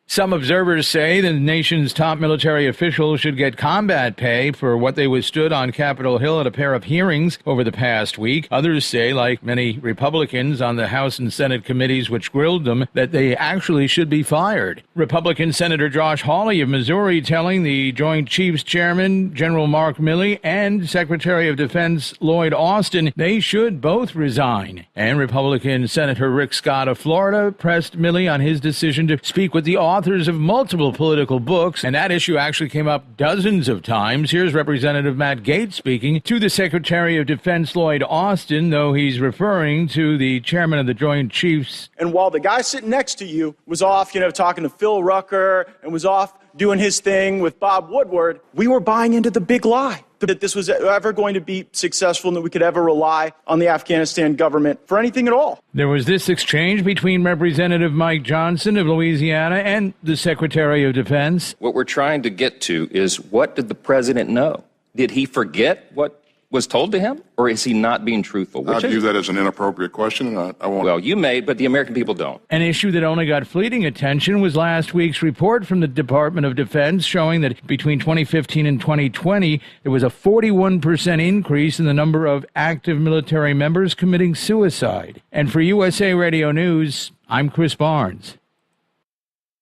Some observers say the nation's top military officials should get combat pay for what they withstood on Capitol Hill at a pair of hearings over the past week. Others say, like many Republicans on the House and Senate committees which grilled them, that they actually should be fired. Republican Senator Josh Hawley of Missouri telling the Joint Chiefs Chairman, General Mark Milley, and Secretary of Defense Lloyd Austin they should both resign. And Republican Senator Rick Scott of Florida pressed Milley on his decision to speak with the authors of multiple political books, and that issue actually came up dozens of times. Here's Representative Matt Gaetz speaking to the Secretary of Defense Lloyd Austin, though he's referring to the chairman of the Joint Chiefs. And while the guy sitting next to you was off, talking to Phil Rucker and was off doing his thing with Bob Woodward, we were buying into the big lie that this was ever going to be successful and that we could ever rely on the Afghanistan government for anything at all. There was this exchange between Representative Mike Johnson of Louisiana and the Secretary of Defense. What we're trying to get to is, what did the president know? Did he forget what was told to him, or is he not being truthful? I view that as an inappropriate question, and I won't. Well, you may, but the American people don't. An issue that only got fleeting attention was last week's report from the Department of Defense showing that between 2015 and 2020, there was a 41% increase in the number of active military members committing suicide. And for USA Radio News, I'm Chris Barnes.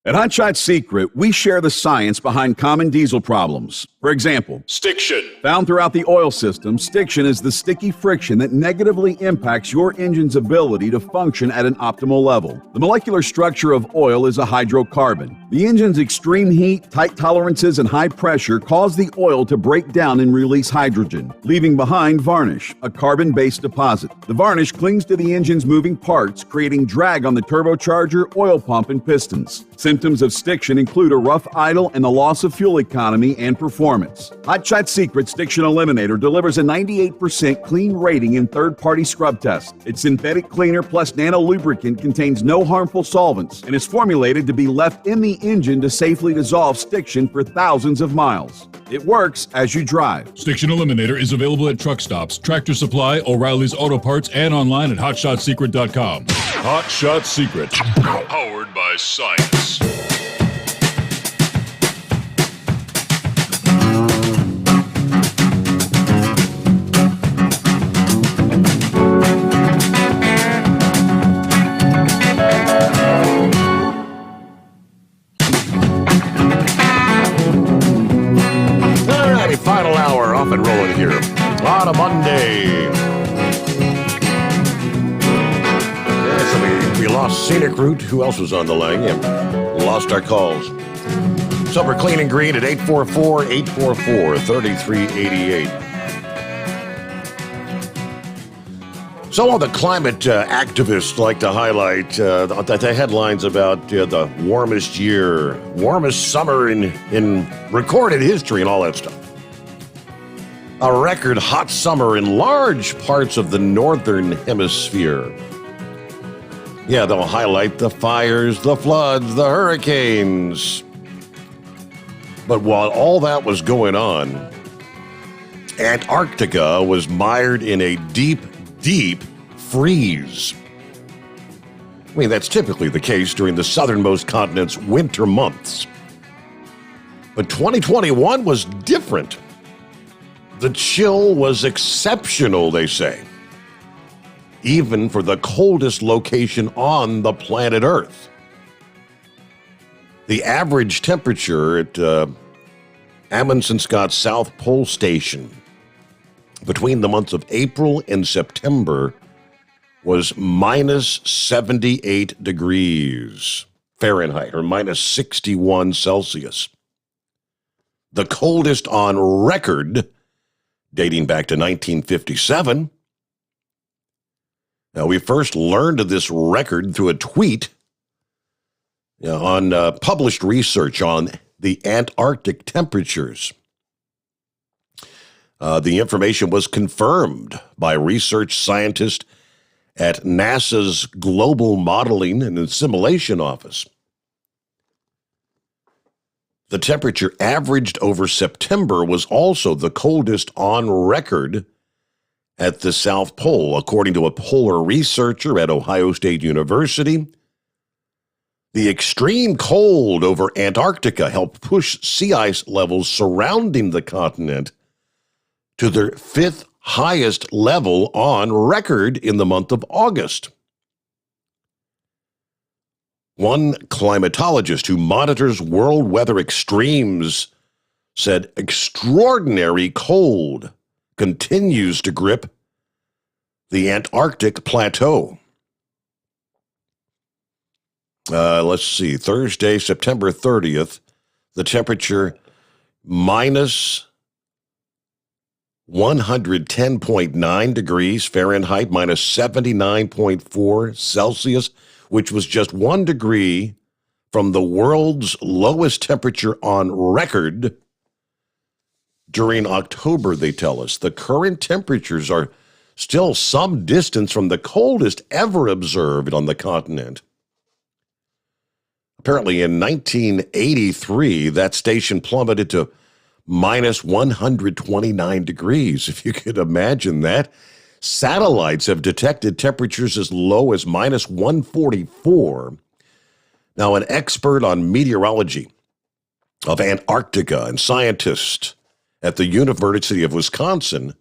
At Hot Shot Secret, we share the science behind common diesel problems. For example, stiction. Found throughout the oil system, stiction is the sticky friction that negatively impacts your engine's ability to function at an optimal level. The molecular structure of oil is a hydrocarbon. The engine's extreme heat, tight tolerances, and high pressure cause the oil to break down and release hydrogen, leaving behind varnish, a carbon-based deposit. The varnish clings to the engine's moving parts, creating drag on the turbocharger, oil pump, and pistons. Symptoms of stiction include a rough idle and the loss of fuel economy and performance. Hot Shot Secret Stiction Eliminator delivers a 98% clean rating in third-party scrub tests. Its synthetic cleaner plus nano lubricant contains no harmful solvents and is formulated to be left in the engine to safely dissolve stiction for thousands of miles. It works as you drive. Stiction Eliminator is available at truck stops, Tractor Supply, O'Reilly's Auto Parts, and online at hotshotsecret.com. Hot Shot Secret, powered by science. Final hour off and rolling here on a Monday. Yeah, so we lost Scenic Route. Who else was on the line? Yeah, lost our calls. So we're clean and green at 844-844-3388. Some of the climate activists like to highlight the headlines about the warmest year, warmest summer in recorded history and all that stuff. A record hot summer in large parts of the northern hemisphere. Yeah, they'll highlight the fires, the floods, the hurricanes. But while all that was going on, Antarctica was mired in a deep, deep freeze. I mean, that's typically the case during the southernmost continent's winter months. But 2021 was different. The chill was exceptional, they say, even for the coldest location on the planet Earth. The average temperature at Amundsen Scott's South Pole Station between the months of April and September was minus 78 degrees Fahrenheit, or minus 61 Celsius. The coldest on record, dating back to 1957. Now, we first learned of this record through a tweet on published research on the Antarctic temperatures. The information was confirmed by research scientists at NASA's Global Modeling and Assimilation Office. The temperature averaged over September was also the coldest on record at the South Pole, according to a polar researcher at Ohio State University. The extreme cold over Antarctica helped push sea ice levels surrounding the continent to their fifth highest level on record in the month of August. One climatologist who monitors world weather extremes said extraordinary cold continues to grip the Antarctic plateau. Let's see, Thursday, September 30th, the temperature minus 110.9 degrees Fahrenheit, minus 79.4 Celsius, which was just 1 degree from the world's lowest temperature on record during October, they tell us. The current temperatures are still some distance from the coldest ever observed on the continent. Apparently, in 1983, that station plummeted to minus 129 degrees, if you could imagine that. Satellites have detected temperatures as low as minus 144. Now, an expert on meteorology of Antarctica and scientists at the University of Wisconsin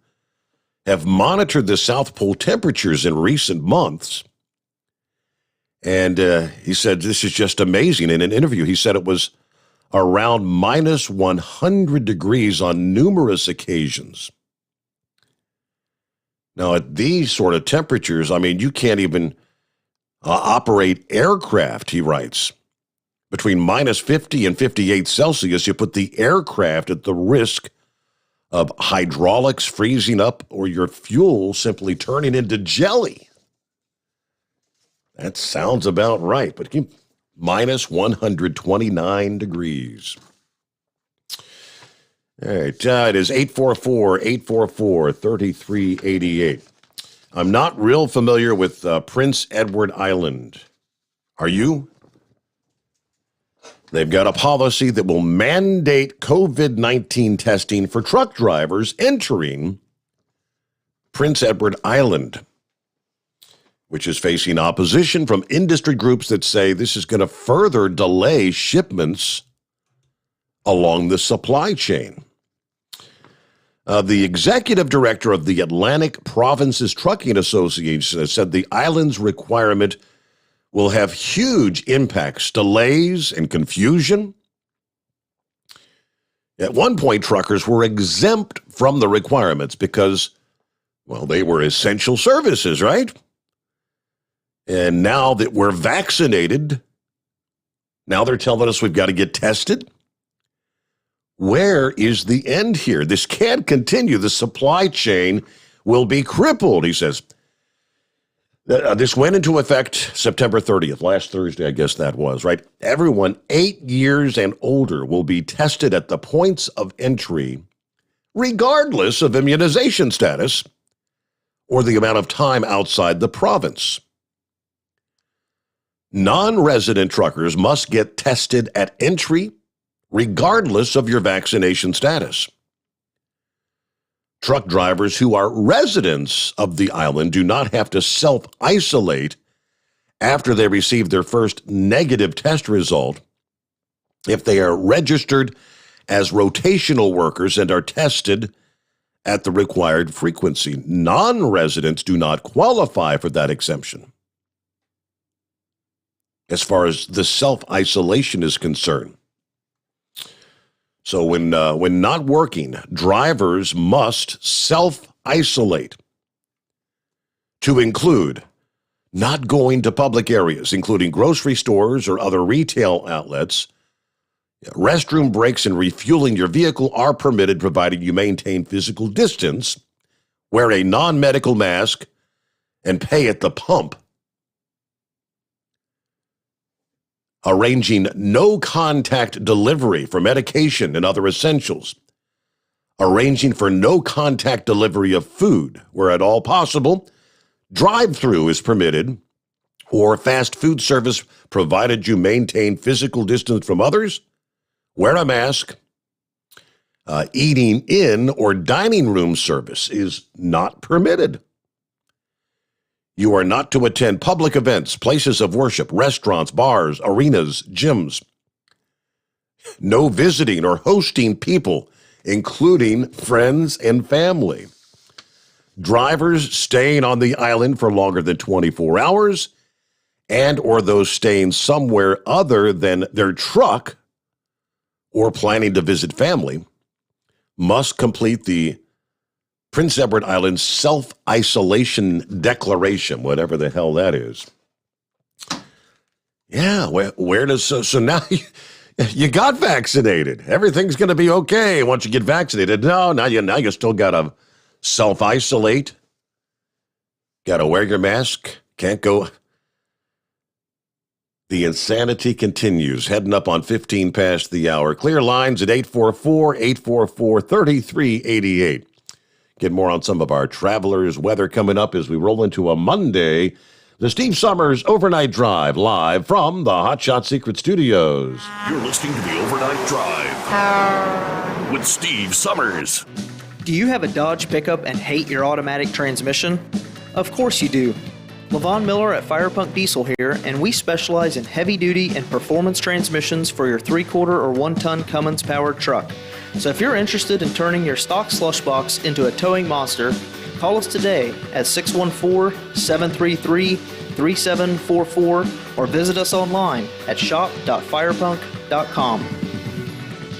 have monitored the South Pole temperatures in recent months. And he said, this is just amazing. In an interview, he said it was around minus 100 degrees on numerous occasions. Now, at these sort of temperatures, I mean, you can't even operate aircraft, he writes. Between minus 50 and 58 Celsius, you put the aircraft at the risk of hydraulics freezing up or your fuel simply turning into jelly. That sounds about right, but minus 129 degrees. All right, it is 844-844-3388. I'm not real familiar with Prince Edward Island. Are you? They've got a policy that will mandate COVID-19 testing for truck drivers entering Prince Edward Island, which is facing opposition from industry groups that say this is going to further delay shipments along the supply chain. The executive director of the Atlantic Provinces Trucking Association has said the island's requirement will have huge impacts, delays, and confusion. At one point, truckers were exempt from the requirements because, well, they were essential services, right? And now that we're vaccinated, now they're telling us we've got to get tested. Where is the end here? This can't continue. The supply chain will be crippled, he says. This went into effect September 30th, last Thursday, I guess that was, right? Everyone 8 years and older will be tested at the points of entry, regardless of immunization status or the amount of time outside the province. Non-resident truckers must get tested at entry, regardless of your vaccination status. Truck drivers who are residents of the island do not have to self-isolate after they receive their first negative test result if they are registered as rotational workers and are tested at the required frequency. Non-residents do not qualify for that exemption as far as the self-isolation is concerned. So when not working, drivers must self-isolate to include not going to public areas, including grocery stores or other retail outlets. Restroom breaks and refueling your vehicle are permitted provided you maintain physical distance, wear a non-medical mask, and pay at the pump. Arranging no-contact delivery for medication and other essentials. Arranging for no-contact delivery of food, where at all possible. Drive-through is permitted, or fast food service provided you maintain physical distance from others. Wear a mask. Eating in or dining room service is not permitted. You are not to attend public events, places of worship, restaurants, bars, arenas, gyms. No visiting or hosting people, including friends and family. Drivers staying on the island for longer than 24 hours and or those staying somewhere other than their truck or planning to visit family must complete the Prince Edward Island Self-Isolation Declaration, whatever the hell that is. Yeah, where does... So now you got vaccinated. Everything's going to be okay once you get vaccinated. No, now you still got to self-isolate. Got to wear your mask. Can't go... The insanity continues, heading up on 15 past the hour. Clear lines at 844-844-3388. Get more on some of our travelers' weather coming up as we roll into a Monday. The Steve Sommers Overnight Drive, live from the Hot Shot Secret Studios. You're listening to the Overnight Drive with Steve Sommers. Do you have a Dodge pickup and hate your automatic transmission? Of course you do. Levon Miller at Firepunk Diesel here, and we specialize in heavy-duty and performance transmissions for your 3-quarter or 1-ton Cummins-powered truck. So if you're interested in turning your stock slush box into a towing monster, call us today at 614-733-3744 or visit us online at shop.firepunk.com.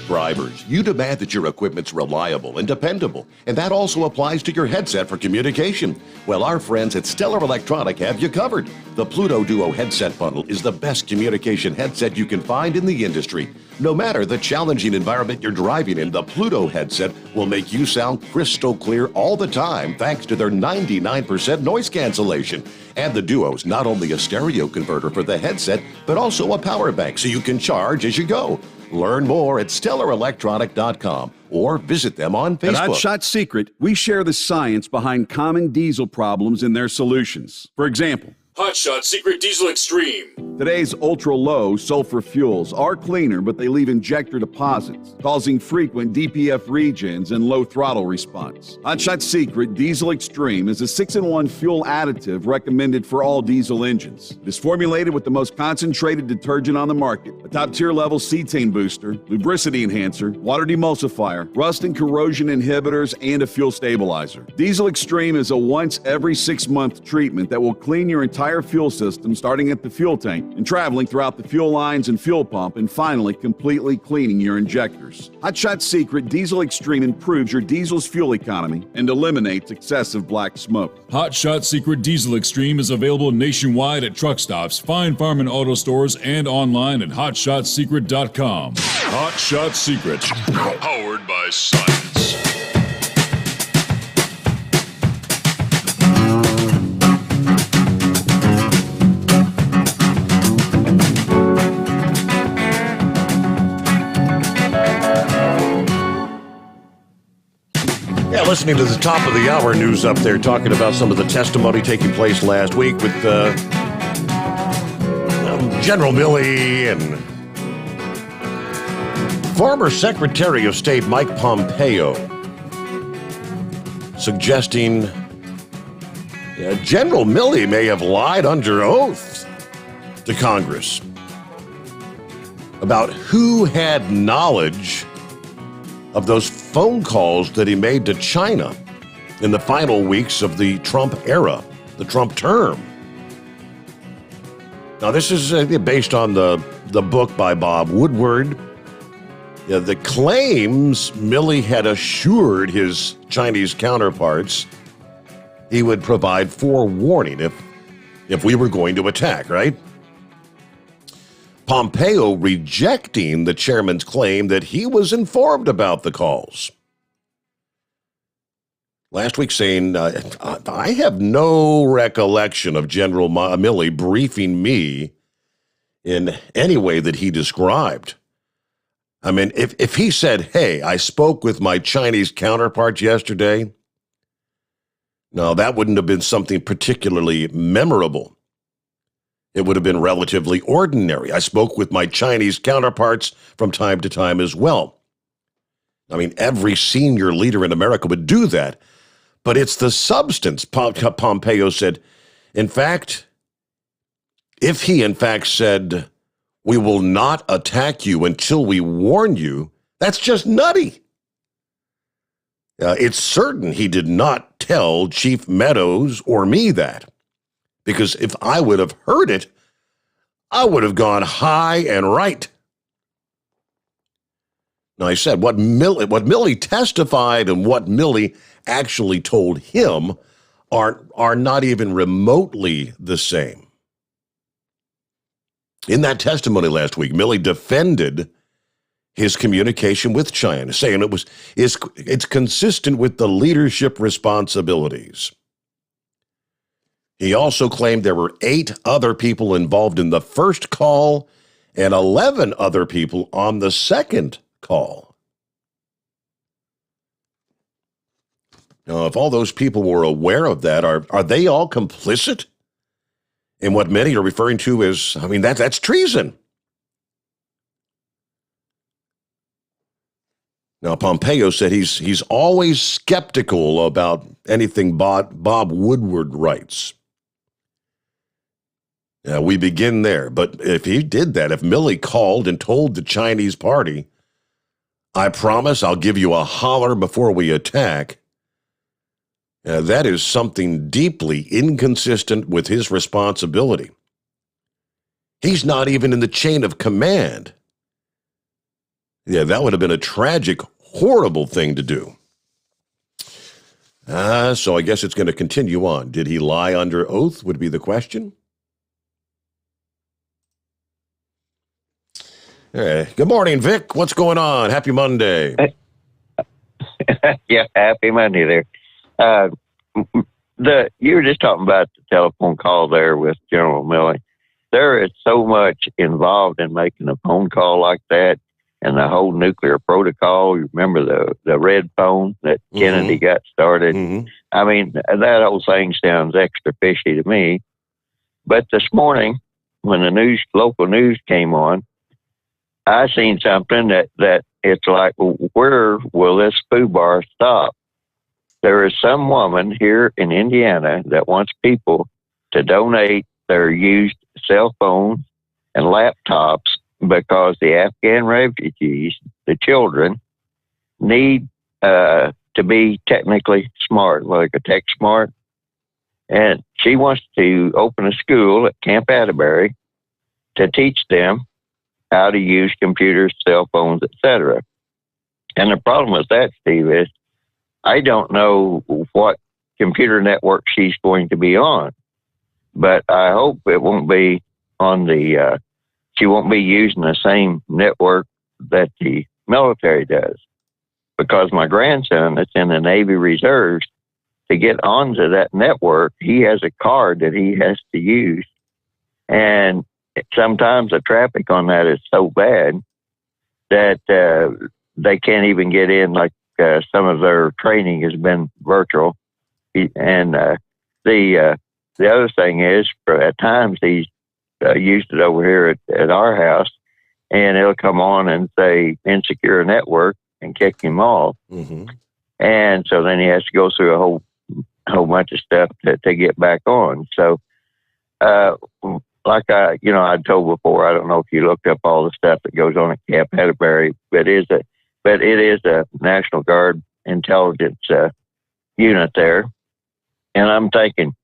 Drivers, you demand that your equipment's reliable and dependable, and that also applies to your headset for communication. Well, our friends at Stellar Electronic have you covered. The Pluto Duo headset bundle is the best communication headset you can find in the industry. No matter the challenging environment you're driving in, the Pluto headset will make you sound crystal clear all the time thanks to their 99% noise cancellation. And the Duo's not only a stereo converter for the headset, but also a power bank so you can charge as you go. Learn more at StellarElectronic.com or visit them on Facebook. At Hot Shot Secret, we share the science behind common diesel problems and their solutions. For example, Hot Shot Secret Diesel Extreme. Today's ultra-low sulfur fuels are cleaner, but they leave injector deposits, causing frequent DPF regens and low throttle response. Hot Shot Secret Diesel Extreme is a 6-in-1 fuel additive recommended for all diesel engines. It is formulated with the most concentrated detergent on the market, a top-tier level cetane booster, lubricity enhancer, water demulsifier, rust and corrosion inhibitors, and a fuel stabilizer. Diesel Extreme is a once every 6-month treatment that will clean your entire fuel system, starting at the fuel tank and traveling throughout the fuel lines and fuel pump, and finally completely cleaning your injectors. Hot Shot Secret Diesel Extreme improves your diesel's fuel economy and eliminates excessive black smoke. Hot Shot Secret Diesel Extreme is available nationwide at truck stops, fine farm and auto stores, and online at hotshotsecret.com. Hot Shot Secret, powered by science. Listening to the top of the hour news up there, talking about some of the testimony taking place last week with General Milley and former Secretary of State Mike Pompeo suggesting General Milley may have lied under oath to Congress about who had knowledge of those phone calls that he made to China in the final weeks of the Trump era, the Trump term. Now, this is based on the book by Bob Woodward. The claims Milley had assured his Chinese counterparts he would provide forewarning if we were going to attack, right? Pompeo rejecting the chairman's claim that he was informed about the calls. Last week saying, I have no recollection of General Milley briefing me in any way that he described. I mean, if he said, hey, I spoke with my Chinese counterparts yesterday, no, that wouldn't have been something particularly memorable. It would have been relatively ordinary. I spoke with my Chinese counterparts from time to time as well. I mean, every senior leader in America would do that. But it's the substance, Pompeo said. In fact, if he in fact said, we will not attack you until we warn you, that's just nutty. It's certain he did not tell Chief Meadows or me that. Because if I would have heard it, I would have gone high and right. Now, I said what Milley testified and what Milley actually told him are not even remotely the same. In that testimony last week, Milley defended his communication with China, saying it's consistent with the leadership responsibilities. He also claimed there were 8 other people involved in the first call and 11 other people on the second call. Now, if all those people were aware of that, are they all complicit in what many are referring to as, that's treason. Now, Pompeo said he's always skeptical about anything Bob Woodward writes. We begin there. But if he did that, if Milley called and told the Chinese party, I promise I'll give you a holler before we attack, that is something deeply inconsistent with his responsibility. He's not even in the chain of command. Yeah, that would have been a tragic, horrible thing to do. So I guess it's going to continue on. Did he lie under oath would be the question. Hey, good morning, Vic. What's going on? Happy Monday. Yeah, happy Monday there. You were just talking about the telephone call there with General Milley. There is so much involved in making a phone call like that, and the whole nuclear protocol. You remember the red phone that Kennedy got started? I mean, that whole thing sounds extra fishy to me. But this morning, when the local news came on, I seen something that it's like, where will this foobar stop? There is some woman here in Indiana that wants people to donate their used cell phones and laptops because the Afghan refugees, the children, need to be technically smart, like a tech smart. And she wants to open a school at Camp Atterbury to teach them how to use computers, cell phones, etc. And the problem with that, Steve, is I don't know what computer network she's going to be on, but I hope it won't be on she won't be using the same network that the military does. Because my grandson that's in the Navy Reserves, to get onto that network, he has a card that he has to use. And sometimes the traffic on that is so bad that they can't even get in. Like some of their training has been virtual. And the other thing is, at times he's used it over here at our house, and it'll come on and say insecure network and kick him off. And so then he has to go through a whole bunch of stuff to get back on. So, like I told before, I don't know if you looked up all the stuff that goes on at Camp Atterbury, but it is a National Guard intelligence unit there. And I'm thinking,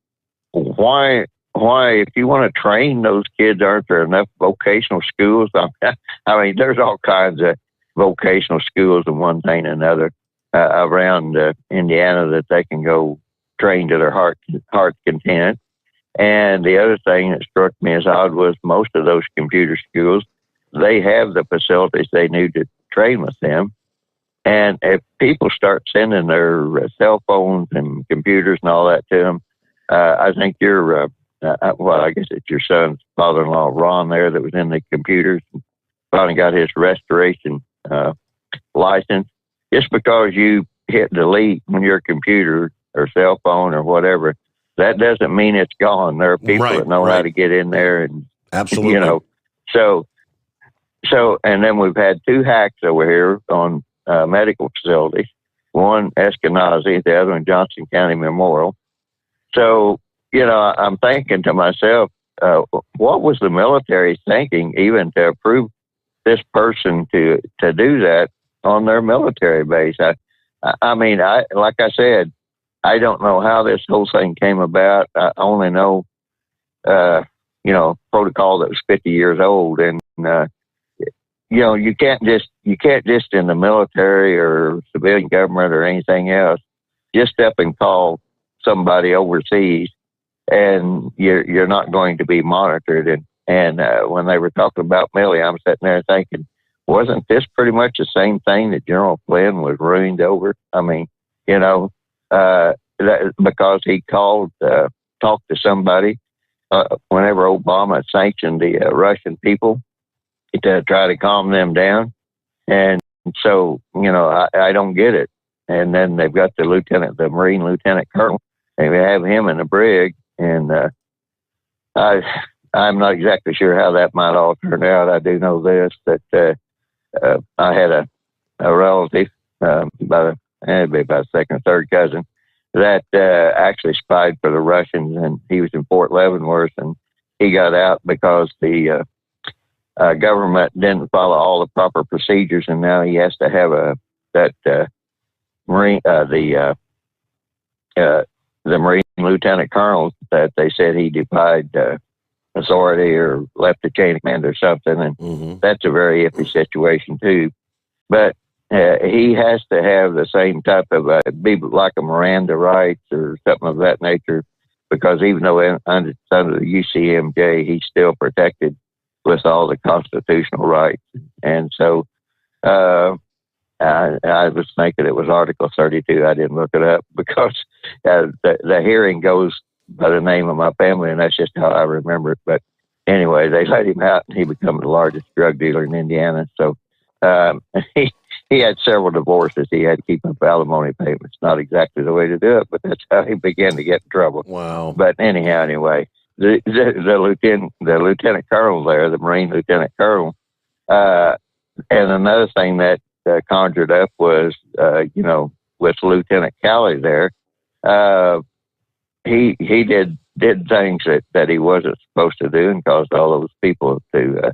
why, if you want to train those kids, aren't there enough vocational schools? I mean, there's all kinds of vocational schools and one thing and another around Indiana that they can go train to their heart's content. And the other thing that struck me as odd was most of those computer schools, they have the facilities they need to train with them. And if people start sending their cell phones and computers and all that to them, I think I guess it's your son's father-in-law, Ron, there, that was in the computers, and finally got his restoration license. Just because you hit delete on your computer or cell phone or whatever, that doesn't mean it's gone. There are people that know how to get in there, and absolutely, So, and then we've had 2 hacks over here on medical facilities. One Eskenazi, the other one Johnson County Memorial. So, I'm thinking to myself, what was the military thinking even to approve this person to do that on their military base? I mean, like I said, I don't know how this whole thing came about. I only know, protocol that was 50 years old. And, you can't just in the military or civilian government or anything else, just up and call somebody overseas and you're not going to be monitored. And when they were talking about Milley, I'm sitting there thinking, wasn't this pretty much the same thing that General Flynn was ruined over? I mean, because he talked to somebody whenever Obama sanctioned the Russian people to try to calm them down. And so, I don't get it. And then they've got the Marine Lieutenant Colonel, and we have him in the brig. And, I'm not exactly sure how that might all turn out. I do know this, that I had a relative, about a second or third cousin, that actually spied for the Russians, and he was in Fort Leavenworth, and he got out because the government didn't follow all the proper procedures, and now he has to have the Marine lieutenant colonel that they said he defied authority or left the chain of command or something, and that's a very iffy situation too. But he has to have the same type of be like a Miranda rights or something of that nature, because even though under the UCMJ, he's still protected with all the constitutional rights. And so I was thinking it was Article 32. I didn't look it up because the hearing goes by the name of my family, and that's just how I remember it. But anyway, they let him out, and he became the largest drug dealer in Indiana. So he had several divorces. He had to keep up alimony payments. Not exactly the way to do it, but that's how he began to get in trouble. Wow. But anyhow, the lieutenant colonel there, the Marine lieutenant colonel, and another thing that conjured up was, with Lieutenant Calley there, he did things that he wasn't supposed to do and caused all those people to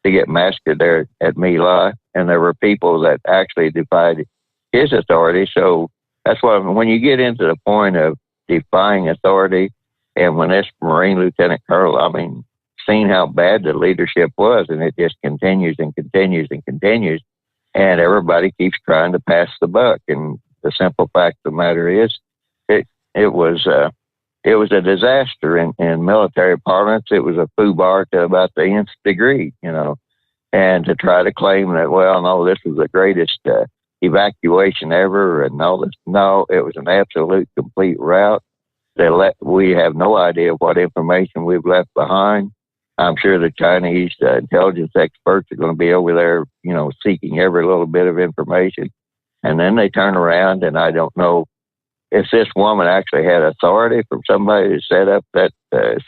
get massacred there at My Lai. And there were people that actually defied his authority. So that's why when you get into the point of defying authority, and when this Marine lieutenant colonel, seeing how bad the leadership was, and it just continues and continues and continues, and everybody keeps trying to pass the buck. And the simple fact of the matter is, it was a disaster in military parlance. It was a foobar to about the nth degree, and to try to claim that, well, no, this was the greatest evacuation ever and all this. No, it was an absolute complete rout. We have no idea what information we've left behind. I'm sure the Chinese intelligence experts are going to be over there, seeking every little bit of information. And then they turn around, and I don't know if this woman actually had authority from somebody to set up that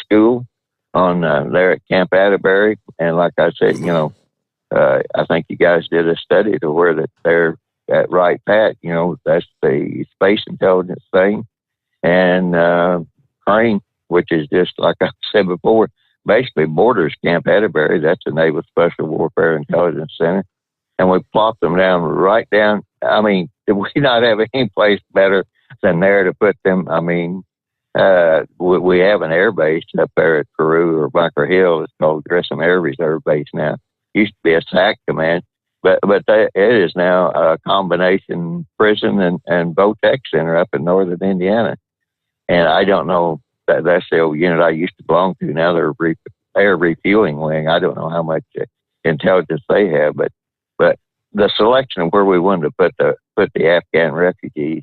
school on there at Camp Atterbury. And like I said, I think you guys did a study to where that they're at Wright Pat, that's the space intelligence thing. And Crane, which is just, like I said before, basically borders Camp Atterbury. That's the Naval Special Warfare Intelligence Center. And we plopped them right down. Did we not have any place better than there to put them? We have an air base up there at Peru or Bunker Hill. It's called Grissom Air Reserve Base now. Used to be a SAC command, but it is now a combination prison and Votech Center up in northern Indiana. And I don't know, that's the old unit I used to belong to. Now they're air refueling wing. I don't know how much intelligence they have, but the selection of where we wanted to put the Afghan refugees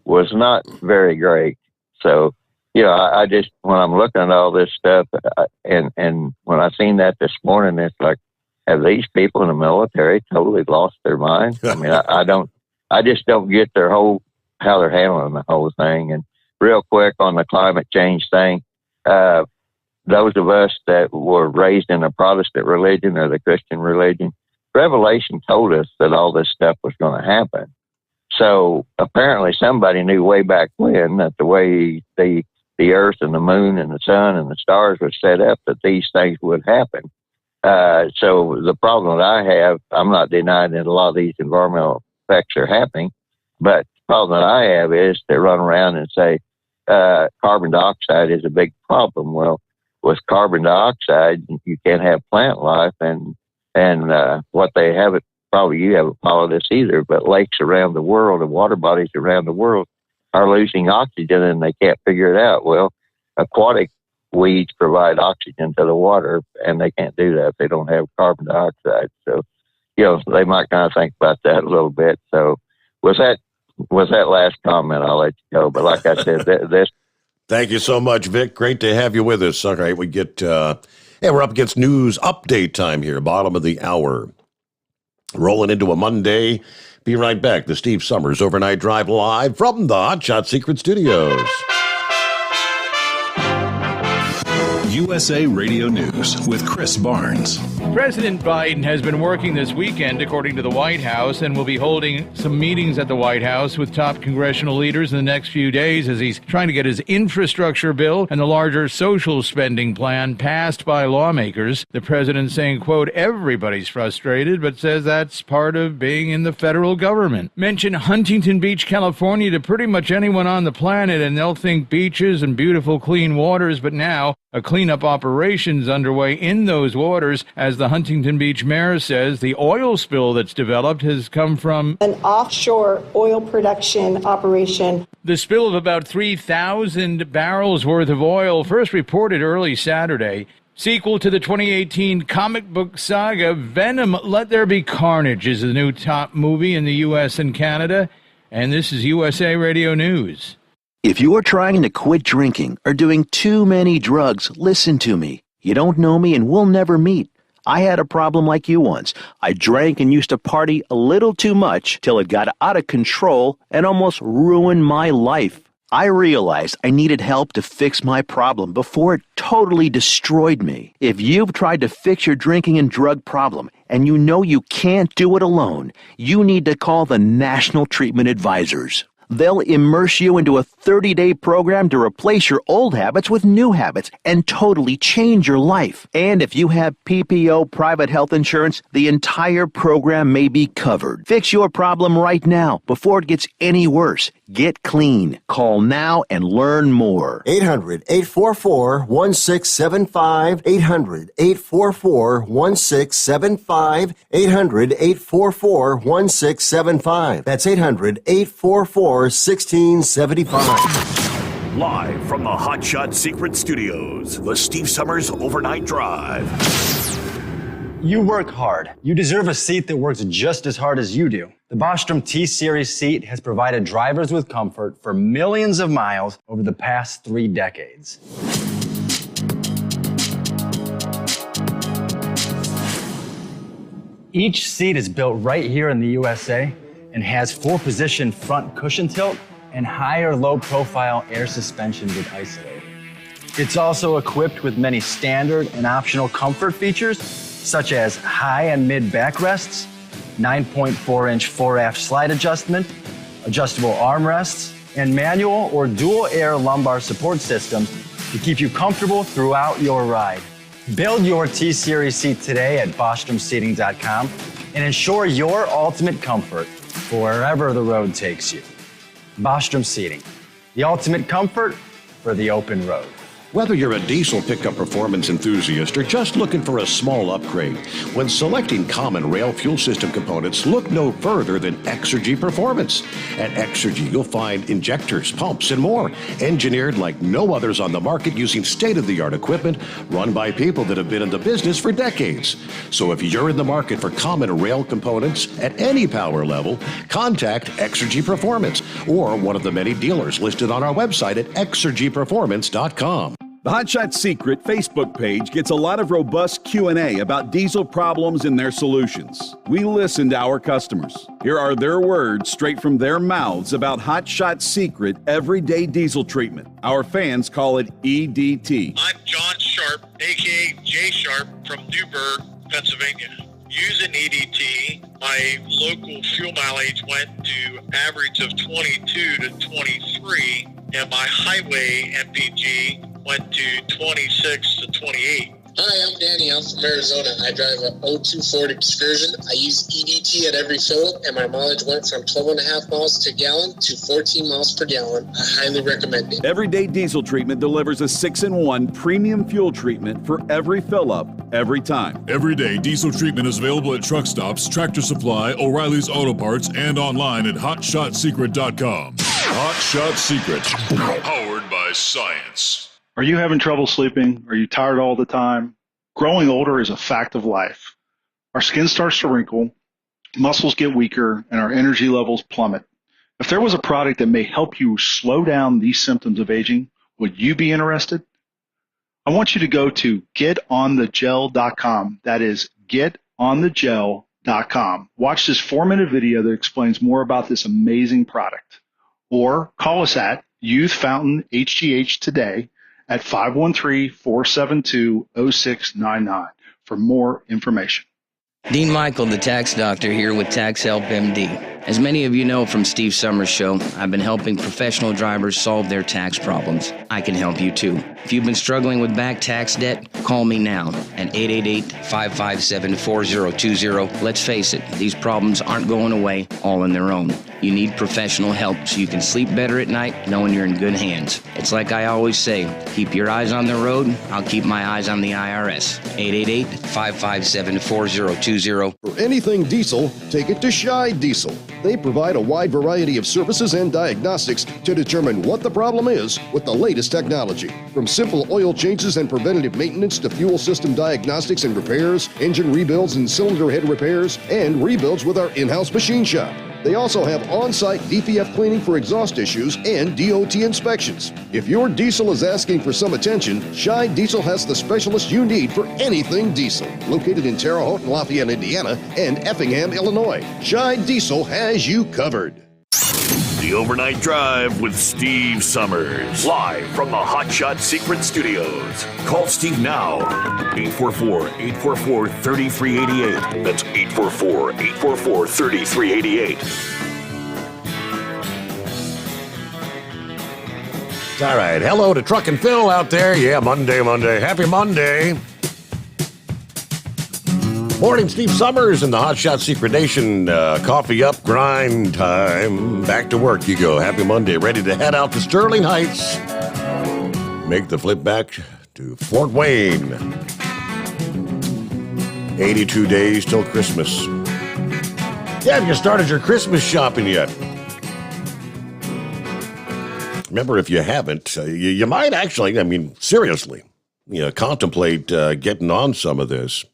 was not very great. So, I just, when I'm looking at all this stuff, and when I seen that this morning, it's like, have these people in the military totally lost their mind? I just don't get how they're handling the whole thing. And real quick on the climate change thing, those of us that were raised in a Protestant religion or the Christian religion, Revelation told us that all this stuff was going to happen. So apparently somebody knew way back when that the way the earth and the moon and the sun and the stars were set up, that these things would happen. So the problem that I have, I'm not denying that a lot of these environmental effects are happening, but the problem that I have is they run around and say carbon dioxide is a big problem. Well, with carbon dioxide, you can't have plant life, and what they haven't, probably you haven't followed this either, but lakes around the world and water bodies around the world are losing oxygen, and they can't figure it out. Well, aquatic weeds provide oxygen to the water, and they can't do that if they don't have carbon dioxide. So, they might kind of think about that a little bit. So, was that last comment, I'll let you go. But like I said, this. Thank you so much, Vic. Great to have you with us. All right, we get, we're up against news update time here, bottom of the hour. Rolling into a Monday. Be right back. The Steve Sommers Overnight Drive live from the Hot Shot Secret Studios. USA Radio News with Chris Barnes. President Biden has been working this weekend, according to the White House, and will be holding some meetings at the White House with top congressional leaders in the next few days as he's trying to get his infrastructure bill and the larger social spending plan passed by lawmakers. The president saying, quote, everybody's frustrated, but says that's part of being in the federal government. Mention Huntington Beach, California to pretty much anyone on the planet, and they'll think beaches and beautiful clean waters, but now a cleanup operation's underway in those waters. As the Huntington Beach mayor says, the oil spill that's developed has come from an offshore oil production operation. The spill of about 3,000 barrels worth of oil, first reported early Saturday. Sequel to the 2018 comic book saga, Venom, Let There Be Carnage is the new top movie in the U.S. and Canada. And this is USA Radio News. If you are trying to quit drinking or doing too many drugs, listen to me. You don't know me and we'll never meet. I had a problem like you once. I drank and used to party a little too much till it got out of control and almost ruined my life. I realized I needed help to fix my problem before it totally destroyed me. If you've tried to fix your drinking and drug problem and you know you can't do it alone, you need to call the National Treatment Advisors. They'll immerse you into a 30-day program to replace your old habits with new habits and totally change your life. And if you have PPO private health insurance, the entire program may be covered. Fix your problem right now before it gets any worse. Get clean. Call now and learn more. 800-844-1675. 800-844-1675. 800-844-1675. That's 800-844-1675. Live from the Hot Shot Secret Studios, the Steve Sommers Overnight Drive. You work hard. You deserve a seat that works just as hard as you do. The Bostrom T-Series seat has provided drivers with comfort for millions of miles over the past 3 decades. Each seat is built right here in the USA and has 4-position front cushion tilt and higher low-profile air suspension with Isolate. It's also equipped with many standard and optional comfort features, such as high and mid backrests, 9.4-inch 4-aft slide adjustment, adjustable armrests, and manual or dual air lumbar support systems to keep you comfortable throughout your ride. Build your T-Series seat today at BostromSeating.com and ensure your ultimate comfort for wherever the road takes you. Bostrom Seating, the ultimate comfort for the open road. Whether you're a diesel pickup performance enthusiast or just looking for a small upgrade, when selecting common rail fuel system components, look no further than Exergy Performance. At Exergy, you'll find injectors, pumps, and more, engineered like no others on the market using state-of-the-art equipment run by people that have been in the business for decades. So if you're in the market for common rail components at any power level, contact Exergy Performance or one of the many dealers listed on our website at exergyperformance.com. The Hot Shot Secret Facebook page gets a lot of robust Q&A about diesel problems and their solutions. We listen to our customers. Here are their words straight from their mouths about Hot Shot Secret everyday diesel treatment. Our fans call it EDT. I'm John Sharp, a.k.a. Jay Sharp from Newburgh, Pennsylvania. Using EDT, my local fuel mileage went to average of 22 to 23, and my highway MPG went to 26 to 28. Hi, I'm Danny. I'm from Arizona. I drive a 02 Ford Excursion. I use EDT at every fill, and my mileage went from 12.5 miles per gallon to 14 miles per gallon. I highly recommend it. Everyday diesel treatment delivers a 6-in-1 premium fuel treatment for every fill-up, every time. Everyday diesel treatment is available at truck stops, Tractor Supply, O'Reilly's Auto Parts, and online at HotShotSecret.com. Hot Shot Secret, powered by science. Are you having trouble sleeping? Are you tired all the time? Growing older is a fact of life. Our skin starts to wrinkle, muscles get weaker, and our energy levels plummet. If there was a product that may help you slow down these symptoms of aging, would you be interested? I want you to go to getonthegel.com. That is getonthegel.com. Watch this 4-minute video that explains more about this amazing product. Or call us at Youth Fountain HGH today at 513-472-0699 for more information. Dean Michael, the tax doctor, here with Tax Help MD. As many of you know from Steve Sommers' show, I've been helping professional drivers solve their tax problems. I can help you too. If you've been struggling with back tax debt, call me now at 888-557-4020. Let's face it, these problems aren't going away all on their own. You need professional help so you can sleep better at night knowing you're in good hands. It's like I always say, keep your eyes on the road, I'll keep my eyes on the IRS. 888-557-4020. For anything diesel, take it to Shy Diesel. They provide a wide variety of services and diagnostics to determine what the problem is with the latest technology. From simple oil changes and preventative maintenance to fuel system diagnostics and repairs, engine rebuilds and cylinder head repairs, and rebuilds with our in-house machine shop. They also have on-site DPF cleaning for exhaust issues and DOT inspections. If your diesel is asking for some attention, Shy Diesel has the specialist you need for anything diesel. Located in Terre Haute and Lafayette, Indiana, and Effingham, Illinois, Shy Diesel has you covered. The Overnight Drive with Steve Sommers. Live from the Hot Shot Secret Studios. Call Steve now. 844-844-3388. That's 844-844-3388. All right. Hello to Truck and Phil out there. Yeah, Monday. Happy Monday. Morning, Steve Sommers in the Hot Shot Secret Nation. Coffee up, grind time. Back to work you go. Happy Monday. Ready to head out to Sterling Heights. Make the flip back to Fort Wayne. 82 days till Christmas. Yeah, have you started your Christmas shopping yet? Remember, if you haven't, you might actually, seriously, contemplate getting on some of this.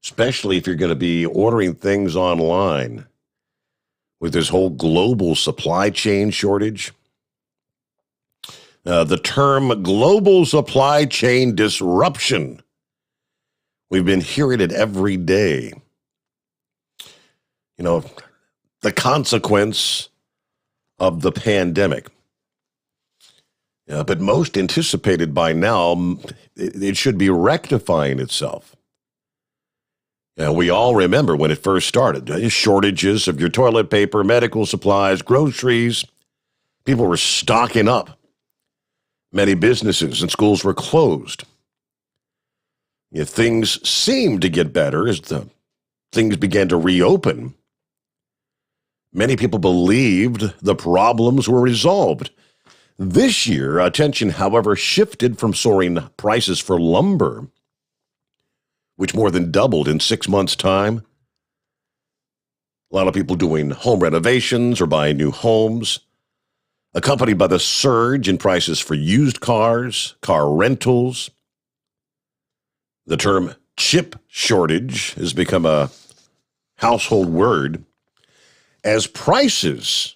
Especially if you're going to be ordering things online with this whole global supply chain shortage. The term global supply chain disruption. We've been hearing it every day. The consequence of the pandemic. But most anticipated by now, it should be rectifying itself. We all remember when it first started, shortages of your toilet paper, medical supplies, groceries. People were stocking up. Many businesses and schools were closed. Things seemed to get better as things began to reopen. Many people believed the problems were resolved. This year, attention, however, shifted from soaring prices for lumber, which more than doubled in 6 months' time. A lot of people doing home renovations or buying new homes, accompanied by the surge in prices for used cars, car rentals. The term chip shortage has become a household word as prices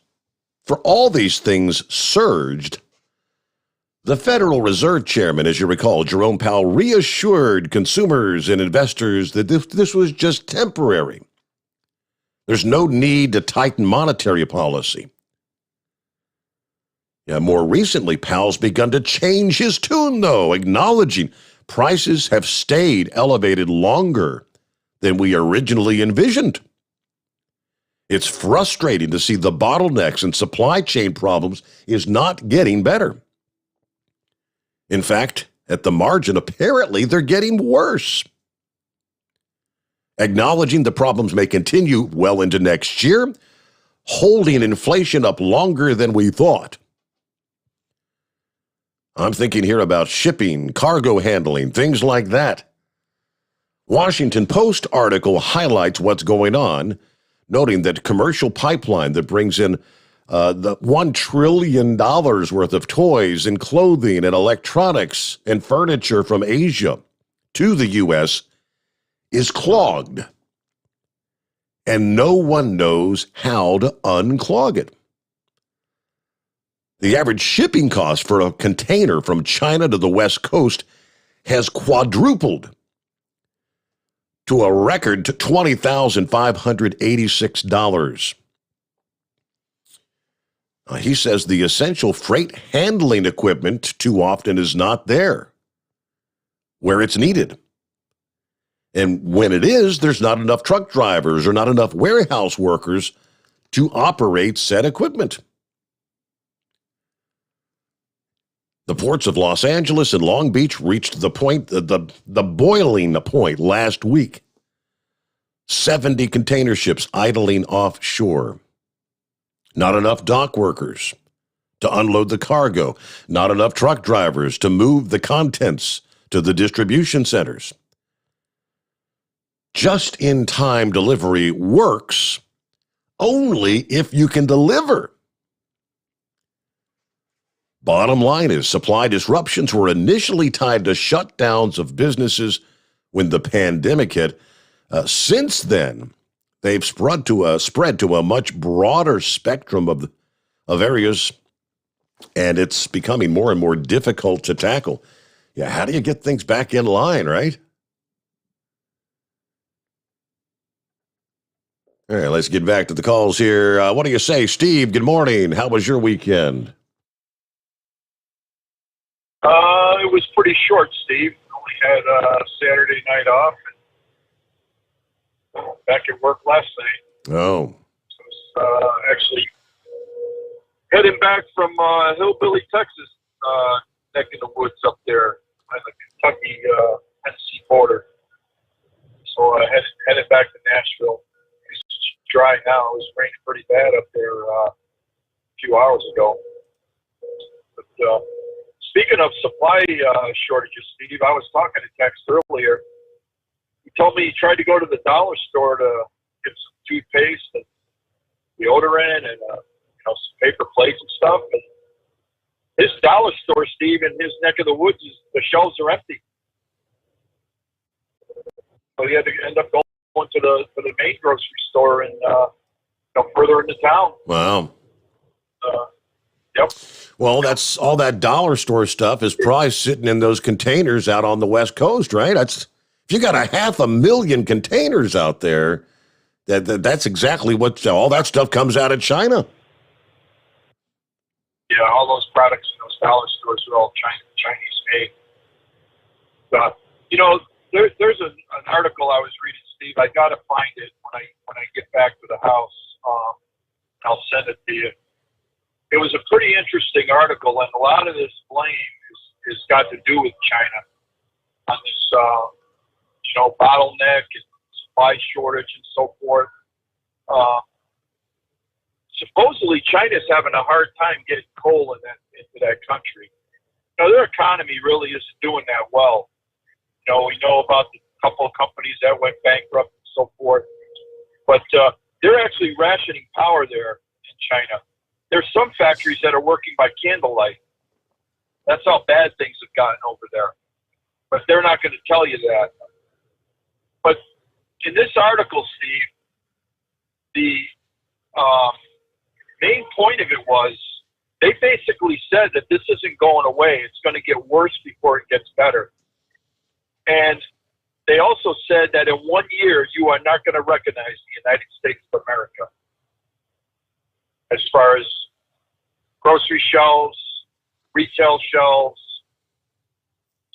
for all these things surged. The Federal Reserve Chairman, as you recall, Jerome Powell, reassured consumers and investors that this was just temporary. There's no need to tighten monetary policy. More recently, Powell's begun to change his tune, though, acknowledging prices have stayed elevated longer than we originally envisioned. It's frustrating to see the bottlenecks and supply chain problems is not getting better. In fact, at the margin, apparently they're getting worse. Acknowledging the problems may continue well into next year, holding inflation up longer than we thought. I'm thinking here about shipping, cargo handling, things like that. Washington Post article highlights what's going on, noting that commercial pipeline that brings in the $1 trillion worth of toys and clothing and electronics and furniture from Asia to the U.S. is clogged. And no one knows how to unclog it. The average shipping cost for a container from China to the West Coast has quadrupled to a record $20,586. He says the essential freight handling equipment too often is not there where it's needed. And when it is, there's not enough truck drivers or not enough warehouse workers to operate said equipment. The ports of Los Angeles and Long Beach reached the point, the boiling point last week. 70 container ships idling offshore. Not enough dock workers to unload the cargo. Not enough truck drivers to move the contents to the distribution centers. Just-in-time delivery works only if you can deliver. Bottom line is supply disruptions were initially tied to shutdowns of businesses when the pandemic hit. Since then, they've spread to a much broader spectrum of areas, and it's becoming more and more difficult to tackle. Yeah, how do you get things back in line, right? All right, let's get back to the calls here. What do you say, Steve? Good morning. How was your weekend? It was pretty short, Steve. Only had Saturday night off and back at work last night. Oh. So I was actually heading back from Hillbilly, Texas, neck in the woods up there on the Kentucky-Tennessee border. So I headed back to Nashville. It's dry now. It was raining pretty bad up there a few hours ago. But speaking of supply shortages, Steve, I was talking to Tex earlier. He told me he tried to go to the dollar store to get some toothpaste and deodorant and some paper plates and stuff. And his dollar store, Steve, in his neck of the woods, the shelves are empty. So he had to end up going to the main grocery store and further into town. Wow. Yep. Well, that's all that dollar store stuff is probably sitting in those containers out on the West Coast, right? If you got 500,000 containers out there, that's exactly what all that stuff comes out of China. Yeah, all those products in those dollar stores are all Chinese made. There's an article I was reading, Steve. I got to find it when I get back to the house. I'll send it to you. It was a pretty interesting article, and a lot of this blame is got to do with China on this, bottleneck and supply shortage and so forth. Supposedly, China's having a hard time getting coal into that country. Their economy really isn't doing that well. We know about the couple of companies that went bankrupt and so forth, but they're actually rationing power there in China. There's some factories that are working by candlelight. That's how bad things have gotten over there. But they're not going to tell you that. But in this article, Steve, the main point of it was they basically said that this isn't going away. It's going to get worse before it gets better. And they also said that in 1 year, you are not going to recognize the United States of America as far as grocery shelves, retail shelves,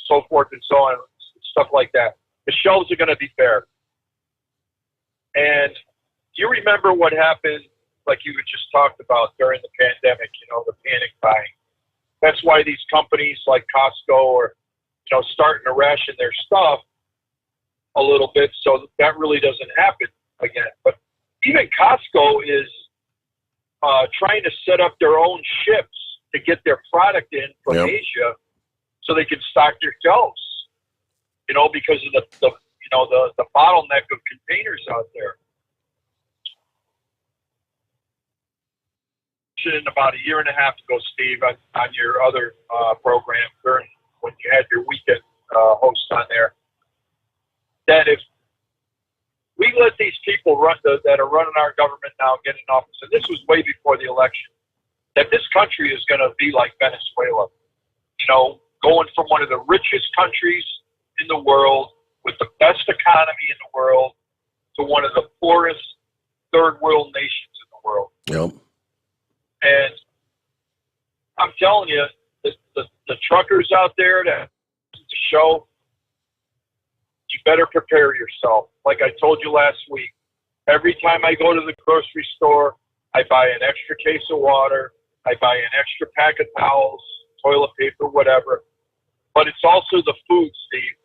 so forth and so on, stuff like that. The shelves are going to be bare. And do you remember what happened, like you had just talked about during the pandemic, the panic buying? That's why these companies like Costco are, starting to ration their stuff a little bit so that really doesn't happen again. But even Costco is trying to set up their own ships to get their product in from Asia so they can stock their shelves, because of the bottleneck of containers out there. In about a year and a half ago, Steve, on your other program, when you had your weekend host on there, that if we let these people that are running our government now get in office, and this was way before the election, that this country is going to be like Venezuela, going from one of the richest countries in the world with the best economy in the world to one of the poorest third world nations in the world. Yep. And I'm telling you, the truckers out there that show, you better prepare yourself. Like I told you last week, every time I go to the grocery store, I buy an extra case of water, I buy an extra pack of towels, toilet paper, whatever. But it's also the food, Steve.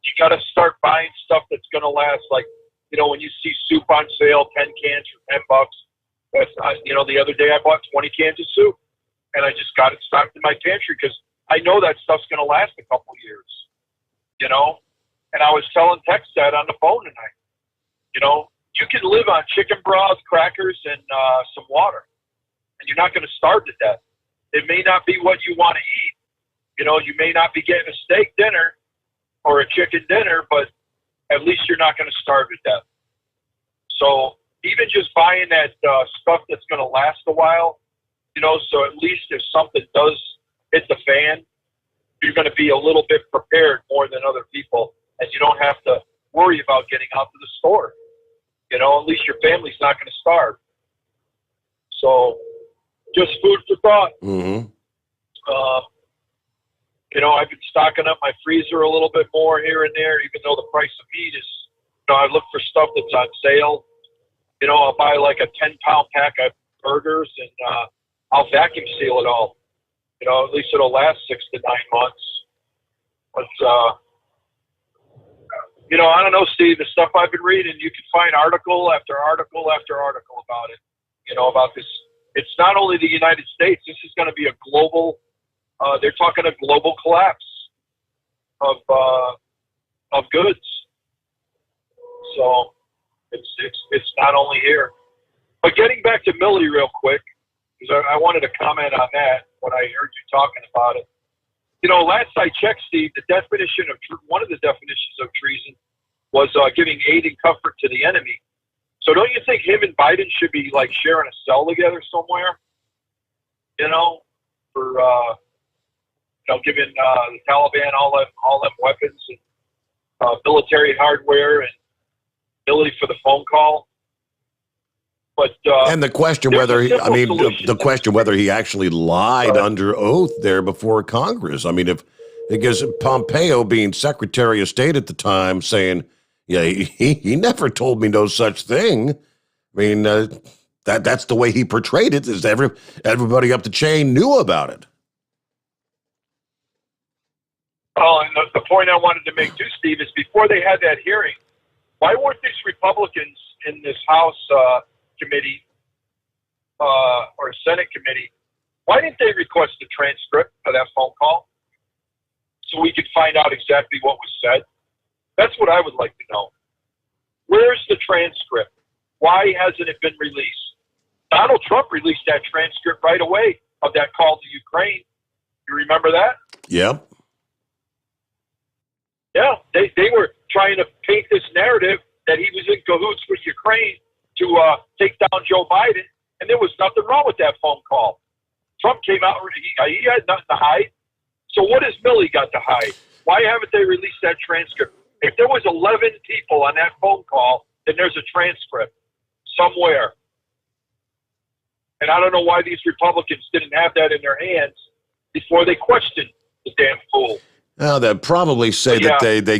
You got to start buying stuff that's going to last. Like, when you see soup on sale, 10 cans for $10. That's, the other day I bought 20 cans of soup, and I just got it stocked in my pantry because I know that stuff's going to last a couple years, And I was telling Tex that on the phone tonight. You can live on chicken broth, crackers, and some water, and you're not going to starve to death. It may not be what you want to eat. You may not be getting a steak dinner or a chicken dinner, but at least you're not going to starve to death. So even just buying that stuff that's going to last a while, so at least if something does hit the fan, you're going to be a little bit prepared more than other people, and you don't have to worry about getting out to the store. At least your family's not going to starve. So just food for thought. Mm-hmm. I've been stocking up my freezer a little bit more here and there, even though the price of meat is, I look for stuff that's on sale. I'll buy like a 10-pound pack of burgers and I'll vacuum seal it all. At least it'll last 6 to 9 months. But, I don't know, Steve, the stuff I've been reading, you can find article after article after article about it, about this. It's not only the United States. This is going to be a global, they're talking a global collapse of goods. So it's not only here. But getting back to Millie real quick, because I wanted to comment on that when I heard you talking about it. Last I checked, Steve, the definition of one of the definitions of treason was giving aid and comfort to the enemy. So don't you think him and Biden should be like sharing a cell together somewhere? For giving the Taliban all them weapons and military hardware and ability for the phone call. But and the question whether the question whether he actually lied under oath there before Congress. Because Pompeo, being Secretary of State at the time, saying, "Yeah, he never told me no such thing." That's the way he portrayed it. Is everybody up the chain knew about it? Oh, and the point I wanted to make too, Steve, is before they had that hearing, why weren't these Republicans in this House committee or Senate committee, why didn't they request a transcript of that phone call so we could find out exactly what was said? That's what I would like to know. Where's the transcript? Why hasn't it been released? Donald Trump released that transcript right away of that call to Ukraine. You remember that? Yep. Yeah, they were trying to paint this narrative that he was in cahoots with Ukraine to take down Joe Biden, and there was nothing wrong with that phone call. Trump came out, he had nothing to hide. So what has Millie got to hide? Why haven't they released that transcript? If there was 11 people on that phone call, then there's a transcript somewhere. And I don't know why these Republicans didn't have that in their hands before they questioned the damn fool. Now they'd probably say that they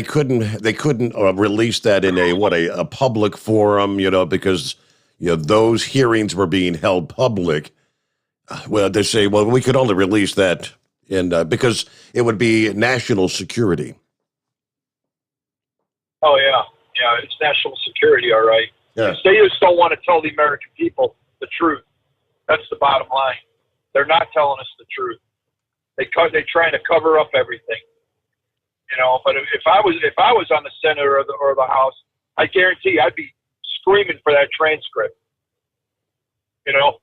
couldn't release that in a public forum, because those hearings were being held public. Well, they say, well, we could only release that because it would be national security. Oh yeah, it's national security, all right. Yeah. They just don't want to tell the American people the truth. That's the bottom line. They're not telling us the truth. They're trying to cover up everything, But if I was on the Senate or the House, I guarantee I'd be screaming for that transcript.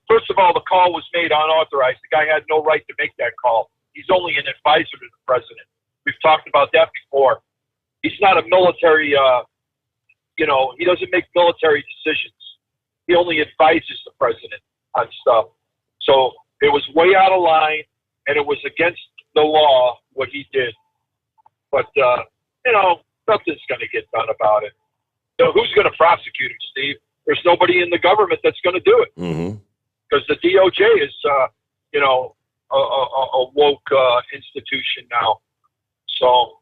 First of all, the call was made unauthorized. The guy had no right to make that call. He's only an advisor to the president. We've talked about that before. He's not a military. He doesn't make military decisions. He only advises the president on stuff. So it was way out of line. And it was against the law what he did. But, nothing's going to get done about it. So who's going to prosecute him, Steve? There's nobody in the government that's going to do it. Mm-hmm. Because the DOJ is, a woke institution now. So,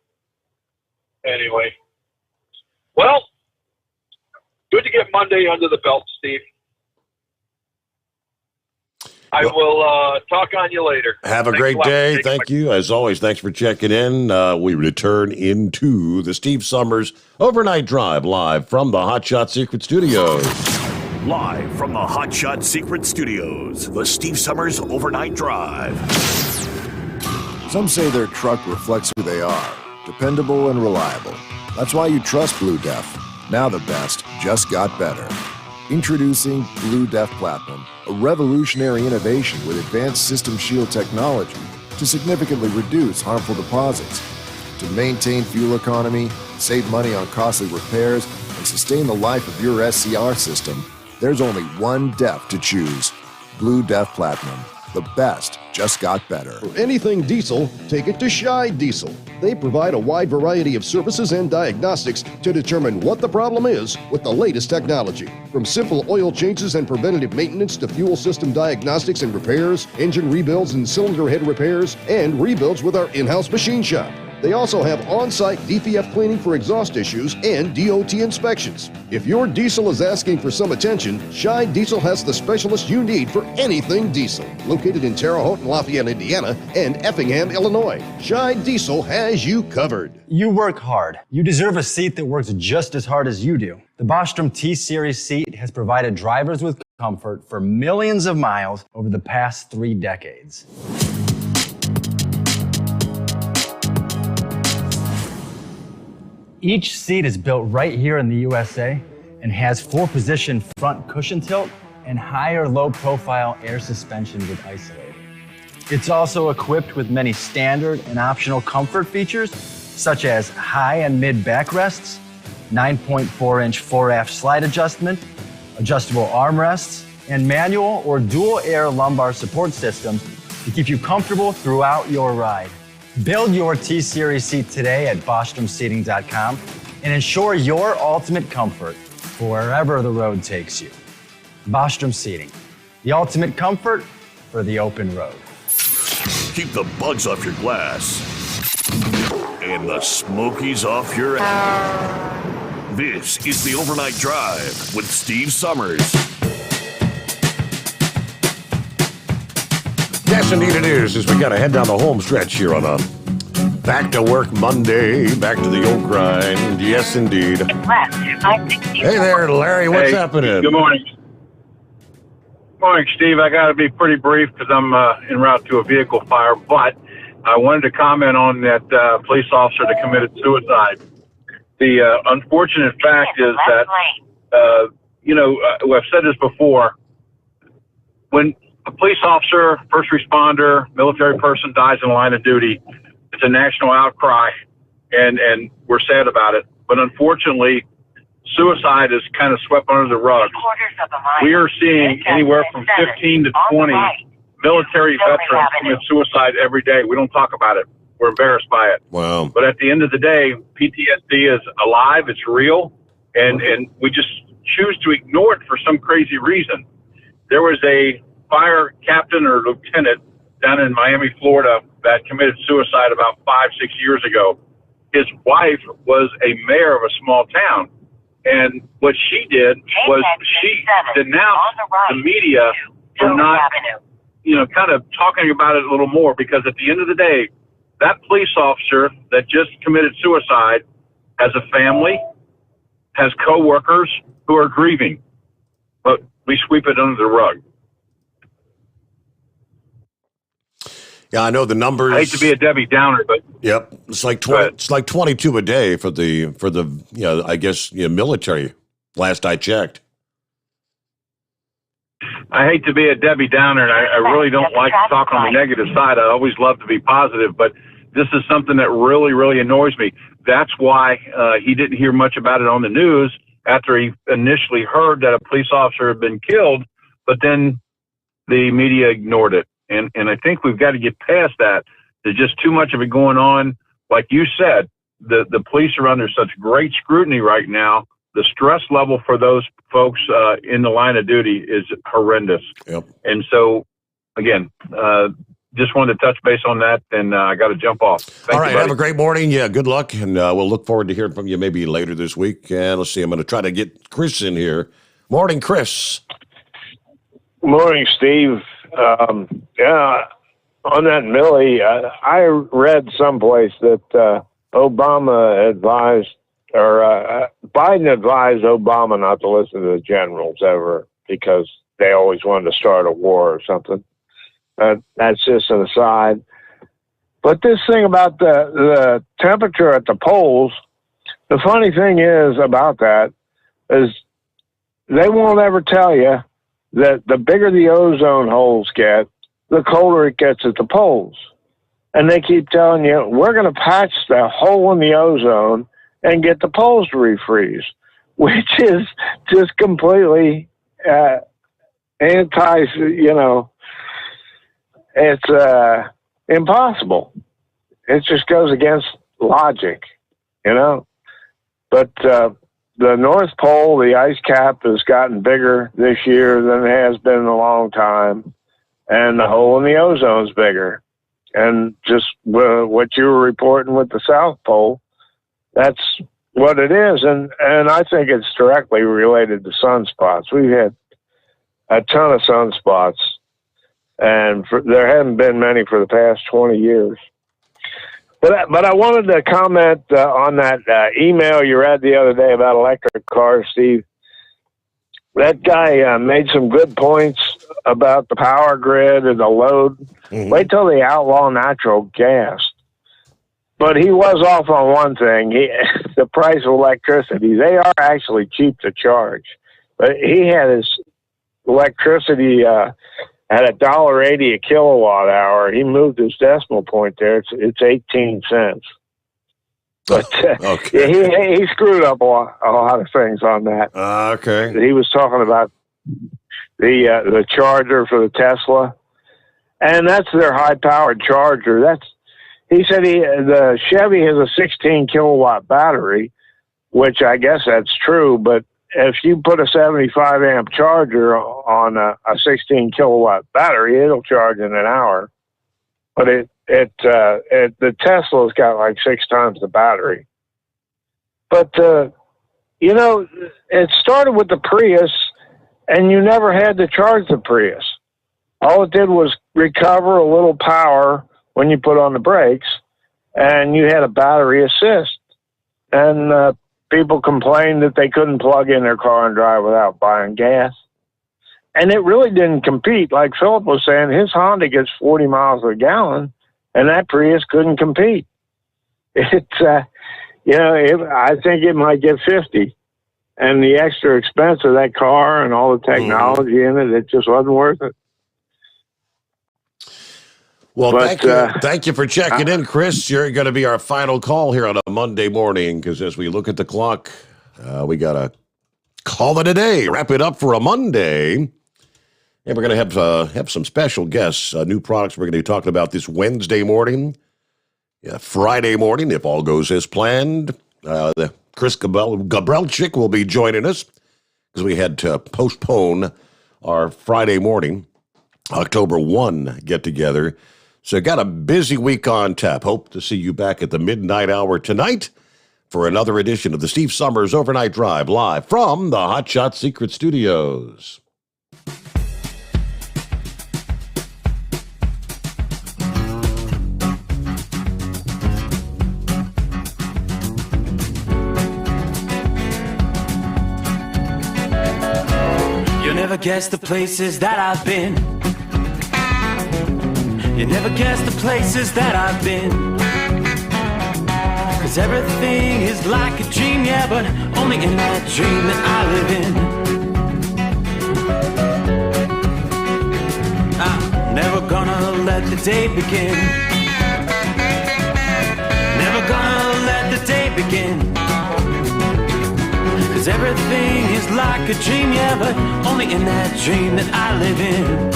anyway. Well, good to get Monday under the belt, Steve. I will talk on you later. Have a great day. Thank you. As always, thanks for checking in. We return into the Steve Sommers Overnight Drive live from the Hot Shot Secret Studios. Live from the Hot Shot Secret Studios, the Steve Sommers Overnight Drive. Some say their truck reflects who they are, dependable and reliable. That's why you trust Blue Def. Now the best just got better. Introducing Blue Def Platinum, a revolutionary innovation with advanced system shield technology to significantly reduce harmful deposits. To maintain fuel economy, save money on costly repairs, and sustain the life of your SCR system, there's only one DEF to choose. Blue Def Platinum. The best just got better. For anything diesel, take it to Shy Diesel. They provide a wide variety of services and diagnostics to determine what the problem is with the latest technology. From simple oil changes and preventative maintenance to fuel system diagnostics and repairs, engine rebuilds and cylinder head repairs, and rebuilds with our in-house machine shop. They also have on-site DPF cleaning for exhaust issues and DOT inspections. If your diesel is asking for some attention, Shy Diesel has the specialist you need for anything diesel. Located in Terre Haute and Lafayette, Indiana, and Effingham, Illinois, Shy Diesel has you covered. You work hard. You deserve a seat that works just as hard as you do. The Bostrom T-Series seat has provided drivers with comfort for millions of miles over the past 3 decades. Each seat is built right here in the USA and has 4-position front cushion tilt and higher low-profile air suspension with Isolate. It's also equipped with many standard and optional comfort features, such as high and mid backrests, 9.4-inch 4-aft slide adjustment, adjustable armrests, and manual or dual air lumbar support system to keep you comfortable throughout your ride. Build your T-Series seat today at BostromSeating.com and ensure your ultimate comfort for wherever the road takes you. Bostrom Seating, the ultimate comfort for the open road. Keep the bugs off your glass and the smokies off your ass. This is the Overnight Drive with Steve Sommers. Yes, indeed it is, as we got to head down the home stretch here on a back-to-work Monday, back to the old grind. Yes, indeed. Hey there, Larry, what's happening? Good morning. Morning, Steve. I got to be pretty brief because I'm en route to a vehicle fire, but I wanted to comment on that police officer that committed suicide. The unfortunate fact is that, I've said this before, when a police officer, first responder, military person dies in the line of duty, it's a national outcry, and we're sad about it. But unfortunately, suicide is kind of swept under the rug. We are seeing anywhere from 15 to 20 military veterans commit suicide every day. We don't talk about it. We're embarrassed by it. Wow. But at the end of the day, PTSD is alive, it's real, and we just choose to ignore it for some crazy reason. There was a fire captain or lieutenant down in Miami, Florida, that committed suicide about 5-6 years ago. His wife was a mayor of a small town, and what she did was she denounced the media for not, kind of talking about it a little more, because at the end of the day, that police officer that just committed suicide has a family, has coworkers who are grieving, but we sweep it under the rug. Yeah, I know the numbers. I hate to be a Debbie Downer, but yep, it's like 20. It's like 22 a day for the military. Last I checked. I hate to be a Debbie Downer, and I really don't like to talk on the negative side. I always love to be positive, but this is something that really, really annoys me. That's why he didn't hear much about it on the news after he initially heard that a police officer had been killed, but then the media ignored it. And I think we've got to get past that. There's just too much of it going on. Like you said, the police are under such great scrutiny right now. The stress level for those folks in the line of duty is horrendous. Yep. And so again, just wanted to touch base on that, and I got to jump off. All right, have a great morning. Yeah, good luck, and we'll look forward to hearing from you maybe later this week. And let's see, I'm going to try to get Chris in here. Morning, Chris. Morning, Steve. Yeah, on that Millie, I read someplace that Obama advised, or Biden advised Obama not to listen to the generals ever because they always wanted to start a war or something. That's just an aside. But this thing about the temperature at the poles, the funny thing is about that is they won't ever tell you that the bigger the ozone holes get, the colder it gets at the poles. And they keep telling you, we're going to patch the hole in the ozone and get the poles to refreeze, which is just completely it's impossible. It just goes against logic, But the North Pole, the ice cap has gotten bigger this year than it has been in a long time, and the hole in the ozone's bigger. And just what you were reporting with the South Pole, that's what it is. And I think it's directly related to sunspots. We've had a ton of sunspots, and there haven't been many for the past 20 years. But I wanted to comment on that email you read the other day about electric cars, Steve. That guy made some good points about the power grid and the load. Mm-hmm. Wait till they outlaw natural gas. But he was off on one thing. The price of electricity, they are actually cheap to charge. But he had his electricity at $1.80 a kilowatt hour. He moved his decimal point there. It's 18 cents. But okay. he screwed up a lot of things on that. Okay. He was talking about the charger for the Tesla, and that's their high-powered charger. He said the Chevy has a 16 kilowatt battery, which I guess that's true. But if you put a 75 amp charger on a 16 kilowatt battery, it'll charge in an hour. But the Tesla's got like 6 times the battery. But it started with the Prius, and you never had to charge the Prius. All it did was recover a little power when you put on the brakes, and you had a battery assist. And people complained that they couldn't plug in their car and drive without buying gas. And it really didn't compete. Like Philip was saying, his Honda gets 40 miles a gallon, and that Prius couldn't compete. I think it might get 50. And the extra expense of that car and all the technology in it just wasn't worth it. Well, thank you for checking in, Chris. You're going to be our final call here on a Monday morning, because as we look at the clock, we got to call it a day, wrap it up for a Monday. And we're going to have some special guests, new products we're going to be talking about this Wednesday morning, Friday morning, if all goes as planned. Chris Gabrelchik will be joining us because we had to postpone our Friday morning, October 1 get-together. So got a busy week on tap. Hope to see you back at the midnight hour tonight for another edition of the Steve Sommers Overnight Drive, live from the Hot Shot Secret Studios. You'll never guess the places that I've been. You never guess the places that I've been. 'Cause everything is like a dream, yeah, but only in that dream that I live in. I'm never gonna let the day begin. Never gonna let the day begin. 'Cause everything is like a dream, yeah, but only in that dream that I live in.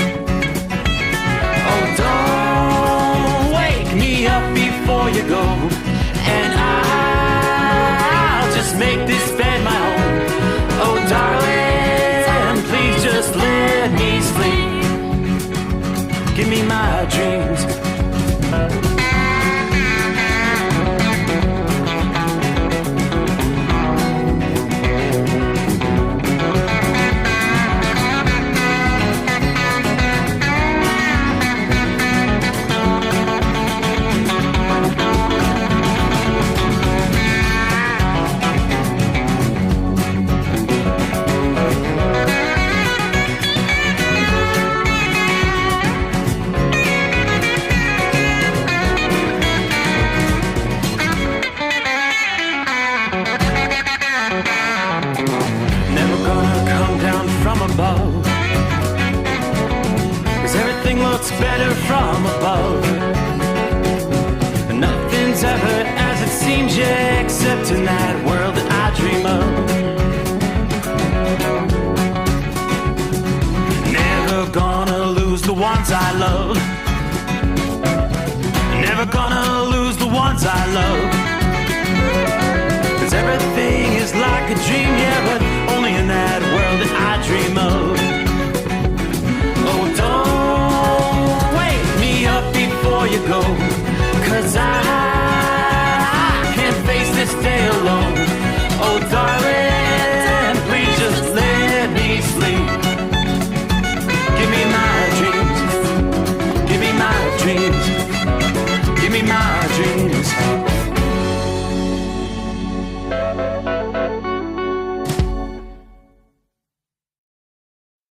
Oh, don't wake me up before you go, and I'll just make this bed my home. Oh, darling, please just let me sleep. looks better from above. Nothing's ever as it seems, yeah, except in that world that I dream of. Never gonna lose the ones I love. Never gonna lose the ones I love. 'Cause everything is like a dream, yeah.